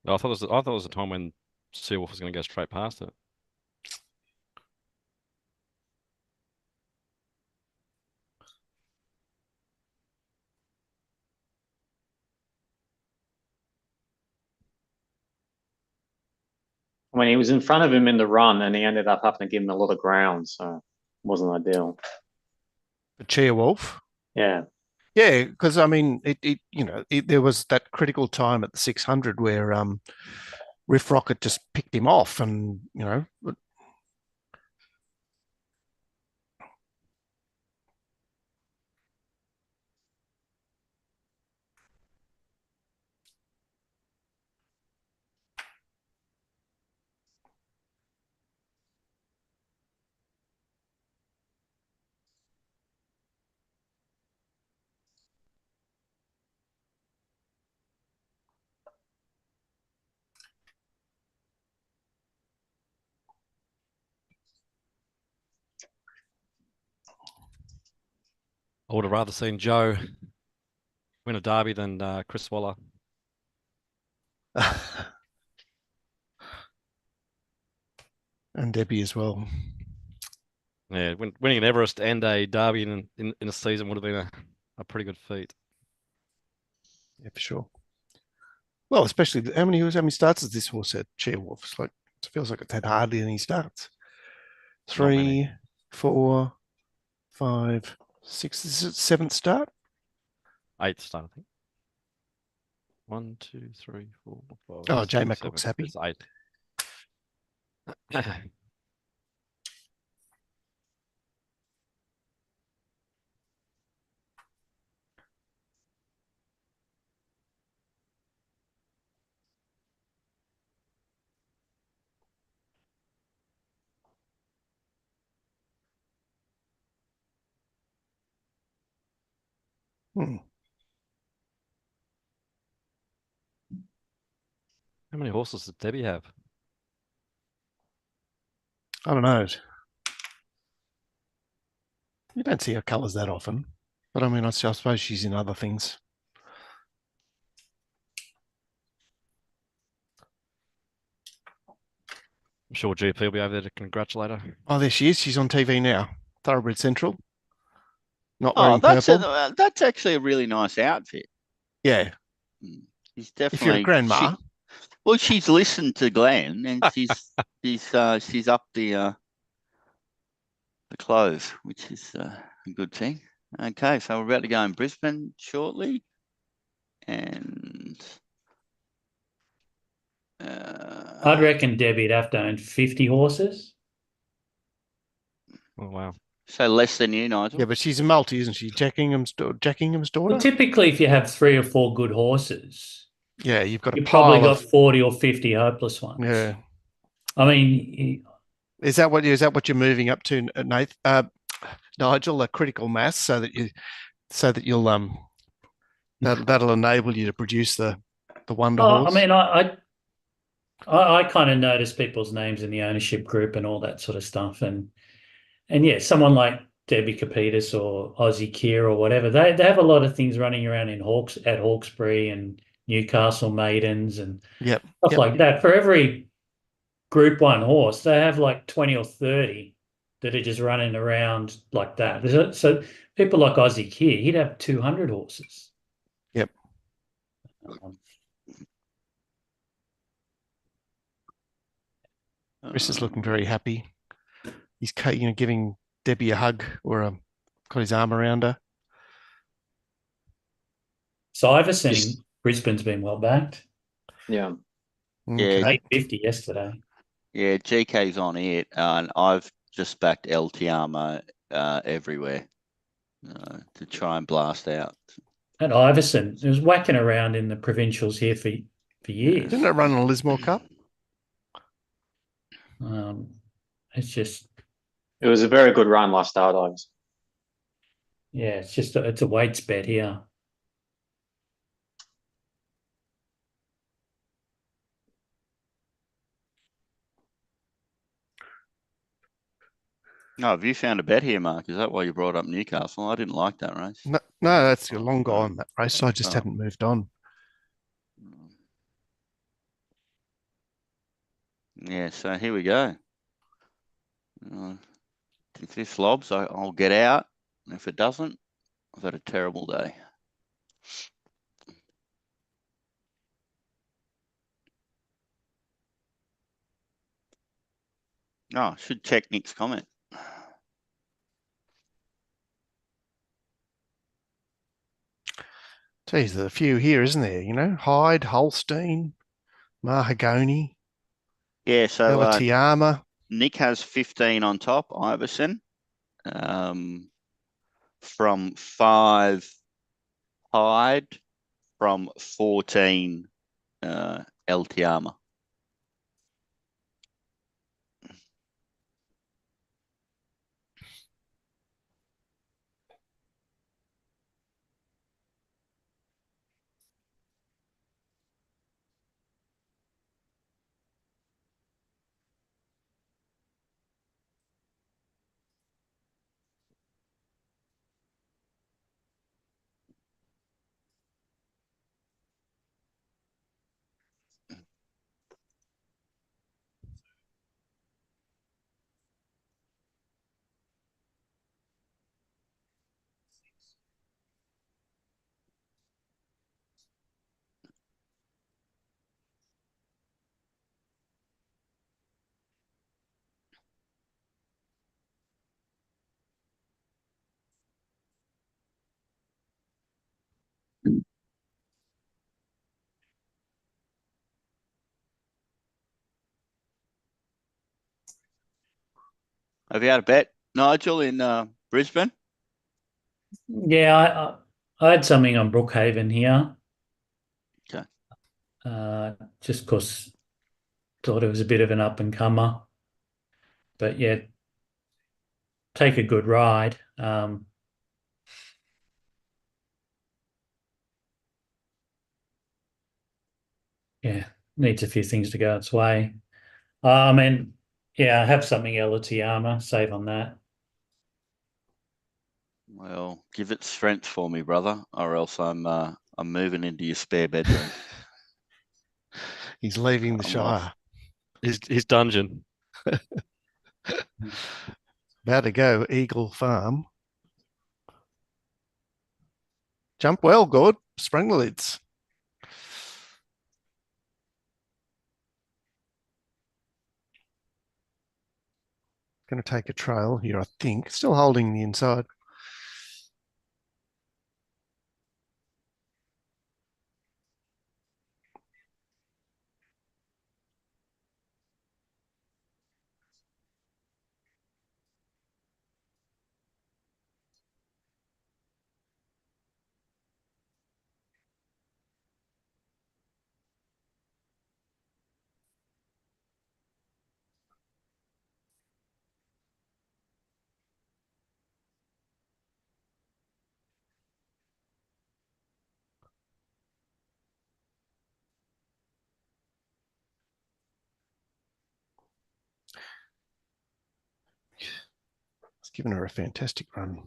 I thought it was a time when Seawolf was going to go straight past it. I mean, he was in front of him in the run, and he ended up having to give him a lot of ground, so it wasn't ideal. Cheerwolf. Yeah. Yeah, because I mean, there was that critical time at the 600 where Riff Rocket just picked him off, and I would have rather seen Joe win a derby than Chris Waller. and Debbie as well. Yeah, winning an Everest and a derby in a season would have been a pretty good feat. Yeah, for sure. Well, especially how many starts has this horse had? Cheerwolf. It's like it feels like it's had hardly any starts. 3, 4, 5, 6. This is its 7th start. 8th start, I think. 1, 2, 3, 4, 5. Oh, 6, J Mac 7. looks happy. It's 8. How many horses does Debbie have? I don't know. You don't see her colours that often, but I mean, I suppose she's in other things. I'm sure GP will be over there to congratulate her. Oh, there she is. She's on TV now. Thoroughbred Central. Not Oh, wearing purple. that's actually a really nice outfit. Yeah. She's definitely. If you're a grandma. Well, she's listened to Glenn, and she's up the clothes, which is a good thing. Okay, so we're about to go in Brisbane shortly, and I'd reckon Debbie'd have to own 50 horses. Oh wow! So less than you, Nigel. Yeah, but she's a multi, isn't she? Jackingham's daughter. Well, typically, if you have 3 or 4 good horses, yeah, you've got you probably got 40 or 50 hopeless ones. Yeah. I mean, is that what you're moving up to, Nath? Nigel, a critical mass, so that you'll that'll enable you to produce the wonder horse. I mean, I kind of notice people's names in the ownership group and all that sort of stuff, and yeah, someone like Debbie Capitas or Aussie Kier or whatever, they have a lot of things running around at Hawkesbury and Newcastle Maidens and stuff like that. For every Group 1 horse, they have like 20 or 30 that are just running around like that. So people like Aussie Kier, he'd have 200 horses. Yep. Chris is looking very happy. He's giving Debbie a hug or got his arm around her. Iverson in Brisbane's been well backed. Yeah. Yeah. 850 yesterday. Yeah, GK's on it, and I've just backed El Tiamo everywhere to try and blast out. And Iverson, it was whacking around in the provincials here for years. Didn't it run on a Lismore Cup? It was a very good run last start, Ives. Yeah, it's a weights bet here. No, have you found a bet here, Mark? Is that why you brought up Newcastle? I didn't like that race. No, that's a long gone, that race. I just hadn't moved on. Yeah, so here we go. If this lobs, I'll get out. And if it doesn't, I've had a terrible day. Oh, should check Nick's comment. Geez, there's a few here, isn't there? You know, Hyde, Holstein, Mahagoni, Yeah, so Elatiama. Nick has 15 on top, Iverson. From 5, Hyde. From 14, El Tiama. Have you had a bet, Nigel, in Brisbane? Yeah, I had something on Brookhaven here. Okay. Just because thought it was a bit of an up and comer. But yeah, take a good ride. Yeah, needs a few things to go its way. I mean, yeah, I have something Elatiama, save on that. Well, give it strength for me, brother, or else I'm moving into your spare bedroom. He's leaving the I'm Shire. His dungeon. About to go, Eagle Farm. Jump well, good. Sprung the lids. Going to take a trail here, I think. Still holding the inside. It's given her a fantastic run.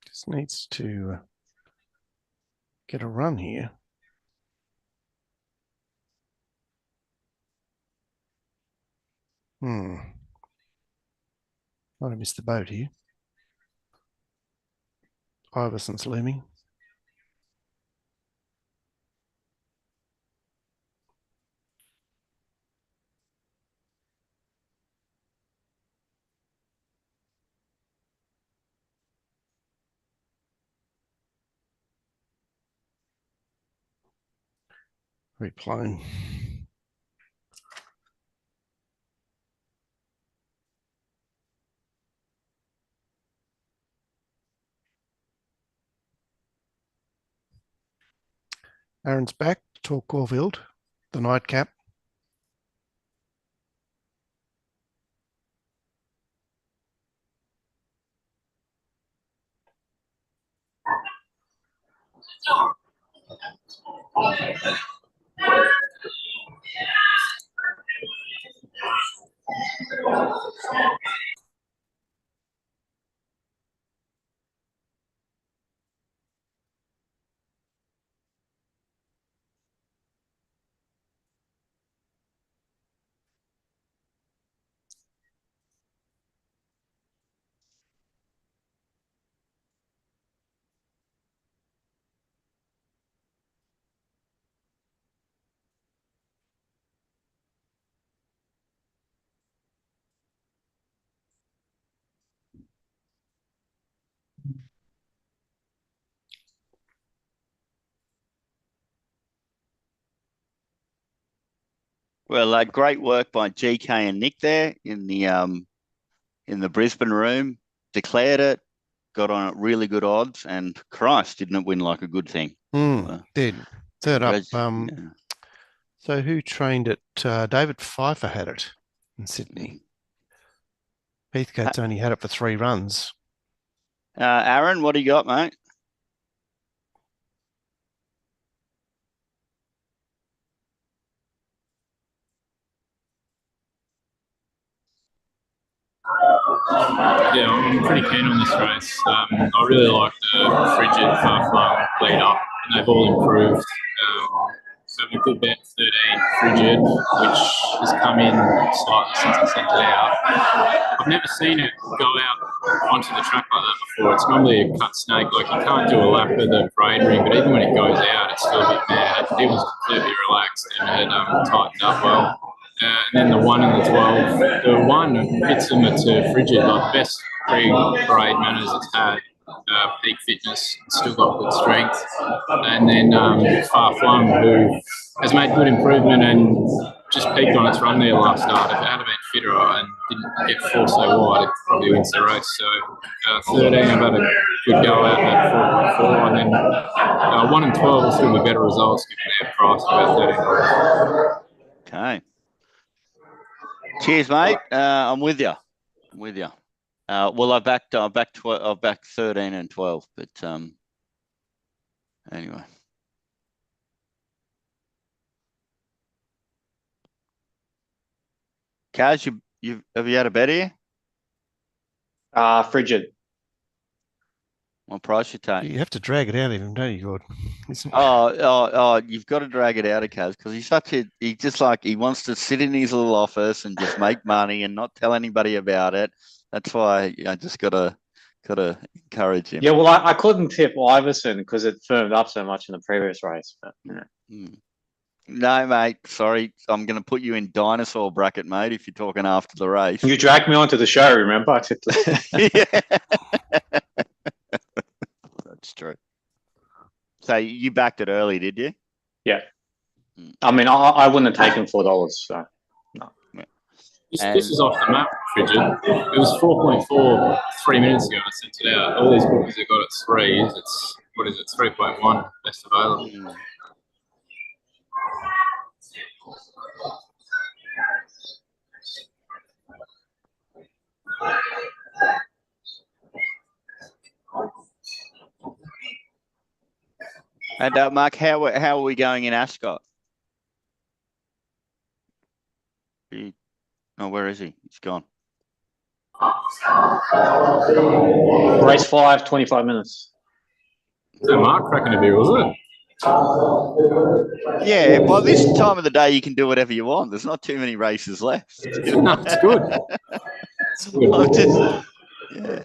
Just needs to get a run here. Might have missed the boat here. Iverson's looming. Very plain. Aaron's back to talk Caulfield, the nightcap. Well, great work by GK and Nick there in the Brisbane room. Declared it, got on it really good odds, and Christ, didn't it win like a good thing? Did. Third up. Yeah. So who trained it? David Pfeiffer had it in Sydney. Heathcote's only had it for 3 runs. Aaron, what do you got, mate? Yeah, I'm pretty keen on this race. I really like the frigid far-flung lead up, and they've all improved. So a good bet 13 frigid, which has come in slightly since I sent it out. I've never seen it go out onto the track like that before. It's normally a cut snake, like you can't do a lap of the parade ring, but even when it goes out, it's still a bit mad. It was completely relaxed and had tightened up well. And then the 1 and the 12. The 1 hits them to frigid, like best pre-parade manners it's had. Peak fitness, still got good strength. And then Far Flung, who has made good improvement and just peaked on its run there last start. If it had been fitter and didn't get forced so wide, it probably wins the race. So 13, I've had a good go out at 4.4, and then 1 and 12 will still be better results given their price about $13. Okay. Cheers, mate. I'm with you. Well, I've backed 13 and 12, but anyway. Kaz, have you had a bet here? Frigid. What price you take? You have to drag it out of him, don't you, Gord? You've got to drag it out of Kaz because he wants to sit in his little office and just make money and not tell anybody about it. That's why I just gotta encourage him. Yeah, well, I couldn't tip Iverson because it firmed up so much in the previous race. But, No, mate. Sorry, I'm going to put you in dinosaur bracket, mate. If you're talking after the race, you dragged me onto the show. Remember, I tipped. Yeah. That's true. So you backed it early, did you? Yeah. I mean, I wouldn't have taken $4. So no. This is off the map, frigid. It was 4.4 3 minutes ago. I sent it out. All these bookies have got it 3. It's 3.1 best available. And Mark, how are we going in Ascot? Where is he? He's gone. Race 5, 25 minutes. So Mark cracking a beer, was it? Yeah, well, this time of the day you can do whatever you want. There's not too many races left. No, it's good. It's good. Yeah.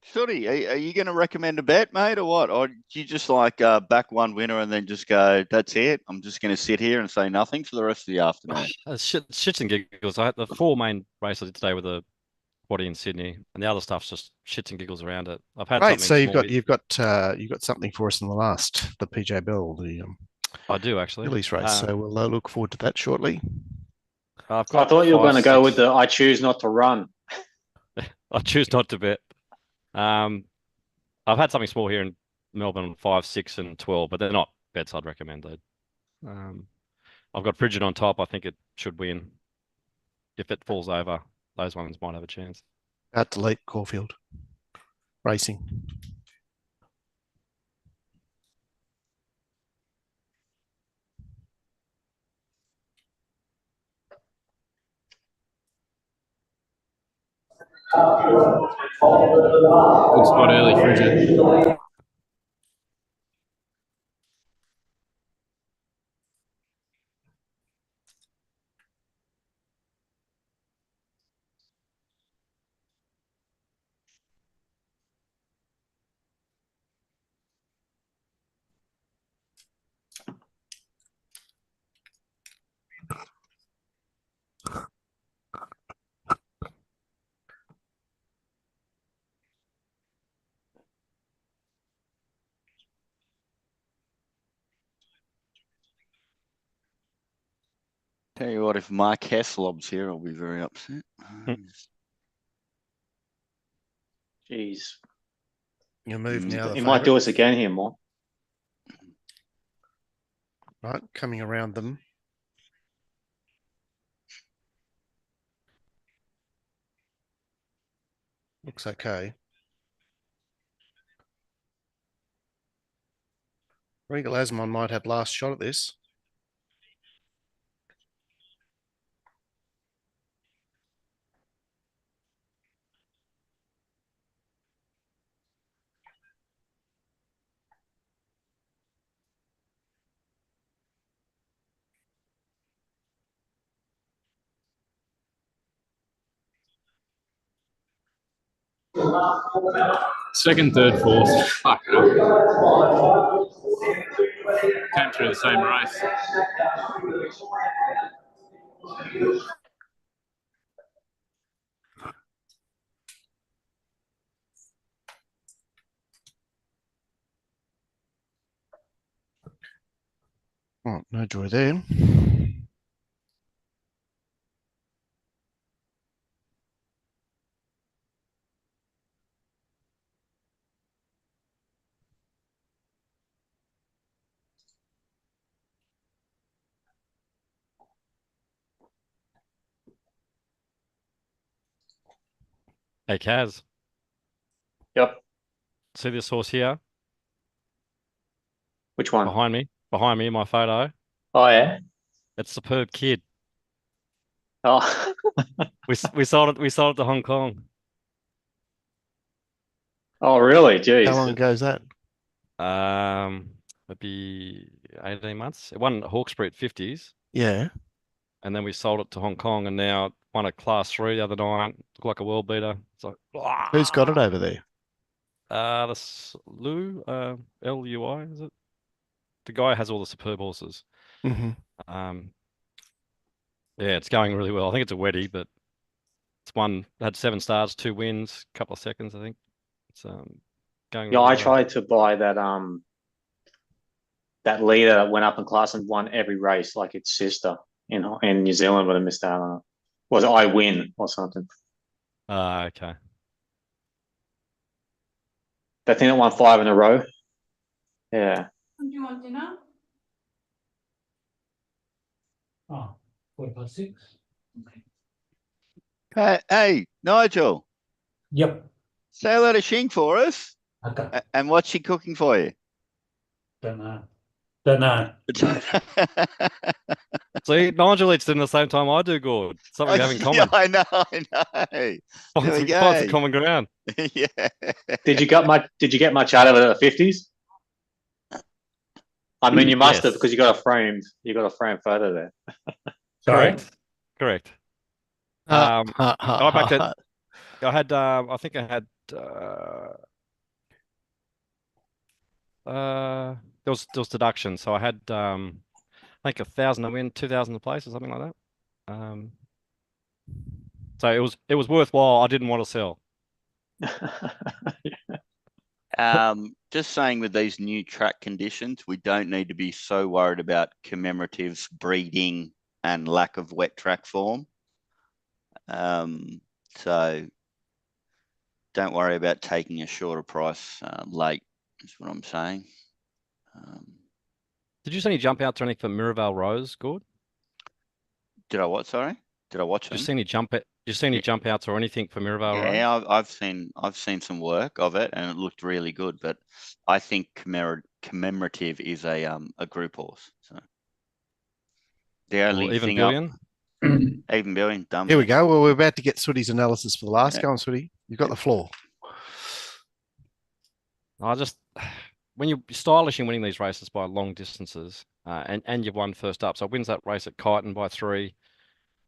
Shorty, are you going to recommend a bet, mate, or what? Or do you just back one winner and then just go, that's it? I'm just going to sit here and say nothing for the rest of the afternoon. Shits and giggles. I had the 4 main races I did today with the quaddy in Sydney, and the other stuff's just shits and giggles around it. I've had right. So you've got something for us in the PJ Bell, I do actually release race. So we'll look forward to that shortly. I thought you were going to go with the I choose not to run. I choose not to bet. I've had something small here in Melbourne on 5, 6, and 12, but they're not bets I'd recommend. I've got Frigid on top. I think it should win. If it falls over, those ones might have a chance. Out to late Caulfield Racing. Good spot early, frigid. Tell you what, if Mark Heslob's here, I'll be very upset. Jeez. You move now. He might do us again here, more. Right, coming around them. Looks okay. Regal Asmon might have last shot at this. Second, third, fourth. Fuck it up. Came through the same race. Oh, no joy there. Hey, Kaz. Yep. See this horse here? Which one? Behind me in my photo. Oh, yeah. It's Superb Kid. Oh. We sold it to Hong Kong. Oh, really? Jeez. How long ago is that? Maybe 18 months. It won Hawkesbury at 50s. Yeah. And then we sold it to Hong Kong, and now it won a Class 3 the other night. Looked like a world beater. It's like, Who's got it over there? Lou, Lui, is it? The guy has all the Superb horses. Mm-hmm. Yeah, it's going really well. I think it's a Weddy, but it's had 7 stars, 2 wins, a couple of seconds, I think. It's going. Yeah, really I well. tried to buy that leader that went up in class and won every race, like its sister in New Zealand, but I missed out on it. Was I Win or something? Okay. That thing that won 5 in a row. Yeah. Do you want dinner? Oh, 4:06. Hey, Nigel. Yep. Say hello to Shing for us. Okay. And what's she cooking for you? Don't know. See, Nigel eats dinner the same time I do, Gord. Something we have in common. I know. Find some common ground. Yeah. Did you get much out of it at the 50s? I mean, you must have, because you got a framed photo there. Sorry. Correct. I backed it. I think I had there was deduction, so I had I think 1,000 to win, 2,000 to place, or something like that. So it was worthwhile. I didn't want to sell. Just saying, with these new track conditions, we don't need to be so worried about commemoratives, breeding, and lack of wet track form. So don't worry about taking a shorter price late, is what I'm saying. Did you see any jump outs or anything for Mirabelle Rose, Gord? Did I what? Sorry, did I watch them? Did you see any jump outs or anything for Mirabelle Rose? Yeah, I've seen some work of it, and it looked really good. But I think commemorative is a group horse. So the only Even thing Billion. Even Billion, dumb. Here we go. Well, we're about to get Sooty's analysis for the last. Yeah. Go on, Sooty. You've got the floor. When you're stylish in winning these races by long distances, and you've won first up, so wins that race at Kyneton by 3,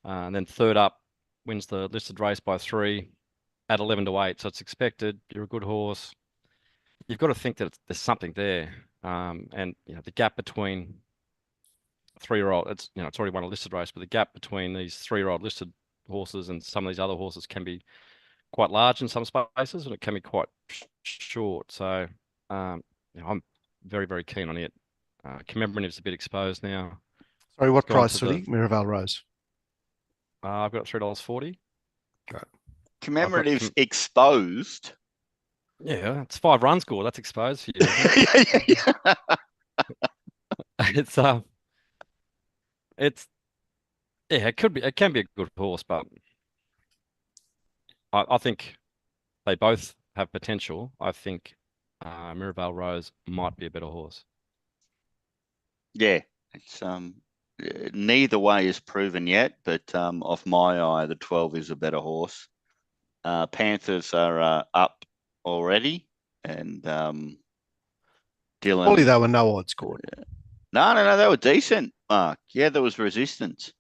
and then third up wins the listed race by 3 at 11 to 8. So it's expected. You're a good horse. You've got to think that there's something there, and the gap between 3-year-old, it's already won a listed race, but the gap between these 3-year-old listed horses and some of these other horses can be quite large in some spaces, and it can be quite short. So I'm very, very keen on it. Commemorative's a bit exposed now. Sorry, what It's gone price, to Sooty? Miraval Rose. I've got $3.40. Commemorative exposed. Yeah, it's 5 runs score. That's exposed for you, isn't it? Yeah. It's yeah, it can be a good horse, but I think they both have potential. I think Miraval Rose might be a better horse. Yeah, it's neither way is proven yet, but off my eye, the 12 is a better horse. Panthers are up already, and Dylan. Surely they were no odds scored. No, they were decent, Mark. Yeah, there was resistance.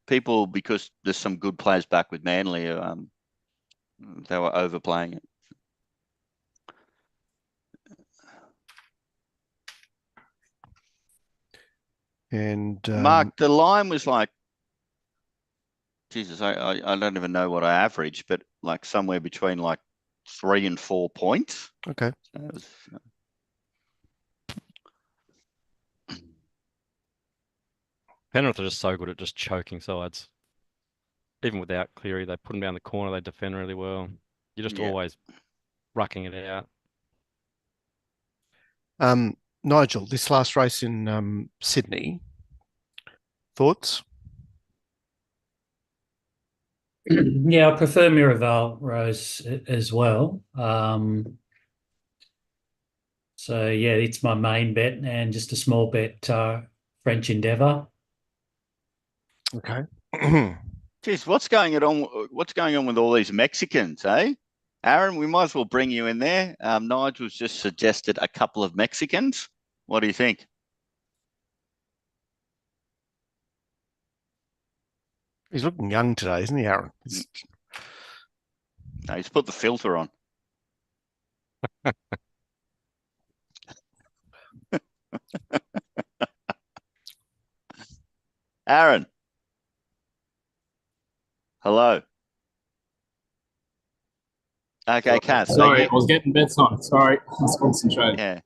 People, because there's some good players back with Manly, they were overplaying it. And Mark, the line was like, Jesus, I don't even know what I averaged, but like somewhere between like 3 and 4 points. Okay. So it was, Penrith are just so good at just choking sides. Even without Cleary, they put them down the corner. They defend really well. You're just always rucking it out. Nigel, this last race in Sydney, thoughts? Yeah, I prefer Miraval Rose as well. So yeah, it's my main bet, and just a small bet, French Endeavour. Okay. Geez, what's going on with all these Mexicans, eh? Aaron, we might as well bring you in there. Nigel's just suggested a couple of Mexicans. What do you think? He's looking young today, isn't he, Aaron? No, he's put the filter on. Aaron. Hello. Okay, Kaz. Sorry, I was getting bets on. Sorry, let's concentrate. Yeah.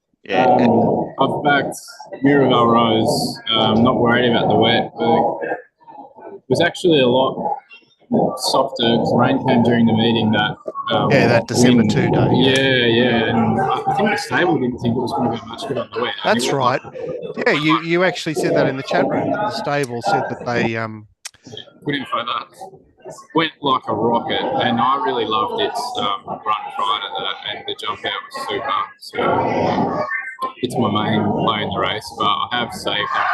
I've backed Miraval Rose. Not worried about the wet, but it was actually a lot softer because rain came during the meeting that. That December 2 day. Yeah. And I think the stable didn't think it was going to get much good on the wet. That's right. Yeah, you actually said that in the chat room, that the stable said that they good info that went like a rocket, and I really loved its run prior to that, and the jump out was super. So it's my main play in the race, but I have saved that.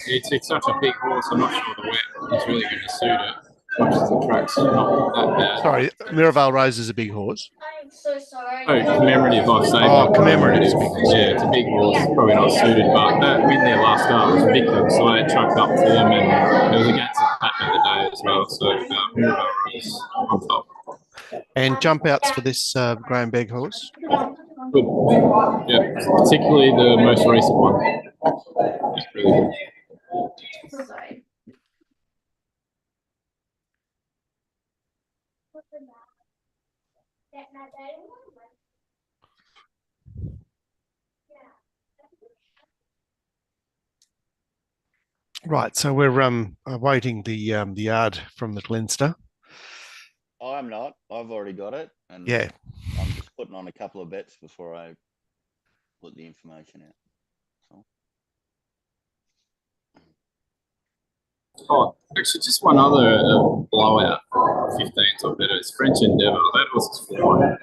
It's such a big horse. I'm not sure the wet is really going to suit it. As much as the track's not that bad. Sorry, Miraval Rose is a big horse. I'm so sorry. Oh, commemorative, I say. Oh, commemorative is a big horse. Yeah, it's a big horse. Probably not suited, but that win there last start was ridiculous. So I chucked up to them, and it was against the pattern of the day as well. So Miraval Rose on top. And jump outs for this Graham Begg horse? Good. Yeah, particularly the most recent one. It's really good. Right, so we're awaiting the yard from the Glenster. I'm not. I've already got it. And yeah. I'm just putting on a couple of bets before I put the information out. So. Oh, actually, just one other blowout. 15 or better. It's French Endeavour. That was flying.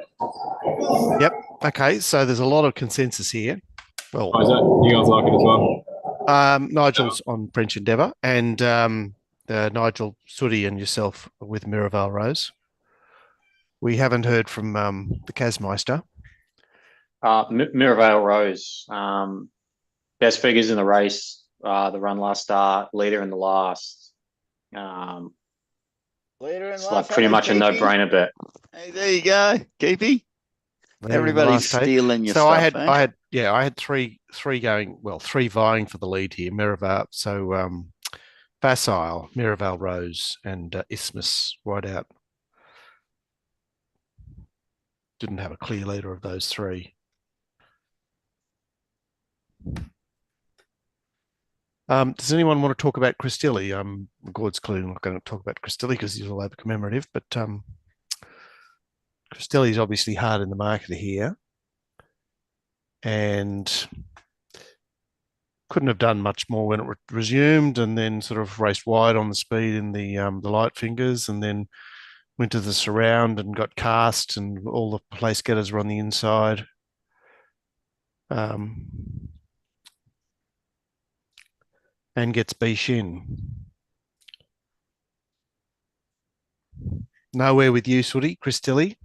Yep. Okay. So there's a lot of consensus here. Well, you guys like it as well? Nigel's on French Endeavour, and Nigel, Sooty, and yourself with Miraval Rose. We haven't heard from the Casmeister. Miraval Rose, best figures in the race. The run last start, leader in the last. It's like pretty much a no-brainer bet. Hey, there you go, Keepy. Everybody's stealing your stuff. I had three going. Well, three vying for the lead here. Miraval, so Facile, Miraval Rose, and Isthmus wide out. Didn't have a clear leader of those three. Does anyone want to talk about Christilli? Gord's clearly not going to talk about Christilli because he's all over commemorative, but Christilli's obviously hard in the market here and couldn't have done much more when it resumed, and then sort of raced wide on the speed in the light fingers, and then went to the surround and got cast, and all the place getters were on the inside. And gets Bishin. Nowhere with you, Sooty, Christilli?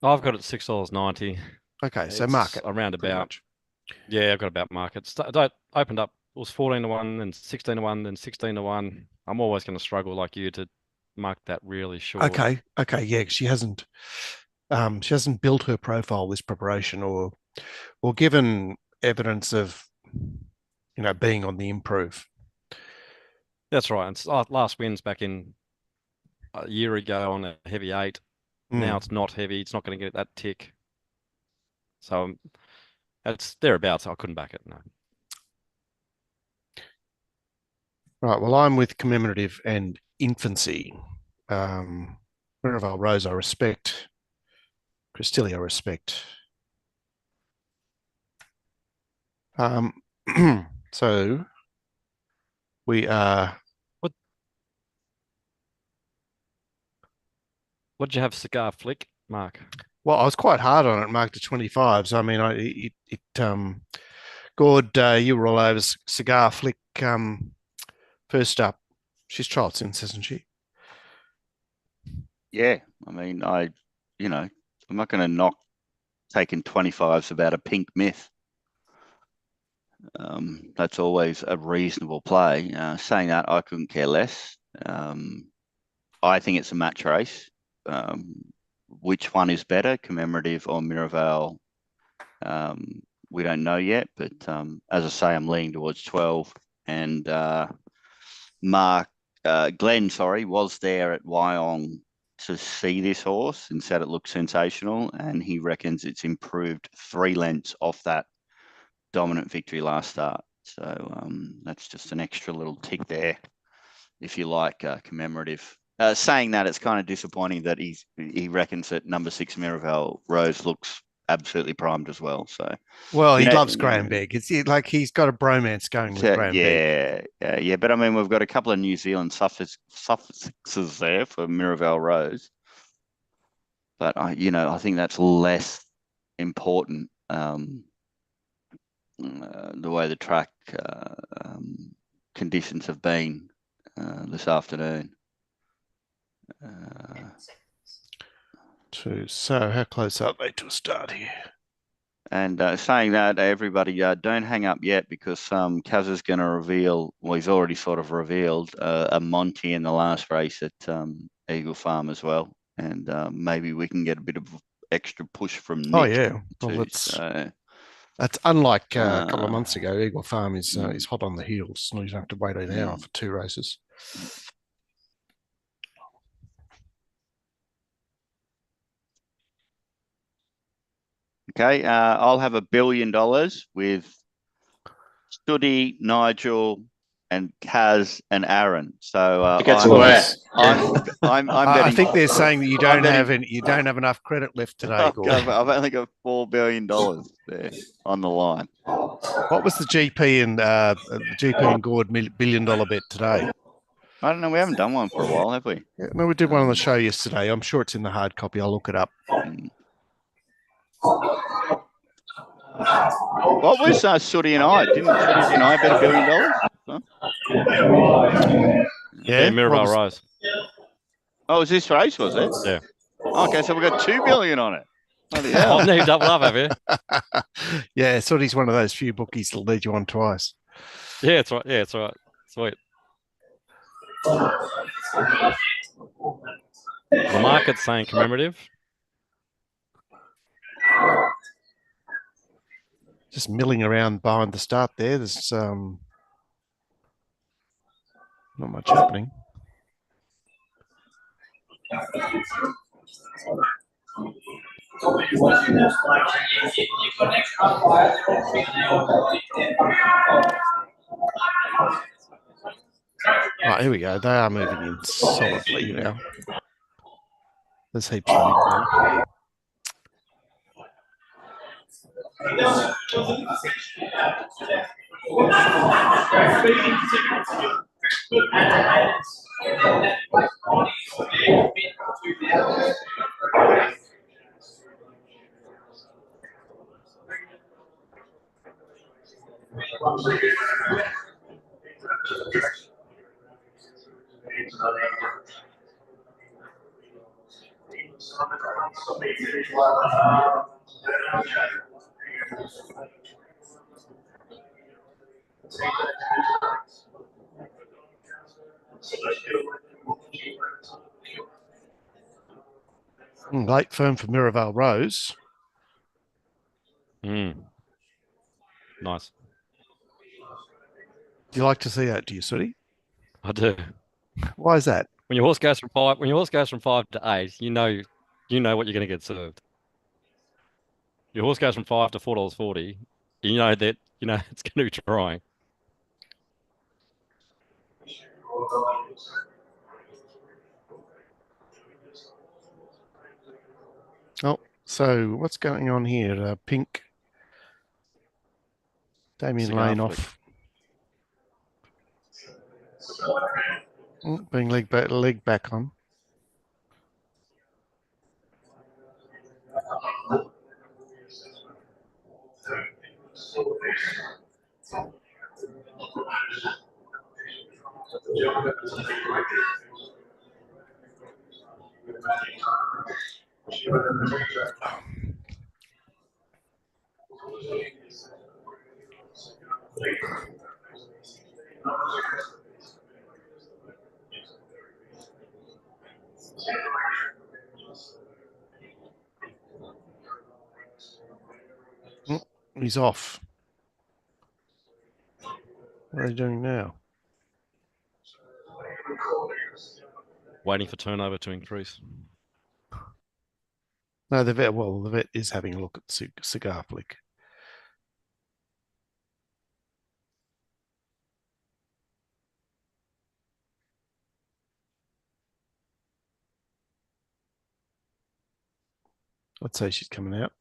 I've got it $6.90. Okay, so market. Around about. Yeah, I've got about market. I opened up, it was 14 to 1, then 16 to 1, then 16 to 1. I'm always going to struggle like you to mark that really short. Okay, yeah, she hasn't built her profile this preparation or given evidence of being on the improve. That's right. And last wins back in a year ago on a heavy 8. Now it's not heavy. It's not going to get that tick. So that's thereabouts. I couldn't back it. No. Right. Well, I'm with commemorative and infancy. Miraval Rose, I respect. Christilli, I respect. So we are. What did you have, Cigar Flick, Mark? Well, I was quite hard on it, Mark, to 25. So I mean, Gord, you were all over Cigar Flick. First up, she's trialled since, hasn't she? Yeah, I mean, I'm not going to knock taking 25s about a pink myth. That's always a reasonable play. Saying that, I couldn't care less. I think it's a match race. Which one is better, commemorative or Miraval? We don't know yet, but as I say, I'm leaning towards 12. And Glenn, was there at Wyong to see this horse and said it looked sensational, and he reckons it's improved 3 lengths off that dominant victory last start. So that's just an extra little tick there, if you like, commemorative. Saying that, it's kind of disappointing that he reckons that number 6 Miraval Rose looks absolutely primed as well. So, well, he loves Graham Begg. It's like he's got a bromance going with Graham Begg. Yeah. But I mean, we've got a couple of New Zealand suffixes there for Miraval Rose. But I think that's less important. The way the track conditions have been this afternoon. So how close are they to a start here? And saying that, everybody, don't hang up yet, because Kaz is going to reveal, well, he's already sort of revealed a Monty in the last race at Eagle Farm as well. And maybe we can get a bit of extra push from Nick. Oh, yeah. Well, that's unlike a couple of months ago. Eagle Farm is hot on the heels. You don't have to wait an hour for 2 races. Okay, I'll have $1 billion with Studi, Nigel, and Kaz and Aaron. So I'm betting. I think they're saying that you don't have enough credit left today. I've only got $4 billion there on the line. What was the GP and Gord $1 billion bet today? I don't know. We haven't done one for a while, have we? Yeah, no, we did one on the show yesterday. I'm sure it's in the hard copy. I'll look it up. What was Sooty and I? Didn't Sooty and I bet $1 billion? Huh? Yeah, Miraval Rose. Oh, was this race, was it? Yeah. Okay, so we've got $2 billion on it. Oh, no, you double up, have you? Yeah, Sooty's one of those few bookies that'll lead you on twice. Yeah, it's right. Yeah, it's right. Sweet. The market's saying commemorative. Just milling around behind the start there. There's not much happening. Right, here we go. They are moving in solidly now. There's heaps of them. Late firm for Mirabelle Rose. Nice. Do you like to see that, do you, Sooty? I do. Why is that? When your horse goes from 5 to 8, you know what you're going to get served. Your horse goes from $5 to $4.40. You know that it's going to be trying. Oh, so what's going on here? Pink. Damien Cigar Lane flick. off. Being leg back on. He's off. What are they doing now? Waiting for turnover to increase. No, the vet is having a look at cigar flick. I'd say she's coming out.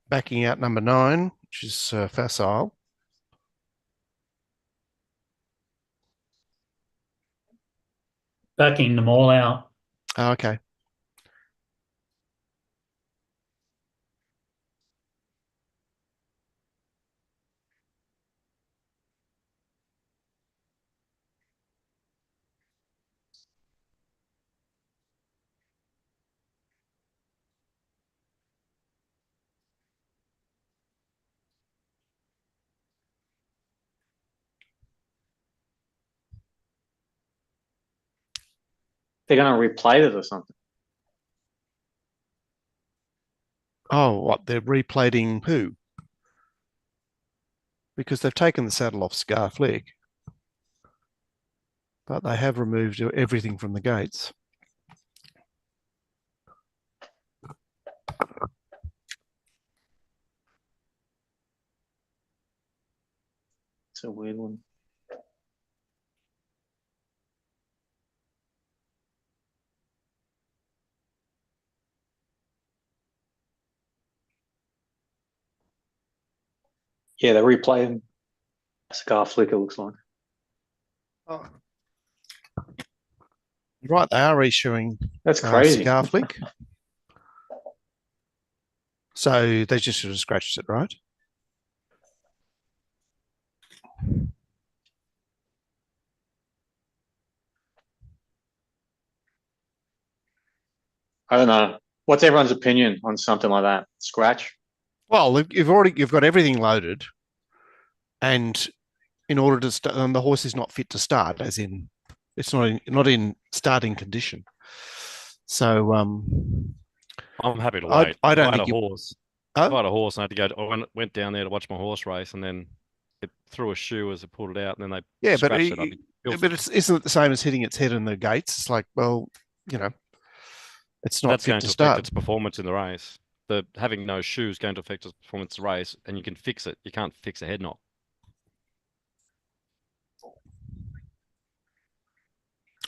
Backing out number 9, which is Facile. Backing them all out. Oh, okay. They're going to replay it or something. Oh, what? They're replating who? Because they've taken the saddle off Cigar Flick, but they have removed everything from the gates. It's a weird one. Yeah, they're replaying Cigar Flick, it looks like. Oh. Right, they are reissuing That's crazy. Cigar Flick. So they just sort of scratched it, right? I don't know. What's everyone's opinion on something like that? Scratch? Well, you've got everything loaded, and in order to start, the horse is not fit to start, as in it's not in starting condition. So I'm happy to wait. I don't if I had think a you- horse. Huh? If I had a horse, and I had to go. I went down there to watch my horse race, and then it threw a shoe as it pulled it out, and then they Yeah, but scratched it. I'd be filthy. but isn't it the same as hitting its head in the gates? It's like, well, it's not That's fit going to to affect start. its performance in the race. the having no shoes going to affect his performance of the race, and you can fix it. You can't fix a head knock.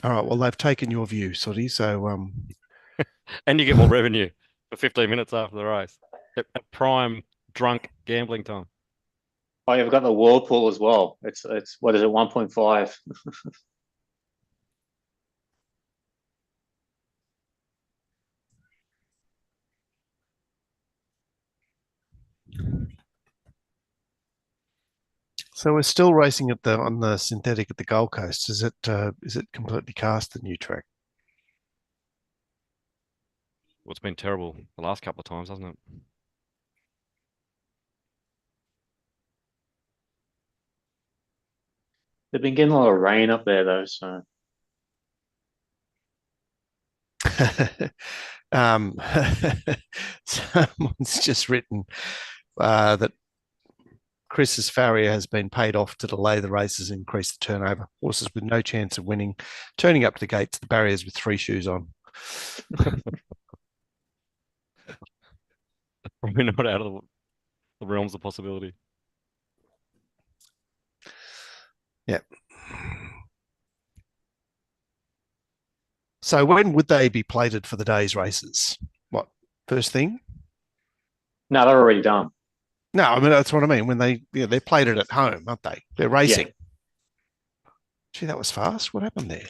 All right. Well, they've taken your view, Soddy. So And you get more revenue for 15 minutes after the race. At prime drunk gambling time. Oh, you've got the whirlpool as well. It's what is it, 1.5? So we're still racing on the synthetic at the Gold Coast. Is it completely cast, the new track? Well, it's been terrible the last couple of times, hasn't it? They've been getting a lot of rain up there though, so Someone's just written that Chris's farrier has been paid off to delay the races and increase the turnover. Horses with no chance of winning, turning up to the gates, the barriers with 3 shoes on. We're not out of the realms of possibility. Yeah. So when would they be plated for the day's races? What, first thing? no, they're already done. No, I mean, that's what I mean. When they're plated at home, aren't they? They're racing. Yeah. Gee, that was fast. What happened there?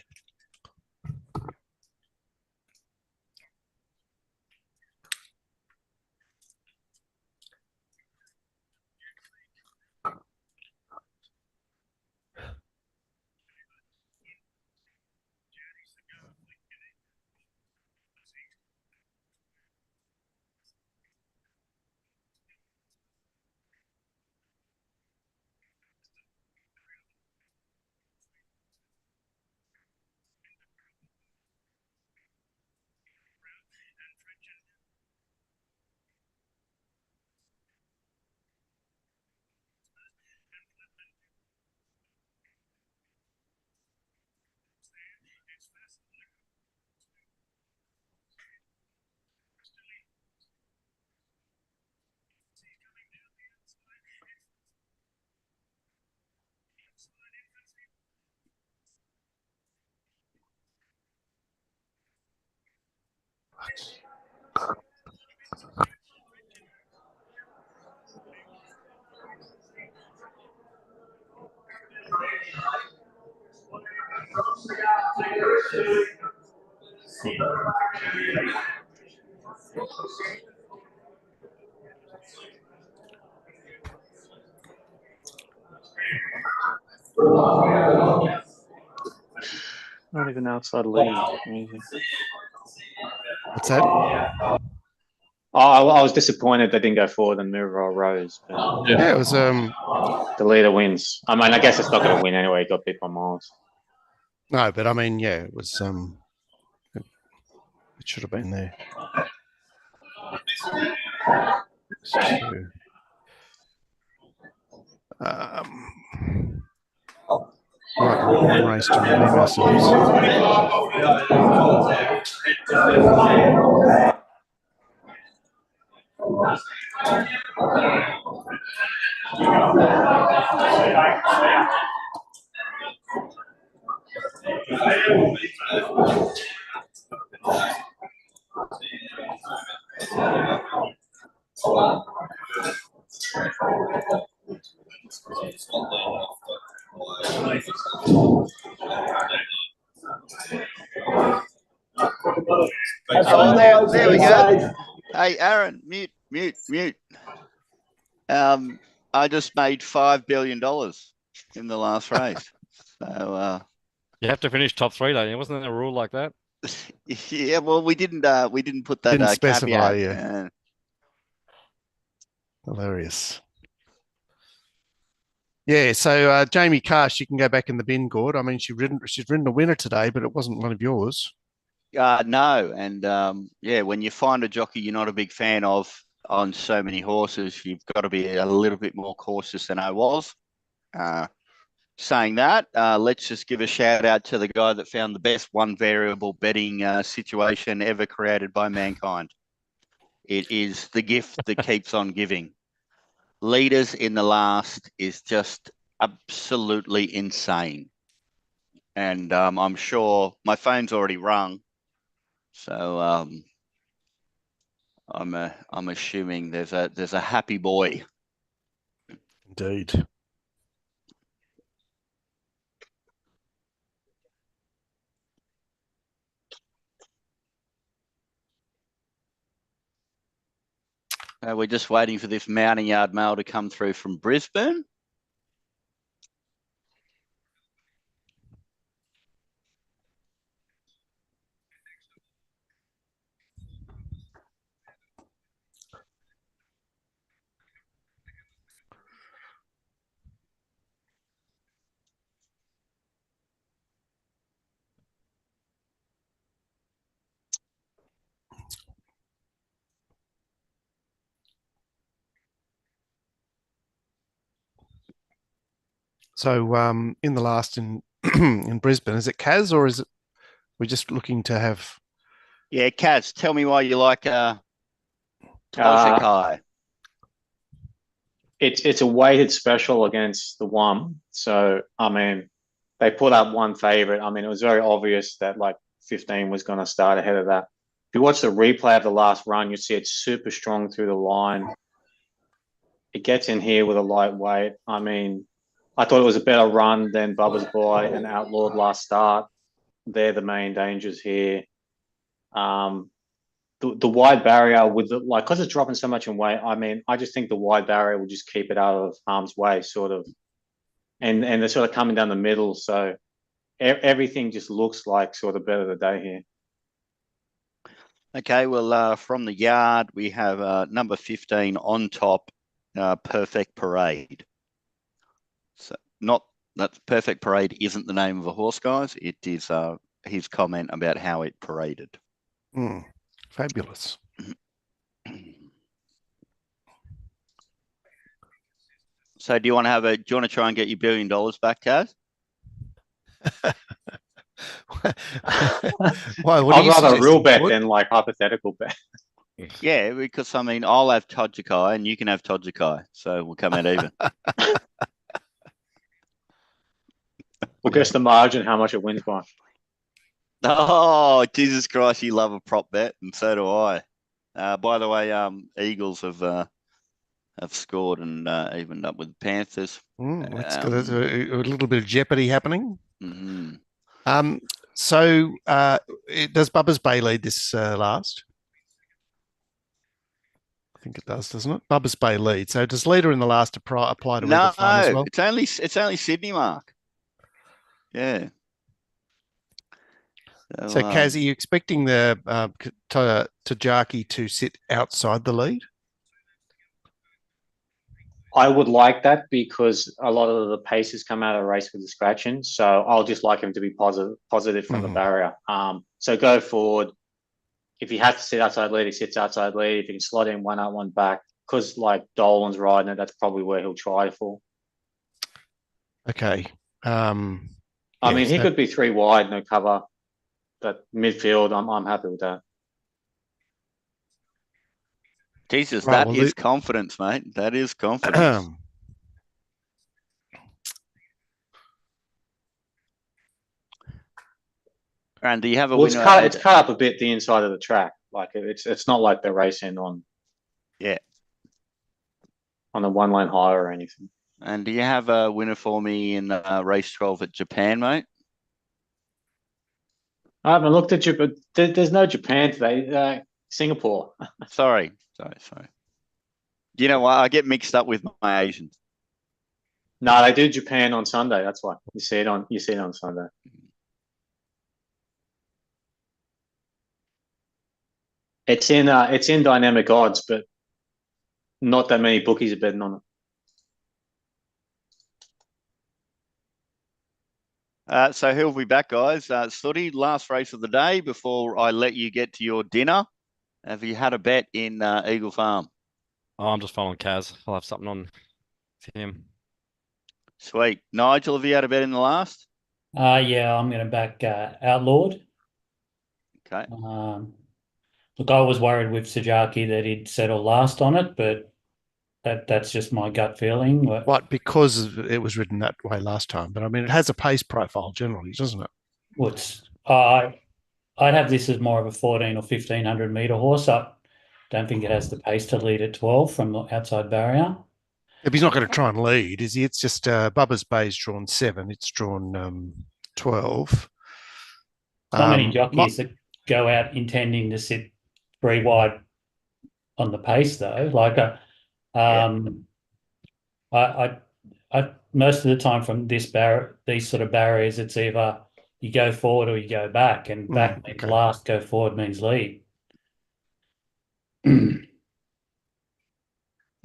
Not even outside lead. Amazing. What's that? Oh, I was disappointed they didn't go forward and Miraval Rose. But Yeah, it was the leader wins. I mean, I guess it's not going to win anyway. It got beat by miles. no, but I mean, yeah, it was it should have been there. Right, one race to redeem ourselves. Oh, there we go. Hey, Aaron, mute. I just made $5 billion in the last race. So you have to finish top 3, don't you? Wasn't there a rule like that? Yeah, well, we didn't put that Didn't specify, caveat. yeah. Hilarious. Yeah, so Jamie Carr, she can go back in the bin, Gord. I mean, she's ridden a winner today, but it wasn't one of yours. No, and yeah, when you find a jockey you're not a big fan of on so many horses, you've got to be a little bit more cautious than I was. Saying that, let's just give a shout out to the guy that found the best one variable betting situation ever created by mankind. It is the gift that keeps on giving. Leaders in the last is just absolutely insane. And I'm sure my phone's already rung. So I'm assuming there's a happy boy. Indeed. We're just waiting for this mounting yard mail to come through from Brisbane. So in the last in in Brisbane, is it Kaz or is it we're just looking to have? Yeah, Kaz, tell me why you like Tojikai. It's a weighted special against the one. So I mean, they put up one favorite. I mean, it was very obvious that like 15 was going to start ahead of that. If you watch the replay of the last run, you see it's super strong through the line. It gets in here with a lightweight. I mean, I thought it was a better run than Bubba's Boy and Outlawed last start. They're the main dangers here. The wide barrier with because it's dropping so much in weight. I mean, I just think the wide barrier will just keep it out of harm's way, sort of, and they're sort of coming down the middle. So everything just looks like sort of bet of the day here. Okay, well, from the yard we have number 15 on top, Perfect Parade. So not that Perfect Parade isn't the name of a horse, guys. It is his comment about how it paraded. Fabulous. So do you want to try and get your $1 billion back, Kaz? Why? I'd rather a real bet than like hypothetical bet. Yeah, because I mean, I'll have Tojikai and you can have Tojikai, so we'll come out even. We'll guess the margin, how much it wins by. Oh, Jesus Christ, you love a prop bet, and so do I. By the way, Eagles have scored and evened up with the Panthers. That's good. There's a little bit of jeopardy happening. Mm-hmm. So does Bubba's Bay lead this last? I think it does, doesn't it? Bubba's Bay lead. So does leader in the last apply to Eagle Farm as well? It's only Sydney, Mark. Yeah. So Kaz, are you expecting the Jockey to sit outside the lead? I would like that because a lot of the paces come out of the race with the scratching. So I'll just like him to be positive from the barrier. So go forward. If he has to sit outside lead, he sits outside lead. If he can slot in one out, one back, because like Dolan's riding it, that's probably where he'll try for. Okay. I mean, he could be 3 wide, no cover. But midfield, I'm happy with that. Jesus, that is confidence, mate. That is confidence. And do you have a winner? It's cut up a bit the inside of the track. Like it's not like they're racing on on a 1 lane high or anything. And do you have a winner for me in race 12 at Japan, mate? I haven't looked at you, but there's no Japan today. Singapore. Sorry. You know what? I get mixed up with my Asians. No, they do Japan on Sunday. That's why you see it on Sunday. It's in dynamic odds, but not that many bookies are betting on it. So he'll be back, guys. Sooty, last race of the day before I let you get to your dinner. Have you had a bet in Eagle Farm? Oh, I'm just following Kaz. I'll have something on him. Sweet. Nigel, have you had a bet in the last? Yeah, I'm going to back Outlawed. Okay. Look, I was worried with Jockey that he'd settle last on it, but that's just my gut feeling. What, because it was ridden that way last time? But I mean, it has a pace profile generally, doesn't it? I'd have this as more of a 14 or 1500 metre horse. I don't think it has the pace to lead at 12 from the outside barrier. If he's not going to try and lead, is he? It's just Bubba's Bay's drawn 7. It's drawn 12. Not many jockeys that go out intending to sit 3 wide on the pace, though. Like, I most of the time from these sort of barriers, it's either you go forward or you go back, and back means last, go forward means lead. Yeah,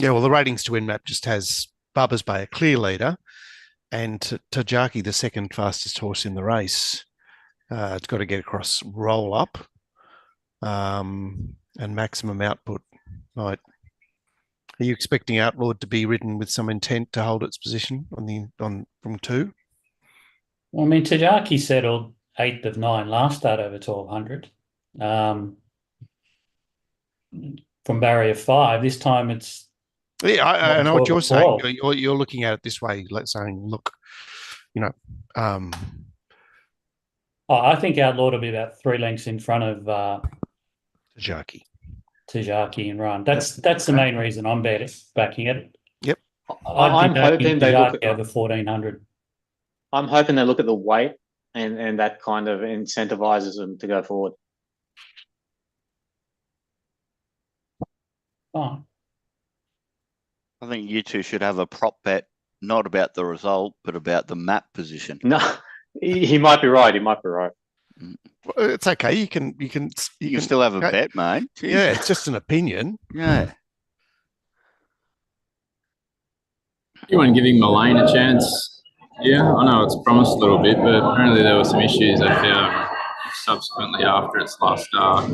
well, the ratings to WinMap just has Bubba's Bay a clear leader, and Jockey the second fastest horse in the race. It's got to get across roll up and maximum output. Right. Are you expecting Outlawed to be ridden with some intent to hold its position from 2? Well, I mean, Jockey settled 8th of 9 last start over 1200. From barrier 5, this time it's. Yeah, I know what you're saying. You're looking at it this way, let's say, look, I think Outlawed will be about 3 lengths in front of Jockey and Run. That's the main reason I'm backing it. Yep. I'm hoping they look at over 1400. I'm hoping they look at the weight and that kind of incentivizes them to go forward. Oh. I think you two should have a prop bet, not about the result, but about the map position. No, he might be right. Well, it's okay. You can still have a bet, mate. Jeez. Yeah, it's just an opinion. Yeah. You want giving Mullane a chance? Yeah, I know it's promised a little bit, but apparently there were some issues I found subsequently after its last start.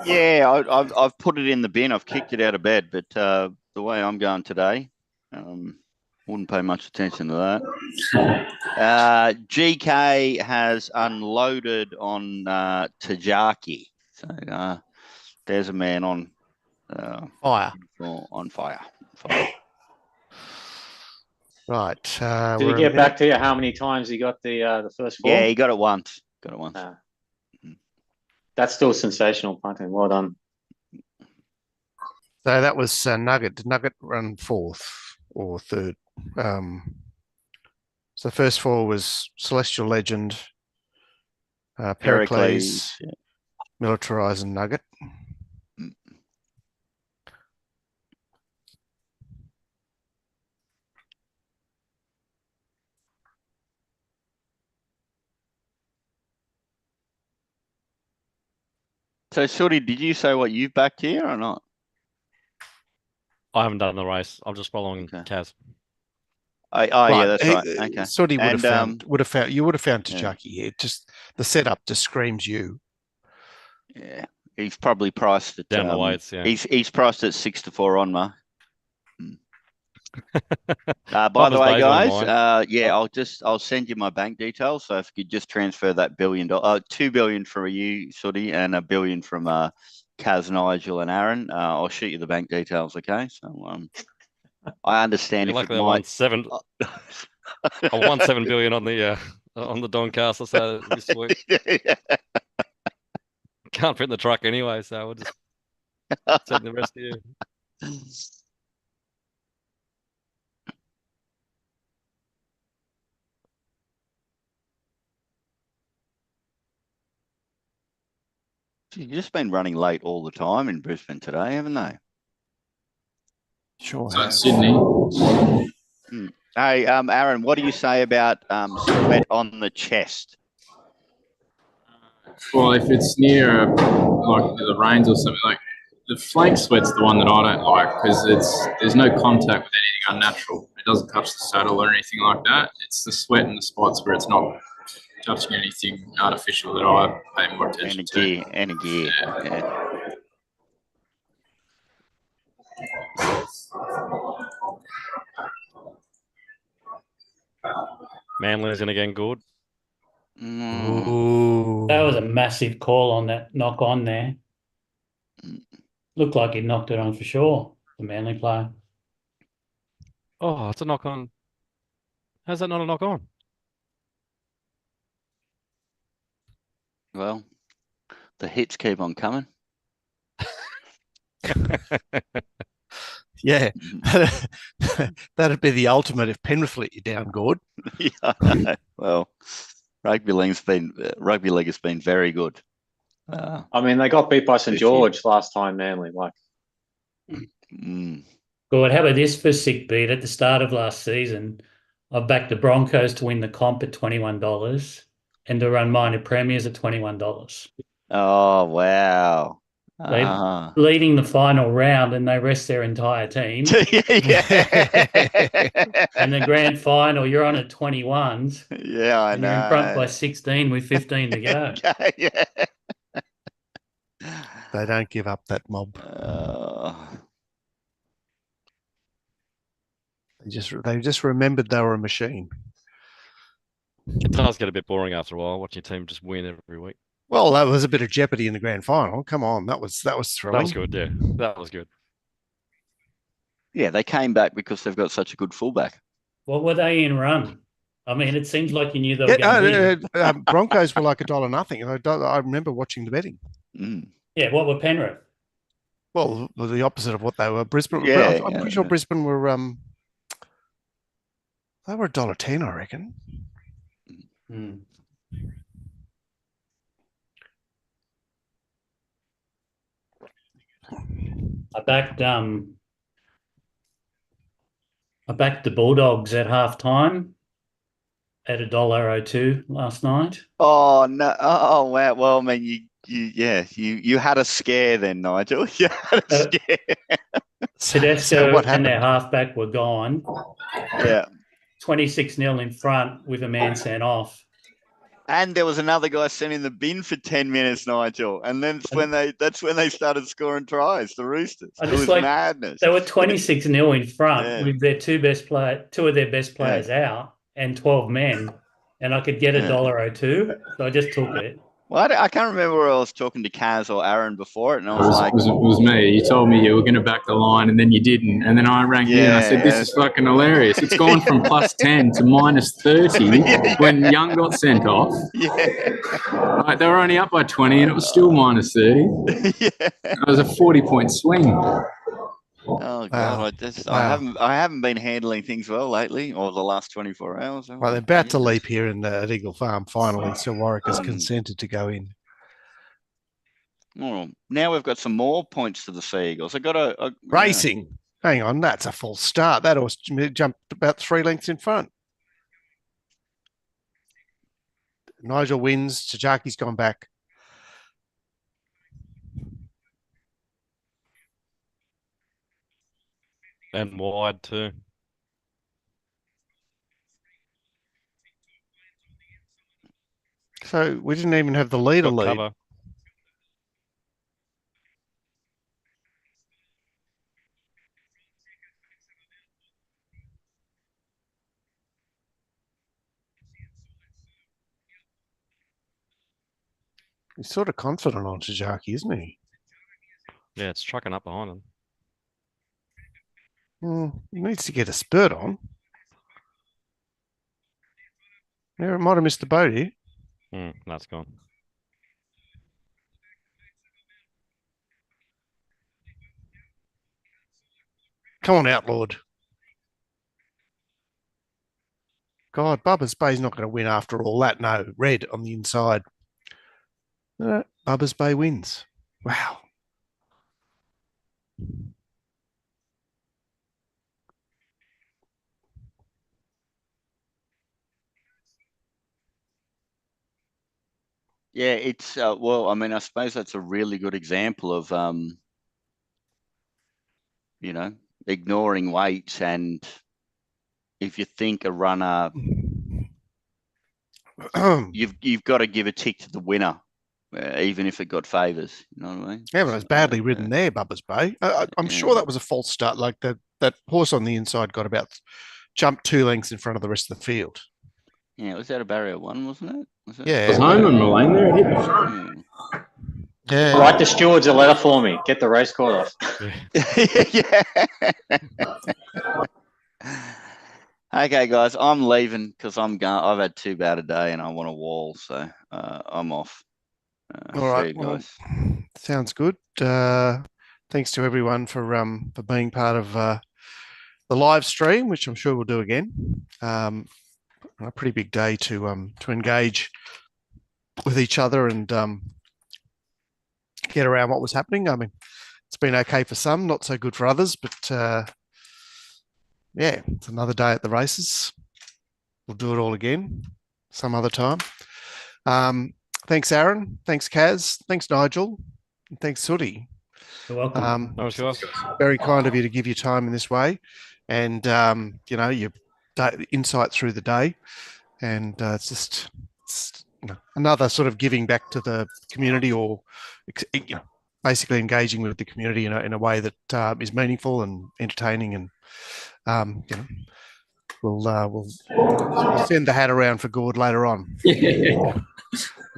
Yeah, I've put it in the bin. I've kicked it out of bed, but the way I'm going today, wouldn't pay much attention to that. GK has unloaded on Tajaki. So there's a man on fire. On fire. Right. Did he get back to you how many times he got the first 4? Yeah, he got it once. That's still sensational punting. Well done. So that was Nugget. Did Nugget run 4th or 3rd? So the first 4 was Celestial Legend, Pericles, Militarize, and Nugget. So, Sooty, did you say what you've backed here or not? I haven't done the race. I'm just following Kaz. Yeah, that's right. Okay. Sooty would have found you would have found Tajaki here. Just the setup just screams you. Yeah, he's probably priced at down the weights. Yeah, he's priced at 6 to 4 on, Mark. By the way, guys, I'll send you my bank details. So if you could just transfer that $1 billion, $2 billion for you, Sooty, and $1 billion from Kaz, Nigel, and Aaron. I'll shoot you the bank details. Okay, so I understand. You're luckily I won 7 billion on the Doncaster side this week. Yeah. Can't fit in the truck anyway, so we'll just send the rest to you. You've just been running late all the time in Brisbane today, haven't they? Sure. So Sydney. Hey, Aaron, what do you say about sweat on the chest? Well, if it's near like the reins or something, like the flank sweat's the one that I don't like because there's no contact with anything unnatural. It doesn't touch the saddle or anything like that. It's the sweat in the spots where it's not touching anything artificial that I pay more attention to. And a gear. Yeah. Manly isn't again good. Ooh. That was a massive call on that knock on there. Looked like he knocked it on for sure, the Manly player. Oh, it's a knock on. How's that not a knock on? Well, the hits keep on coming. Yeah, that'd be the ultimate if Penrith let you down, Gord. Yeah, well, rugby league has been very good. I mean, they got beat by St George last time, Manly. Like, Good. How about this for sick beat? At the start of last season, I backed the Broncos to win the comp at $21 and to run minor premiers at $21. Oh, wow. They're leading the final round and they rest their entire team. And the grand final, you're on at 21s. Yeah, I and know. You're in front by 16 with 15 to go. Yeah. They don't give up, that mob. They just remembered they were a machine. It does get a bit boring after a while, watching your team just win every week. Well, that was a bit of jeopardy in the grand final. Come on, that was thrilling. That was good, yeah. That was good. Yeah, they came back because they've got such a good fullback. What were they in run? I mean, it seems like you knew they were going to win. Broncos were like $1 nothing. I remember watching the betting. Yeah, what were Penrith? Well, the opposite of what they were. Brisbane. Yeah, I'm pretty sure Brisbane were. They were $1.10, I reckon. I backed the Bulldogs at halftime at $1.02 last night. Oh no! Oh wow! Well, I mean, you had a scare then, Nigel. You had a scare. Tedesco and their halfback were gone. Yeah. 26-0 in front with a man sent off. And there was another guy sent in the bin for 10 minutes, Nigel. And then that's when they started scoring tries, the Roosters. It was madness. They were 26-0 in front with their two of their best players out and 12 men. And I could get $1.02. So I just took it. Well, I can't remember where I was talking to Kaz or Aaron before it, and I was like... It was me. You told me you were going to back the line, and then you didn't. And then I rang you, and I said, this is fucking hilarious. It's gone from +10 to -30 when Young got sent off. Right, they were only up by 20, and it was still -30. It was a 40-point swing. Oh God! I haven't been handling things well lately, or the last 24 hours. Well, they're about to leap here at Eagle Farm. Finally, Sir Warwick has consented to go in. Well, now we've got some more points to the Sea Eagles. I got a Racing. Hang on, that's a false start. That horse jumped about 3 lengths in front. Nigel wins. Jockey's gone back. And wide too. So we didn't even have the leader lead. Cover. He's sort of confident on Jockey, isn't he? Yeah, it's trucking up behind him. He needs to get a spurt on. Yeah, it might have missed the boat here. That's gone. Come on, Outlord. God, Bubba's Bay's not going to win after all that. No, red on the inside. Bubba's Bay wins. Wow. Yeah, it's well, I mean, I suppose that's a really good example of ignoring weights, and if you think a runner, you've got to give a tick to the winner, even if it got favours. You know what I mean? Yeah, but it was badly ridden there, Bubba's Bay. I'm sure that was a false start. Like that horse on the inside got jumped 2 lengths in front of the rest of the field. Yeah, it was out of barrier 1, wasn't it? Was it? Yeah. Was home on Mullane there? It hit the front. Yeah. Yeah. Write the stewards a letter for me. Get the race card off. Yeah. Okay, guys, I'm leaving because I'm going. I've had too bad a day and I want a wall, so I'm off. All right. See you guys. Sounds good. Thanks to everyone for being part of the live stream, which I'm sure we'll do again. A pretty big day to engage with each other and get around what was happening. I mean, it's been okay for some, not so good for others, but yeah, it's another day at the races. We'll do it all again some other time. Thanks, Aaron. Thanks, Kaz. Thanks, Nigel. And thanks, Sooty. You're welcome. Very kind of you to give your time in this way, and your insight through the day, and it's another sort of giving back to the community, or basically engaging with the community in a way that is meaningful and entertaining, and we'll send the hat around for Gord later on. Yeah.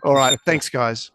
All right, thanks, guys.